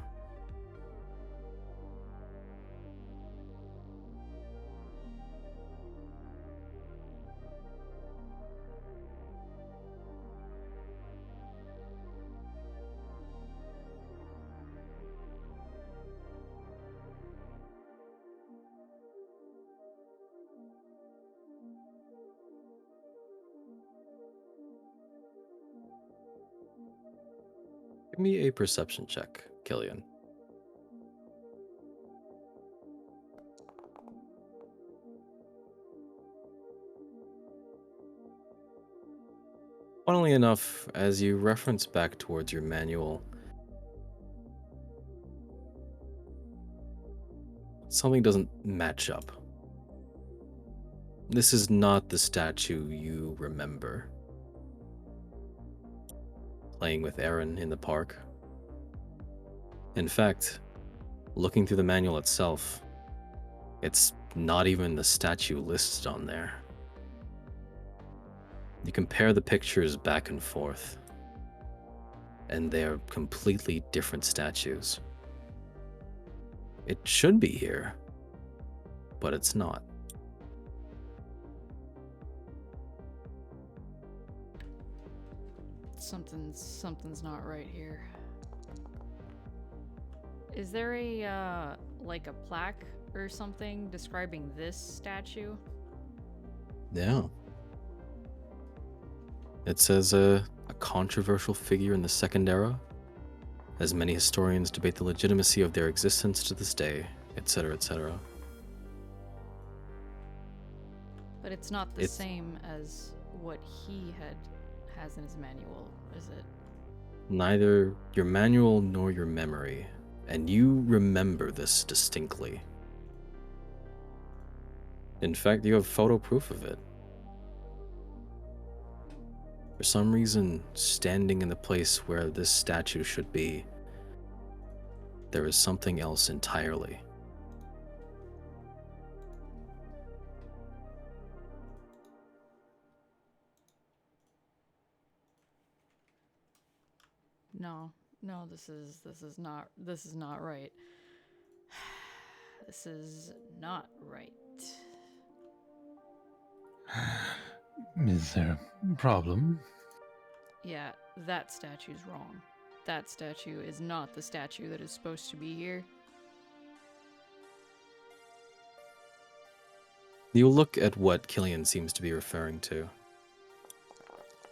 Give me a perception check, Killian. Funnily enough, as you reference back towards your manual, something doesn't match up. This is not the statue you remember. Playing with Aaron in the park. In fact, looking through the manual itself, it's not even the statue listed on there. You compare the pictures back and forth, and they're completely different statues. It should be here, but it's not. Something's not right here. Is there a like a plaque or something describing this statue? Yeah. It says a controversial figure in the Second Era, as many historians debate the legitimacy of their existence to this day, etc., etc. But it's not the It's- same as what he has in his manual, is it? Neither your manual nor your memory, and you remember this distinctly. In fact, you have photo proof of it. For some reason, standing in the place where this statue should be, there is something else entirely. No, this is not right. This is not right. Is there a problem? Yeah, that statue's wrong. That statue is not the statue that is supposed to be here. You look at what Killian seems to be referring to,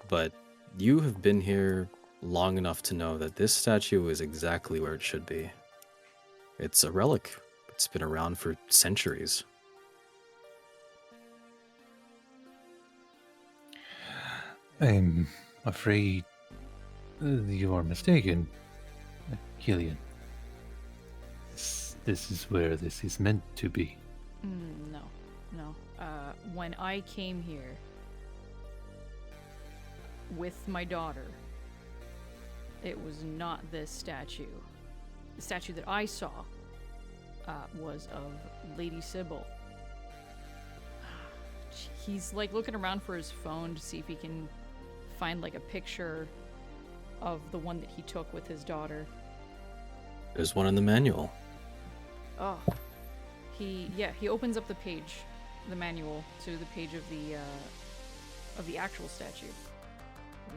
but you have been here long enough to know that this statue is exactly where it should be. It's a relic. It's been around for centuries. I'm afraid you are mistaken, Killian. This is where this is meant to be. No. When I came here with my daughter, it was not this statue. The statue that I saw was of Lady Sybil. He's like looking around for his phone to see if he can find like a picture of the one that he took with his daughter. There's one in the manual. Oh. He opens up the page, the manual, to the page of the actual statue.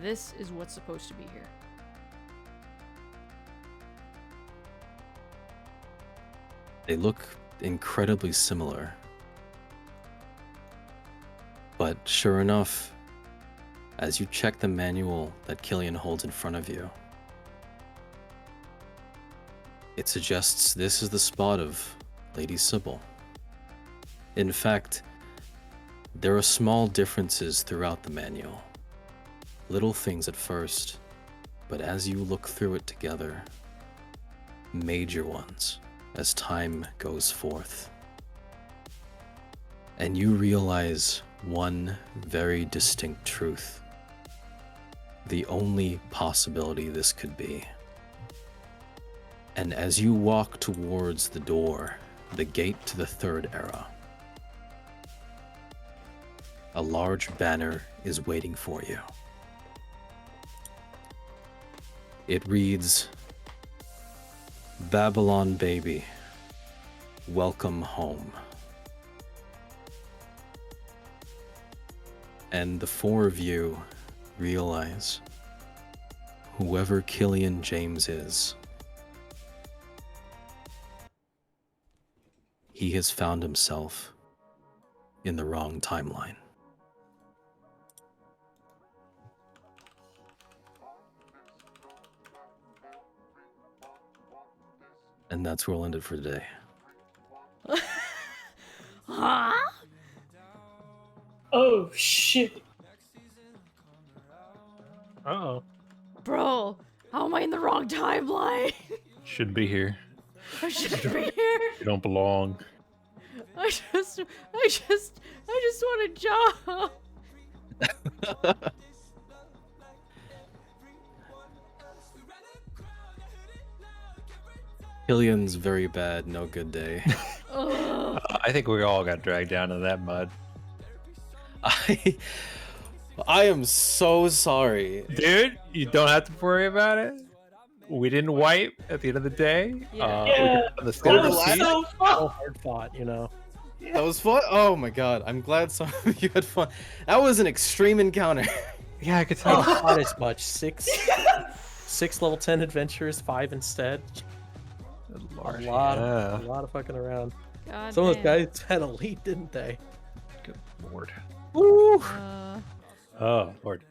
This is what's supposed to be here. They look incredibly similar. But sure enough, as you check the manual that Killian holds in front of you, it suggests this is the spot of Lady Sybil. In fact, there are small differences throughout the manual. Little things at first, but as you look through it together, major ones as time goes forth. And you realize one very distinct truth. The only possibility this could be. And as you walk towards the door, the gate to the third era, a large banner is waiting for you. It reads, "Babylon baby, welcome home." And the four of you realize whoever Killian James is, he has found himself in the wrong timeline. And that's where we'll end it for today. Huh? Oh shit. Oh. Bro, how am I in the wrong timeline? Shouldn't be here. I shouldn't be here. You don't belong. I just want a job. Killian's very bad, no good day. Ugh. I think we all got dragged down in that mud. I am so sorry. Dude, you don't have to worry about it. We didn't wipe at the end of the day. Yeah. We Yeah. got the That skin of the was sea. so So fun. hard fought, you know. That was fun. Oh my god, I'm glad some of you had fun. That was an extreme encounter. Yeah, I could Oh, tell. not as much. Six level 10 adventurers, 5 instead. Lord, A lot yeah. of fucking around. God Some of those damn. guys had a lead, didn't they? Good lord. Woo! Oh, Lord.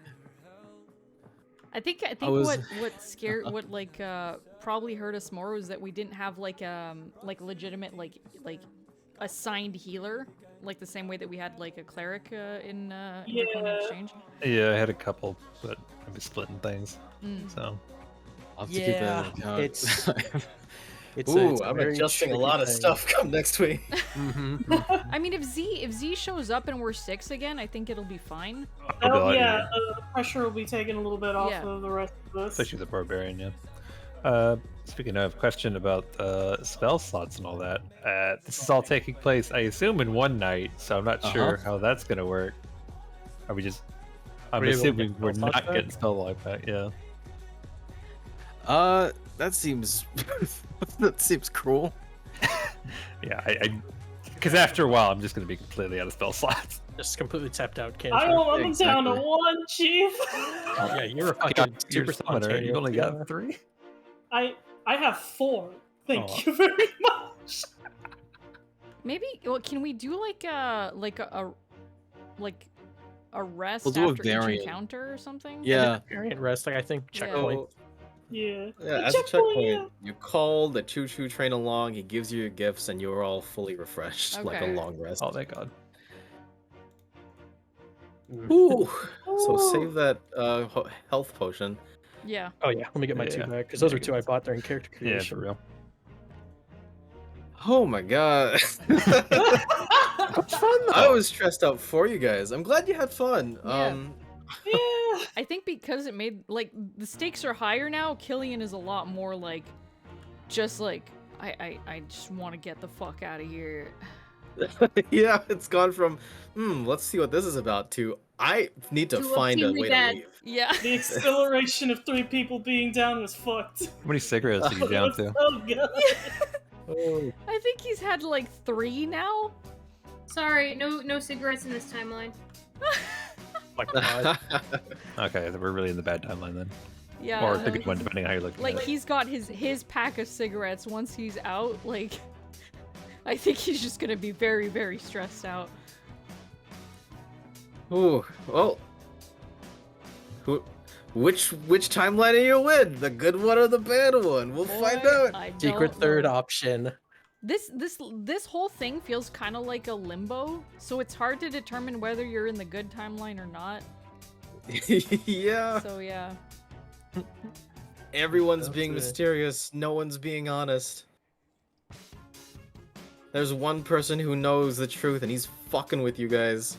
I think was- what scared what like probably hurt us more was that we didn't have like legitimate like assigned healer, like the same way that we had like a cleric in Draconian Yeah. Exchange. Yeah, I had a couple, but I've been splitting things. Mm. So I'll have to keep that in account. it's it's Ooh, it's I'm very adjusting a tricky lot of thing. stuff come next week. I mean, if Z shows up and we're 6 again, I think it'll be fine. I'll be Oh, like, yeah, the pressure will be taken a little bit off Yeah. of the rest of this. especially the barbarian. Yeah. Speaking of, question about spell slots and all that. This is all taking place, I assume, in one night. So I'm not sure how that's gonna work. Are we just? I'm Are we able to assuming get we're spell slots not back? getting spell like that. Yeah. That seems that seems cruel. Yeah. Because after a while, I'm just gonna be completely out of spell slots. Just completely tapped out. Can't I'm down to Exactly. 1, Chief. Yeah, you're a fucking God, super you're summoner, spontaneous. you only got 3. I have 4. Thank Oh. you very much. Maybe. Well, can we do like a rest We'll do a after each variant. encounter or something? Yeah. Variant rest, like I think checkpoint. Yeah. Yeah, The as a checkpoint, yeah. you call the choo-choo train along, he gives you your gifts, and you're all fully refreshed, like a Okay. long rest. Oh, thank God. Ooh. So save that health potion. Yeah. Oh yeah, let me get my two Yeah. back because those Yeah, are two I bought during character Yeah, creation. for real. Oh my god. I was stressed out for you guys. I'm glad you had fun. Yeah. Yeah. I think because it made like the stakes are higher now. Killian is a lot more like, just like I just want to get the fuck out of here. Yeah, it's gone from let's see what this is about to I need to To find a obscenely way bad. to leave. Yeah. The acceleration of 3 people being down was fucked. How many cigarettes did you down to? Oh god. Oh, I think he's had like 3 now. Sorry, no cigarettes in this timeline. my god. Okay, then we're really in the bad timeline then. Yeah. Or the no, good one, he's- depending on how you're looking Like at it. he's got his pack of cigarettes. Once he's out, like I think he's just gonna be very, very stressed out. Ooh, well. Which timeline are you in? The good one or the bad one? We'll find Boy, out. I Secret don't third know. option. This whole thing feels kind of like a limbo, so it's hard to determine whether you're in the good timeline or not. Yeah. So yeah. Everyone's That's being it. mysterious. No one's being honest. There's one person who knows the truth, and he's fucking with you guys.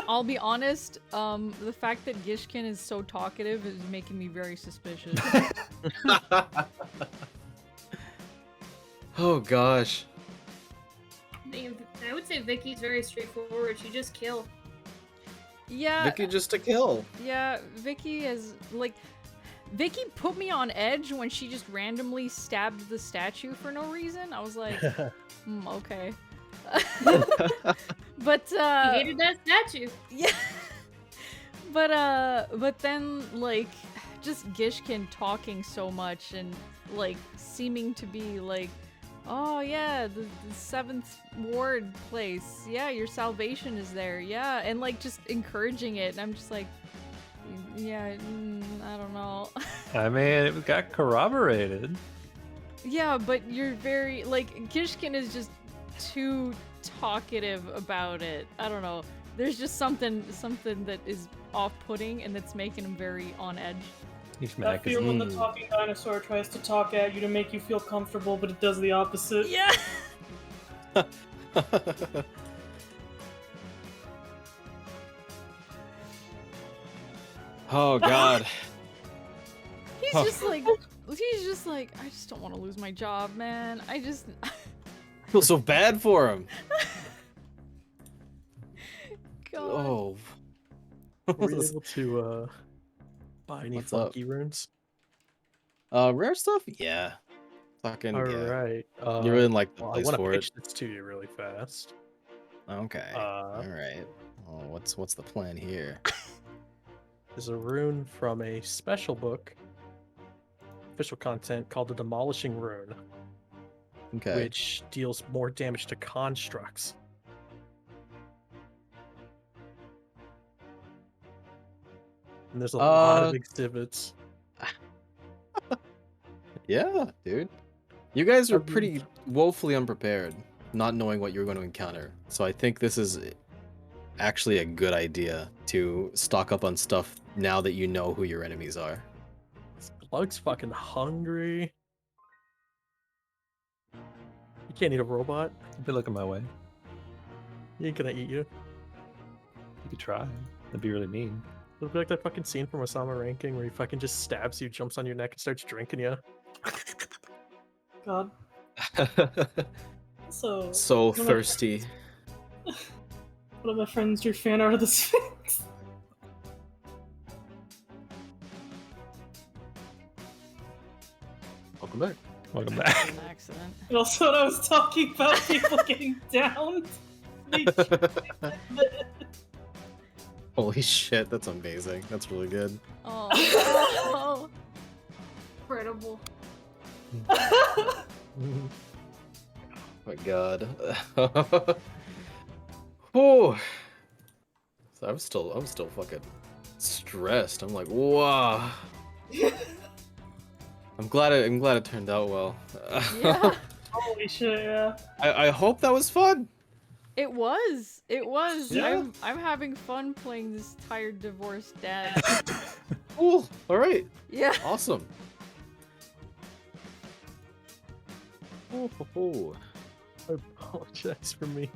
I'll be honest, the fact that Gishkin is so talkative is making me very suspicious. Oh gosh. I would say Vicky's very straightforward. She just kill. Yeah, Vicky just a kill. yeah, Vicky is like Vicky put me on edge when she just randomly stabbed the statue for no reason. I was like, okay. But He hated that statue. yeah. But then like just Gishkin talking so much and like seeming to be like, oh yeah, the 7th ward place. Yeah, your salvation is there. Yeah, and like just encouraging it. And I'm just like, yeah, I don't know. I mean, it got corroborated. Yeah, but you're very like Gishkin is just too talkative about it. I don't know. There's just something that is off-putting and that's making him very on edge. He's I mad feel when the because talking dinosaur tries to talk at you to make you feel comfortable, but it does the opposite. Yeah. Oh god. He's Huh. just like I just don't want to lose my job, man. I just I feel so bad for him. God. Oh. Were you able to buy any What's up? funky runes? Rare stuff? Yeah. Fucking All yeah. right. You're in like the Well, I place want for to it. pitch this to you really fast. Okay. All right. Oh, what's the plan here? There's a rune from a special book, official content called the Demolishing Rune, Okay. which deals more damage to constructs. And there's a lot of exhibits. Yeah, dude. You guys are I mean- pretty woefully unprepared, not knowing what you're going to encounter. So I think this is actually a good idea to stock up on stuff now that you know who your enemies are. Slug's fucking hungry. You can't eat a robot. be looking my way. He ain't gonna eat you. You could try. That'd be really mean. It'll be like that fucking scene from Osama Ranking where he fucking just stabs you, jumps on your neck, and starts drinking you. God. So, So of my- thirsty. one of my friends drew fan art of the Sphinx. Welcome back. Welcome back. An accident. And also, when I was talking about people getting down, they Holy shit, that's amazing. That's really good. Oh. Incredible. Oh my god. Oh. So I'm still fucking stressed. I'm like, wow. I'm glad it turned out well. Yeah. Holy shit, yeah. I hope that was fun. It was. It was. Yeah. I'm having fun playing this tired divorced dad. Cool. All right. Yeah. Awesome. Ooh, ooh. I apologize for me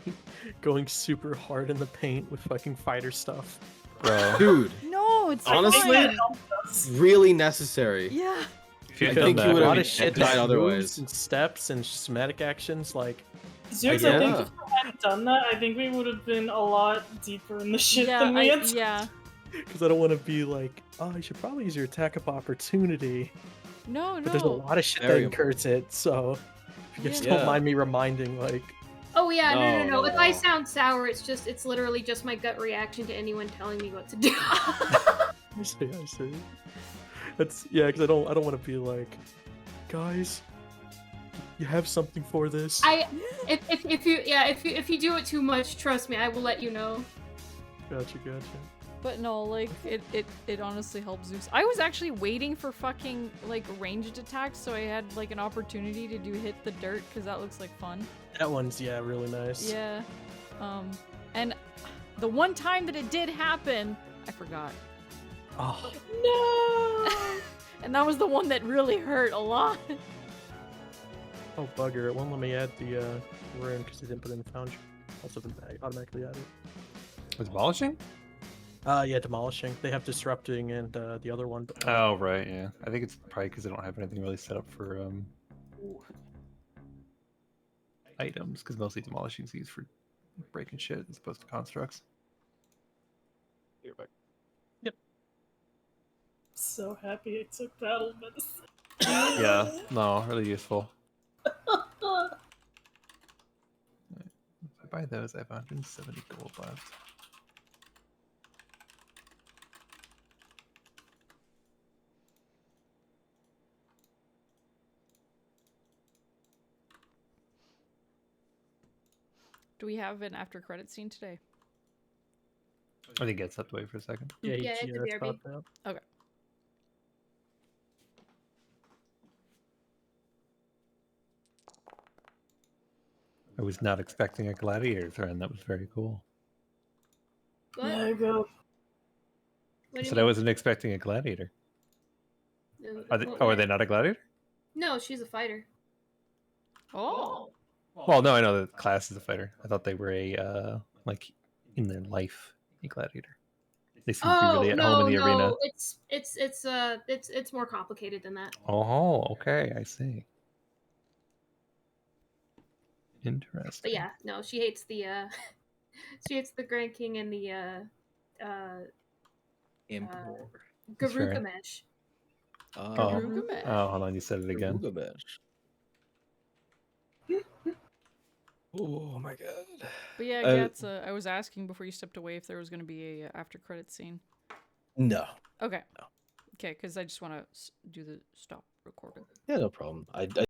going super hard in the paint with fucking fighter stuff. Bro, Dude, No, it's Honestly, that fine. helped us. really necessary. Yeah. if you I had done think you that, would A have lot of shit died that otherwise. moves and steps and schematic actions, like Zeus, Yeah. I think if we hadn't done that, I think we would have been a lot deeper in the shit Yeah, than we had. yeah. because I don't want to be like, oh, you should probably use your attack of opportunity. No, But there's a no. lot of shit Very that incurs it, so if you guys Yeah. don't mind me reminding, like, Oh yeah, no. No, If I no. sound sour, it's literally just my gut reaction to anyone telling me what to do. I see. That's because I don't want to be like, guys, you have something for this. if you do it too much, trust me, I will let you know. Gotcha. But no, like it honestly helps Zeus. I was actually waiting for fucking like ranged attacks, so I had like an opportunity to do hit the dirt because that looks like fun. That one's really nice. Yeah. And the one time that it did happen, I forgot. Oh, No. And that was the one that really hurt a lot. oh bugger! It won't let me add the rune because I didn't put it in Foundry. Also didn't automatically add it. demolishing? Yeah, demolishing. They have disrupting and the other one. But, Oh right, yeah. I think it's probably because I don't have anything really set up for items, because mostly demolishing is used for breaking shit as opposed to constructs. So happy I took battle medicine. Yeah, no, really useful. If I buy those, I have 170 gold left. Do we have an after credit scene today? I think it stepped away for a second. Yeah, it's a that's BRB. popped out. Okay. I was not expecting a gladiator thread. That was very cool. What? There you go. What I do said you I mean? wasn't expecting a gladiator. Are they, Well, oh, are yeah. they not a gladiator? No, she's a fighter. Oh. Well, no, I know the class is a fighter. I thought they were a like in their life a gladiator. They seem to be really at home in the arena. It's more complicated than that. Oh, okay, I see. Interesting. But yeah, no, she hates the she hates the Grand King and the Emperor. That's fair. Garugamesh. Oh. Garugamesh. Oh, hold on, you said it again. Gilgamesh. Oh my god. But yeah, Uh, Gats, I was asking before you stepped away if there was going to be a after credit scene. No. Okay. Okay, because I just want to do the stop recording. Yeah, no problem. I